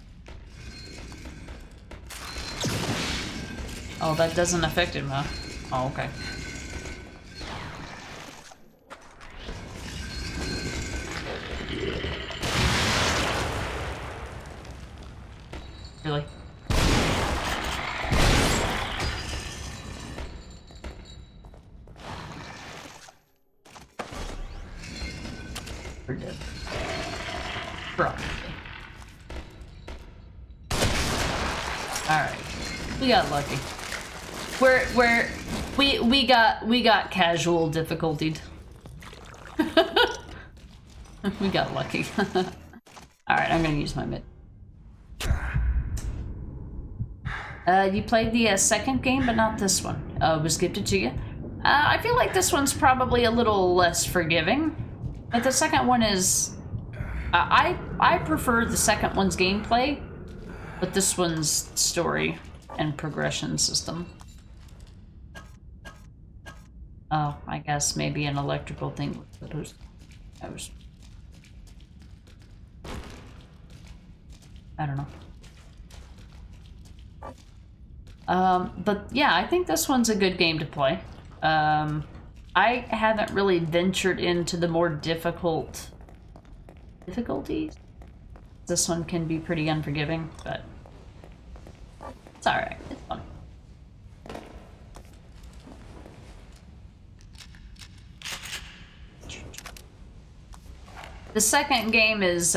Oh, that doesn't affect him, huh? Oh, okay. Really? We're dead. Probably. Alright. We got lucky. We got casual difficulty. We got lucky. Alright, I'm gonna use my mid. You played the second game, but not this one. It was gifted to you. I feel like this one's probably a little less forgiving, but the second one is I prefer the second one's gameplay, but this one's story and progression system. Oh, I guess maybe an electrical thing was supposed to... I don't know. But yeah, I think this one's a good game to play. I haven't really ventured into the more difficulties. This one can be pretty unforgiving, but it's alright. It's fun. The second game is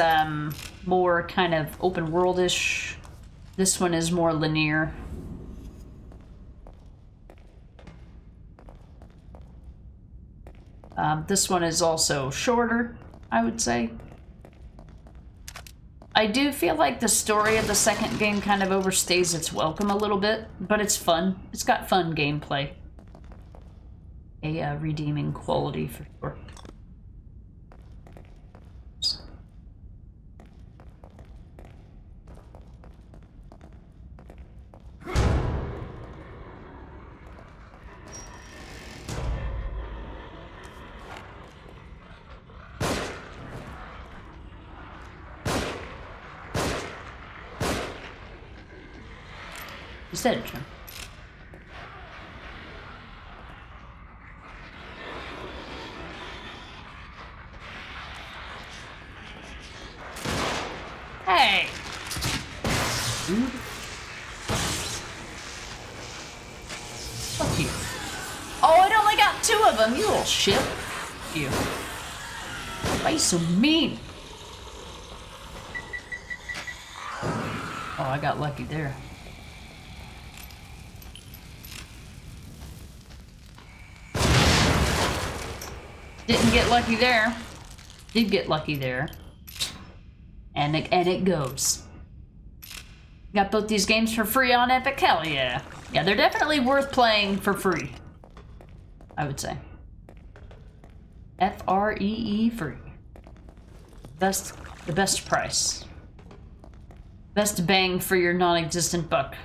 more kind of open world-ish. This one is more linear. This one is also shorter, I would say. I do feel like the story of the second game kind of overstays its welcome a little bit, but it's fun. It's got fun gameplay. A redeeming quality for sure. Instead, Jim. Hey! Dude. Fuck you. Oh, it only got 2 of them, you little shit. Fuck you. Why are you so mean? Oh, I got lucky there. Didn't get lucky there. Did get lucky there. And it goes. Got both these games for free on Epic. Hell yeah. Yeah, they're definitely worth playing for free, I would say. F-R-E-E free. The best price. Best bang for your non-existent buck.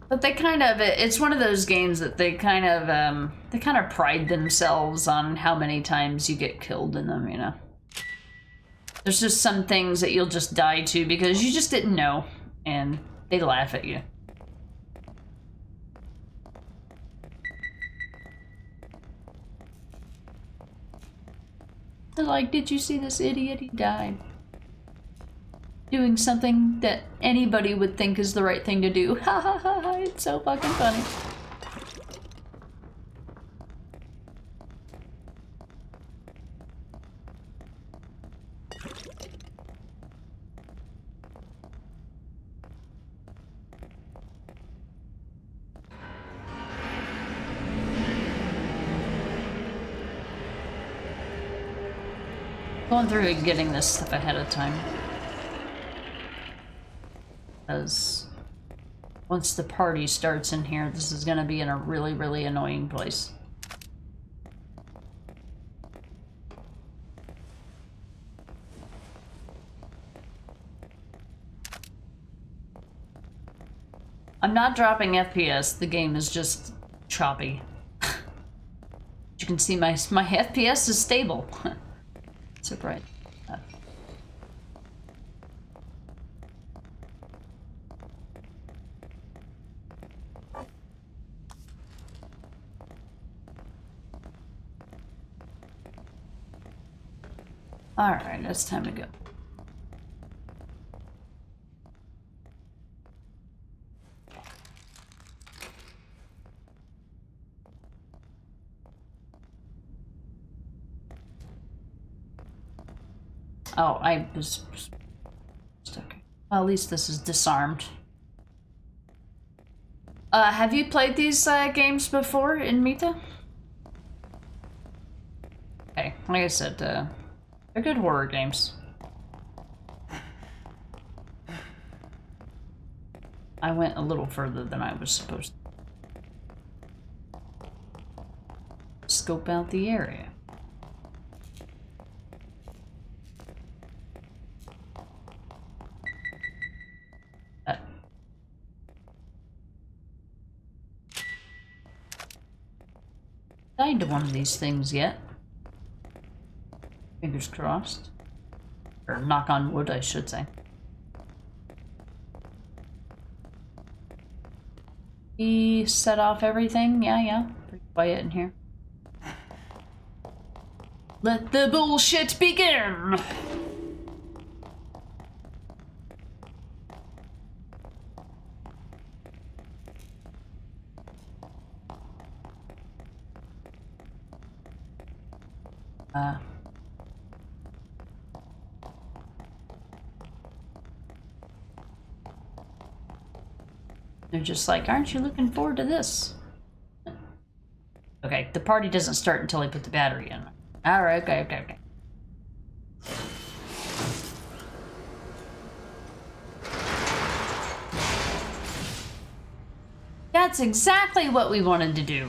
But they kind of, it's one of those games that they kind of pride themselves on how many times you get killed in them, you know? There's just some things that you'll just die to because you just didn't know, and they laugh at you. They're like, did you see this idiot? He died. Doing something that anybody would think is the right thing to do. Ha ha ha ha, it's so fucking funny. Going through and getting this stuff ahead of time. Because once the party starts in here, this is going to be in a really, really annoying place. I'm not dropping FPS, the game is just choppy. You can see my FPS is stable. Surprise. Alright, it's time to go. Oh, I was stuck. Well, at least this is disarmed. Have you played these games before in Mytha? Okay, like I said, they're good horror games. I went a little further than I was supposed to. scope out the area. Died to one of these things yet. Fingers crossed. Or knock on wood, I should say. He set off everything? Yeah. Pretty quiet in here. Let the bullshit begin! They're just like, aren't you looking forward to this? Okay, the party doesn't start until I put the battery in. Alright, okay. That's exactly what we wanted to do.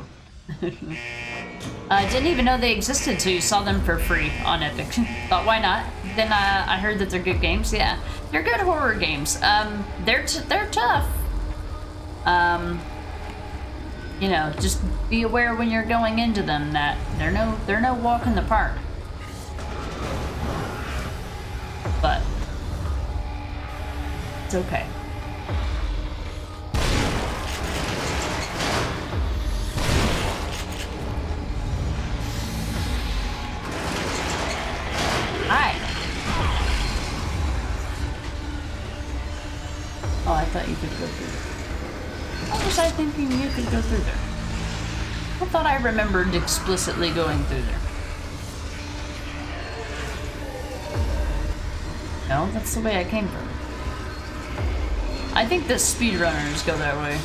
I didn't even know they existed, so you saw them for free on Epic. Thought, why not? Then I heard that they're good games. Yeah, they're good horror games. They're tough. You know, just be aware when you're going into them that they're no walk in the park. But it's okay. Oh, I thought you could go through there. How was I thinking you could go through there? I thought I remembered explicitly going through there. No, that's the way I came from. I think the speedrunners go that way.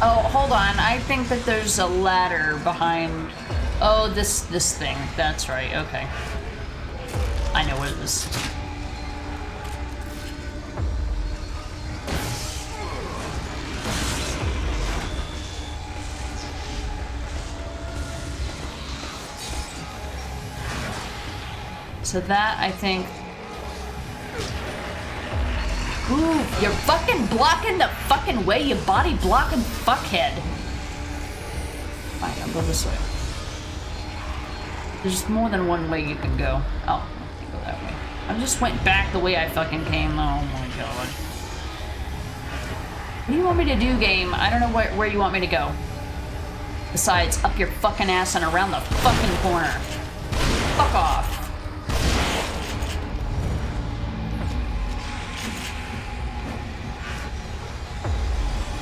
Oh, hold on. I think that there's a ladder behind... Oh, this thing. That's right. Okay. I know what it is. So that, I think... Ooh, you're fucking blocking the fucking way, you body blocking fuckhead. Fine, I'll go this way. There's more than one way you can go. Oh, I can go that way. I just went back the way I fucking came. Oh my god. What do you want me to do, game? I don't know where you want me to go. Besides, up your fucking ass and around the fucking corner. Fuck off.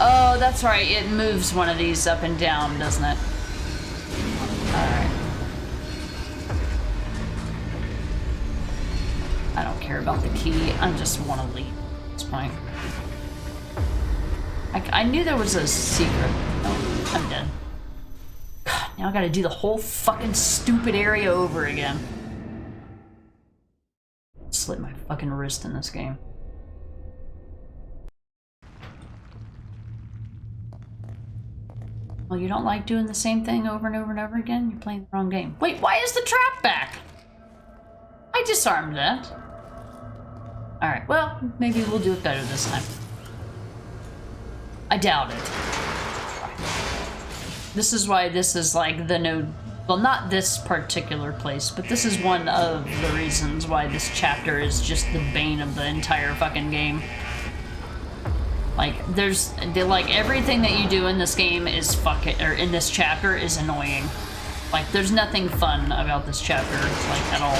Oh, that's right. It moves one of these up and down, doesn't it? Alright. I don't care about the key. I just want to leave at this point. I knew there was a secret. Oh, I'm dead. God, now I gotta do the whole fucking stupid area over again. Slit my fucking wrist in this game. Well, you don't like doing the same thing over and over and over again? You're playing the wrong game. Wait, why is the trap back? I disarmed that. Alright, well, maybe we'll do it better this time. I doubt it. This is why this is like the node... Well, not this particular place, but this is one of the reasons why this chapter is just the bane of the entire fucking game. Like, like, everything that you do in this game is or in this chapter is annoying. Like, there's nothing fun about this chapter, like, at all.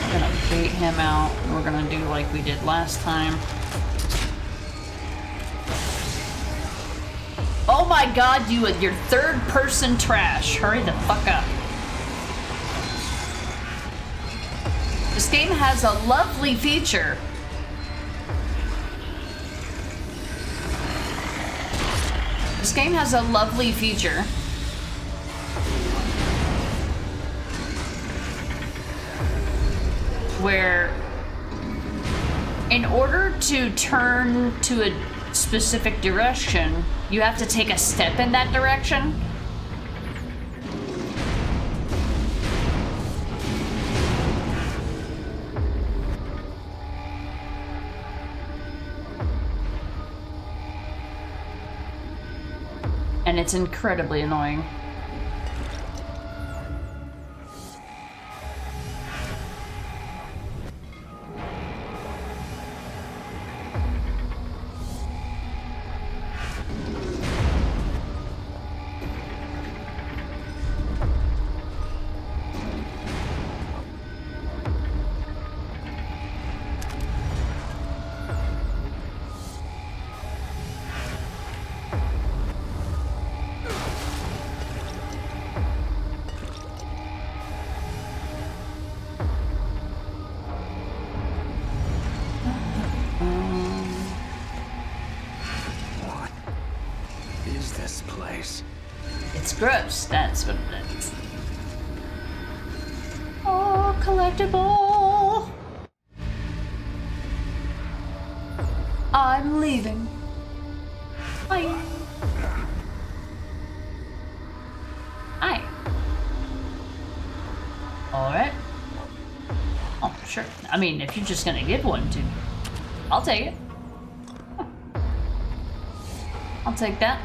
We're gonna bait him out. We're gonna do like we did last time. Oh my god, you with your third-person trash. Hurry the fuck up. This game has a lovely feature. This game has a lovely feature. Where, in order to turn to specific direction, you have to take a step in that direction. And it's incredibly annoying. It's gross, that's what it is. Oh, collectible! I'm leaving. Bye. Hi. Alright. Oh, sure. I mean, if you're just gonna give one to me, I'll take it. I'll take that.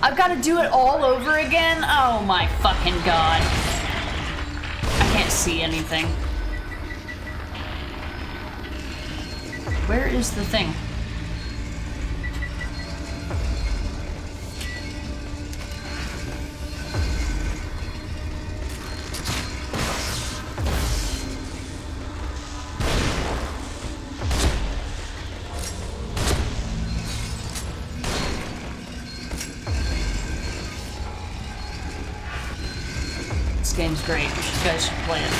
I've got to do it all over again? Oh my fucking god. I can't see anything. Where is the thing? This game's great. You guys should play it.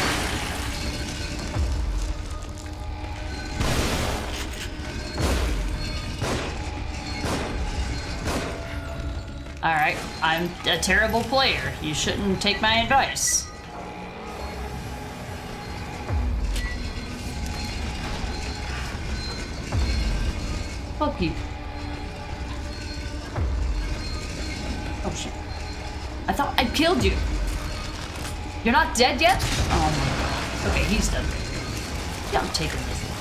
Alright, I'm a terrible player. You shouldn't take my advice. Fuck you. Oh shit. I thought I killed you. You're not dead yet? Oh my god. Okay, he's dead. Yeah, I'm taking this one.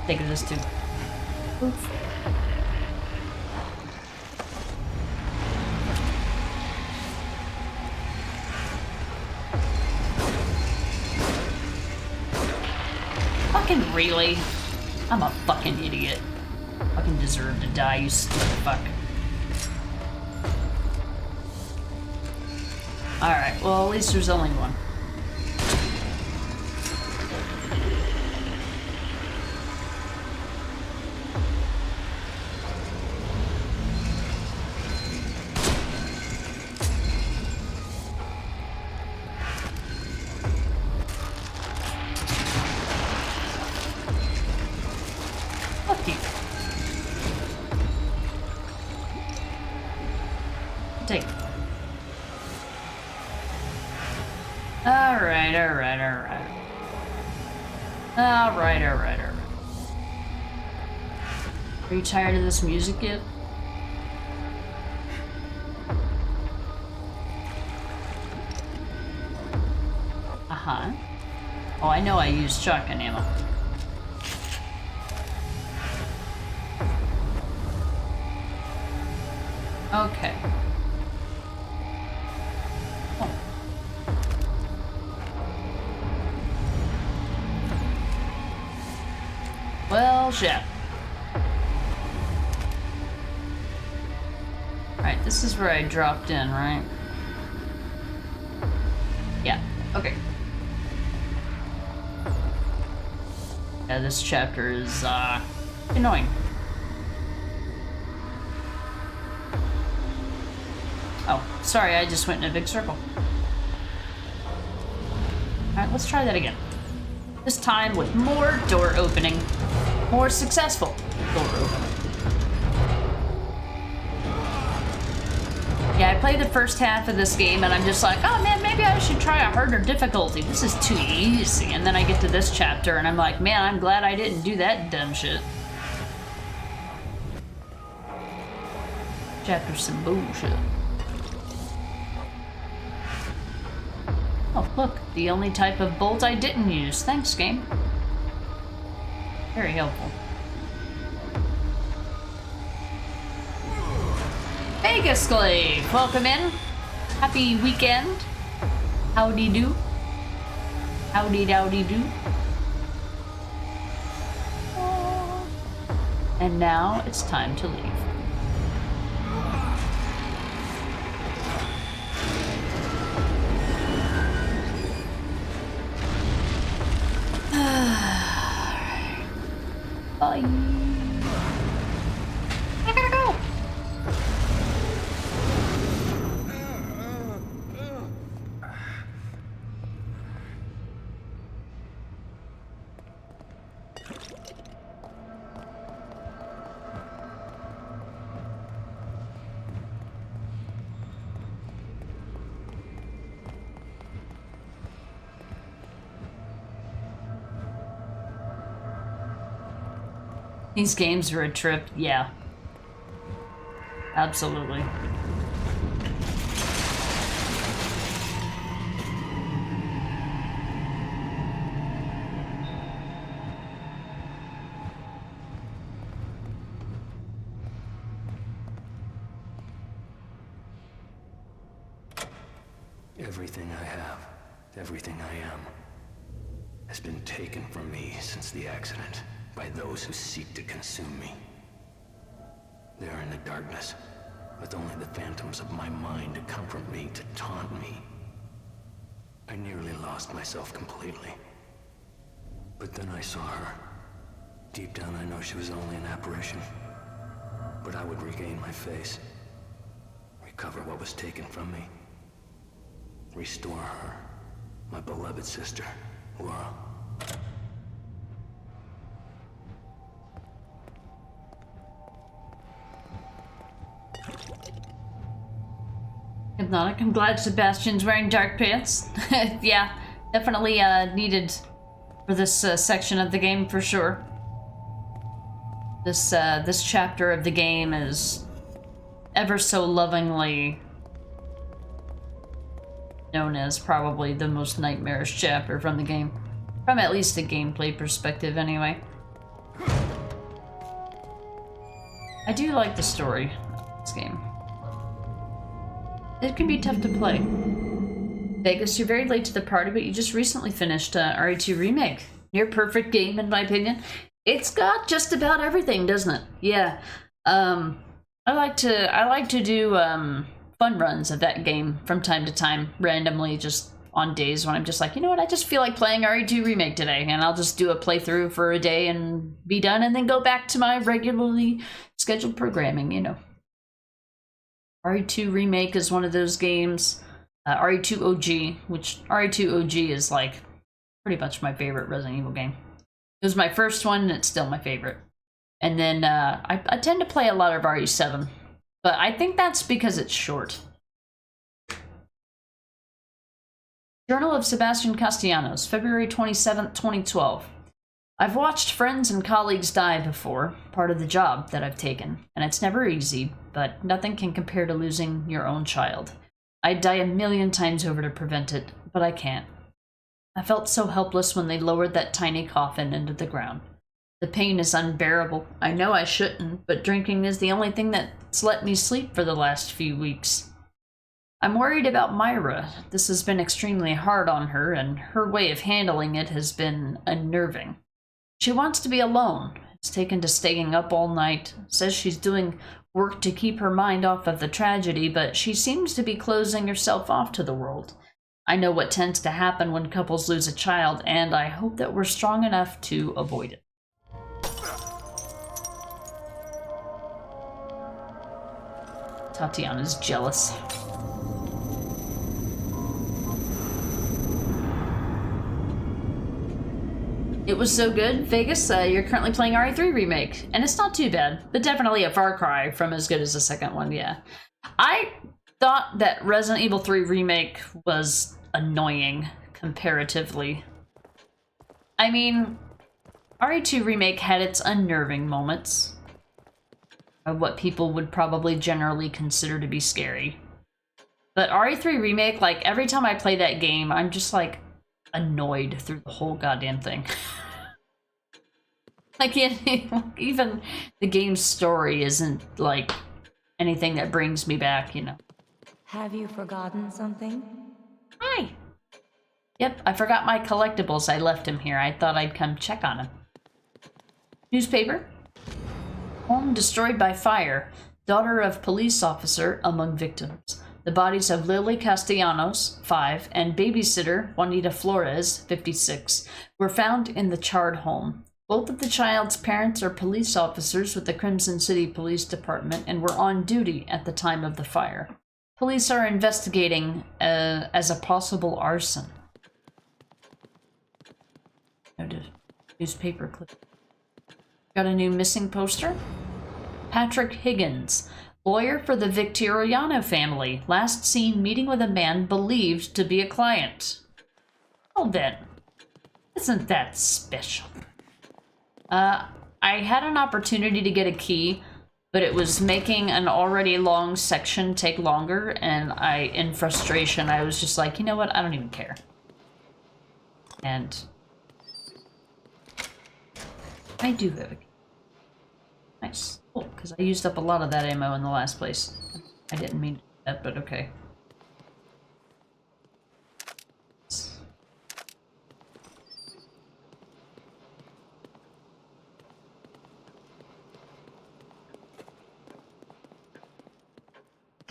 Taking this too. Oof. Fucking really? I'm a fucking idiot. Fucking deserve to die, you stupid fuck. Alright, well at least there's only one. Fuck you. Take it. Alright. Are you tired of this music yet? Uh-huh. Oh, I know I used shotgun ammo. Okay. Oh, bullshit. Alright, this is where I dropped in, right? Yeah, okay. Yeah, this chapter is, annoying. Oh, sorry, I just went in a big circle. Alright, let's try that again. This time with more door opening. More successful door opening. Yeah, I played the first half of this game and I'm just like, oh man, maybe I should try a harder difficulty. This is too easy. And then I get to this chapter and I'm like, man, I'm glad I didn't do that dumb shit. Chapter's some bullshit. Oh, look, the only type of bolt I didn't use. Thanks, game. Very helpful. Vegas Glaive, welcome in. Happy weekend. Howdy do. Howdy dowdy do. And now it's time to leave. Bye. I gotta go. These games are a trip, yeah. Absolutely. Everything I have, everything I am, has been taken from me since the accident by those who seek to consume me. They are in the darkness, with only the phantoms of my mind to comfort me, to taunt me. I nearly lost myself completely. But then I saw her. Deep down I know she was only an apparition. But I would regain my face, recover what was taken from me, restore her, my beloved sister, Laura. Hypnotic, I'm glad Sebastian's wearing dark pants. Yeah, definitely needed for this section of the game for sure. This chapter of the game is ever so lovingly known as probably the most nightmarish chapter from the game. From at least a gameplay perspective, anyway. I do like the story of this game. It can be tough to play. Vegas, you're very late to the party, but you just recently finished RE2 Remake. Near perfect game, in my opinion. It's got just about everything, doesn't it? Yeah. I like to do fun runs of that game from time to time, randomly, just on days when I'm just like, you know what, I just feel like playing RE2 Remake today, and I'll just do a playthrough for a day and be done, and then go back to my regularly scheduled programming, you know. RE2 Remake is one of those games. RE2 OG, which RE2 OG is like pretty much my favorite Resident Evil game. It was my first one, and it's still my favorite. And then I tend to play a lot of RE7, but I think that's because it's short. Journal of Sebastian Castellanos, February 27th, 2012. I've watched friends and colleagues die before, part of the job that I've taken, and it's never easy, but nothing can compare to losing your own child. I'd die 1,000,000 times over to prevent it, but I can't. I felt so helpless when they lowered that tiny coffin into the ground. The pain is unbearable. I know I shouldn't, but drinking is the only thing that's let me sleep for the last few weeks. I'm worried about Myra. This has been extremely hard on her, and her way of handling it has been unnerving. She wants to be alone, It's taken to staying up all night. Says she's doing work to keep her mind off of the tragedy, but she seems to be closing herself off to the world. I know what tends to happen when couples lose a child, and I hope that we're strong enough to avoid it. Tatiana's jealous. It was so good. Vegas, you're currently playing RE3 Remake, and it's not too bad, but definitely a far cry from as good as the second one, yeah. I thought that Resident Evil 3 Remake was annoying, comparatively. I mean, RE2 Remake had its unnerving moments of what people would probably generally consider to be scary. But RE3 Remake, like, every time I play that game, I'm just, like, annoyed through the whole goddamn thing. Like, even the game's story isn't, like, anything that brings me back, you know. Have you forgotten something? Hi! Yep, I forgot my collectibles. I left him here. I thought I'd come check on him. Newspaper. Home destroyed by fire. Daughter of police officer among victims. The bodies of Lily Castellanos, 5, and babysitter Juanita Flores, 56, were found in the charred home. Both of the child's parents are police officers with the Crimson City Police Department and were on duty at the time of the fire. Police are investigating as a possible arson. Noted. Newspaper clip. Got a new missing poster? Patrick Higgins, lawyer for the Victoriano family, last seen meeting with a man believed to be a client. Well then, isn't that special? I had an opportunity to get a key, but it was making an already long section take longer, and in frustration, I was just like, you know what, I don't even care. And I do have a key. Nice. Cool, because I used up a lot of that ammo in the last place. I didn't mean to do that, but okay.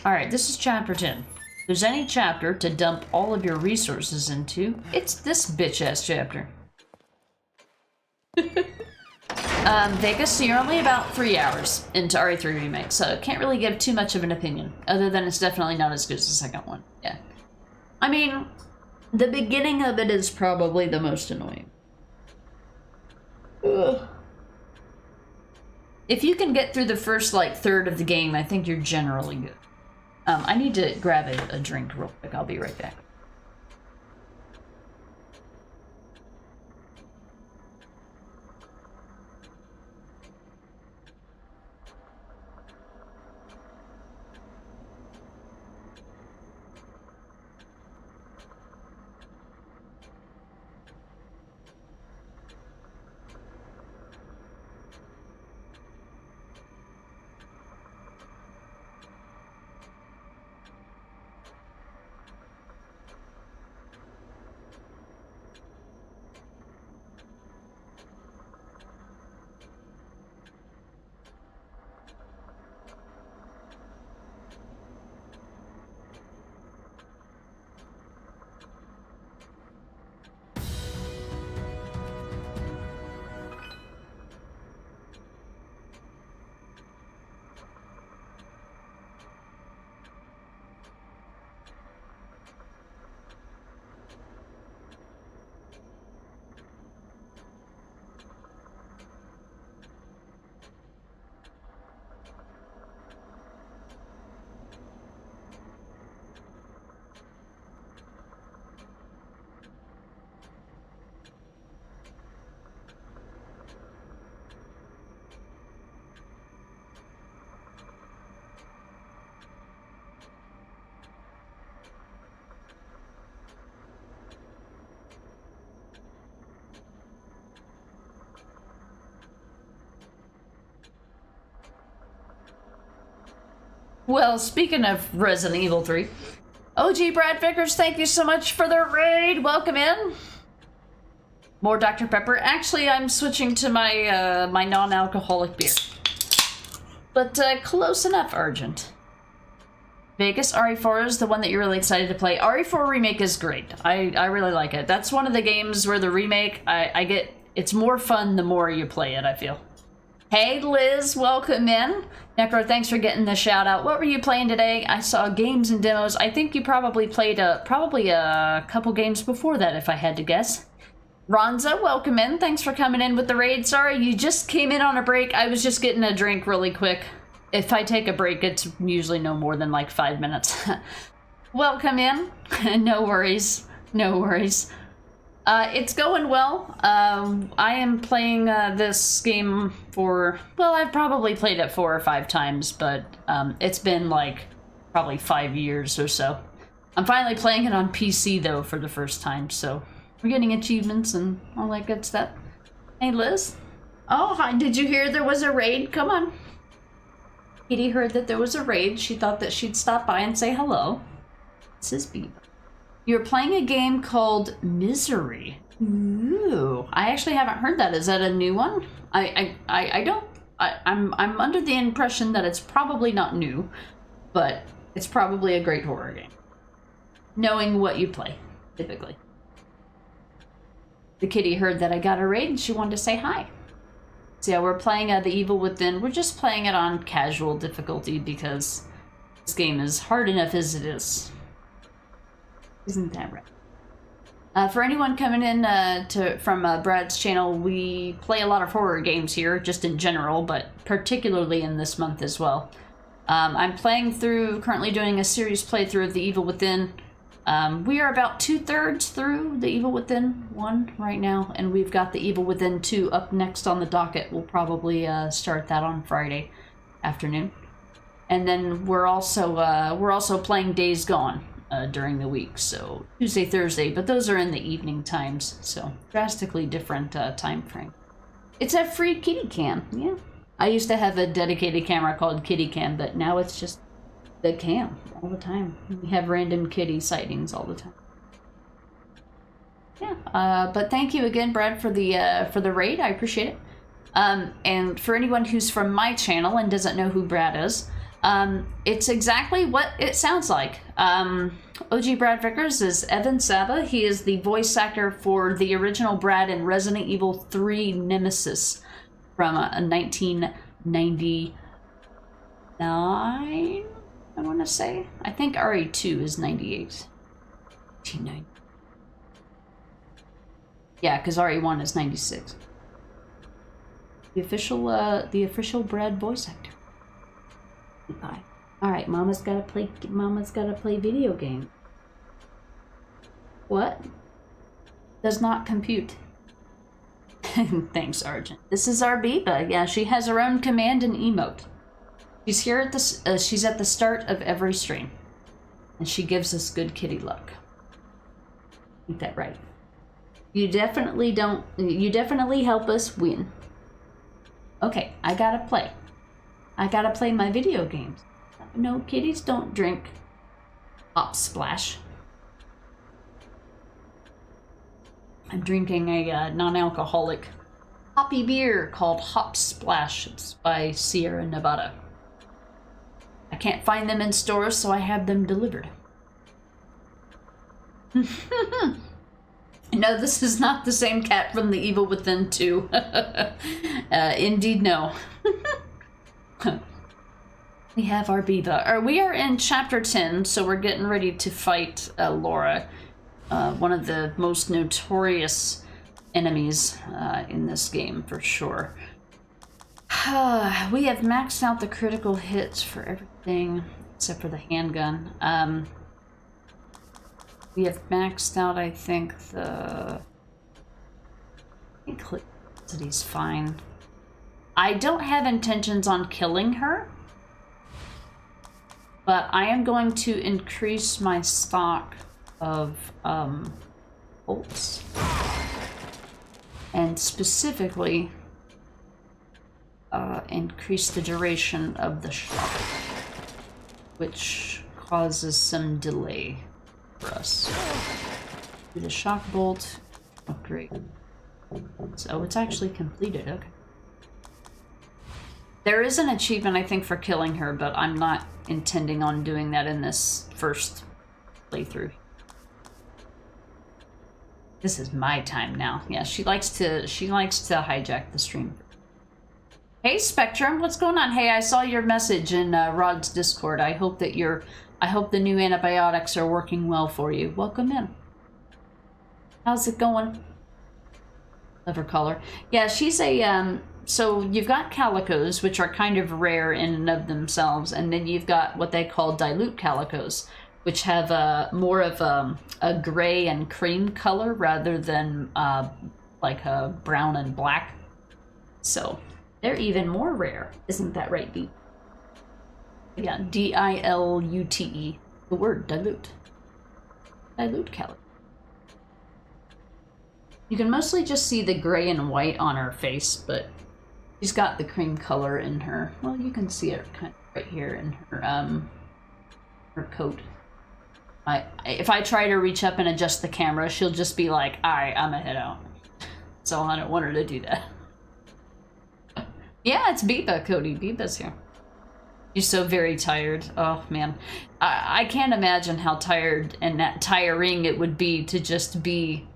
Alright, this is chapter 10. If there's any chapter to dump all of your resources into, it's this bitch-ass chapter. Vegas, so you're only about 3 hours into RE3 Remake, so can't really give too much of an opinion, other than it's definitely not as good as the second one. Yeah. I mean, the beginning of it is probably the most annoying. Ugh. If you can get through the first, like, third of the game, I think you're generally good. I need to grab a drink real quick. I'll be right back. Well, speaking of Resident Evil 3, OG Brad Vickers, thank you so much for the raid. Welcome in. More Dr. Pepper. Actually, I'm switching to my my non-alcoholic beer. But close enough, Argent. Vegas, RE4 is the one that you're really excited to play. RE4 Remake is great. I really like it. That's one of the games where the remake, I get... It's more fun the more you play it, I feel. Hey, Liz, welcome in. Necro, thanks for getting the shout out. What were you playing today? I saw games and demos. I think you probably played probably a couple games before that, if I had to guess. Ronza, welcome in. Thanks for coming in with the raid. Sorry, you just came in on a break. I was just getting a drink really quick. If I take a break, it's usually no more than like 5 minutes. Welcome in. No worries. No worries. It's going well. I am playing this game for, well, I've probably played it 4 or 5 times, but it's been like probably 5 years or so. I'm finally playing it on PC though for the first time, so we're getting achievements and all that good stuff. Hey, Liz. Oh, hi. Did you hear there was a raid? Come on. Kitty heard that there was a raid. She thought that she'd stop by and say hello. This is Biba. You're playing a game called Misery. Ooh, I actually haven't heard that. Is that a new one? I'm under the impression that it's probably not new, but it's probably a great horror game. Knowing what you play, typically. The kitty heard that I got a raid and she wanted to say hi. So yeah, we're playing The Evil Within. We're just playing it on casual difficulty because this game is hard enough as it is. Isn't that right? For anyone coming in from Brad's channel, we play a lot of horror games here, just in general, but particularly in this month as well. I'm currently doing a series playthrough of The Evil Within. We are about 2/3 through The Evil Within 1 right now, and we've got The Evil Within 2 up next on the docket. We'll probably start that on Friday afternoon. And then we're also playing Days Gone during the week, so Tuesday, Thursday, but those are in the evening times, so drastically different time frame. It's a free kitty cam, yeah. I used to have a dedicated camera called Kitty Cam, but now it's just the cam all the time. We have random kitty sightings all the time. Yeah, but thank you again, Brad, for the raid. I appreciate it. And for anyone who's from my channel and doesn't know who Brad is, it's exactly what it sounds like. OG Brad Vickers is Evan Saba. He is the voice actor for the original Brad in Resident Evil 3 Nemesis from 1999, I want to say. I think RE2 is 98. 1990. Yeah, because RE1 is 96. The official Brad voice actor. Bye. All right, Mama's gotta play video game. What? Does not compute. Thanks, Argent. This is our Biba. Yeah, she has her own command and emote. She's here at the she's at the start of every stream, and she gives us good kitty luck. Ain't that right? You definitely help us win. Okay, I gotta play. I gotta play my video games. No, kitties don't drink Hop Splash. I'm drinking a non-alcoholic hoppy beer called Hop Splash. It's by Sierra Nevada. I can't find them in stores, so I have them delivered. No, this is not the same cat from The Evil Within 2. Indeed, no. We have our Biba. We are in chapter 10, so we're getting ready to fight Laura, one of the most notorious enemies in this game, for sure. We have maxed out the critical hits for everything, except for the handgun. We have maxed out, I think, He's fine. I don't have intentions on killing her, but I am going to increase my stock of bolts, and specifically increase the duration of the shock, which causes some delay for us. Do the shock bolt upgrade. So it's actually completed, okay. There is an achievement, I think, for killing her, but I'm not intending on doing that in this first playthrough. This is my time now. Yeah, she likes to hijack the stream. Hey Spectrum, what's going on? Hey, I saw your message in Rod's Discord. I hope that I hope the new antibiotics are working well for you. Welcome in. How's it going? Clever caller. Yeah, she's a so you've got calicos, which are kind of rare in and of themselves, and then you've got what they call dilute calicos, which have more of a gray and cream color rather than like a brown and black. So they're even more rare. Isn't that right, Beat? Yeah, D-I-L-U-T-E. The word, dilute. Dilute calico. You can mostly just see the gray and white on her face, but she's got the cream color in her. Well, you can see it kind of right here in her coat. If I try to reach up and adjust the camera, she'll just be like, alright, I'm gonna head out. So I don't want her to do that. Yeah, it's Biba, Cody. Biba's here. You're so very tired. Oh, man. I can't imagine how tired and that tiring it would be to just be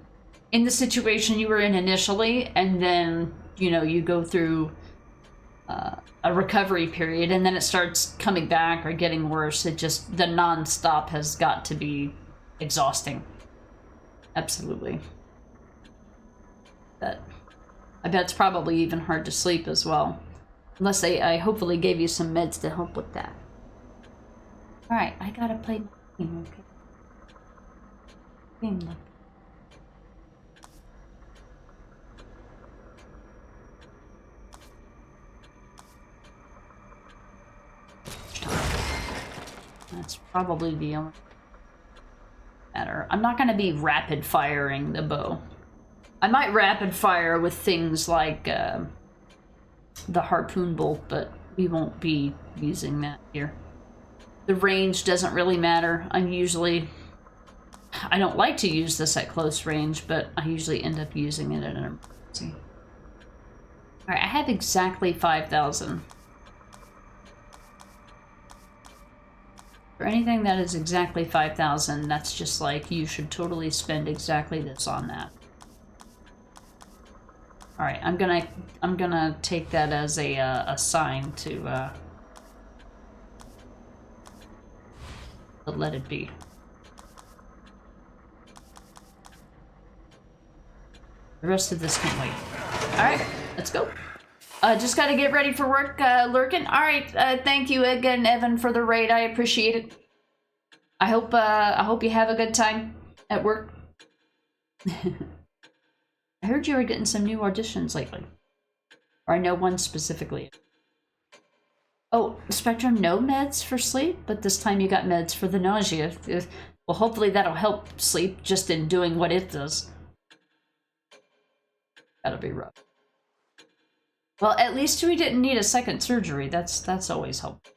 in the situation you were in initially, and then, you know, you go through a recovery period, and then it starts coming back or getting worse. It just, the non-stop has got to be exhausting. Absolutely. I bet it's probably even hard to sleep as well. Unless I hopefully gave you some meds to help with that. Alright, I gotta play my game, okay? Game look. That's probably the only matter. I'm not gonna be rapid firing the bow. I might rapid fire with things like the harpoon bolt, but we won't be using that here. The range doesn't really matter. I don't like to use this at close range, but I usually end up using it in an emergency. Alright, I have exactly 5,000. For anything that is exactly 5,000, that's just like, you should totally spend exactly this on that. Alright, I'm gonna take that as a sign to let it be. The rest of this can wait. Alright, let's go. Just gotta get ready for work, Lurkin. Alright, thank you again, Evan, for the raid. I appreciate it. I hope you have a good time at work. I heard you were getting some new auditions lately. Or I know one specifically. Oh, Spectrum, no meds for sleep, but this time you got meds for the nausea. Well, hopefully that'll help sleep just in doing what it does. That'll be rough. Well, at least we didn't need a second surgery. That's always helpful.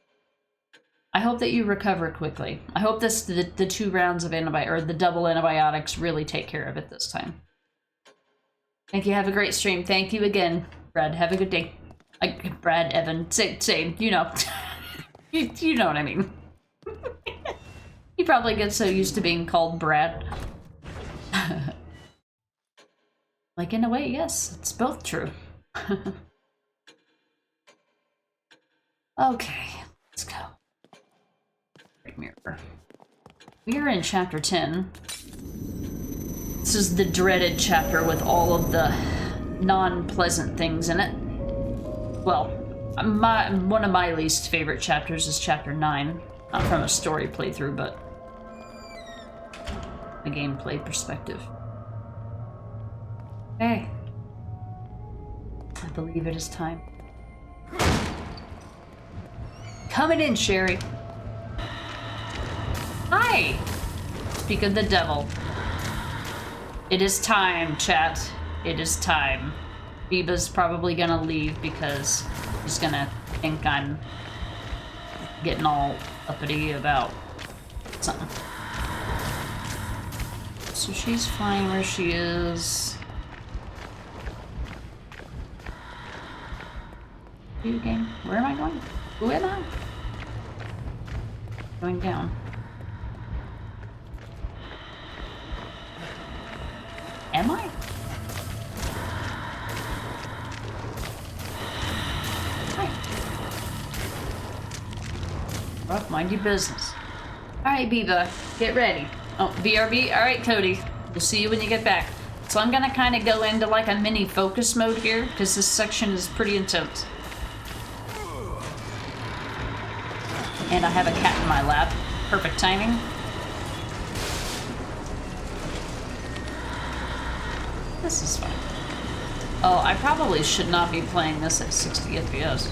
I hope that you recover quickly. I hope the 2 rounds of or the double antibiotics really take care of it this time. Thank you. Have a great stream. Thank you again, Brad. Have a good day. Brad, Evan, same. You know, you know what I mean. You probably get so used to being called Brad. Like, in a way, yes, it's both true. Okay, let's go. Mirror. We are in chapter 10. This is the dreaded chapter with all of the non-pleasant things in it. Well, one of my least favorite chapters is chapter 9. Not from a story playthrough, but a gameplay perspective. Okay. I believe it is time. Coming in, Sherry. Hi! Speak of the devil. It is time, chat. It is time. Biba's probably gonna leave because he's gonna think I'm getting all uppity about something. So she's fine where she is. You game. Where am I going? Who am I? Going down. Am I? Hi. Well, mind your business. Alright, Biva, get ready. Oh, BRB? Alright, Cody. We'll see you when you get back. So I'm gonna kind of go into like a mini focus mode here, because this section is pretty intense. And I have a cat in my lap. Perfect timing. This is fun. Oh, I probably should not be playing this at 60 FPS.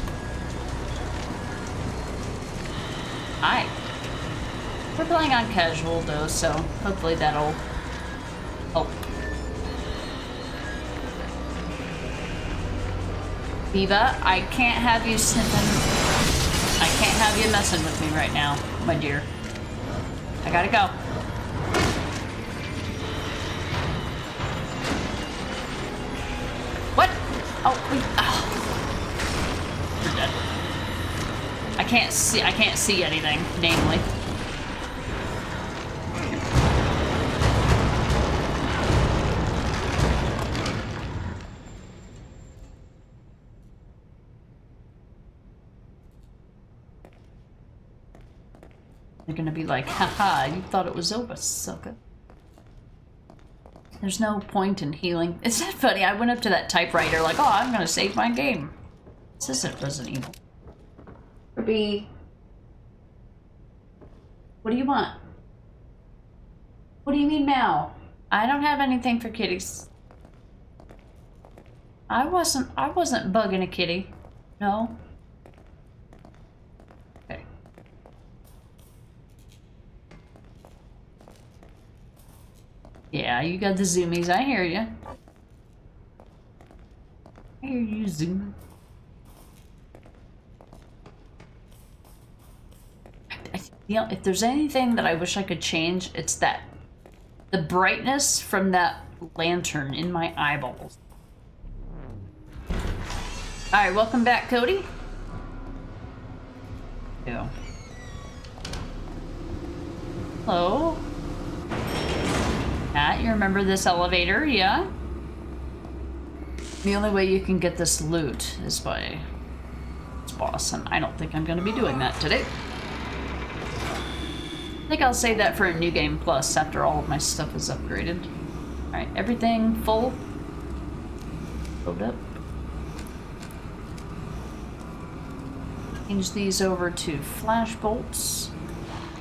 Hi. We're playing on casual though, so hopefully that'll help. Viva, I can't have you sniffing. I can't have you messing with me right now, my dear. I gotta go. What? Oh, wait. Oh. You're dead. I can't see anything, namely. They're gonna be like, haha, you thought it was over, sucker. There's no point in healing. Isn't that funny? I went up to that typewriter like, oh, I'm gonna save my game. This isn't Resident Evil. Ruby. What do you want? What do you mean now? I don't have anything for kitties. I wasn't bugging a kitty. No. Okay. Yeah, you got the zoomies. I hear you. I hear you, zoom. You know, if there's anything that I wish I could change, it's that the brightness from that lantern in my eyeballs. Alright, welcome back, Cody. Ew. Hello. Matt, you remember this elevator, yeah? The only way you can get this loot is by this boss, and I don't think I'm gonna be doing that today. I think I'll save that for a New Game Plus after all of my stuff is upgraded. Alright, everything full. Load up. Change these over to flash bolts.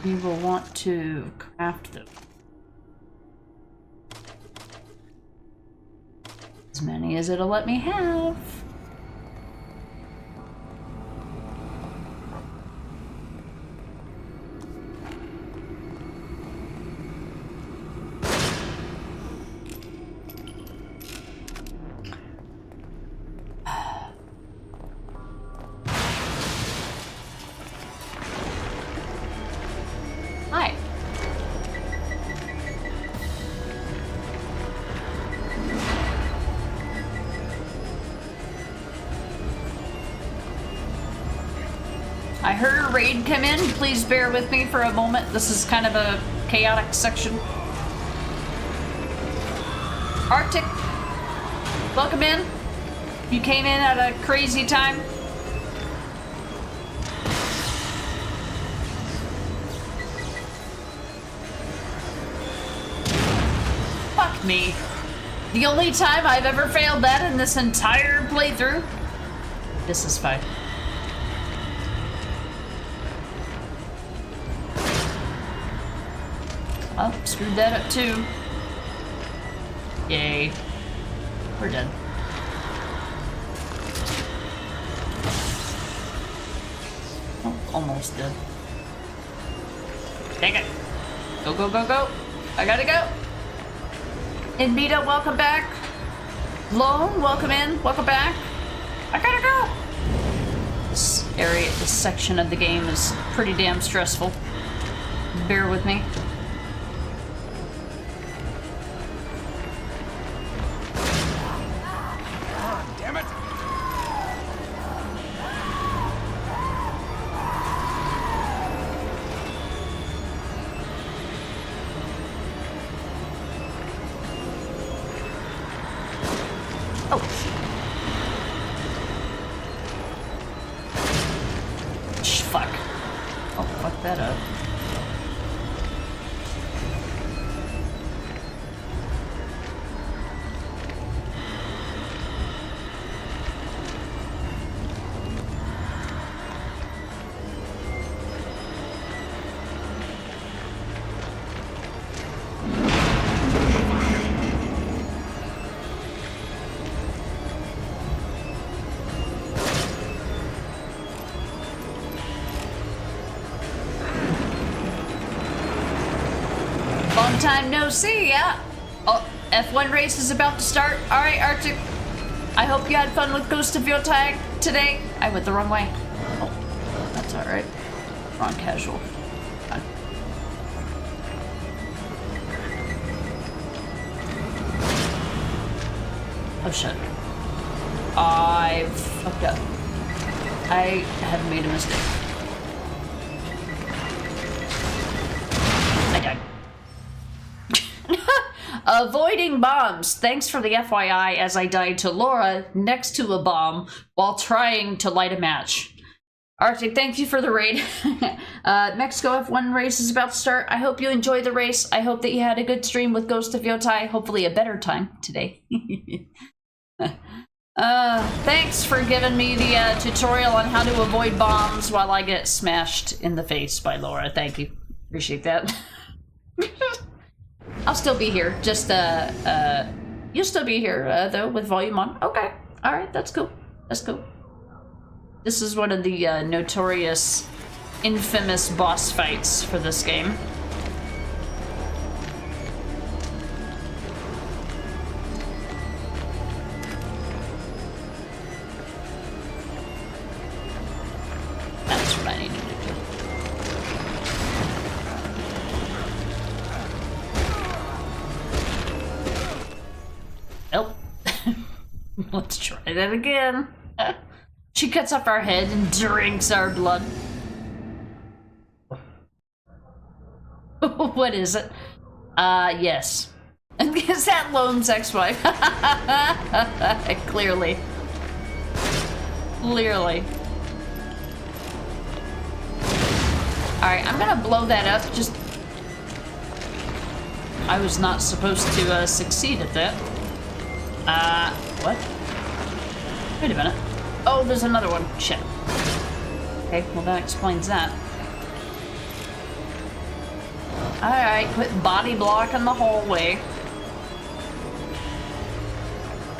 We will want to craft them. As many as it'll let me have. I heard a raid come in. Please bear with me for a moment. This is kind of a chaotic section. Arctic, welcome in. You came in at a crazy time. Fuck me. The only time I've ever failed that in this entire playthrough. This is fine. Oh, screwed that up too. Yay. We're done. Oh, almost dead. Dang it. Go, go, go, go. I gotta go. Invita, welcome back. Lone, welcome in. Welcome back. I gotta go. This area, this section of the game is pretty damn stressful. Bear with me. that up. Long time no see, yeah. Oh, F1 race is about to start. Alright, Arctic. I hope you had fun with Ghost of Yotei today. I went the wrong way. Oh, that's alright. Wrong casual. Fine. Oh shit. I fucked up. I have made a mistake. I died. Avoiding bombs. Thanks for the FYI as I died to Laura next to a bomb while trying to light a match. Arctic, thank you for the raid. Mexico F1 race is about to start. I hope you enjoy the race. I hope that you had a good stream with Ghost of Yotei. Hopefully a better time today. Thanks for giving me the tutorial on how to avoid bombs while I get smashed in the face by Laura. Thank you. Appreciate that. I'll still be here, just, you'll still be here, though, with volume on. Okay, alright, that's cool. That's cool. This is one of the, notorious, infamous boss fights for this game. That's what I need to do. Nope. Let's try that again. She cuts off our head and drinks our blood. What is it? Yes. Is that Lone's ex-wife? Clearly. Clearly. Alright, I'm gonna blow that up. Just... I was not supposed to succeed at that. What? Wait a minute. Oh, there's another one. Shit. Okay, well that explains that. Alright, quit body blocking the hallway.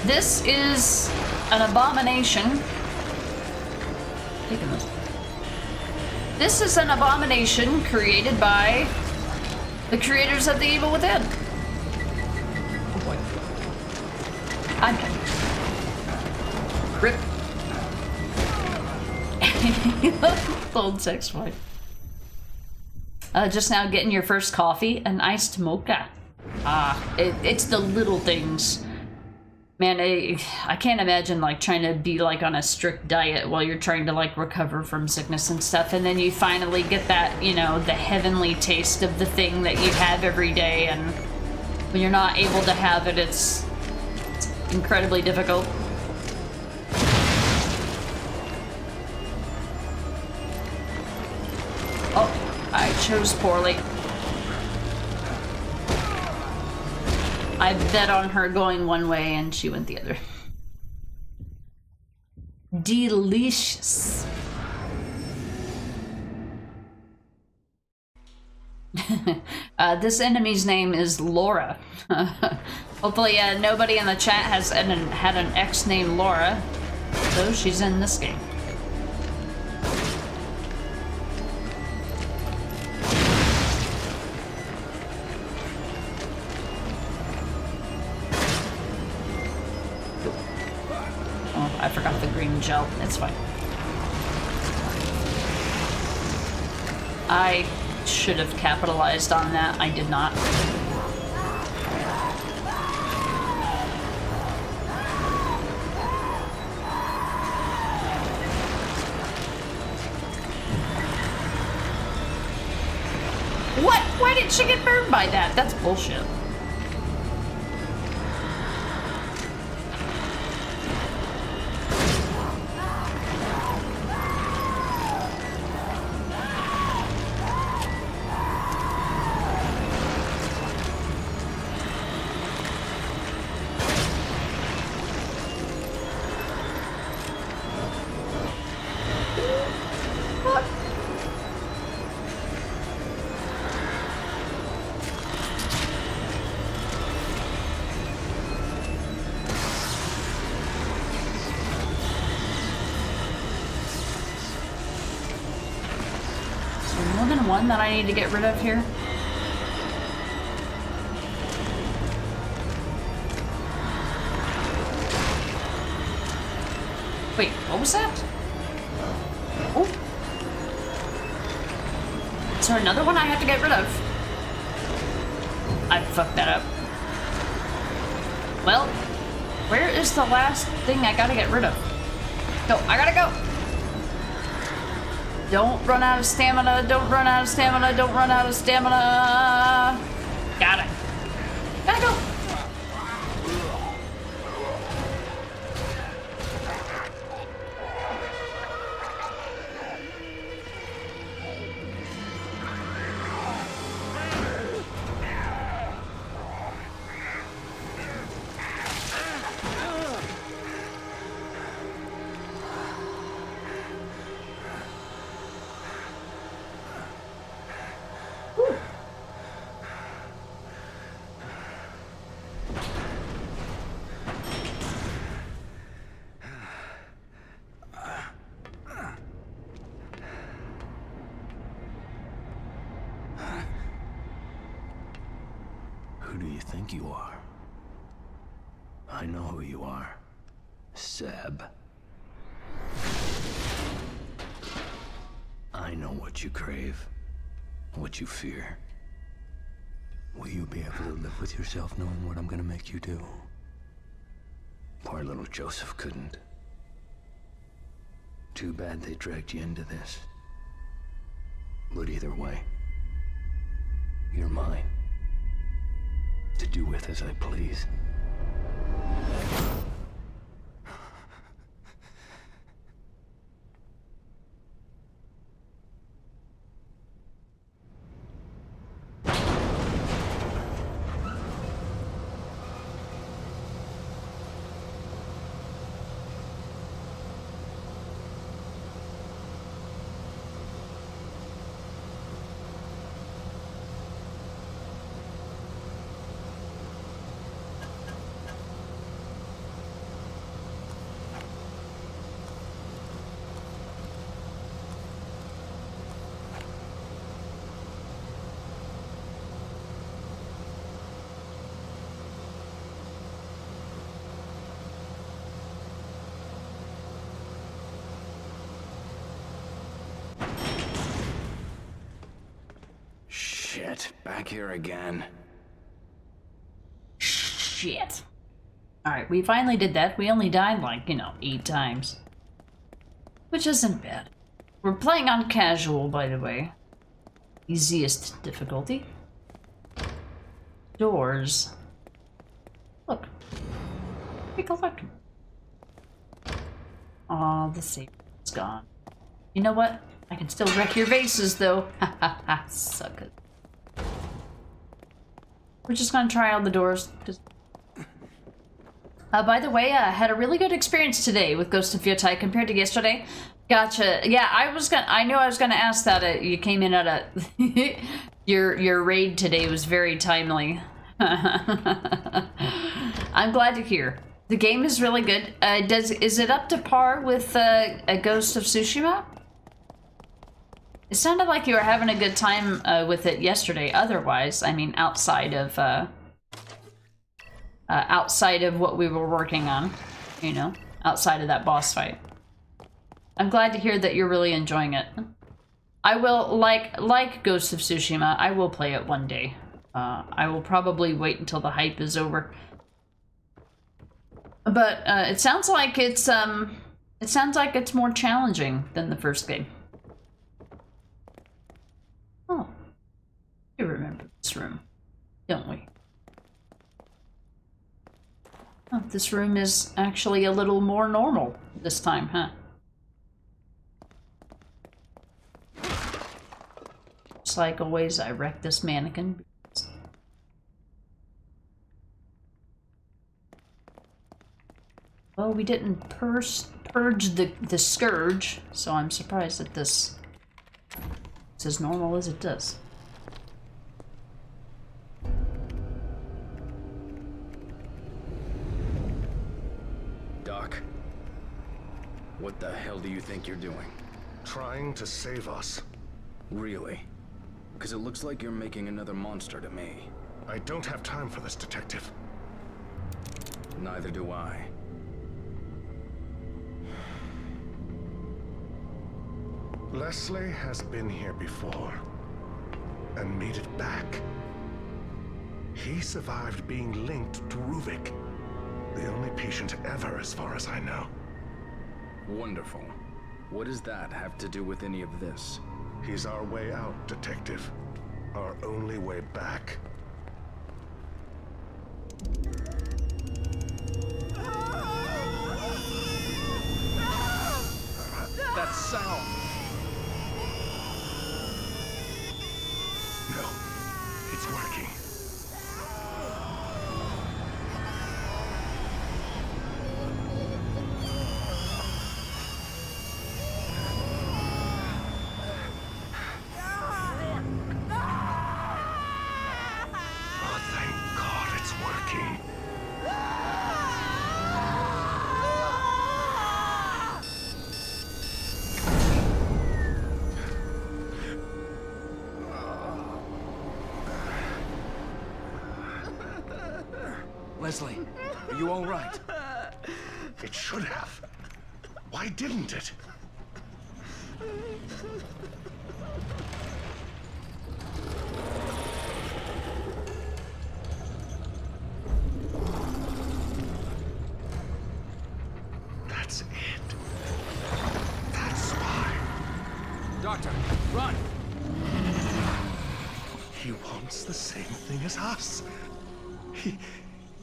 This is an abomination. Taking this. This is an abomination created by the creators of The Evil Within. Oh boy. I'm done. Rip. Old sex wife. Just now getting your first coffee, an iced mocha. It's the little things. Man, I can't imagine like trying to be like on a strict diet while you're trying to like recover from sickness and stuff, and then you finally get that, you know, the heavenly taste of the thing that you have every day, and when you're not able to have it, it's incredibly difficult. Oh, I chose poorly. I bet on her going one way and she went the other. Delicious. This enemy's name is Laura. Hopefully nobody in the chat has had an ex named Laura, so she's in this game. Oh, I forgot the green gel. It's fine. I should have capitalized on that. I did not. What? Why did she get burned by that? That's bullshit. one that I need to get rid of here? Wait, what was that? Oh. Is there another one I have to get rid of? I fucked that up. Well, where is the last thing I gotta get rid of? No, I gotta go! Don't run out of stamina, don't run out of stamina, don't run out of stamina! Got it. Gotta go! Who do you think you are? I know who you are. Seb. I know what you crave, what you fear. Will you be able to live with yourself knowing what I'm gonna make you do? Poor little Joseph couldn't. Too bad they dragged you into this. But either way, you're mine. To do with as I please. Shit, back here again. Shit. Alright, we finally did that. We only died like, 8 times. Which isn't bad. We're playing on casual, by the way. Easiest difficulty. Doors. Look. We collect them. Aw, the safe is gone. You know what? I can still wreck your vases, though. Ha ha ha, suck it. We're just gonna try all the doors. By the way, I had a really good experience today with Ghost of Yotei compared to yesterday. Gotcha. Yeah, I knew I was gonna ask that. You came in at a... your raid today was very timely. I'm glad to hear. The game is really good. Is it up to par with a Ghost of Tsushima? It sounded like you were having a good time with it yesterday. Otherwise, I mean, outside of what we were working on, outside of that boss fight. I'm glad to hear that you're really enjoying it. I will, like Ghost of Tsushima, I will play it one day. I will probably wait until the hype is over. But it sounds like it's more challenging than the first game. Oh, we remember this room, don't we? Oh, this room is actually a little more normal this time, huh? Just like always, I wrecked this mannequin. Well, we didn't purge the scourge, so I'm surprised that this is as normal as it does. Doc, what the hell do you think you're doing? Trying to save us. Really? Because it looks like you're making another monster to me. I don't have time for this, Detective. Neither do I. Leslie has been here before, and made it back. He survived being linked to Ruvik. The only patient ever, as far as I know. Wonderful. What does that have to do with any of this? He's our way out, Detective. Our only way back. That sound! No, it's working. Oh, thank God it's working. Leslie, are you all right? It should have. Why didn't it? That's it. That's why. Doctor, run! He wants the same thing as us.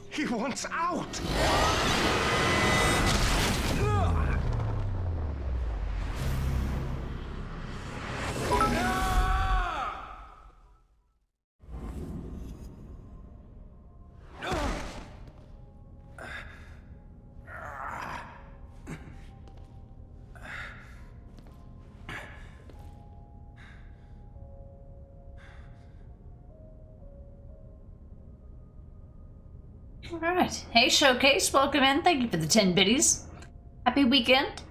He wants out! Alright. Hey, Showcase. Welcome in. Thank you for the 10 biddies. Happy weekend.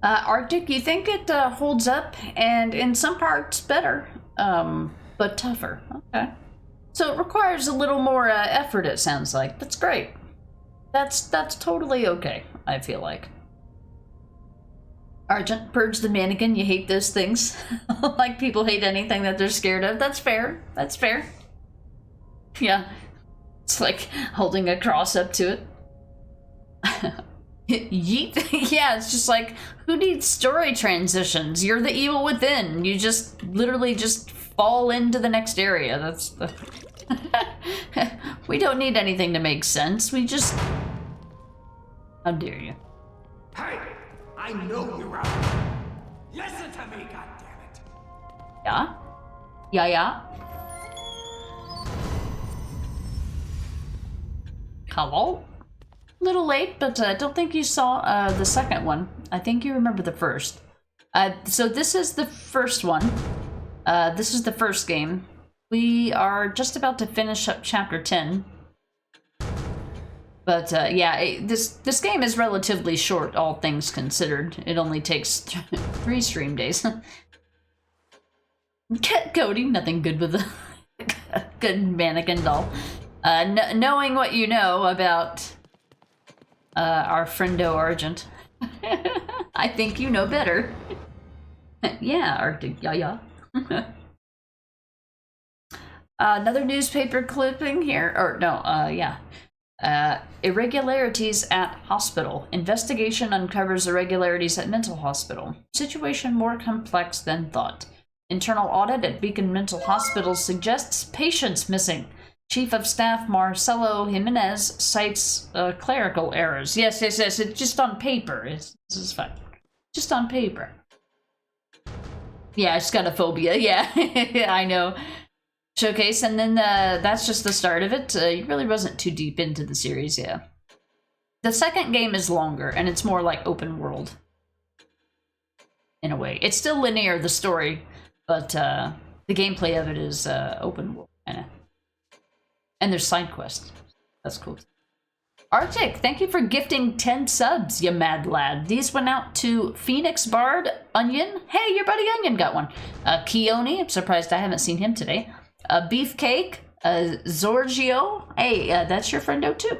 Arctic, you think it holds up, and in some parts better, but tougher. Okay. So it requires a little more effort, it sounds like. That's great. That's totally okay, I feel like. Argent, purge the mannequin. You hate those things. Like people hate anything that they're scared of. That's fair. That's fair. Yeah. It's like holding a cross up to it. Yeet. Yeah, it's just like, who needs story transitions? You're the evil within. You just literally just fall into the next area. That's the... We don't need anything to make sense. We just... How dare you? Hey! I know you're out. Listen to me, goddammit. Yeah? Yeah, yeah? Hello? Little late, but I don't think you saw the second one. I think you remember the first. So this is the first one. This is the first game. We are just about to finish up chapter 10. But yeah, this game is relatively short, all things considered. It only takes 3 stream days. Cody, nothing good with a good mannequin doll. Knowing what you know about our friendo Argent, I think you know better. Yeah, Arctic, yeah. Another newspaper clipping here, or no, yeah. Irregularities at hospital. Investigation uncovers irregularities at mental hospital. Situation more complex than thought. Internal audit at Beacon Mental Hospital suggests patients missing. Chief of Staff Marcelo Jimenez cites clerical errors. Yes, it's just on paper. This is fine. Just on paper. Yeah, it's got a phobia. Yeah, I know. Showcase, and then that's just the start of it. It really wasn't too deep into the series, yeah. The second game is longer, and it's more like open world. In a way. It's still linear, the story, but the gameplay of it is open world, kinda. And there's side quests. That's cool. Arctic, thank you for gifting 10 subs, you mad lad. These went out to Phoenix Bard, Onion. Hey, your buddy Onion got one. Keone, I'm surprised I haven't seen him today. Beefcake, Zorgio. Hey, that's your friendo too.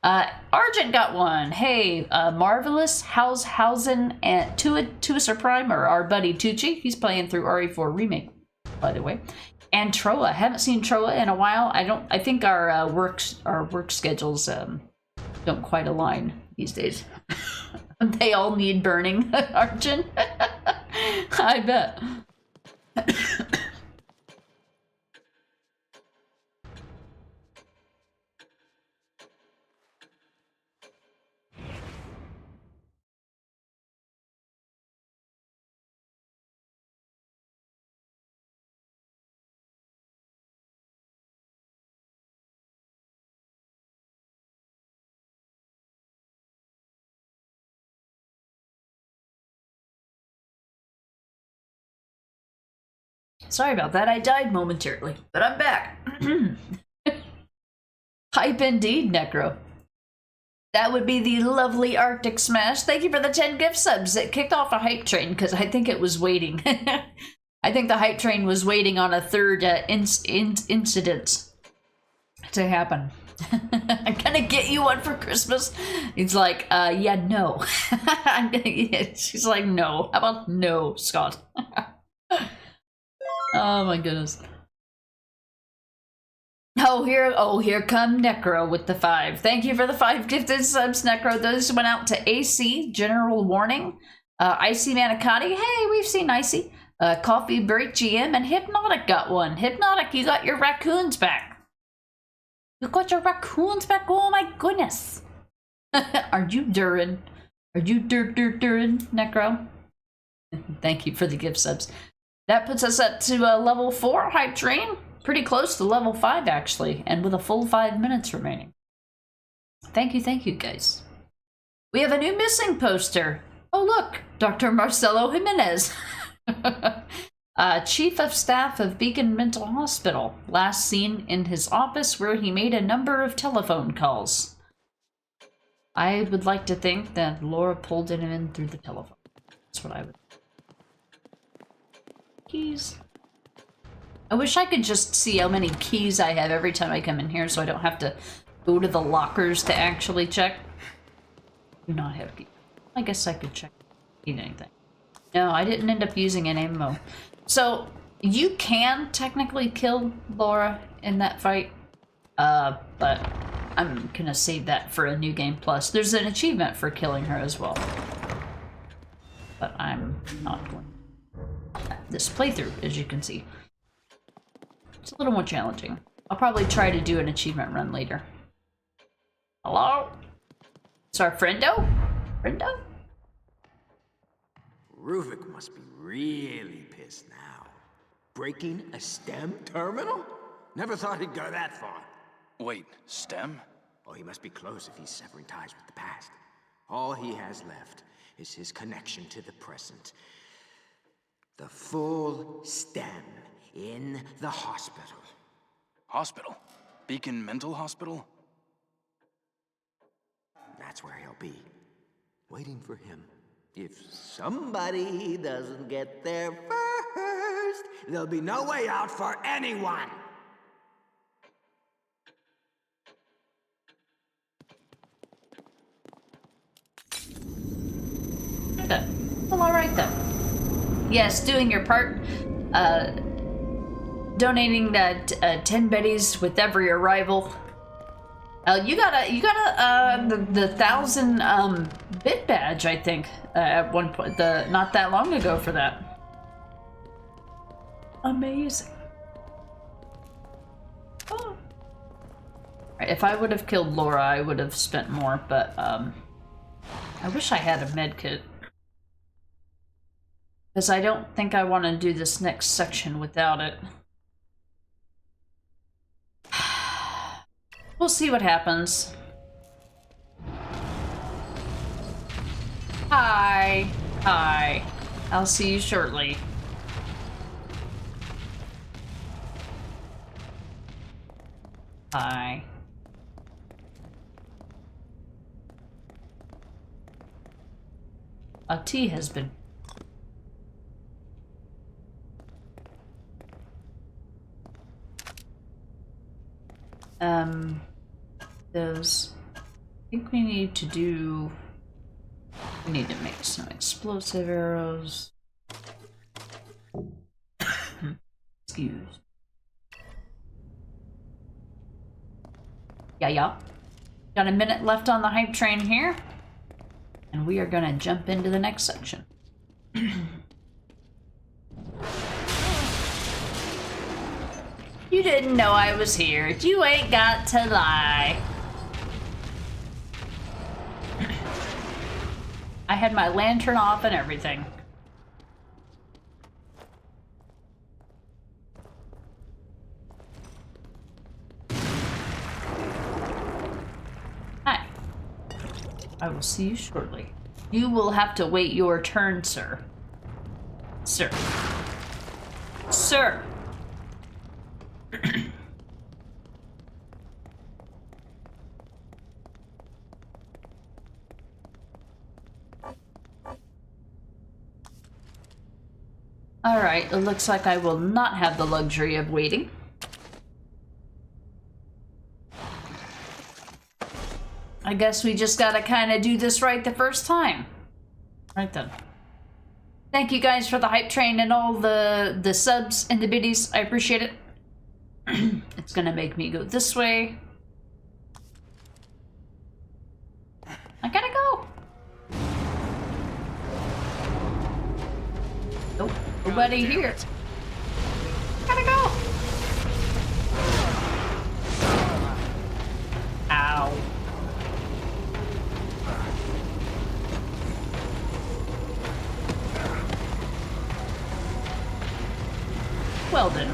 Argent got one. Hey, Marvelous, Haushausen, and Tuaser Prime, or our buddy Tucci. He's playing through RE4 Remake, by the way. And Troa. Haven't seen Troa in a while. I think our work schedules don't quite align these days. They all need burning, Arjun. I bet. Sorry about that, I died momentarily, but I'm back. Hype indeed, Necro. That would be the lovely Arctic Smash. Thank you for the 10 gift subs. It kicked off a hype train because I think it was waiting. I think the hype train was waiting on a third incident to happen. I'm gonna get you one for Christmas. He's like, yeah, no. She's like, no. How about no, Scott? Oh my goodness. Here come Necro with the 5. Thank you for the 5 gifted subs, Necro. Those went out to AC, General Warning, Icy Manicotti. Hey, we've seen Icy. Coffee Break GM, and Hypnotic got one. Hypnotic, you got your raccoons back. You got your raccoons back? Oh my goodness. Are you Durin? Are you Durin, Necro? Thank you for the gift subs. That puts us up to level 4 hype train. Pretty close to level 5 actually, and with a full 5 minutes remaining. Thank you guys. We have a new missing poster. Oh look, Dr. Marcelo Jimenez. Chief of Staff of Beacon Mental Hospital. Last seen in his office where he made a number of telephone calls. I would like to think that Laura pulled him in through the telephone. That's what I would. Keys. I wish I could just see how many keys I have every time I come in here so I don't have to go to the lockers to actually check. Do not have keys. I guess I could check. Need anything. No, I didn't end up using an ammo. So, you can technically kill Laura in that fight, but I'm gonna save that for a New Game Plus. There's an achievement for killing her as well. But I'm not going this playthrough, as you can see. It's a little more challenging. I'll probably try to do an achievement run later. Hello? It's our friendo? Friendo? Ruvik must be really pissed now. Breaking a STEM terminal? Never thought he'd go that far. Wait, STEM? Oh, he must be close if he's severing ties with the past. All he has left is his connection to the present. The full STEM in the hospital. Hospital? Beacon Mental Hospital? That's where he'll be. Waiting for him. If somebody doesn't get there first, there'll be no way out for anyone! Well, alright then. Yes, doing your part. Donating 10 betties with every arrival. You got the 1,000 bit badge, I think, at one point, not that long ago for that. Amazing. Oh. If I would have killed Laura, I would have spent more, but I wish I had a med kit. Because I don't think I want to do this next section without it. We'll see what happens. Hi. Hi. I'll see you shortly. Hi. A tea has been. Those. I think we need to do. We need to make some explosive arrows. Excuse. Yeah. Got a minute left on the hype train here. And we are gonna jump into the next section. You didn't know I was here. You ain't got to lie. I had my lantern off and everything. Hi. I will see you shortly. You will have to wait your turn, sir. Sir. Sir. Alright, it looks like I will not have the luxury of waiting. I guess we just gotta kind of do this right the first time. Right then. Thank you guys for the hype train and all the subs and the biddies. I appreciate it. It's gonna make me go this way. I gotta go. Nope, nobody here. Gotta go. Ow. Well then.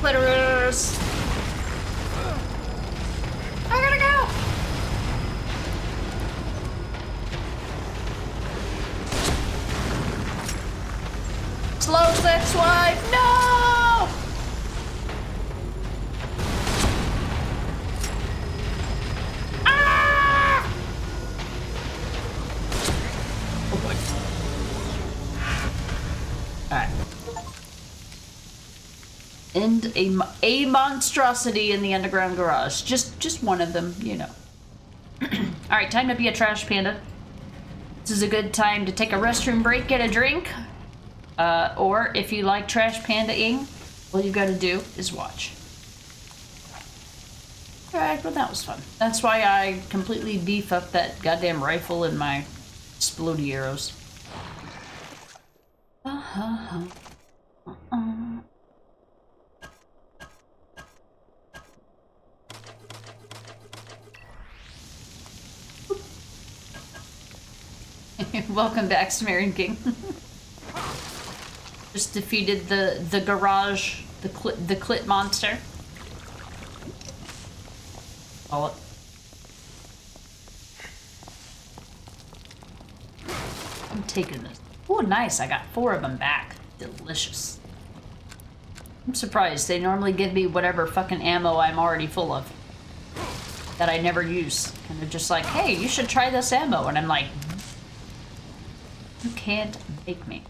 Clitoris. I gotta go. Slow sex wife. No. Ah! Oh boy. All right. And a monstrosity in the underground garage. Just one of them, you know. Alright, time to be a trash panda. This is a good time to take a restroom break, get a drink. Or if you like trash panda-ing, all you gotta do is watch. Alright, well that was fun. That's why I completely beef up that goddamn rifle and my explodey arrows. Welcome back, Sumerian King. Just defeated the garage, the clit monster. Call it. I'm taking this. Oh, nice! I got 4 of them back. Delicious. I'm surprised. They normally give me whatever fucking ammo I'm already full of that I never use, and they're just like, "Hey, you should try this ammo," and I'm like. You can't make me.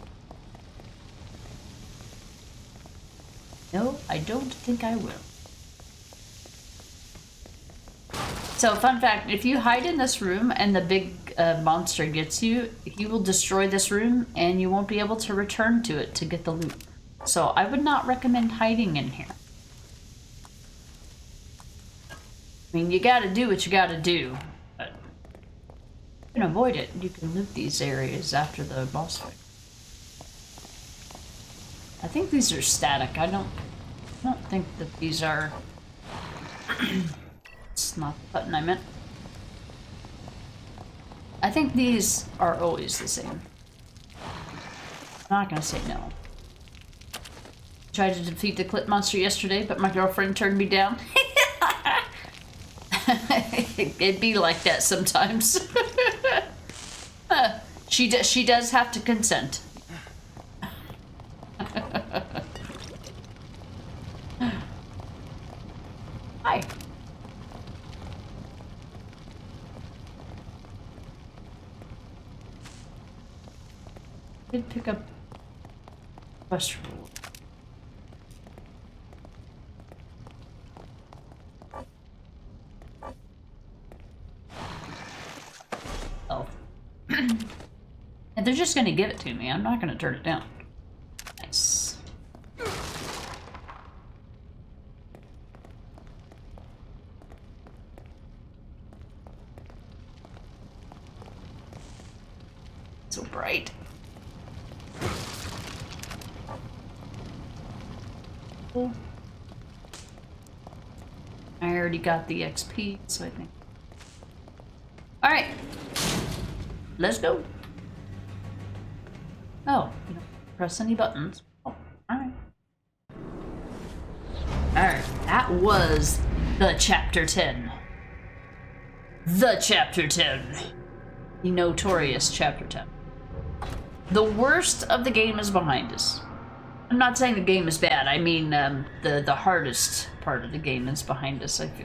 No, I don't think I will. So, fun fact, if you hide in this room and the big monster gets you, he will destroy this room and you won't be able to return to it to get the loot. So, I would not recommend hiding in here. I mean, you gotta do what you gotta do. You can avoid it. You can loot these areas after the boss fight. I think these are static. I don't think that these are... It's not the button I meant. I think these are always the same. I'm not gonna say no. Tried to defeat the Clit monster yesterday, but my girlfriend turned me down. It'd be like that sometimes. She does have to consent. Hi. Did pick up quest rule. Oh. And they're just gonna give it to me. I'm not gonna turn it down. Nice. So bright. Cool. I already got the XP, so I think. Alright. Let's go. Oh, you don't press any buttons. Oh, alright. Alright, that was the Chapter 10. The Chapter 10. The notorious Chapter 10. The worst of the game is behind us. I'm not saying the game is bad. I mean, the hardest part of the game is behind us, I feel.